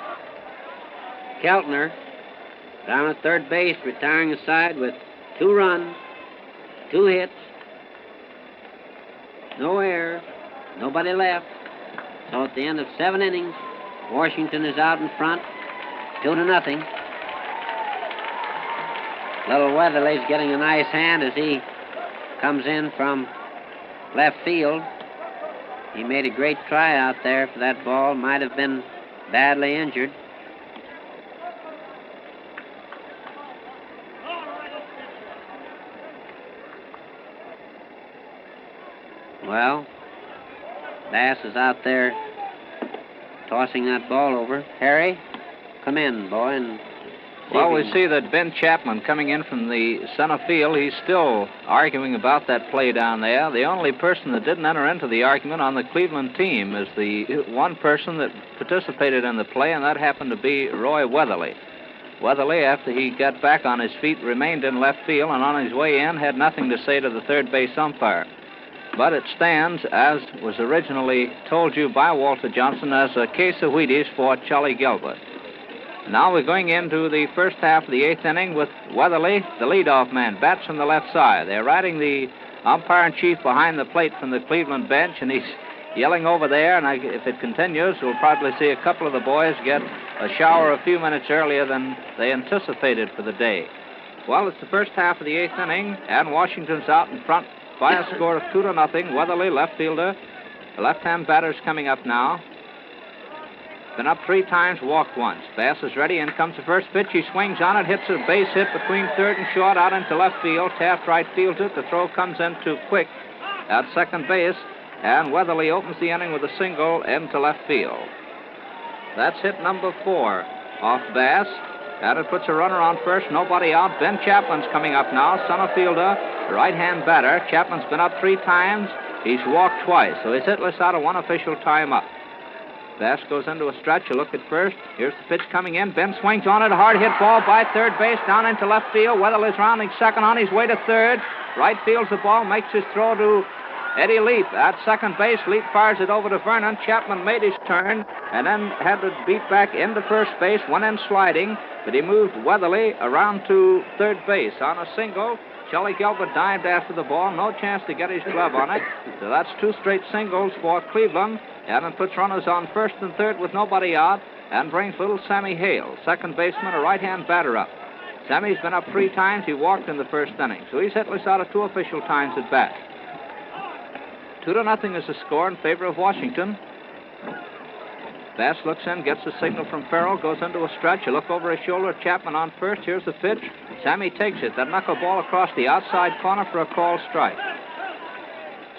Keltner. Down at third base, retiring the side with 2 runs, 2 hits, no errors, nobody left. So at the end of 7 innings, Washington is out in front, 2-0. Little Weatherly's getting a nice hand as he comes in from left field. He made a great try out there for that ball. Might have been badly injured. Well, Bass is out there tossing that ball over. Harry, come in, boy, and well, we see that Ben Chapman coming in from the center field. He's still arguing about that play down there. The only person that didn't enter into the argument on the Cleveland team is the one person that participated in the play, and that happened to be Roy Weatherly. Weatherly, after he got back on his feet, remained in left field, and on his way in had nothing to say to the third base umpire. But it stands, as was originally told you by Walter Johnson, as a case of Wheaties for Charlie Gilbert. Now we're going into the first half of the 8th inning with Weatherly, the leadoff man, bats from the left side. They're riding the umpire-in-chief behind the plate from the Cleveland bench, and he's yelling over there, and if it continues, we'll probably see a couple of the boys get a shower a few minutes earlier than they anticipated for the day. Well, it's the first half of the 8th inning, and Washington's out in front by a score of 2-0. Weatherly, left fielder. The left-hand batter's coming up now. Been up 3 times, walked once. Bass is ready, in comes the first pitch. He swings on it, hits a base hit between third and short, out into left field. Taft right fields it. The throw comes in too quick at second base, and Weatherly opens the inning with a single into left field. That's hit number 4 off Bass. And it puts a runner on first, nobody out. Ben Chapman's coming up now, center fielder, right-hand batter. Chapman's been up 3 times. He's walked twice, so he's hitless out of 1 official time up. Bass goes into a stretch. You look at first. Here's the pitch coming in. Ben swings on it. A hard hit ball by third base down into left field. Weatherly's rounding second, on his way to third. Right fields the ball, makes his throw to Eddie Leap at second base. Leap fires it over to Vernon. Chapman made his turn and then had to beat back into first base. Went in sliding, but he moved Weatherly around to third base on a single. Charlie Gilbert dived after the ball. No chance to get his glove on it. So that's 2 straight singles for Cleveland. And it puts runners on first and third with nobody out and brings little Sammy Hale, second baseman, a right-hand batter up. Sammy's been up 3 times. He walked in the first inning. So he's hitless out of 2 official times at bat. 2-0 is the score in favor of Washington. Bass looks in, gets the signal from Farrell, goes into a stretch. You look over his shoulder. Chapman on first. Here's the pitch. Sammy takes it. That knuckleball across the outside corner for a called strike.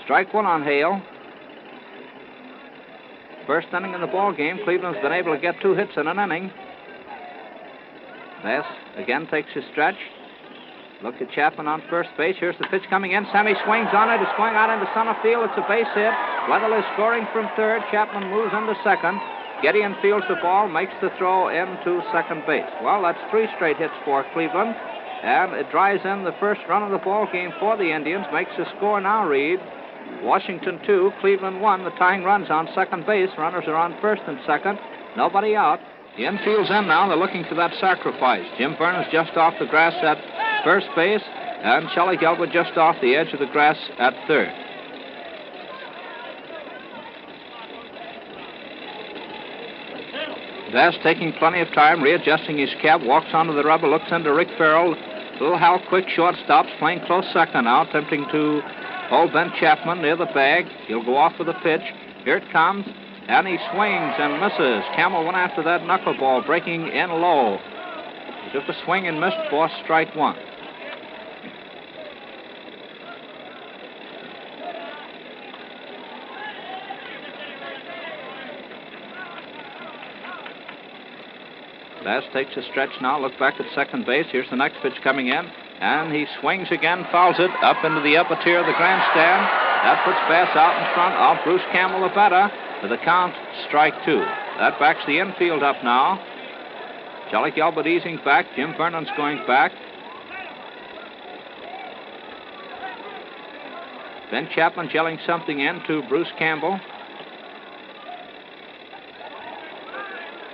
Strike one on Hale. First inning in the ball game. Cleveland's been able to get 2 hits in an inning. Bass again takes his stretch. Look at Chapman on first base. Here's the pitch coming in. Sammy swings on it. It's going out into center field. It's a base hit. Weatherly is scoring from third. Chapman moves into second. Gideon fields the ball, makes the throw into second base. Well, that's 3 straight hits for Cleveland. And it drives in the first run of the ball game for the Indians. Makes the score now read Washington 2, Cleveland 1. The tying runs on second base. Runners are on first and second. Nobody out. The infield's in now. They're looking for that sacrifice. Jim Burns just off the grass at first base, and Shelley Gelbert just off the edge of the grass at third. Bass taking plenty of time, readjusting his cap, walks onto the rubber, looks into Rick Farrell. Little Hal Quick short stops, playing close second now, attempting to hold Ben Chapman near the bag. He'll go off with a pitch. Here it comes, and he swings and misses. Campbell went after that knuckleball, breaking in low. He took a swing and missed for strike one. Bass takes a stretch now, look back at second base. Here's the next pitch coming in, and he swings again, fouls it up into the upper tier of the grandstand. That puts Bass out in front of Bruce Campbell, the batter, with the count strike 2. That backs the infield up now. Shelley Gelbert easing back. Jim Vernon's going back. Ben Chapman yelling something in to Bruce Campbell.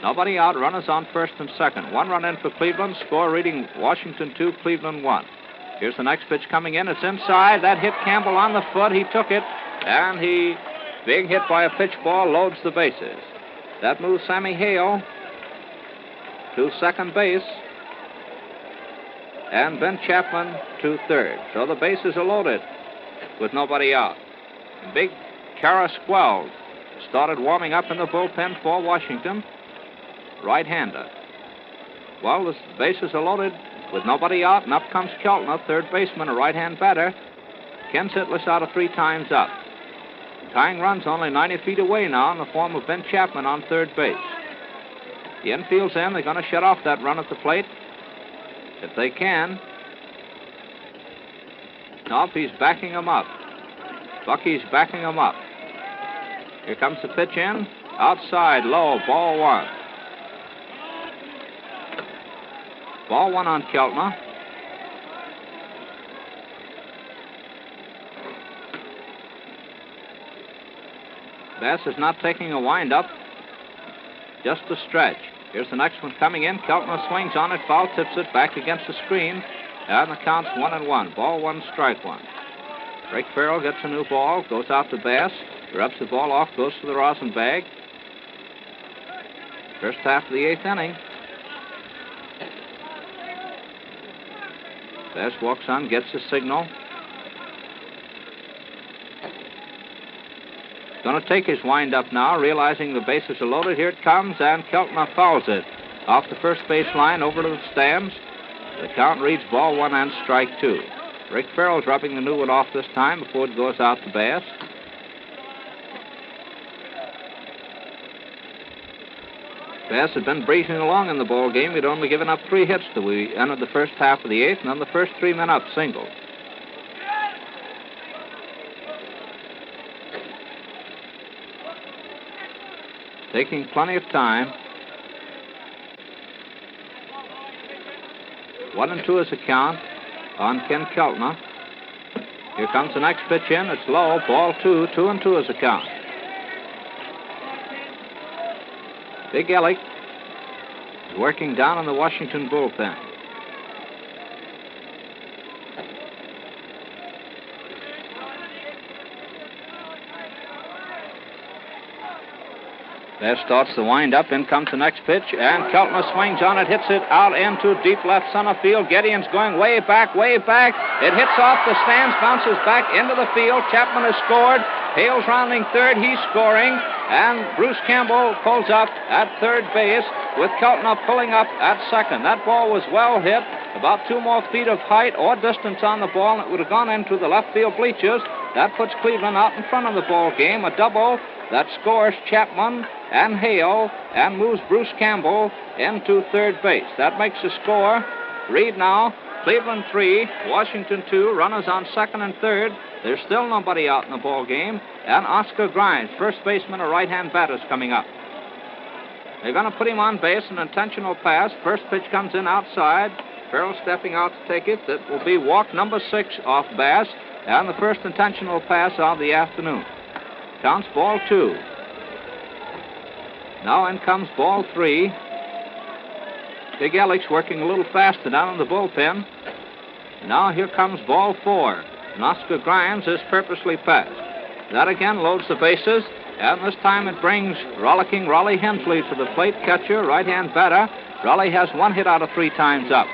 Nobody out. Runners on first and second. 1 run in for Cleveland. Score reading Washington 2, Cleveland 1. Here's the next pitch coming in. It's inside. That hit Campbell on the foot. He took it, and he, being hit by a pitch ball, loads the bases. That moves Sammy Hale to second base, and Ben Chapman to third. So the bases are loaded with nobody out. Big Kara Squall started warming up in the bullpen for Washington. Right-hander. Well, the bases are loaded with nobody out, and up comes Keltner, third baseman, a right-hand batter. Ken Sitlis out of 3 times up. Tying runs only 90 feet away now in the form of Ben Chapman on third base. The infield's in. They're going to shut off that run at the plate if they can. Nope, he's backing him up. Bucky's backing him up. Here comes the pitch in. Outside, low, ball 1. Ball 1 on Keltner. Bass is not taking a wind-up, just a stretch. Here's the next one coming in. Keltner swings on it, foul tips it back against the screen, and the count's 1-1. Ball 1, strike 1. Rick Farrell gets a new ball, goes out to Bass, rubs the ball off, goes to the rosin bag. First half of the 8th inning. Bass walks on, gets the signal. Going to take his wind-up now, realizing the bases are loaded. Here it comes, and Keltner fouls it off the first base line over to the stands. The count reads ball 1 and strike 2. Rick Farrell's rubbing the new one off this time before it goes out to Bass. Bass had been breezing along in the ball game. He'd only given up 3 hits till we entered the first half of the 8th, and then the first 3 men up singled. Taking plenty of time. 1-2 is the count on Ken Keltner. Here comes the next pitch in. It's low. Ball 2. 2-2 is the count. Big Ellick is working down in the Washington bullpen. Bass starts the wind-up. In comes the next pitch, and Keltner swings on it, hits it out into deep left center field. Gideon's going way back, way back. It hits off the stands, bounces back into the field. Chapman has scored. Hale's rounding third. He's scoring. And Bruce Campbell pulls up at third base with Keltner pulling up at second. That ball was well hit. About 2 more feet of height or distance on the ball, and it would have gone into the left field bleachers. That puts Cleveland out in front of the ball game. A double that scores Chapman and Hale and moves Bruce Campbell into third base. That makes the score read now. Cleveland 3, Washington 2, runners on second and third. There's still nobody out in the ball game. And Oscar Grimes, first baseman, a right-hand batter, is coming up. They're going to put him on base, an intentional pass. First pitch comes in outside. Farrell stepping out to take it. That will be walk number 6 off Bass, and the first intentional pass of the afternoon. Counts ball 2. Now in comes ball 3. Big Ellick's working a little faster down in the bullpen. Now here comes ball 4. And Oscar Grimes is purposely passed. That again loads the bases, and this time it brings rollicking Raleigh Hensley to the plate, catcher, right-hand batter. Raleigh has 1 hit out of 3 times up.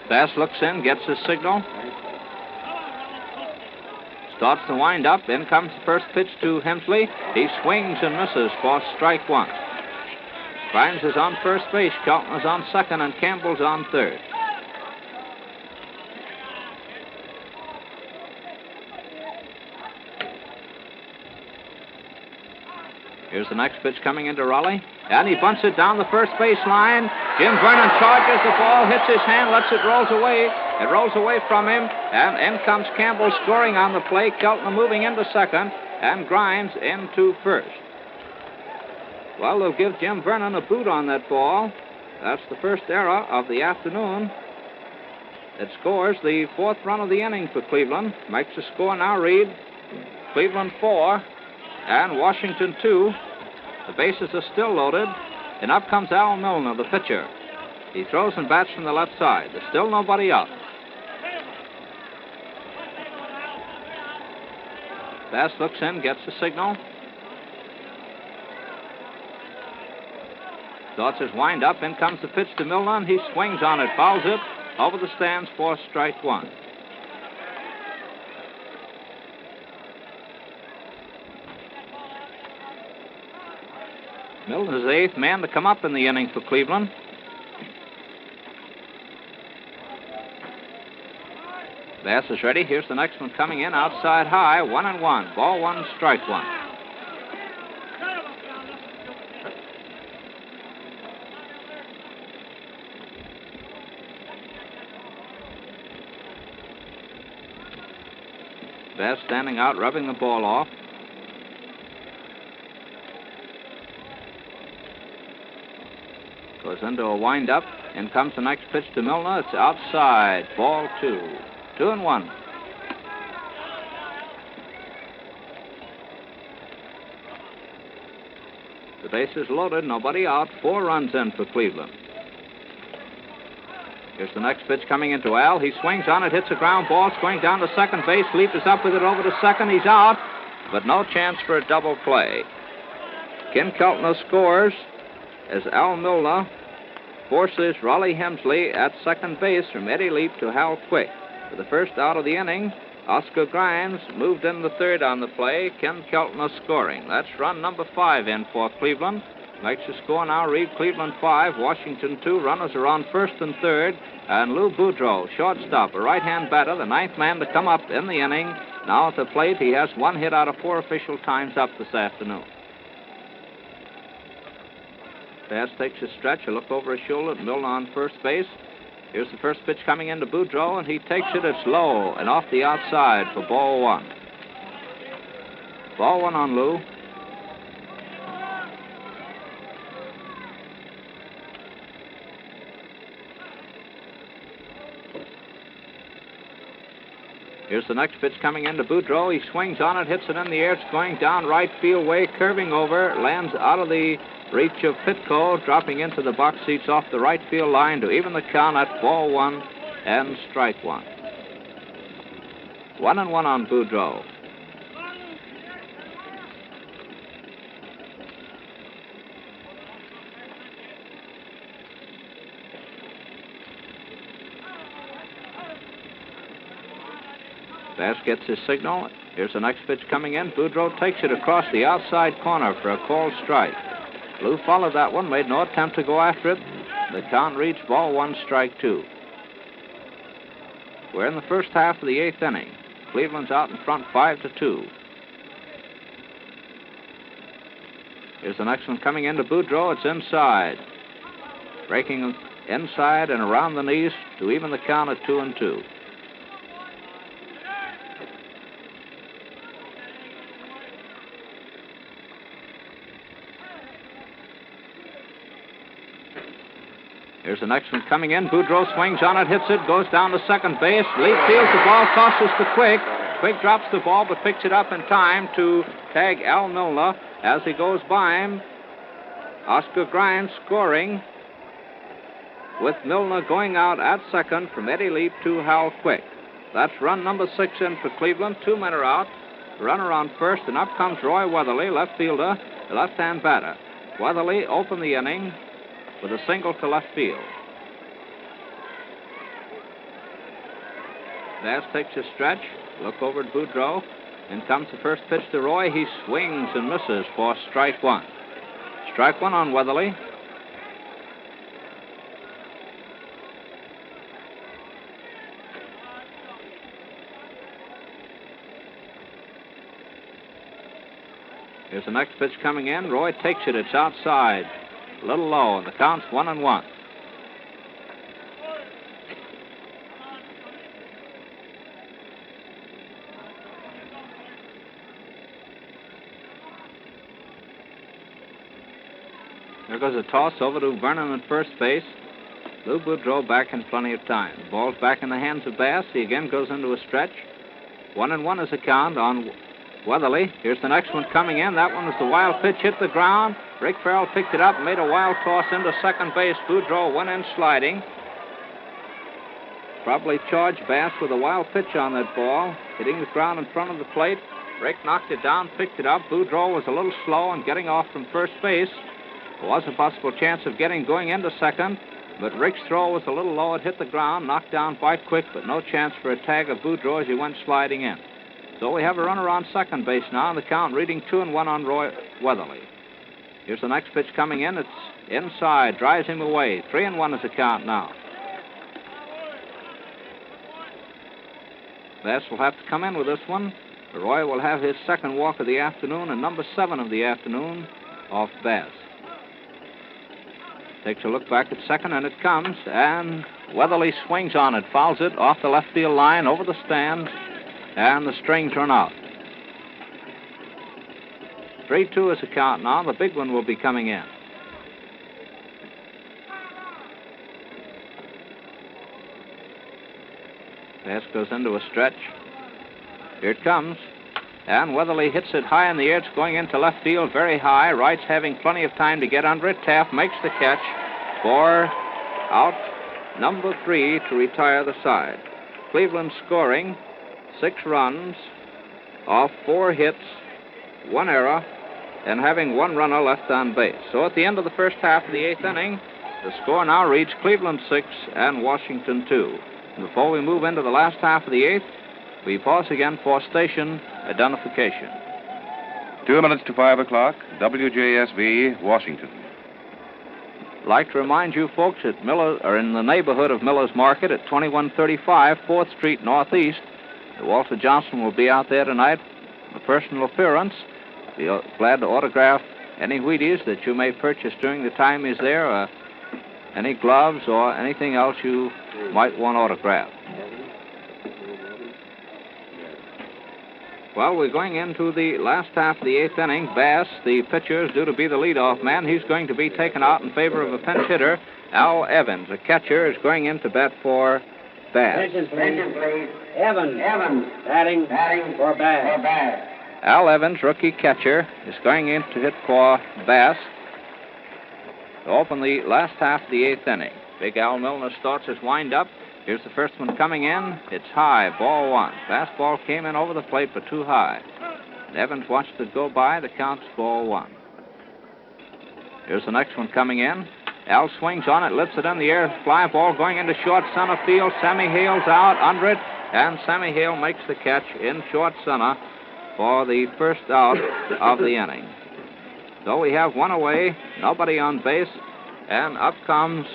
Bass looks in, gets his signal. Starts the wind-up. In comes the first pitch to Hensley. He swings and misses for strike 1. Grimes is on first base. Keltner's on second, and Campbell's on third. Here's the next pitch coming into Raleigh. And he bunts it down the first base line. Jim Vernon charges the ball, hits his hand, lets it roll away. It rolls away from him. And in comes Campbell scoring on the play. Keltner moving into second. And Grimes into first. Well, they'll give Jim Vernon a boot on that ball. That's the first error of the afternoon. It scores the 4th run of the inning for Cleveland. Makes the score now read Cleveland 4 and Washington 2. The bases are still loaded, and up comes Al Milner, the pitcher. He throws and bats from the left side. There's still nobody out. Bass looks in, gets the signal. Starts his wind up. In comes the pitch to Milner, and he swings on it, fouls it over the stands for strike 1. Milner's the 8th man to come up in the inning for Cleveland. Bass is ready. Here's the next one coming in outside high. 1-1. Ball 1, strike 1. Bass standing out, rubbing the ball off. Goes into a wind-up. In comes the next pitch to Milner. It's outside. Ball 2. 2-1. The base is loaded. Nobody out. 4 runs in for Cleveland. Here's the next pitch coming into Al. He swings on it, hits a ground ball, swings down to second base. Leap is up with it over to second. He's out, but no chance for a double play. Ken Keltner scores as Al Milner forces Raleigh Hensley at second base from Eddie Leap to Hal Quick. For the first out of the inning, Oscar Grimes moved in the third on the play. Ken Keltner scoring. That's run number 5 in for Cleveland. Makes the score now read Cleveland 5, Washington 2. Runners are on first and third. And Lou Boudreau, shortstop, a right-hand batter, the 9th man to come up in the inning. Now at the plate, he has 1 hit out of 4 official times up this afternoon. Bass takes a stretch, a look over his shoulder at Milner on first base. Here's the first pitch coming into Boudreau, and he takes it. It's low and off the outside for ball 1. Ball 1 on Lou. Here's the next pitch coming into Boudreau. He swings on it, hits it in the air. It's going down right field way, curving over, lands out of the reach of Pitco, dropping into the box seats off the right field line to even the count at ball 1 and strike 1. 1-1 on Boudreau. Bass gets his signal. Here's the next pitch coming in. Boudreau takes it across the outside corner for a called strike. Lou followed that one, made no attempt to go after it. The count reads ball 1, strike 2. We're in the first half of the 8th inning. Cleveland's out in front 5-2. Here's the next one coming into Boudreau. It's inside. Breaking inside and around the knees to even the count at 2-2. Here's the next one coming in. Boudreau swings on it, hits it, goes down to second base. Lee fields the ball, tosses to Quick. Quick drops the ball but picks it up in time to tag Al Milner as he goes by him. Oscar Grimes scoring with Milner going out at second from Eddie Leap to Hal Quick. That's run number 6 in for Cleveland. 2 men are out. Runner on first, and up comes Roy Weatherly, left fielder, the left-hand batter. Weatherly opened the inning with a single to left field. Bass takes a stretch. Look over at Boudreau. In comes the first pitch to Roy. He swings and misses for strike 1. Strike 1 on Weatherly. Here's the next pitch coming in. Roy takes it. It's outside. A little low, and the count's 1-1. There goes a toss over to Vernon at first base. Lou Boudreau back in plenty of time. The ball's back in the hands of Bass. He again goes into a stretch. 1-1 is the count on Weatherly. Here's the next one coming in. That one was the wild pitch, hit the ground. Rick Farrell picked it up and made a wild toss into second base. Boudreau went in sliding. Probably charged Bass with a wild pitch on that ball, hitting the ground in front of the plate. Rick knocked it down, picked it up. Boudreau was a little slow in getting off from first base. There was a possible chance of going into second, but Rick's throw was a little low. It hit the ground, knocked down by Quick, but no chance for a tag of Boudreau as he went sliding in. So we have a runner on second base now, and the count reading 2-1 on Roy Weatherly. Here's the next pitch coming in. It's inside, drives him away. 3-1 is the count now. Bass will have to come in with this one. Roy will have his second walk of the afternoon and number 7 of the afternoon off Bass. Takes a look back at second, and it comes, and Weatherly swings on it, fouls it off the left field line, over the stands, and the strings run out. 3-2 is the count now. The big one will be coming in. Bass goes into a stretch. Here it comes. And Weatherly hits it high in the air. It's going into left field, very high. Wright's having plenty of time to get under it. Taft makes the catch for out number 3 to retire the side. Cleveland scoring 6 runs off 4 hits, 1 error, and having 1 runner left on base. So at the end of the first half of the 8th inning, the score now reads Cleveland 6 and Washington 2. And before we move into the last half of the 8th, we pause again for station identification. 2 minutes to 5 o'clock, WJSV, Washington. I'd like to remind you folks that Miller are in the neighborhood of Miller's Market at 2135 4th Street Northeast. Walter Johnson will be out there tonight for personal appearance. Be glad to autograph any Wheaties that you may purchase during the time he's there, or any gloves or anything else you might want autographed. Well, we're going into the last half of the 8th inning. Bass, the pitcher, is due to be the leadoff man. He's going to be taken out in favor of a pinch hitter, Al Evans. The catcher is going in to bat for Bass. Attention, please. Evans, batting for Bass. Al Evans, rookie catcher, is going in to hit for Bass to open the last half of the 8th inning. Big Al Milner starts his wind-up. Here's the first one coming in. It's high, ball 1. Fastball came in over the plate, but too high. Evans watched it go by. The count's ball 1. Here's the next one coming in. Al swings on it, lifts it in the air. Fly ball going into short center field. Sammy Hale's out under it, and Sammy Hale makes the catch in short center for the first out of the inning. So we have one away, nobody on base, and up comes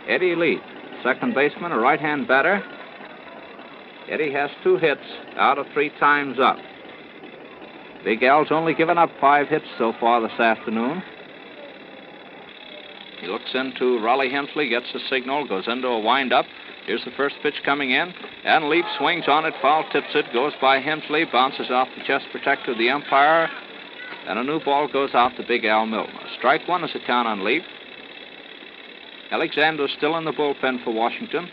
Eddie Leaf, second baseman, a right-hand batter. Eddie has 2 hits out of 3 times up. Big Al's only given up 5 hits so far this afternoon. He looks into Raleigh Hensley, gets the signal, goes into a windup. Here's the first pitch coming in, and Leaf swings on it, foul tips it, goes by Hensley, bounces off the chest protector of the umpire, and a new ball goes out to Big Al Milner. Strike 1 is the count on Leaf. Alexander's still in the bullpen for Washington.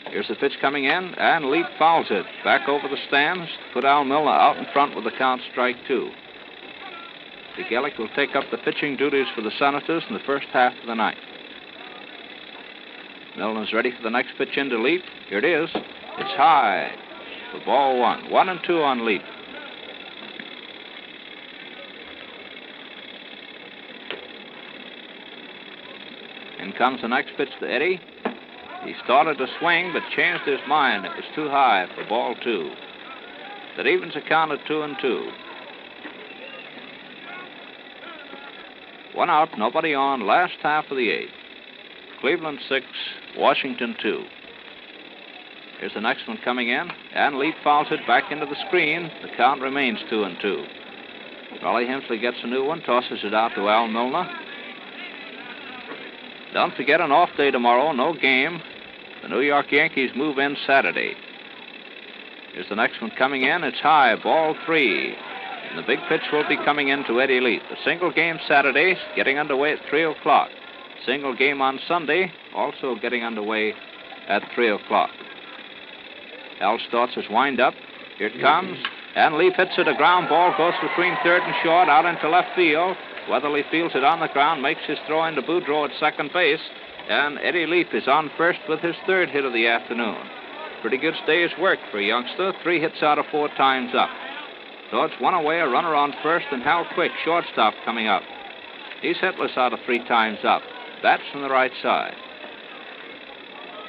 Here's the pitch coming in, and Leaf fouls it. Back over the stands, put Al Milner out in front with the count strike 2. DeGellick will take up the pitching duties for the Senators in the first half of the ninth. Milner's ready for the next pitch into Leaf. Here it is. It's high for ball 1. 1-2 on Leaf. In comes the next pitch to Eddie. He started to swing, but changed his mind. It was too high for ball 2. That evens the count at 2-2. 1 out, nobody on, last half of the 8th. Cleveland 6, Washington 2. Here's the next one coming in, and Leaf fouls it back into the screen. The count remains 2-2. Raleigh Hensley gets a new one, tosses it out to Al Milner. Don't forget, an off day tomorrow, no game. The New York Yankees move in Saturday. Here's the next one coming in. It's high, ball 3. And the big pitch will be coming in to Eddie Leaf. A single game Saturday, getting underway at 3 o'clock. Single game on Sunday, also getting underway at 3 o'clock. Al starts his windup. Here it comes. And Leaf hits it. A ground ball goes between third and short, out into left field. Weatherly fields it on the ground, makes his throw into Boudreau at second base. And Eddie Leaf is on first with his 3rd hit of the afternoon. Pretty good day's work for a youngster. 3 hits out of 4 times up. So it's 1 away, a runner on first, and Hal Quick, shortstop, coming up. He's hitless out of 3 times up. Bats from the right side.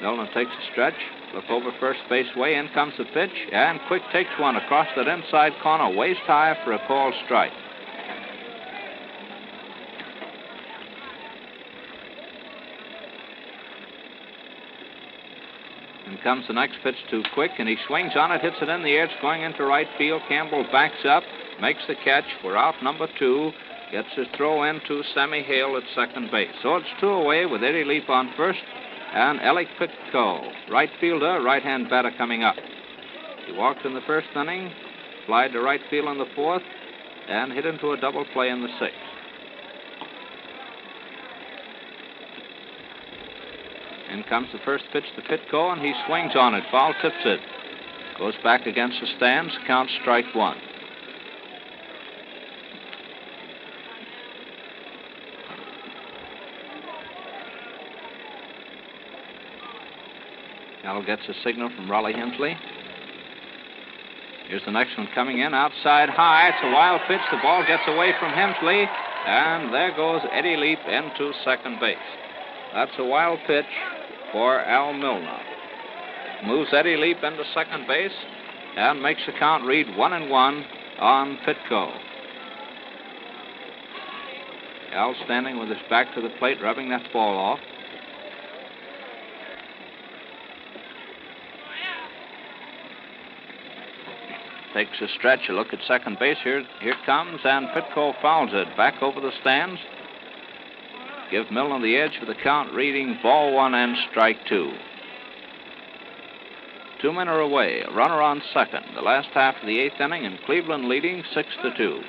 Milner takes a stretch, look over first base way, in comes the pitch, and Quick takes one across that inside corner, waist high for a called strike. In comes the next pitch to Quick, and he swings on it, hits it in the air. It's going into right field. Campbell backs up, makes the catch for out number 2, gets his throw in to Sammy Hale at second base. So it's 2 away with Eddie Leaf on first, and Alec Pitco, right fielder, right-hand batter, coming up. He walked in the first inning, flied to right field in the 4th, and hit into a double play in the 6th. In comes the first pitch to Pitco, and he swings on it. Foul tips it. Goes back against the stands. Count strike 1. Al gets a signal from Raleigh Hensley. Here's the next one coming in. Outside high. It's a wild pitch. The ball gets away from Hensley. And there goes Eddie Leaf into second base. That's a wild pitch for Al Milner. Moves Eddie Leaf into second base and makes the count read 1-1 on Pitco. Al standing with his back to the plate, rubbing that ball off. Takes a stretch, a look at second base. Here it comes, and Pitco fouls it back over the stands. Give Milner the edge for the count, reading ball 1 and strike 2. 2 men are away, a runner on second. The last half of the 8th inning, and Cleveland leading 6-2.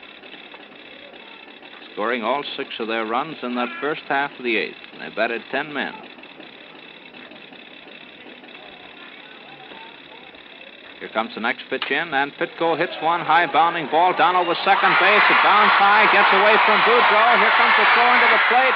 Scoring all 6 of their runs in that first half of the 8th. And they batted 10 men. Here comes the next pitch in, and Pitco hits one high bounding ball down over second base. It bounds high, gets away from Boudreau. Here comes the throw into the plate.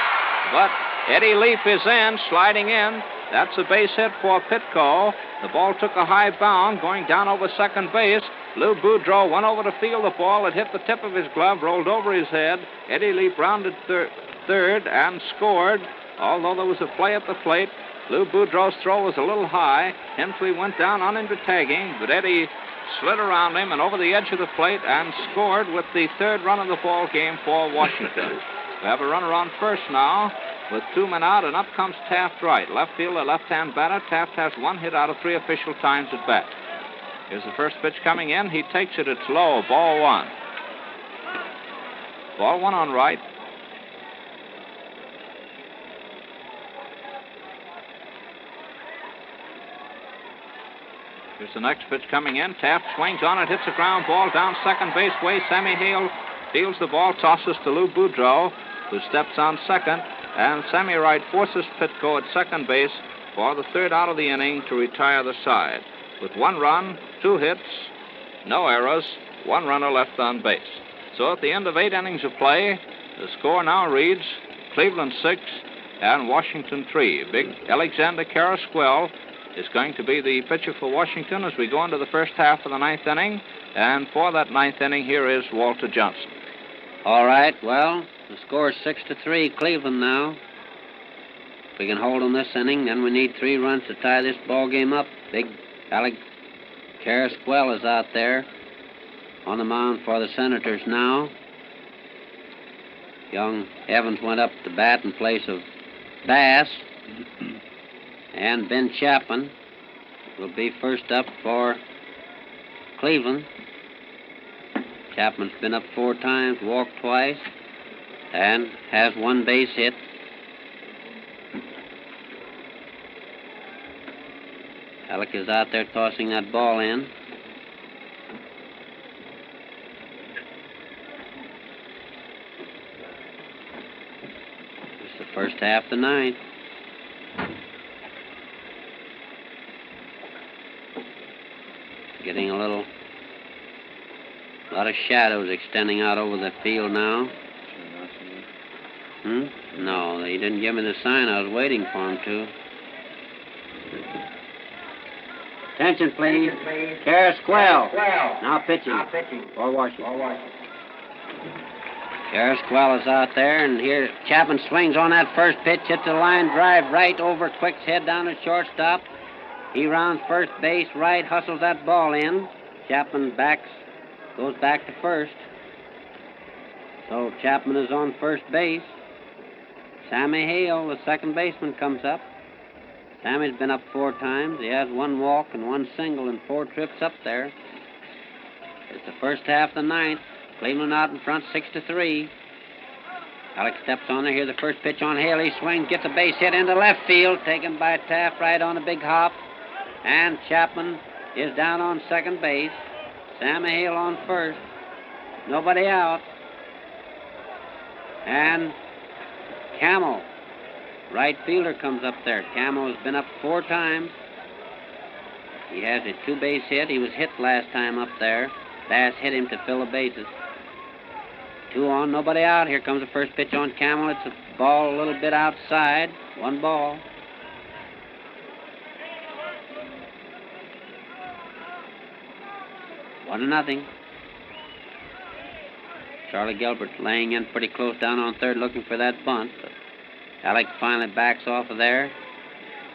But Eddie Leaf is in, sliding in. That's a base hit for Pitco. The ball took a high bound, going down over second base. Lou Boudreau went over to field the ball. It hit the tip of his glove, rolled over his head. Eddie Leaf rounded third and scored. Although there was a play at the plate, Lou Boudreau's throw was a little high. Hensley went down on him to tagging, but Eddie slid around him and over the edge of the plate and scored with the third run of the ball game for Washington. We have a runner on first now with 2 men out, and up comes Taft right. Left field, a left-hand batter. Taft has 1 hit out of 3 official times at bat. Here's the first pitch coming in. He takes it. It's low. Ball 1. Ball 1 on right. Here's the next pitch coming in. Taft swings on it, hits a ground ball down second base way. Sammy Hale deals the ball, tosses to Lou Boudreau, who steps on second. And Sammy Wright forces Pitco at second base for the third out of the inning to retire the side. With 1 run, 2 hits, no errors, 1 runner left on base. So at the end of 8 innings of play, the score now reads Cleveland 6 and Washington 3. Big Alexander Carrasquel is going to be the pitcher for Washington as we go into the first half of the 9th inning. And for that 9th inning, here is Walter Johnson. All right, well, the score is 6-3, Cleveland now. If we can hold on this inning, then we need 3 runs to tie this ball game up. Big Alec Carrasquel is out there on the mound for the Senators now. Young Evans went up to bat in place of Bass. And Ben Chapman will be first up for Cleveland. Chapman's been up 4 times, walked twice, and has 1 base hit. Alec is out there tossing that ball in. It's the first half of the 9th. Getting a lot of shadows extending out over the field now. No, he didn't give me the sign. I was waiting for him to. Attention, please. Carrasquel. Now pitching for Washington. Carrasquel is out there, and here Chapman swings on that first pitch, hits a line drive right over Quick's head down to shortstop. He rounds first base right, hustles that ball in. Chapman goes back to first. So Chapman is on first base. Sammy Hale, the second baseman, comes up. Sammy's been up 4 times. He has 1 walk and 1 single and 4 trips up there. It's the first half of the 9th. Cleveland out in front, 6-3. Alex steps on there. Here's the first pitch on Hale. He swings, gets a base hit into left field, taken by Taft right on a big hop. And Chapman is down on second base. Sammy Hale on first. Nobody out. And Camel, right fielder, comes up there. Camel has been up 4 times. He has a 2-base hit. He was hit last time up there. Bass hit him to fill the bases. 2 on, nobody out. Here comes the first pitch on Camel. It's a ball a little bit outside. 1 ball. One to nothing. Charlie Gilbert laying in pretty close down on third looking for that bunt. But Alec finally backs off of there.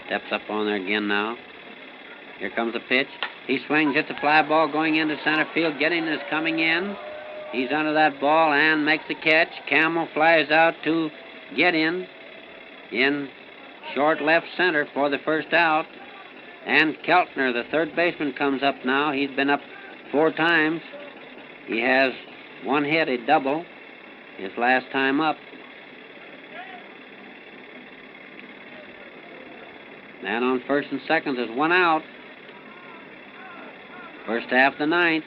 Steps up on there again now. Here comes the pitch. He swings, hits a fly ball going into center field. Getting is coming in. He's under that ball and makes the catch. Camel flies out to get in short left center for the first out. And Keltner, the third baseman, comes up now. He's been up 4 times. He has 1 hit, a double, his last time up. Man on first and second, there's 1 out. First half of the 9th.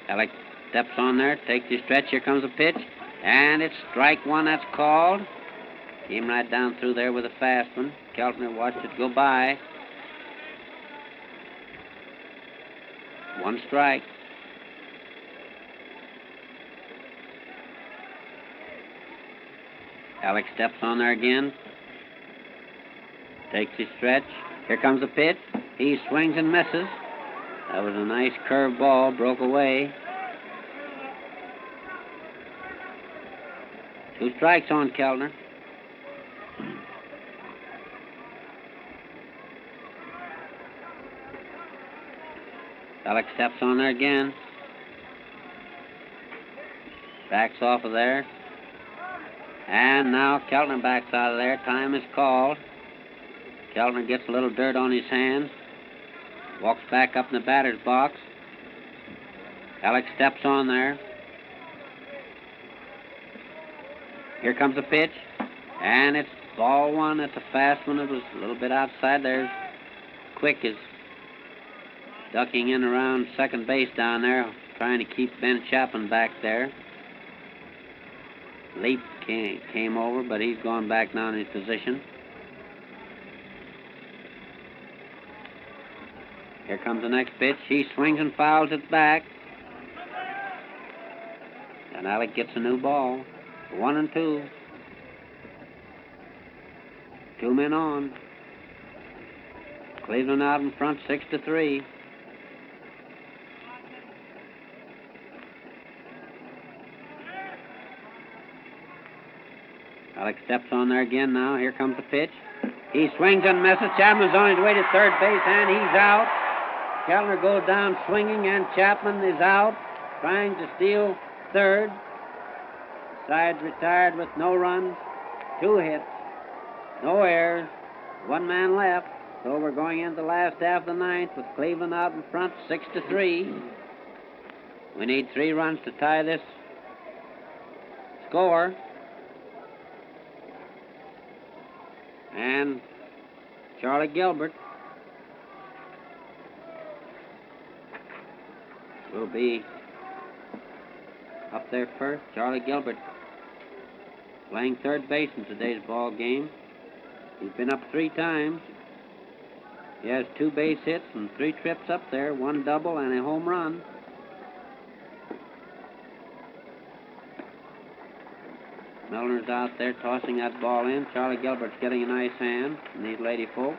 Alec steps on there, takes his stretch. Here comes a pitch, and it's strike 1 that's called. Came right down through there with a fast one. Keltner watched it go by. 1 strike. Alex steps on there again. Takes his stretch. Here comes the pitch. He swings and misses. That was a nice curved ball. Broke away. 2 strikes on Keltner. Alex steps on there again. Backs off of there. And now Keltner backs out of there. Time is called. Keltner gets a little dirt on his hands. Walks back up in the batter's box. Alex steps on there. Here comes the pitch. And it's ball one. It's a fast one. It was a little bit outside. There's Quick is ducking in around second base down there, trying to keep Ben Chapman back there. Leap came over, but he's gone back now in his position. Here comes the next pitch. He swings and fouls it back. And Alec gets a new ball. 1-2. 2 men on. Cleveland out in front, 6-3. Alex steps on there again now. Here comes the pitch. He swings and misses. Chapman's on his way to third base, and he's out. Kellner goes down swinging, and Chapman is out, trying to steal third. Sides retired with no runs, 2 hits, no errors, 1 man left. So we're going into the last half of the ninth with Cleveland out in front, 6-3. We need 3 runs to tie this score. And Charlie Gilbert will be up there first. Charlie Gilbert playing third base in today's ball game. He's been up 3 times. He has 2 base hits and 3 trips up there, 1 double and a home run. Milner's out there tossing that ball in. Charlie Gilbert's getting a nice hand from these lady folk.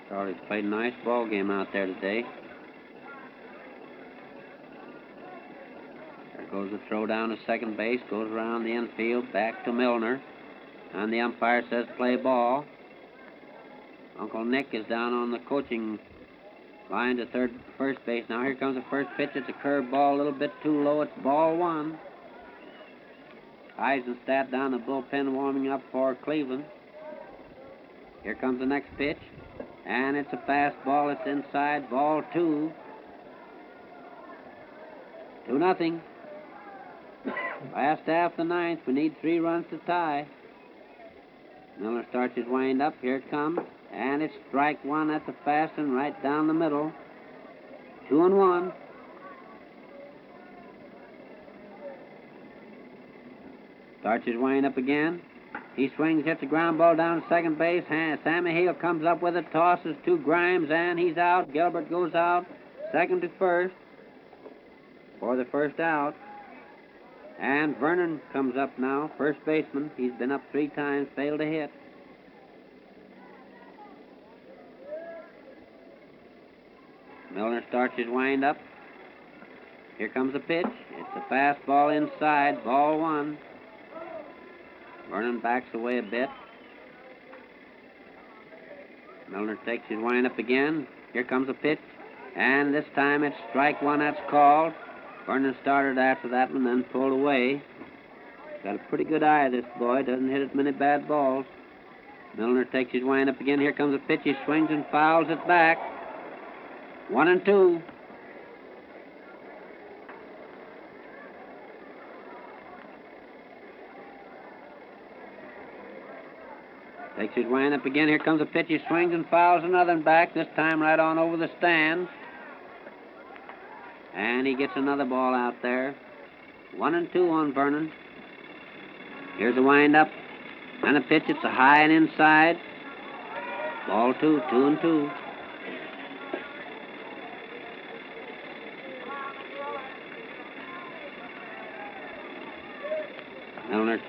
Charlie's played a nice ball game out there today. There goes the throw down to second base, goes around the infield, back to Milner. And the umpire says play ball. Uncle Nick is down on the coaching line to first base. Now here comes the first pitch. It's a curved ball, a little bit too low. It's ball 1. Eisenstadt down the bullpen warming up for Cleveland. Here comes the next pitch. And it's a fastball. It's inside. Ball 2. 2-0. Last half of the ninth. We need 3 runs to tie. Miller starts his wind up. Here it comes. And it's strike 1 at the fast and right down the middle. 2-1. Starts his wind up again. He swings, hits a ground ball down to second base. Sammy Hale comes up with it, tosses to Grimes, and he's out. Gilbert goes out, second to first for the first out. And Vernon comes up now, first baseman. He's been up 3 times, failed to hit. Milner starts his wind up. Here comes the pitch. It's a fastball inside, ball 1. Vernon backs away a bit. Milner takes his wind up again. Here comes the pitch. And this time it's strike 1 that's called. Vernon started after that one, then pulled away. Got a pretty good eye, this boy. Doesn't hit as many bad balls. Milner takes his wind up again. Here comes the pitch. He swings and fouls it back. 1-2. Takes his wind up again. Here comes a pitch. He swings and fouls another one back, this time right on over the stand. And he gets another ball out there. 1-2 on Vernon. Here's the wind up. And a pitch. It's a high and inside. Ball 2, 2-2. Milner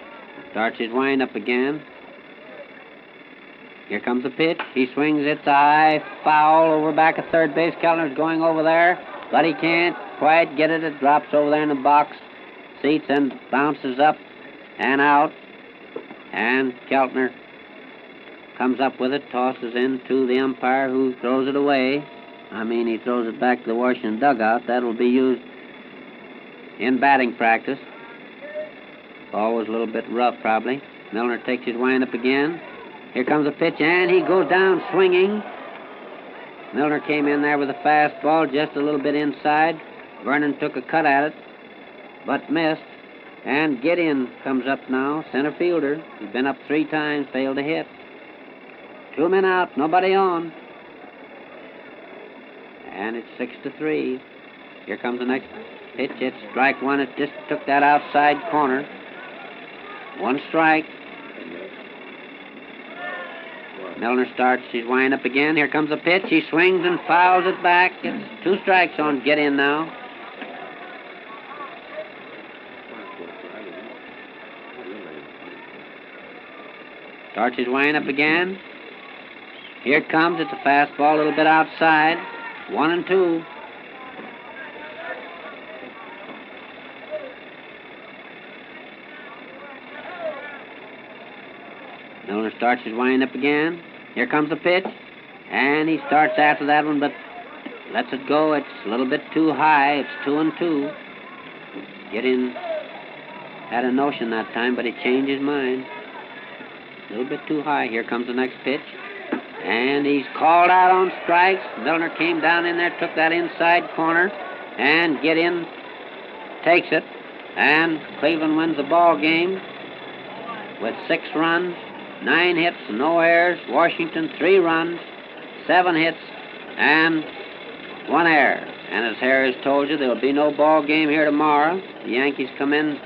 starts his wind up again. Here comes the pitch. He swings. It's a high foul over back at third base. Kellner's going over there, but he can't quite get it. It drops over there in the box seats and bounces up and out. And Keltner comes up with it, tosses in to the umpire, who throws it away. He throws it back to the Washington dugout. That'll be used in batting practice. Ball was a little bit rough, probably. Milner takes his windup again. Here comes a pitch, and he goes down swinging. Milner came in there with a fastball just a little bit inside. Vernon took a cut at it, but missed. And Gideon comes up now, center fielder. He's been up 3 times, failed to hit. 2 men out, nobody on. And it's 6-3. Here comes the next pitch. It's strike one. It just took that outside corner. 1 strike. Milner starts his windup again. Here comes a pitch. He swings and fouls it back. It's 2 strikes on Gideon now. Starts his windup again. Here it comes. It's a fastball, a little bit outside. 1-2. Milner starts his windup again. Here comes the pitch. And he starts after that one, but lets it go. It's a little bit too high. It's 2-2. Gideon had a notion that time, but he changed his mind. A little bit too high. Here comes the next pitch. And he's called out on strikes. Milner came down in there, took that inside corner, and Gideon takes it. And Cleveland wins the ball game with 6 runs, 9 hits, no errors. Washington 3 runs, 7 hits, and 1 error. And as Harry has told you, there will be no ball game here tomorrow. The Yankees come in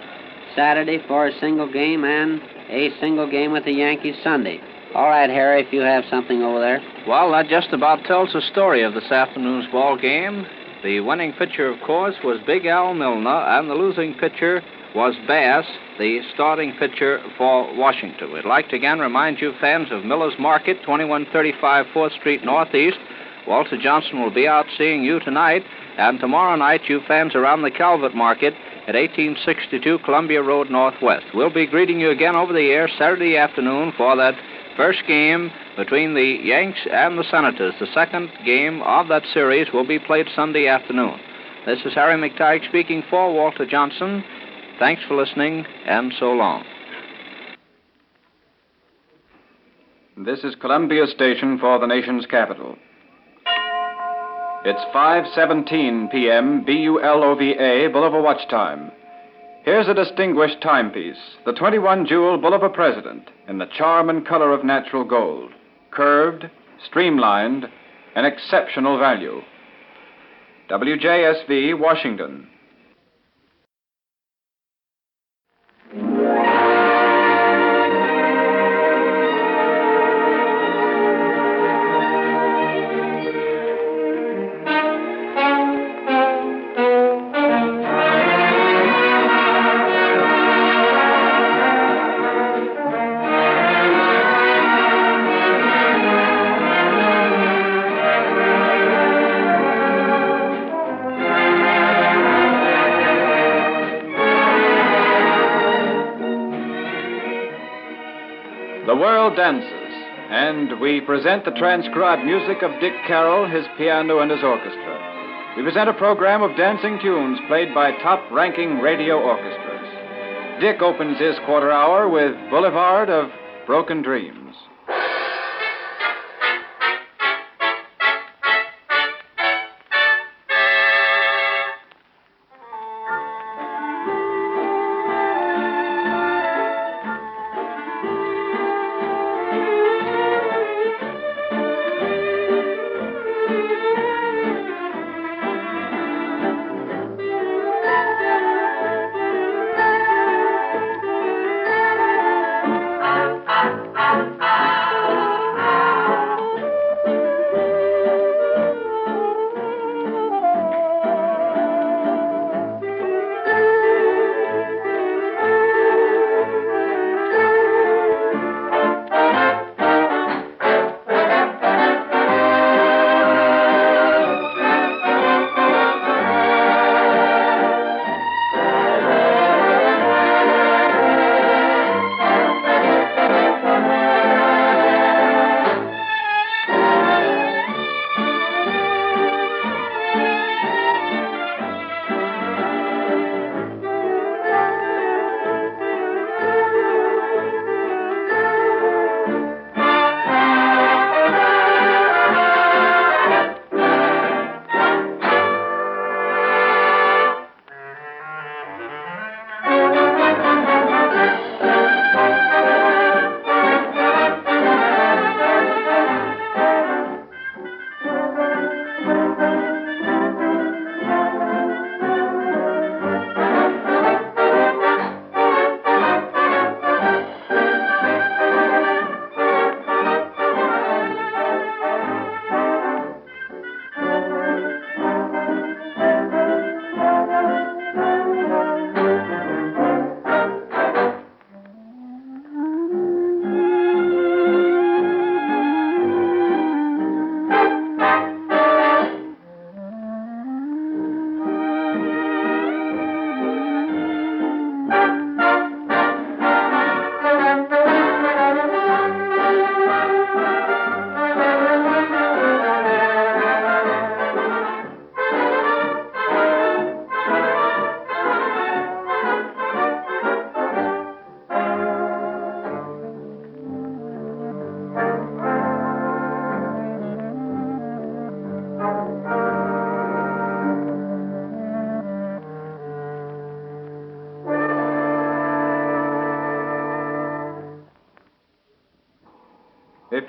Saturday for a single game and a single game with the Yankees Sunday. All right, Harry, if you have something over there. Well, that just about tells the story of this afternoon's ball game. The winning pitcher, of course, was Big Al Milner, and the losing pitcher was Bass, the starting pitcher for Washington. We'd like to again remind you, fans of Miller's Market, 2135 4th Street Northeast. Walter Johnson will be out seeing you tonight, and tomorrow night, you fans around the Calvert Market at 1862 Columbia Road Northwest. We'll be greeting you again over the air Saturday afternoon for that first game between the Yanks and the Senators. The second game of that series will be played Sunday afternoon. This is Harry McTigue speaking for Walter Johnson. Thanks for listening, and so long. This is Columbia Station for the nation's capital. It's 5:17 p.m. BULOVA, Bulova Watch Time. Here's a distinguished timepiece, the 21 Jewel Bulova President, in the charm and color of natural gold. Curved, streamlined, and exceptional value. WJSV, Washington. The world dances, and we present the transcribed music of Dick Carroll, his piano, and his orchestra. We present a program of dancing tunes played by top-ranking radio orchestras. Dick opens his quarter hour with Boulevard of Broken Dreams. Ah, ah, ah, ah.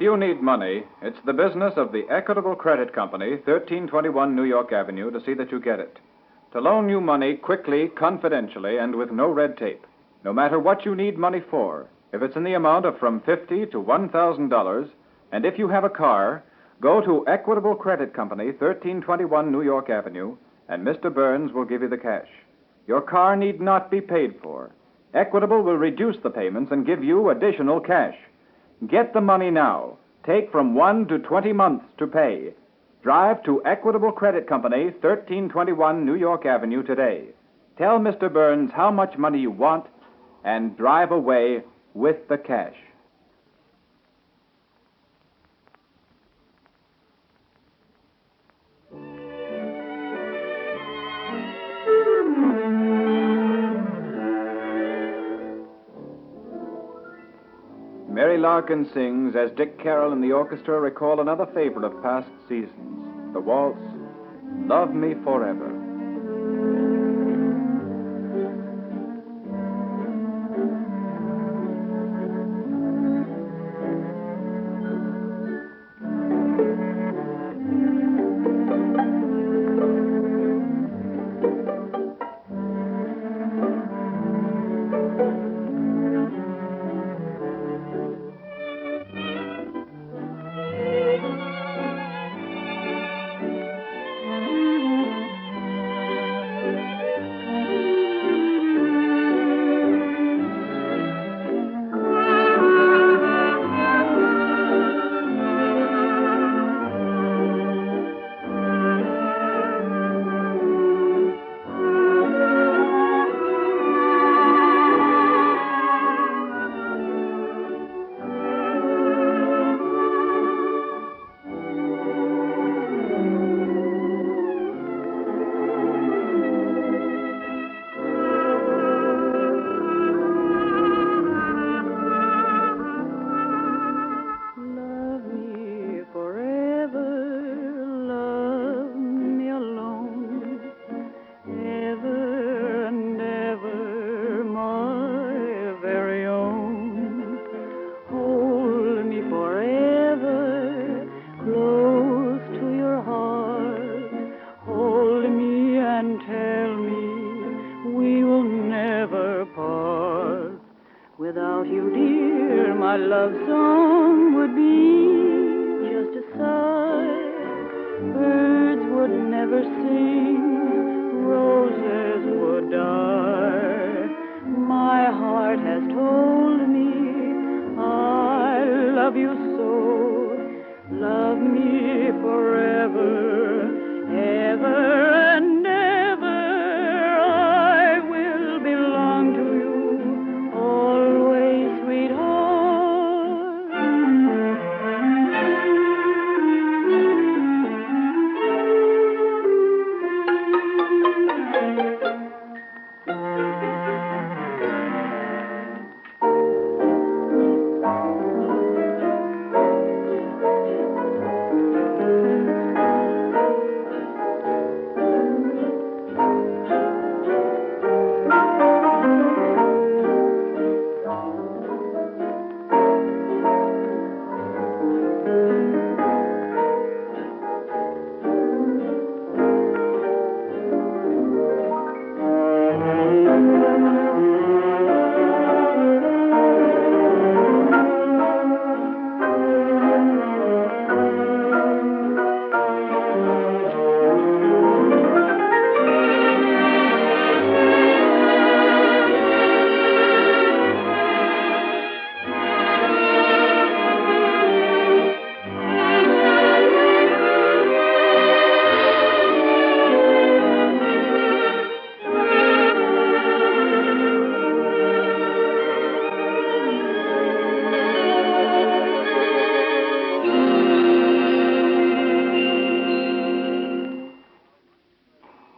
you need money, it's the business of the Equitable Credit Company, 1321 New York Avenue, to see that you get it. To loan you money quickly, confidentially, and with no red tape. No matter what you need money for. If it's in the amount of from $50 to $1,000, and if you have a car, go to Equitable Credit Company, 1321 New York Avenue, and Mr. Burns will give you the cash. Your car need not be paid for. Equitable will reduce the payments and give you additional cash. Get the money now. Take from 1 to 20 months to pay. Drive to Equitable Credit Company, 1321 New York Avenue today. Tell Mr. Burns how much money you want and drive away with the cash. Mary Larkin sings as Dick Carroll and the orchestra recall another favorite of past seasons, the waltz, Love Me Forever. Without you, dear, my love song would be just a sigh. Birds would never sing, roses would die. My heart has told me I love you so. Love me forever, ever and ever. I will belong to you always, sweetheart.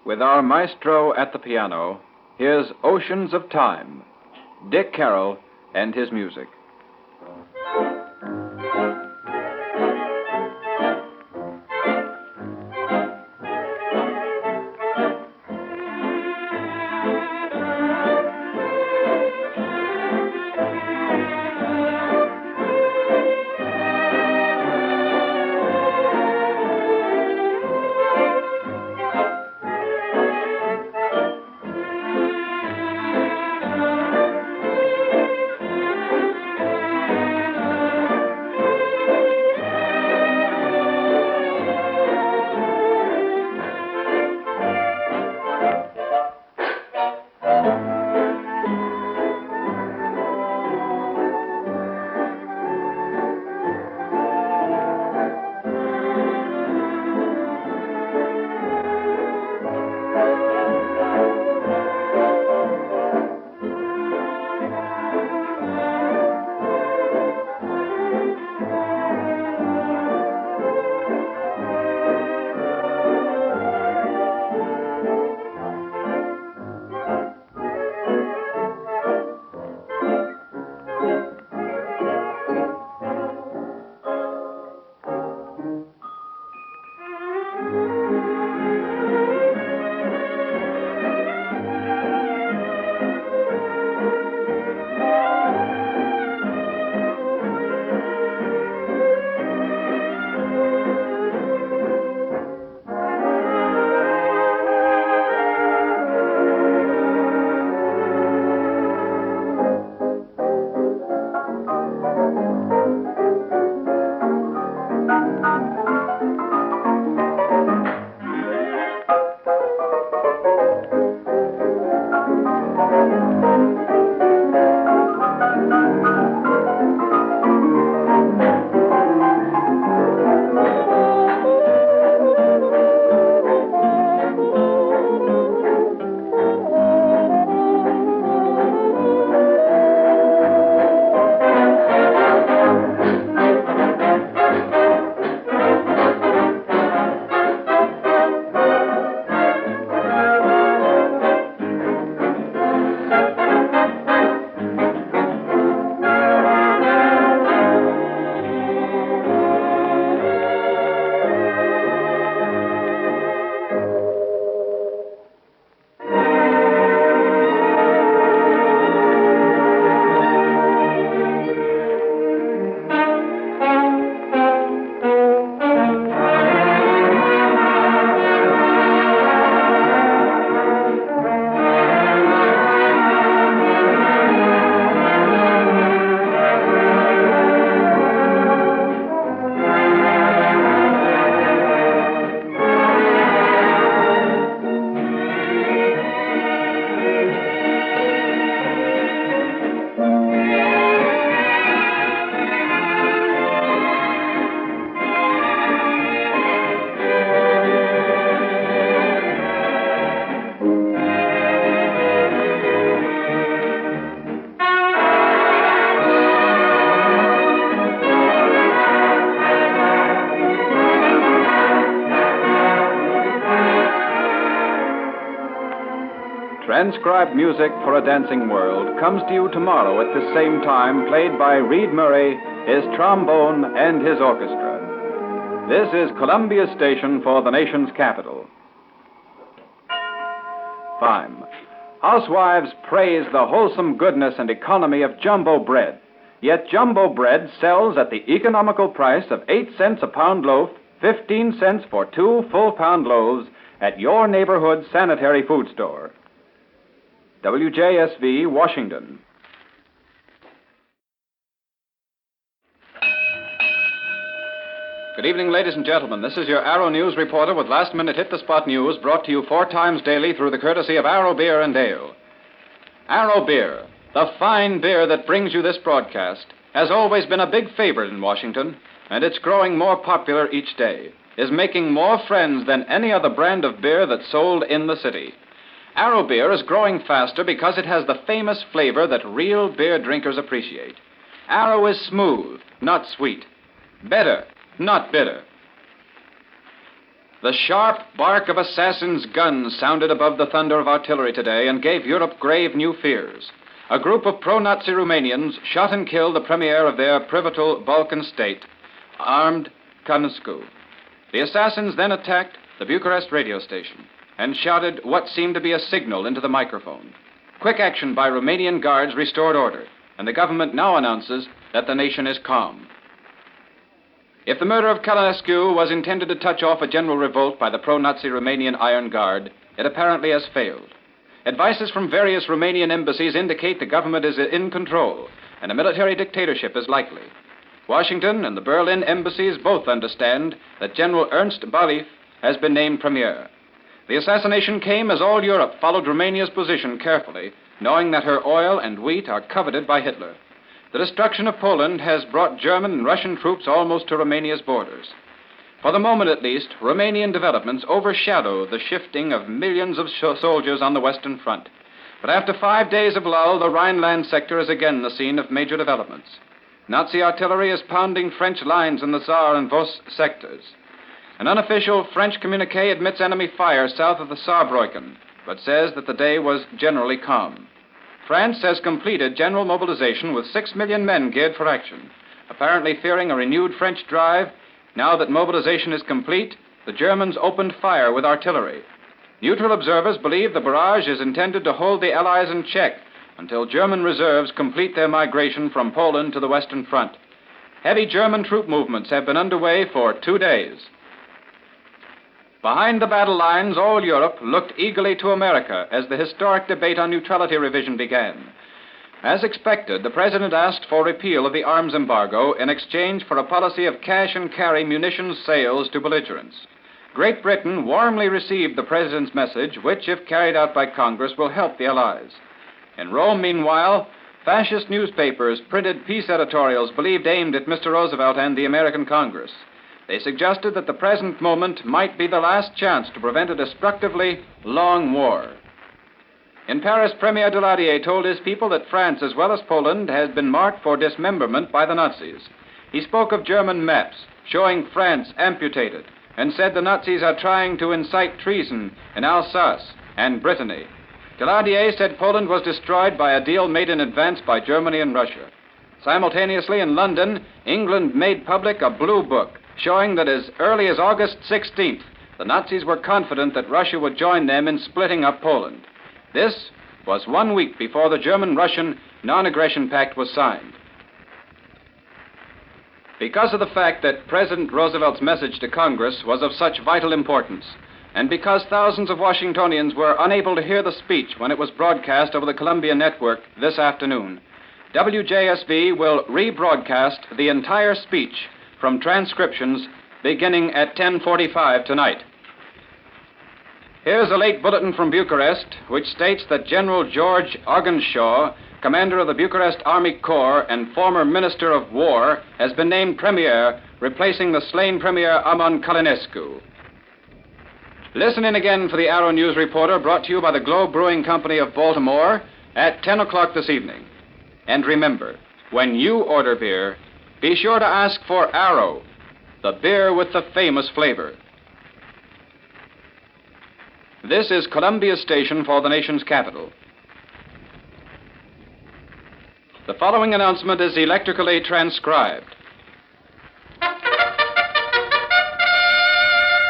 With our maestro at the piano, here's Oceans of Time, Dick Carroll and his music. Transcribed music for a dancing world comes to you tomorrow at the same time, played by Reed Murray, his trombone, and his orchestra. This is Columbia Station for the nation's capital. 5. Housewives praise the wholesome goodness and economy of jumbo bread. Yet jumbo bread sells at the economical price of 8 cents a pound loaf, 15 cents for 2 full-pound loaves at your neighborhood sanitary food store. WJSV, Washington. Good evening, ladies and gentlemen. This is your Arrow News reporter with last-minute hit-the-spot news brought to you 4 times daily through the courtesy of Arrow Beer and Ale. Arrow Beer, the fine beer that brings you this broadcast, has always been a big favorite in Washington, and it's growing more popular each day, is making more friends than any other brand of beer that's sold in the city. Arrow Beer is growing faster because it has the famous flavor that real beer drinkers appreciate. Arrow is smooth, not sweet. Better, not bitter. The sharp bark of assassins' guns sounded above the thunder of artillery today and gave Europe grave new fears. A group of pro-Nazi Romanians shot and killed the premier of their pivotal Balkan state, armed Cănăscu. The assassins then attacked the Bucharest radio station and shouted what seemed to be a signal into the microphone. Quick action by Romanian guards restored order, and the government now announces that the nation is calm. If the murder of Cănăscu was intended to touch off a general revolt by the pro-Nazi Romanian Iron Guard, it apparently has failed. Advices from various Romanian embassies indicate the government is in control, and a military dictatorship is likely. Washington and the Berlin embassies both understand that General Ernst Balif has been named premier. The assassination came as all Europe followed Romania's position carefully, knowing that her oil and wheat are coveted by Hitler. The destruction of Poland has brought German and Russian troops almost to Romania's borders. For the moment, at least, Romanian developments overshadow the shifting of millions of soldiers on the Western Front. But after 5 days of lull, the Rhineland sector is again the scene of major developments. Nazi artillery is pounding French lines in the Saar and Vos sectors. An unofficial French communique admits enemy fire south of the Saarbrücken, but says that the day was generally calm. France has completed general mobilization with 6 million men geared for action. Apparently fearing a renewed French drive, now that mobilization is complete, the Germans opened fire with artillery. Neutral observers believe the barrage is intended to hold the Allies in check until German reserves complete their migration from Poland to the Western Front. Heavy German troop movements have been underway for 2 days. Behind the battle lines, all Europe looked eagerly to America as the historic debate on neutrality revision began. As expected, the President asked for repeal of the arms embargo in exchange for a policy of cash-and-carry munitions sales to belligerents. Great Britain warmly received the President's message, which, if carried out by Congress, will help the Allies. In Rome, meanwhile, fascist newspapers printed peace editorials believed aimed at Mr. Roosevelt and the American Congress. They suggested that the present moment might be the last chance to prevent a destructively long war. In Paris, Premier Daladier told his people that France, as well as Poland, has been marked for dismemberment by the Nazis. He spoke of German maps showing France amputated and said the Nazis are trying to incite treason in Alsace and Brittany. Daladier said Poland was destroyed by a deal made in advance by Germany and Russia. Simultaneously, in London, England made public a blue book showing that as early as August 16th, the Nazis were confident that Russia would join them in splitting up Poland. This was 1 week before the German-Russian non-aggression pact was signed. Because of the fact that President Roosevelt's message to Congress was of such vital importance, and because thousands of Washingtonians were unable to hear the speech when it was broadcast over the Columbia Network this afternoon, WJSV will rebroadcast the entire speech from transcriptions beginning at 10:45 tonight. Here's a late bulletin from Bucharest, which states that General George Argenshaw, commander of the Bucharest Army Corps and former Minister of War, has been named premier, replacing the slain Premier Amon Călănescu. Listen in again for the Arrow News reporter, brought to you by the Globe Brewing Company of Baltimore at 10 o'clock this evening. And remember, when you order beer, be sure to ask for Arrow, the beer with the famous flavor. This is Columbia Station for the nation's capital. The following announcement is electrically transcribed.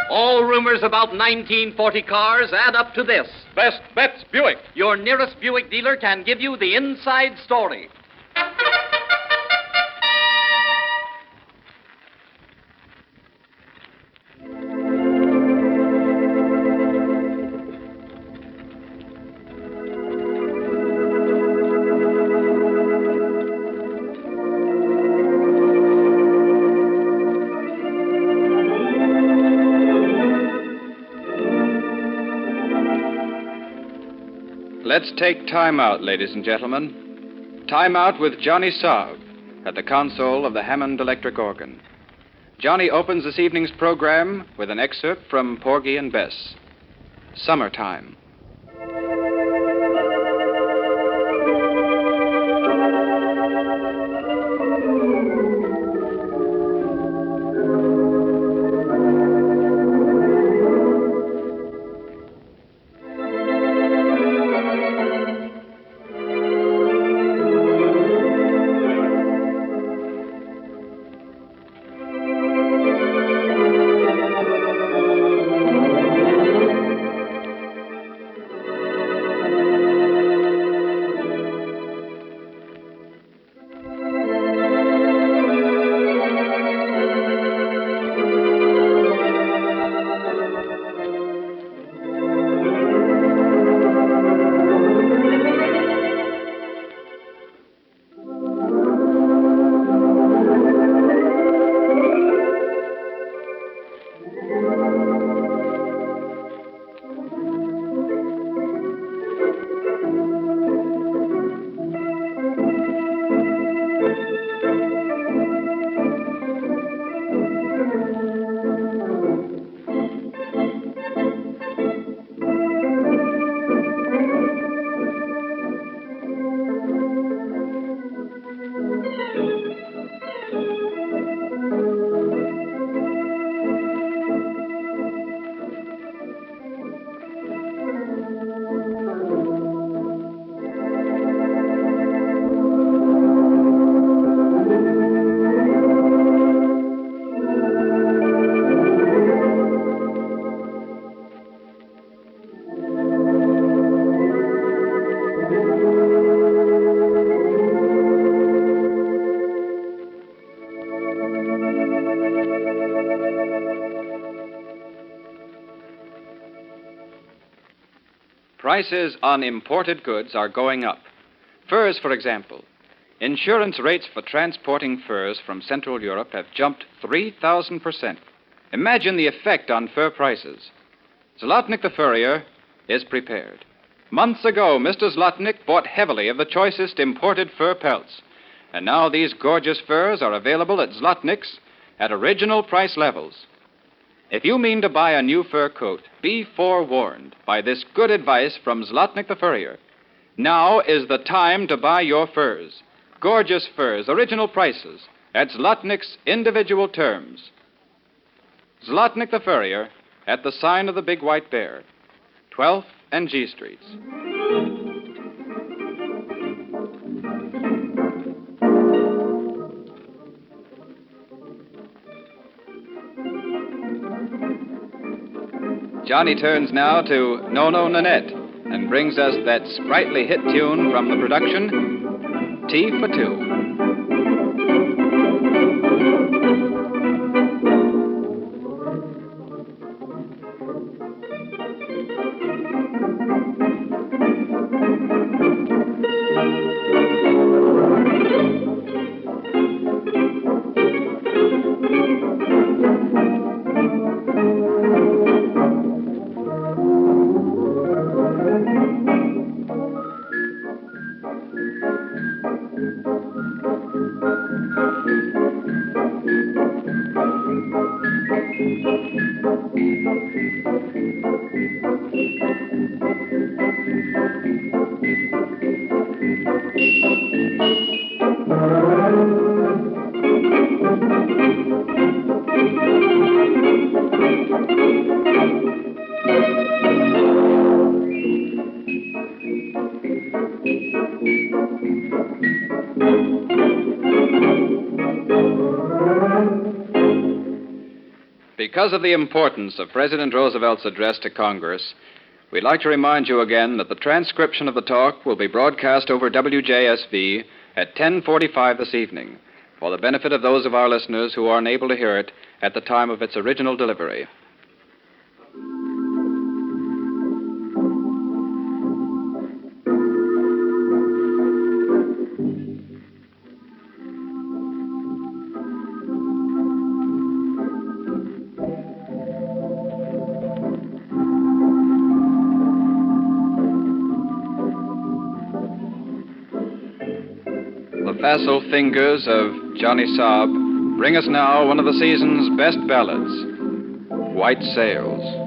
All rumors about 1940 cars add up to this. Best Bets Buick. Your nearest Buick dealer can give you the inside story. Let's take time out, ladies and gentlemen. Time out with Johnny Saab at the console of the Hammond electric organ. Johnny opens this evening's program with an excerpt from Porgy and Bess. Summertime. Prices on imported goods are going up. Furs, for example. Insurance rates for transporting furs from Central Europe have jumped 3,000%. Imagine the effect on fur prices. Zlotnik the furrier is prepared. Months ago, Mr. Zlotnik bought heavily of the choicest imported fur pelts. And now these gorgeous furs are available at Zlotnik's at original price levels. If you mean to buy a new fur coat, be forewarned by this good advice from Zlotnik the furrier. Now is the time to buy your furs. Gorgeous furs, original prices, at Zlotnik's individual terms. Zlotnik the furrier at the sign of the Big White Bear, 12th and G Streets. Johnny turns now to No No Nanette and brings us that sprightly hit tune from the production, Tea for Two. Because of the importance of President Roosevelt's address to Congress, we'd like to remind you again that the transcription of the talk will be broadcast over WJSV at 10:45 this evening for the benefit of those of our listeners who are unable to hear it at the time of its original delivery. The facile fingers of Johnny Saab bring us now one of the season's best ballads, White Sails.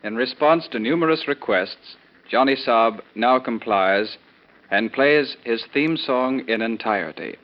In response to numerous requests, Johnny Saab now complies and plays his theme song in entirety.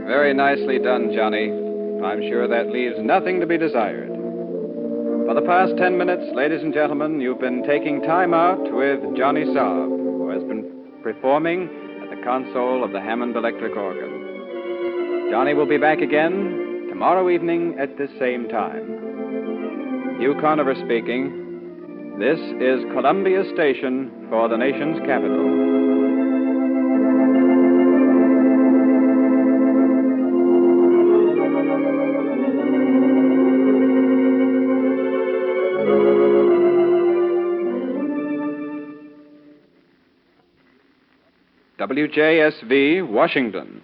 Very nicely done, Johnny. I'm sure that leaves nothing to be desired. For the past 10 minutes, ladies and gentlemen, you've been taking time out with Johnny Saab, who has been performing at the console of the Hammond electric organ. Johnny will be back again tomorrow evening at this same time. Hugh Conover speaking. This is Columbia Station for the nation's capital. WJSV, Washington.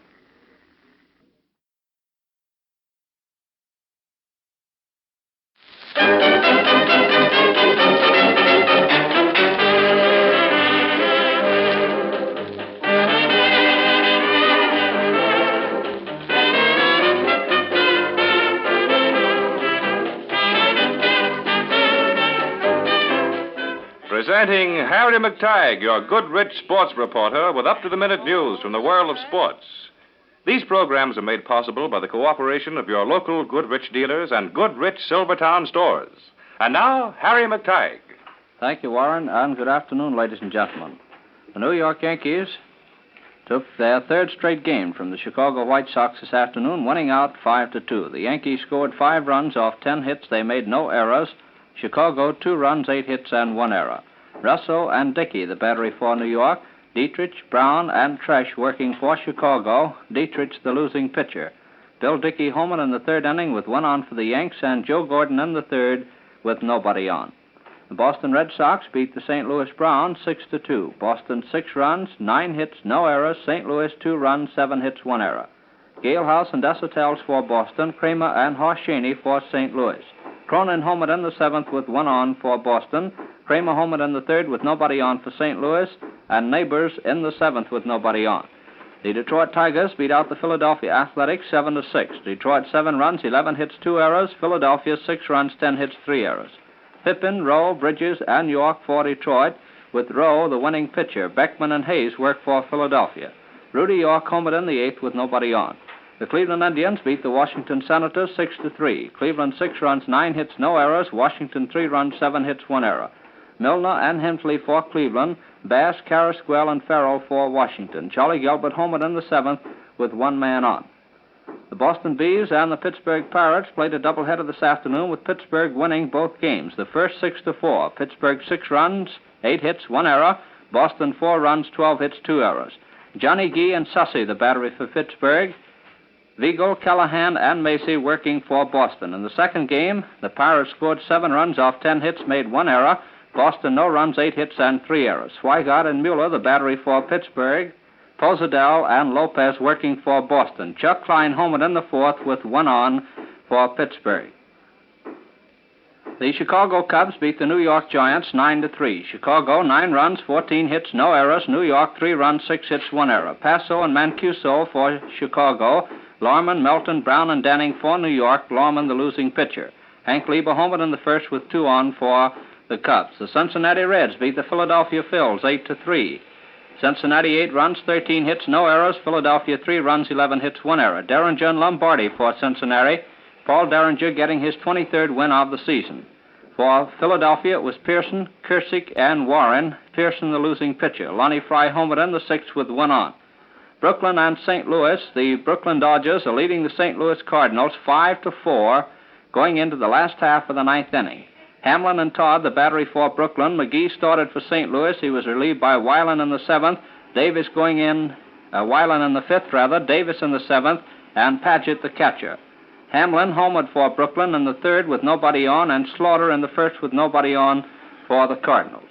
Presenting Harry McTigue, your good, rich sports reporter, with up-to-the-minute news from the world of sports. These programs are made possible by the cooperation of your local Goodrich dealers and Goodrich Silvertown stores. And now, Harry McTigue. Thank you, Warren, and good afternoon, ladies and gentlemen. The New York Yankees took their third straight game from the Chicago White Sox this afternoon, winning out 5-2. The Yankees scored 5 runs off 10 hits. They made no errors. Chicago, 2 runs, 8 hits, and 1 error. Russell and Dickey, the battery for New York. Dietrich, Brown, and Tresh working for Chicago. Dietrich, the losing pitcher. Bill Dickey homered in the third inning with 1 on for the Yanks, and Joe Gordon in the third with nobody on. The Boston Red Sox beat the St. Louis Browns 6-2. Boston 6 runs, 9 hits, no errors. St. Louis 2 runs, 7 hits, 1 error. Galehouse and Desautel for Boston. Kramer and Horshaney for St. Louis. Cronin homered in the 7th with 1 on for Boston. Kramer homered in the 3rd with nobody on for St. Louis, and Neighbors in the 7th with nobody on. The Detroit Tigers beat out the Philadelphia Athletics 7-6. Detroit 7 runs, 11 hits, 2 errors. Philadelphia 6 runs, 10 hits, 3 errors. Pippin, Rowe, Bridges, and York for Detroit, with Rowe the winning pitcher. Beckman and Hayes work for Philadelphia. Rudy York homered in the 8th with nobody on. The Cleveland Indians beat the Washington Senators 6-3. Cleveland 6 runs, 9 hits, no errors. Washington 3 runs, 7 hits, 1 error. Milner and Hensley for Cleveland. Bass, Carrasquel, and Farrell for Washington. Charlie Gilbert homered in the 7th with 1 man on. The Boston Bees and the Pittsburgh Pirates played a doubleheader this afternoon, with Pittsburgh winning both games. The first 6-4. Pittsburgh 6 runs, 8 hits, 1 error. Boston 4 runs, 12 hits, 2 errors. Johnny Gee and Sussy, the battery for Pittsburgh. Vigo, Callahan, and Macy working for Boston. In the second game, the Pirates scored 7 runs off 10 hits, made 1 error. Boston, no runs, 8 hits, and 3 errors. Swigart and Mueller, the battery for Pittsburgh. Pozadel and Lopez working for Boston. Chuck Klein homered in the 4th with 1 on for Pittsburgh. The Chicago Cubs beat the New York Giants 9-3. Chicago, 9 runs, 14 hits, no errors. New York, 3 runs, 6 hits, 1 error. Paso and Mancuso for Chicago. Lorman, Melton, Brown, and Denning for New York. Lorman, the losing pitcher. Hank Lieber homered in the 1st with 2 on for the Cubs. The Cincinnati Reds beat the Philadelphia Phils 8-3. Cincinnati 8 runs, 13 hits, no errors. Philadelphia 3 runs, 11 hits, 1 error. Derringer and Lombardi for Cincinnati. Paul Derringer getting his 23rd win of the season. For Philadelphia, it was Pearson, Kersick, and Warren. Pearson, the losing pitcher. Lonnie Fry homered in the 6th with 1 on. Brooklyn and St. Louis. The Brooklyn Dodgers are leading the St. Louis Cardinals 5-4 going into the last half of the 9th inning. Hamlin and Todd, the battery for Brooklyn. McGee started for St. Louis. He was relieved by Weiland in the 7th. Davis going in, Weiland in the 5th, Davis in the 7th, and Padgett the catcher. Hamlin homered for Brooklyn in the 3rd with nobody on, and Slaughter in the 1st with nobody on for the Cardinals.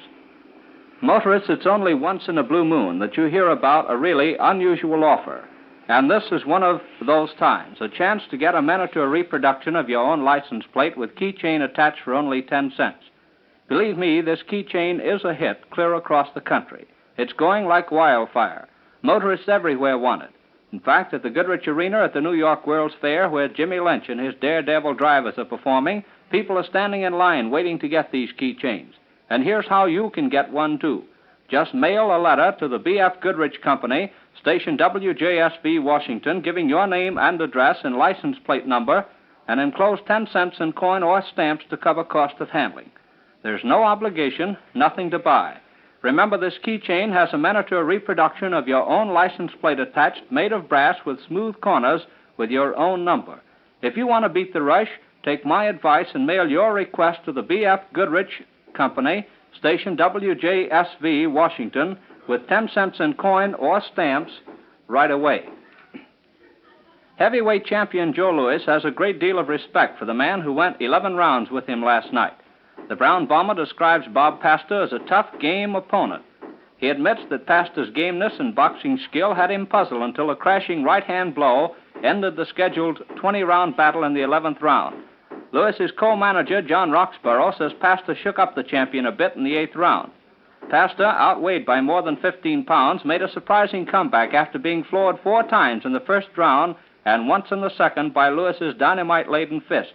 Motorists, it's only once in a blue moon that you hear about a really unusual offer. And this is one of those times, a chance to get a miniature reproduction of your own license plate with keychain attached for only 10 cents. Believe me, this keychain is a hit clear across the country. It's going like wildfire. Motorists everywhere want it. In fact, at the Goodrich Arena at the New York World's Fair, where Jimmy Lynch and his daredevil drivers are performing, people are standing in line waiting to get these keychains. And here's how you can get one, too. Just mail a letter to the B.F. Goodrich Company, station WJSV, Washington, giving your name and address and license plate number, and enclose 10 cents in coin or stamps to cover cost of handling. There's no obligation, nothing to buy. Remember, this keychain has a miniature reproduction of your own license plate attached, made of brass with smooth corners with your own number. If you want to beat the rush, take my advice and mail your request to the B.F. Goodrich Company, station WJSV, Washington, with 10 cents in coin or stamps right away. Heavyweight champion Joe Louis has a great deal of respect for the man who went 11 rounds with him last night. The Brown Bomber describes Bob Pastor as a tough game opponent. He admits that Pastor's gameness and boxing skill had him puzzled until a crashing right-hand blow ended the scheduled 20-round battle in the 11th round. Lewis's co-manager, John Roxborough, says Pastor shook up the champion a bit in the 8th round. Pastor, outweighed by more than 15 pounds, made a surprising comeback after being floored 4 times in the first round and once in the second by Lewis's dynamite-laden fists.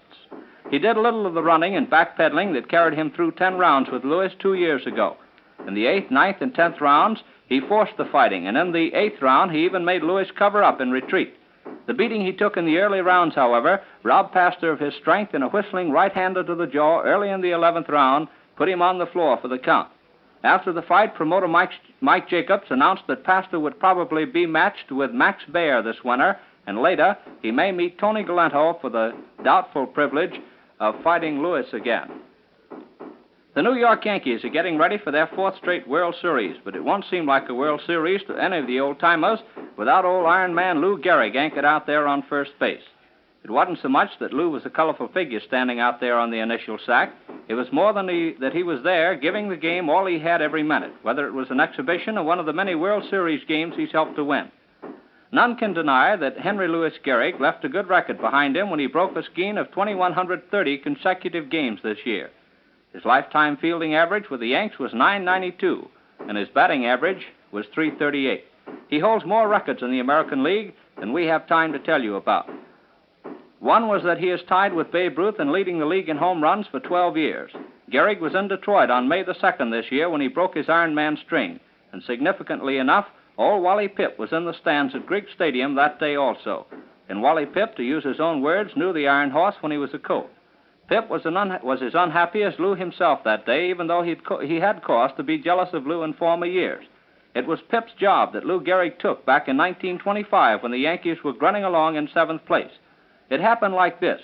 He did a little of the running and backpedaling that carried him through 10 rounds with Lewis 2 years ago. In the 8th, 9th, and 10th rounds, he forced the fighting, and in the 8th round, he even made Lewis cover up and retreat. The beating he took in the early rounds, however, robbed Pastor of his strength, and a whistling right-hander to the jaw early in the 11th round put him on the floor for the count. After the fight, promoter Mike Jacobs announced that Pastor would probably be matched with Max Baer this winter, and later he may meet Tony Galento for the doubtful privilege of fighting Lewis again. The New York Yankees are getting ready for their 4th straight World Series, but it won't seem like a World Series to any of the old-timers without old Iron Man Lou Gehrig anchored out there on first base. It wasn't so much that Lou was a colorful figure standing out there on the initial sack. It was more than that he was there giving the game all he had every minute, whether it was an exhibition or one of the many World Series games he's helped to win. None can deny that Henry Louis Gehrig left a good record behind him when he broke a skein of 2,130 consecutive games this year. His lifetime fielding average with the Yanks was .992, and his batting average was .338. He holds more records in the American League than we have time to tell you about. One was that he is tied with Babe Ruth in leading the league in home runs for 12 years. Gehrig was in Detroit on May the 2nd this year when he broke his Iron Man string, and significantly enough, old Wally Pipp was in the stands at Greek Stadium that day also. And Wally Pipp, to use his own words, knew the Iron Horse when he was a colt. Pipp was as unhappy as Lou himself that day, even though he had cause to be jealous of Lou in former years. It was Pipp's job that Lou Gehrig took back in 1925 when the Yankees were grunting along in 7th place. It happened like this.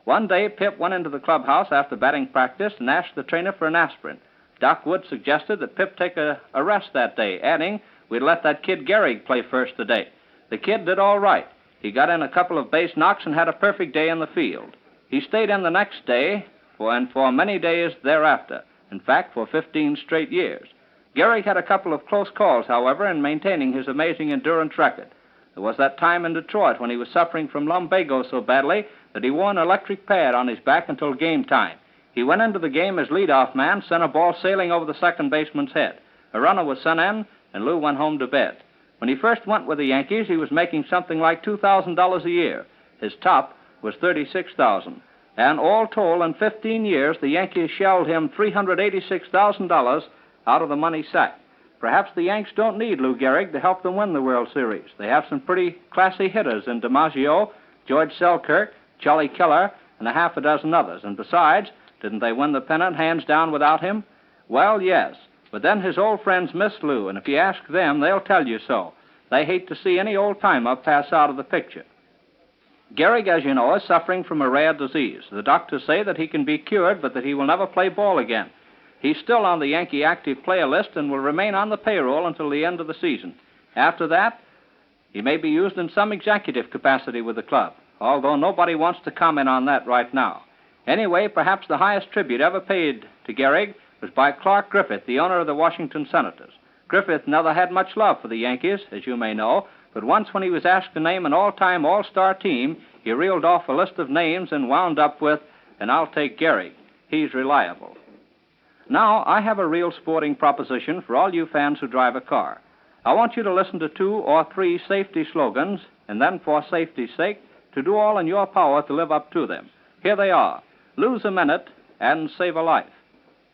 One day, Pipp went into the clubhouse after batting practice and asked the trainer for an aspirin. Doc Wood suggested that Pipp take a rest that day, adding, "We'd let that kid Gehrig play first today." The kid did all right. He got in a couple of base knocks and had a perfect day in the field. He stayed in the next day and for many days thereafter, in fact, for 15 straight years. Gehrig had a couple of close calls, however, in maintaining his amazing endurance record. There was that time in Detroit when he was suffering from lumbago so badly that he wore an electric pad on his back until game time. He went into the game as leadoff man, sent a ball sailing over the second baseman's head. A runner was sent in, and Lou went home to bed. When he first went with the Yankees, he was making something like $2,000 a year. His top was $36,000. And all told, in 15 years, the Yankees shelled him $386,000 out of the money sack. Perhaps the Yanks don't need Lou Gehrig to help them win the World Series. They have some pretty classy hitters in DiMaggio, George Selkirk, Charlie Keller, and a half a dozen others. And besides, didn't they win the pennant hands down without him? Well, yes. But then his old friends miss Lou, and if you ask them, they'll tell you so. They hate to see any old-timer pass out of the picture. Gehrig, as you know, is suffering from a rare disease. The doctors say that he can be cured, but that he will never play ball again. He's still on the Yankee active player list and will remain on the payroll until the end of the season. After that, he may be used in some executive capacity with the club, although nobody wants to comment on that right now. Anyway, perhaps the highest tribute ever paid to Gehrig was by Clark Griffith, the owner of the Washington Senators. Griffith never had much love for the Yankees, as you may know, but once when he was asked to name an all-time all-star team, he reeled off a list of names and wound up with, "And I'll take Gehrig. He's reliable." Now, I have a real sporting proposition for all you fans who drive a car. I want you to listen to 2 or 3 safety slogans, and then, for safety's sake, to do all in your power to live up to them. Here they are. Lose a minute and save a life.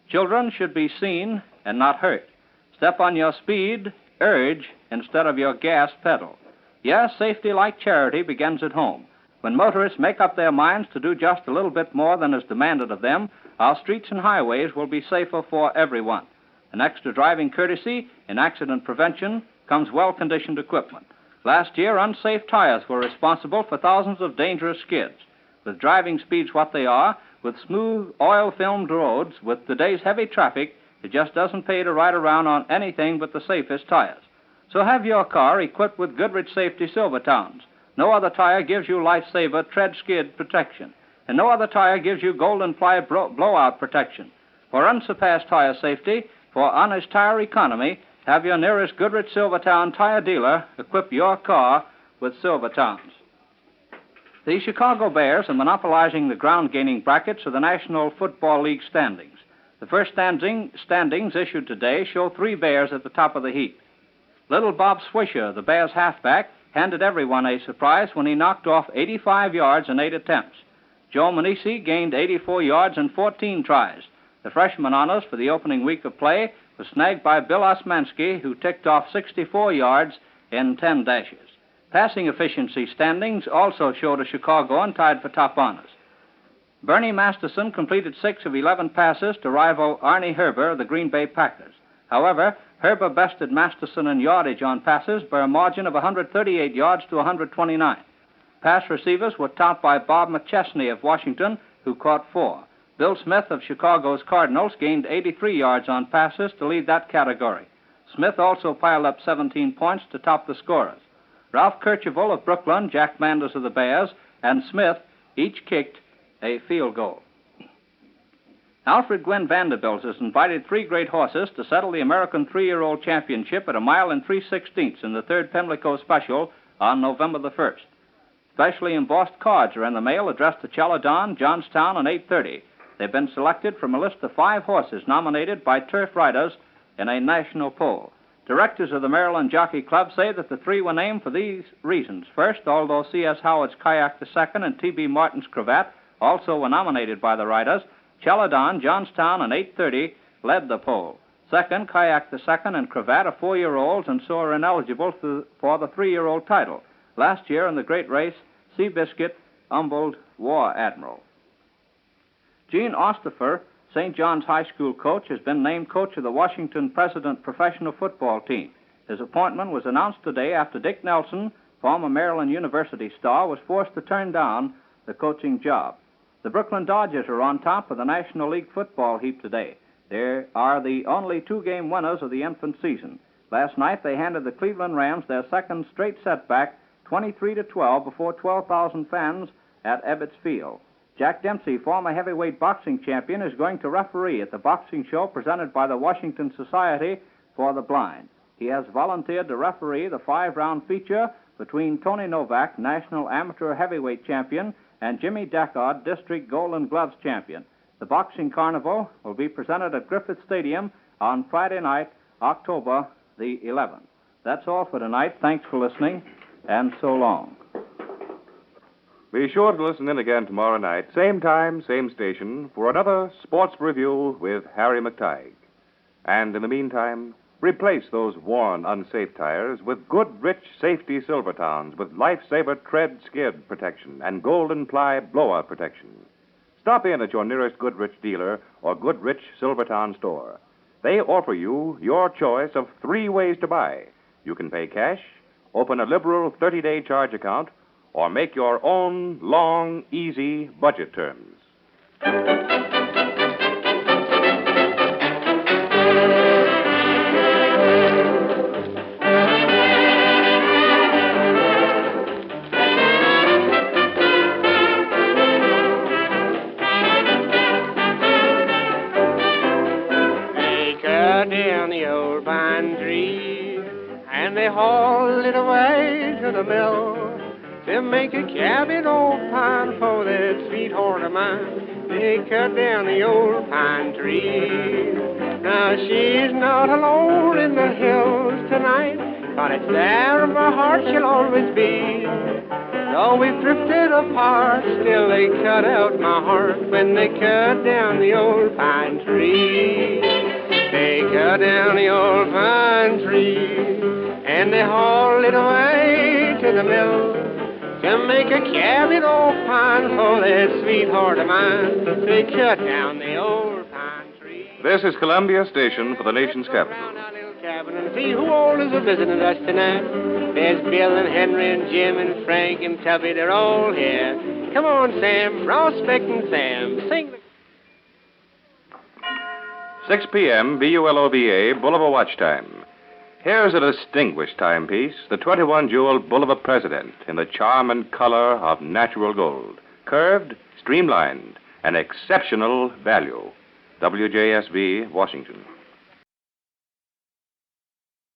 Children should be seen and not hurt. Step on your speed, urge, instead of your gas pedal. Yes, safety like charity begins at home. When motorists make up their minds to do just a little bit more than is demanded of them, our streets and highways will be safer for everyone. An extra driving courtesy in accident prevention comes well-conditioned equipment. Last year, unsafe tires were responsible for thousands of dangerous skids. With driving speeds what they are, with smooth, oil-filmed roads, with today's heavy traffic, it just doesn't pay to ride around on anything but the safest tires. So have your car equipped with Goodrich Safety Silvertowns. No other tire gives you Lifesaver tread skid protection, and no other tire gives you Golden Ply blowout protection. For unsurpassed tire safety, for honest tire economy, Have your nearest Goodrich Silvertown tire dealer equip your car with Silvertowns. The Chicago Bears are monopolizing the ground-gaining brackets of the National Football League standings. The first standings issued today show 3 Bears at the top of the heap. Little Bob Swisher, the Bears' halfback, handed everyone a surprise when he knocked off 85 yards in 8 attempts. Joe Manisi gained 84 yards in 14 tries. The freshman honors for the opening week of play was snagged by Bill Osmanski, who ticked off 64 yards in 10 dashes. Passing efficiency standings also showed a Chicagoan tied for top honors. Bernie Masterson completed 6 of 11 passes to rival Arnie Herber of the Green Bay Packers. However, Herber bested Masterson in yardage on passes by a margin of 138 yards to 129. Pass receivers were topped by Bob McChesney of Washington, who caught 4. Bill Smith of Chicago's Cardinals gained 83 yards on passes to lead that category. Smith also piled up 17 points to top the scorers. Ralph Kercheval of Brooklyn, Jack Manders of the Bears, and Smith each kicked a field goal. Alfred Gwynn Vanderbilt has invited 3 great horses to settle the American 3-year-old championship at a mile and 3/16 in the 3rd Pimlico Special on November the 1st. Specially embossed cards are in the mail addressed to Celadon, Johnstown, and 8:30. They've been selected from a list of 5 horses nominated by turf riders in a national poll. Directors of the Maryland Jockey Club say that the 3 were named for these reasons. First, although C.S. Howard's Kayak II and T.B. Martin's Cravat also were nominated by the riders, Celadon, Johnstown, and 8:30 led the poll. Second, Kayak II and Cravat are 4-year-olds and so are ineligible for the 3-year-old title. Last year in the great race, Seabiscuit humbled War Admiral. Gene Osterfer, St. John's High School coach, has been named coach of the Washington President professional football team. His appointment was announced today after Dick Nelson, former Maryland University star, was forced to turn down the coaching job. The Brooklyn Dodgers are on top of the National League football heap today. They are the only 2-game winners of the infant season. Last night they handed the Cleveland Rams their second straight setback, 23-12, before 12,000 fans at Ebbets Field. Jack Dempsey, former heavyweight boxing champion, is going to referee at the boxing show presented by the Washington Society for the Blind. He has volunteered to referee the 5-round feature between Tony Novak, national amateur heavyweight champion, and Jimmy Deckard, district Golden Gloves champion. The boxing carnival will be presented at Griffith Stadium on Friday night, October the 11th. That's all for tonight. Thanks for listening, and so long. Be sure to listen in again tomorrow night, same time, same station, for another sports review with Harry McTigue. And in the meantime, replace those worn, unsafe tires with good, rich, safety Silvertowns with Lifesaver tread skid protection and Golden Ply blowout protection. Stop in at your nearest Goodrich dealer or Goodrich Silvertown store. They offer you your choice of 3 ways to buy. You can pay cash, open a liberal 30-day charge account, or make your own long, easy budget terms. They cut down the old pine tree, and they hauled it away to the mill. To make a cabin old pine for that sweetheart of mine. They cut down the old pine tree. Now she's not alone in the hills tonight, but it's there in my heart she'll always be. Though we've drifted apart, still they cut out my heart when they cut down the old pine tree. They cut down the old pine tree, and they hauled it away to the mill. To make a cabin old pine for that sweetheart of mine. They cut down the old pine tree. This is Columbia Station for the nation's capital. Cabin and see who all is visiting us tonight. There's Bill and Henry and Jim and Frank and Tubby. They're all here. Come on, Sam. Prospecting Sam. Sing the... 6 p.m., BULOVA, Boulevard Watch Time. Here's a distinguished timepiece, the 21-jewel Boulevard President, in the charm and color of natural gold. Curved, streamlined, and exceptional value. WJSV, Washington.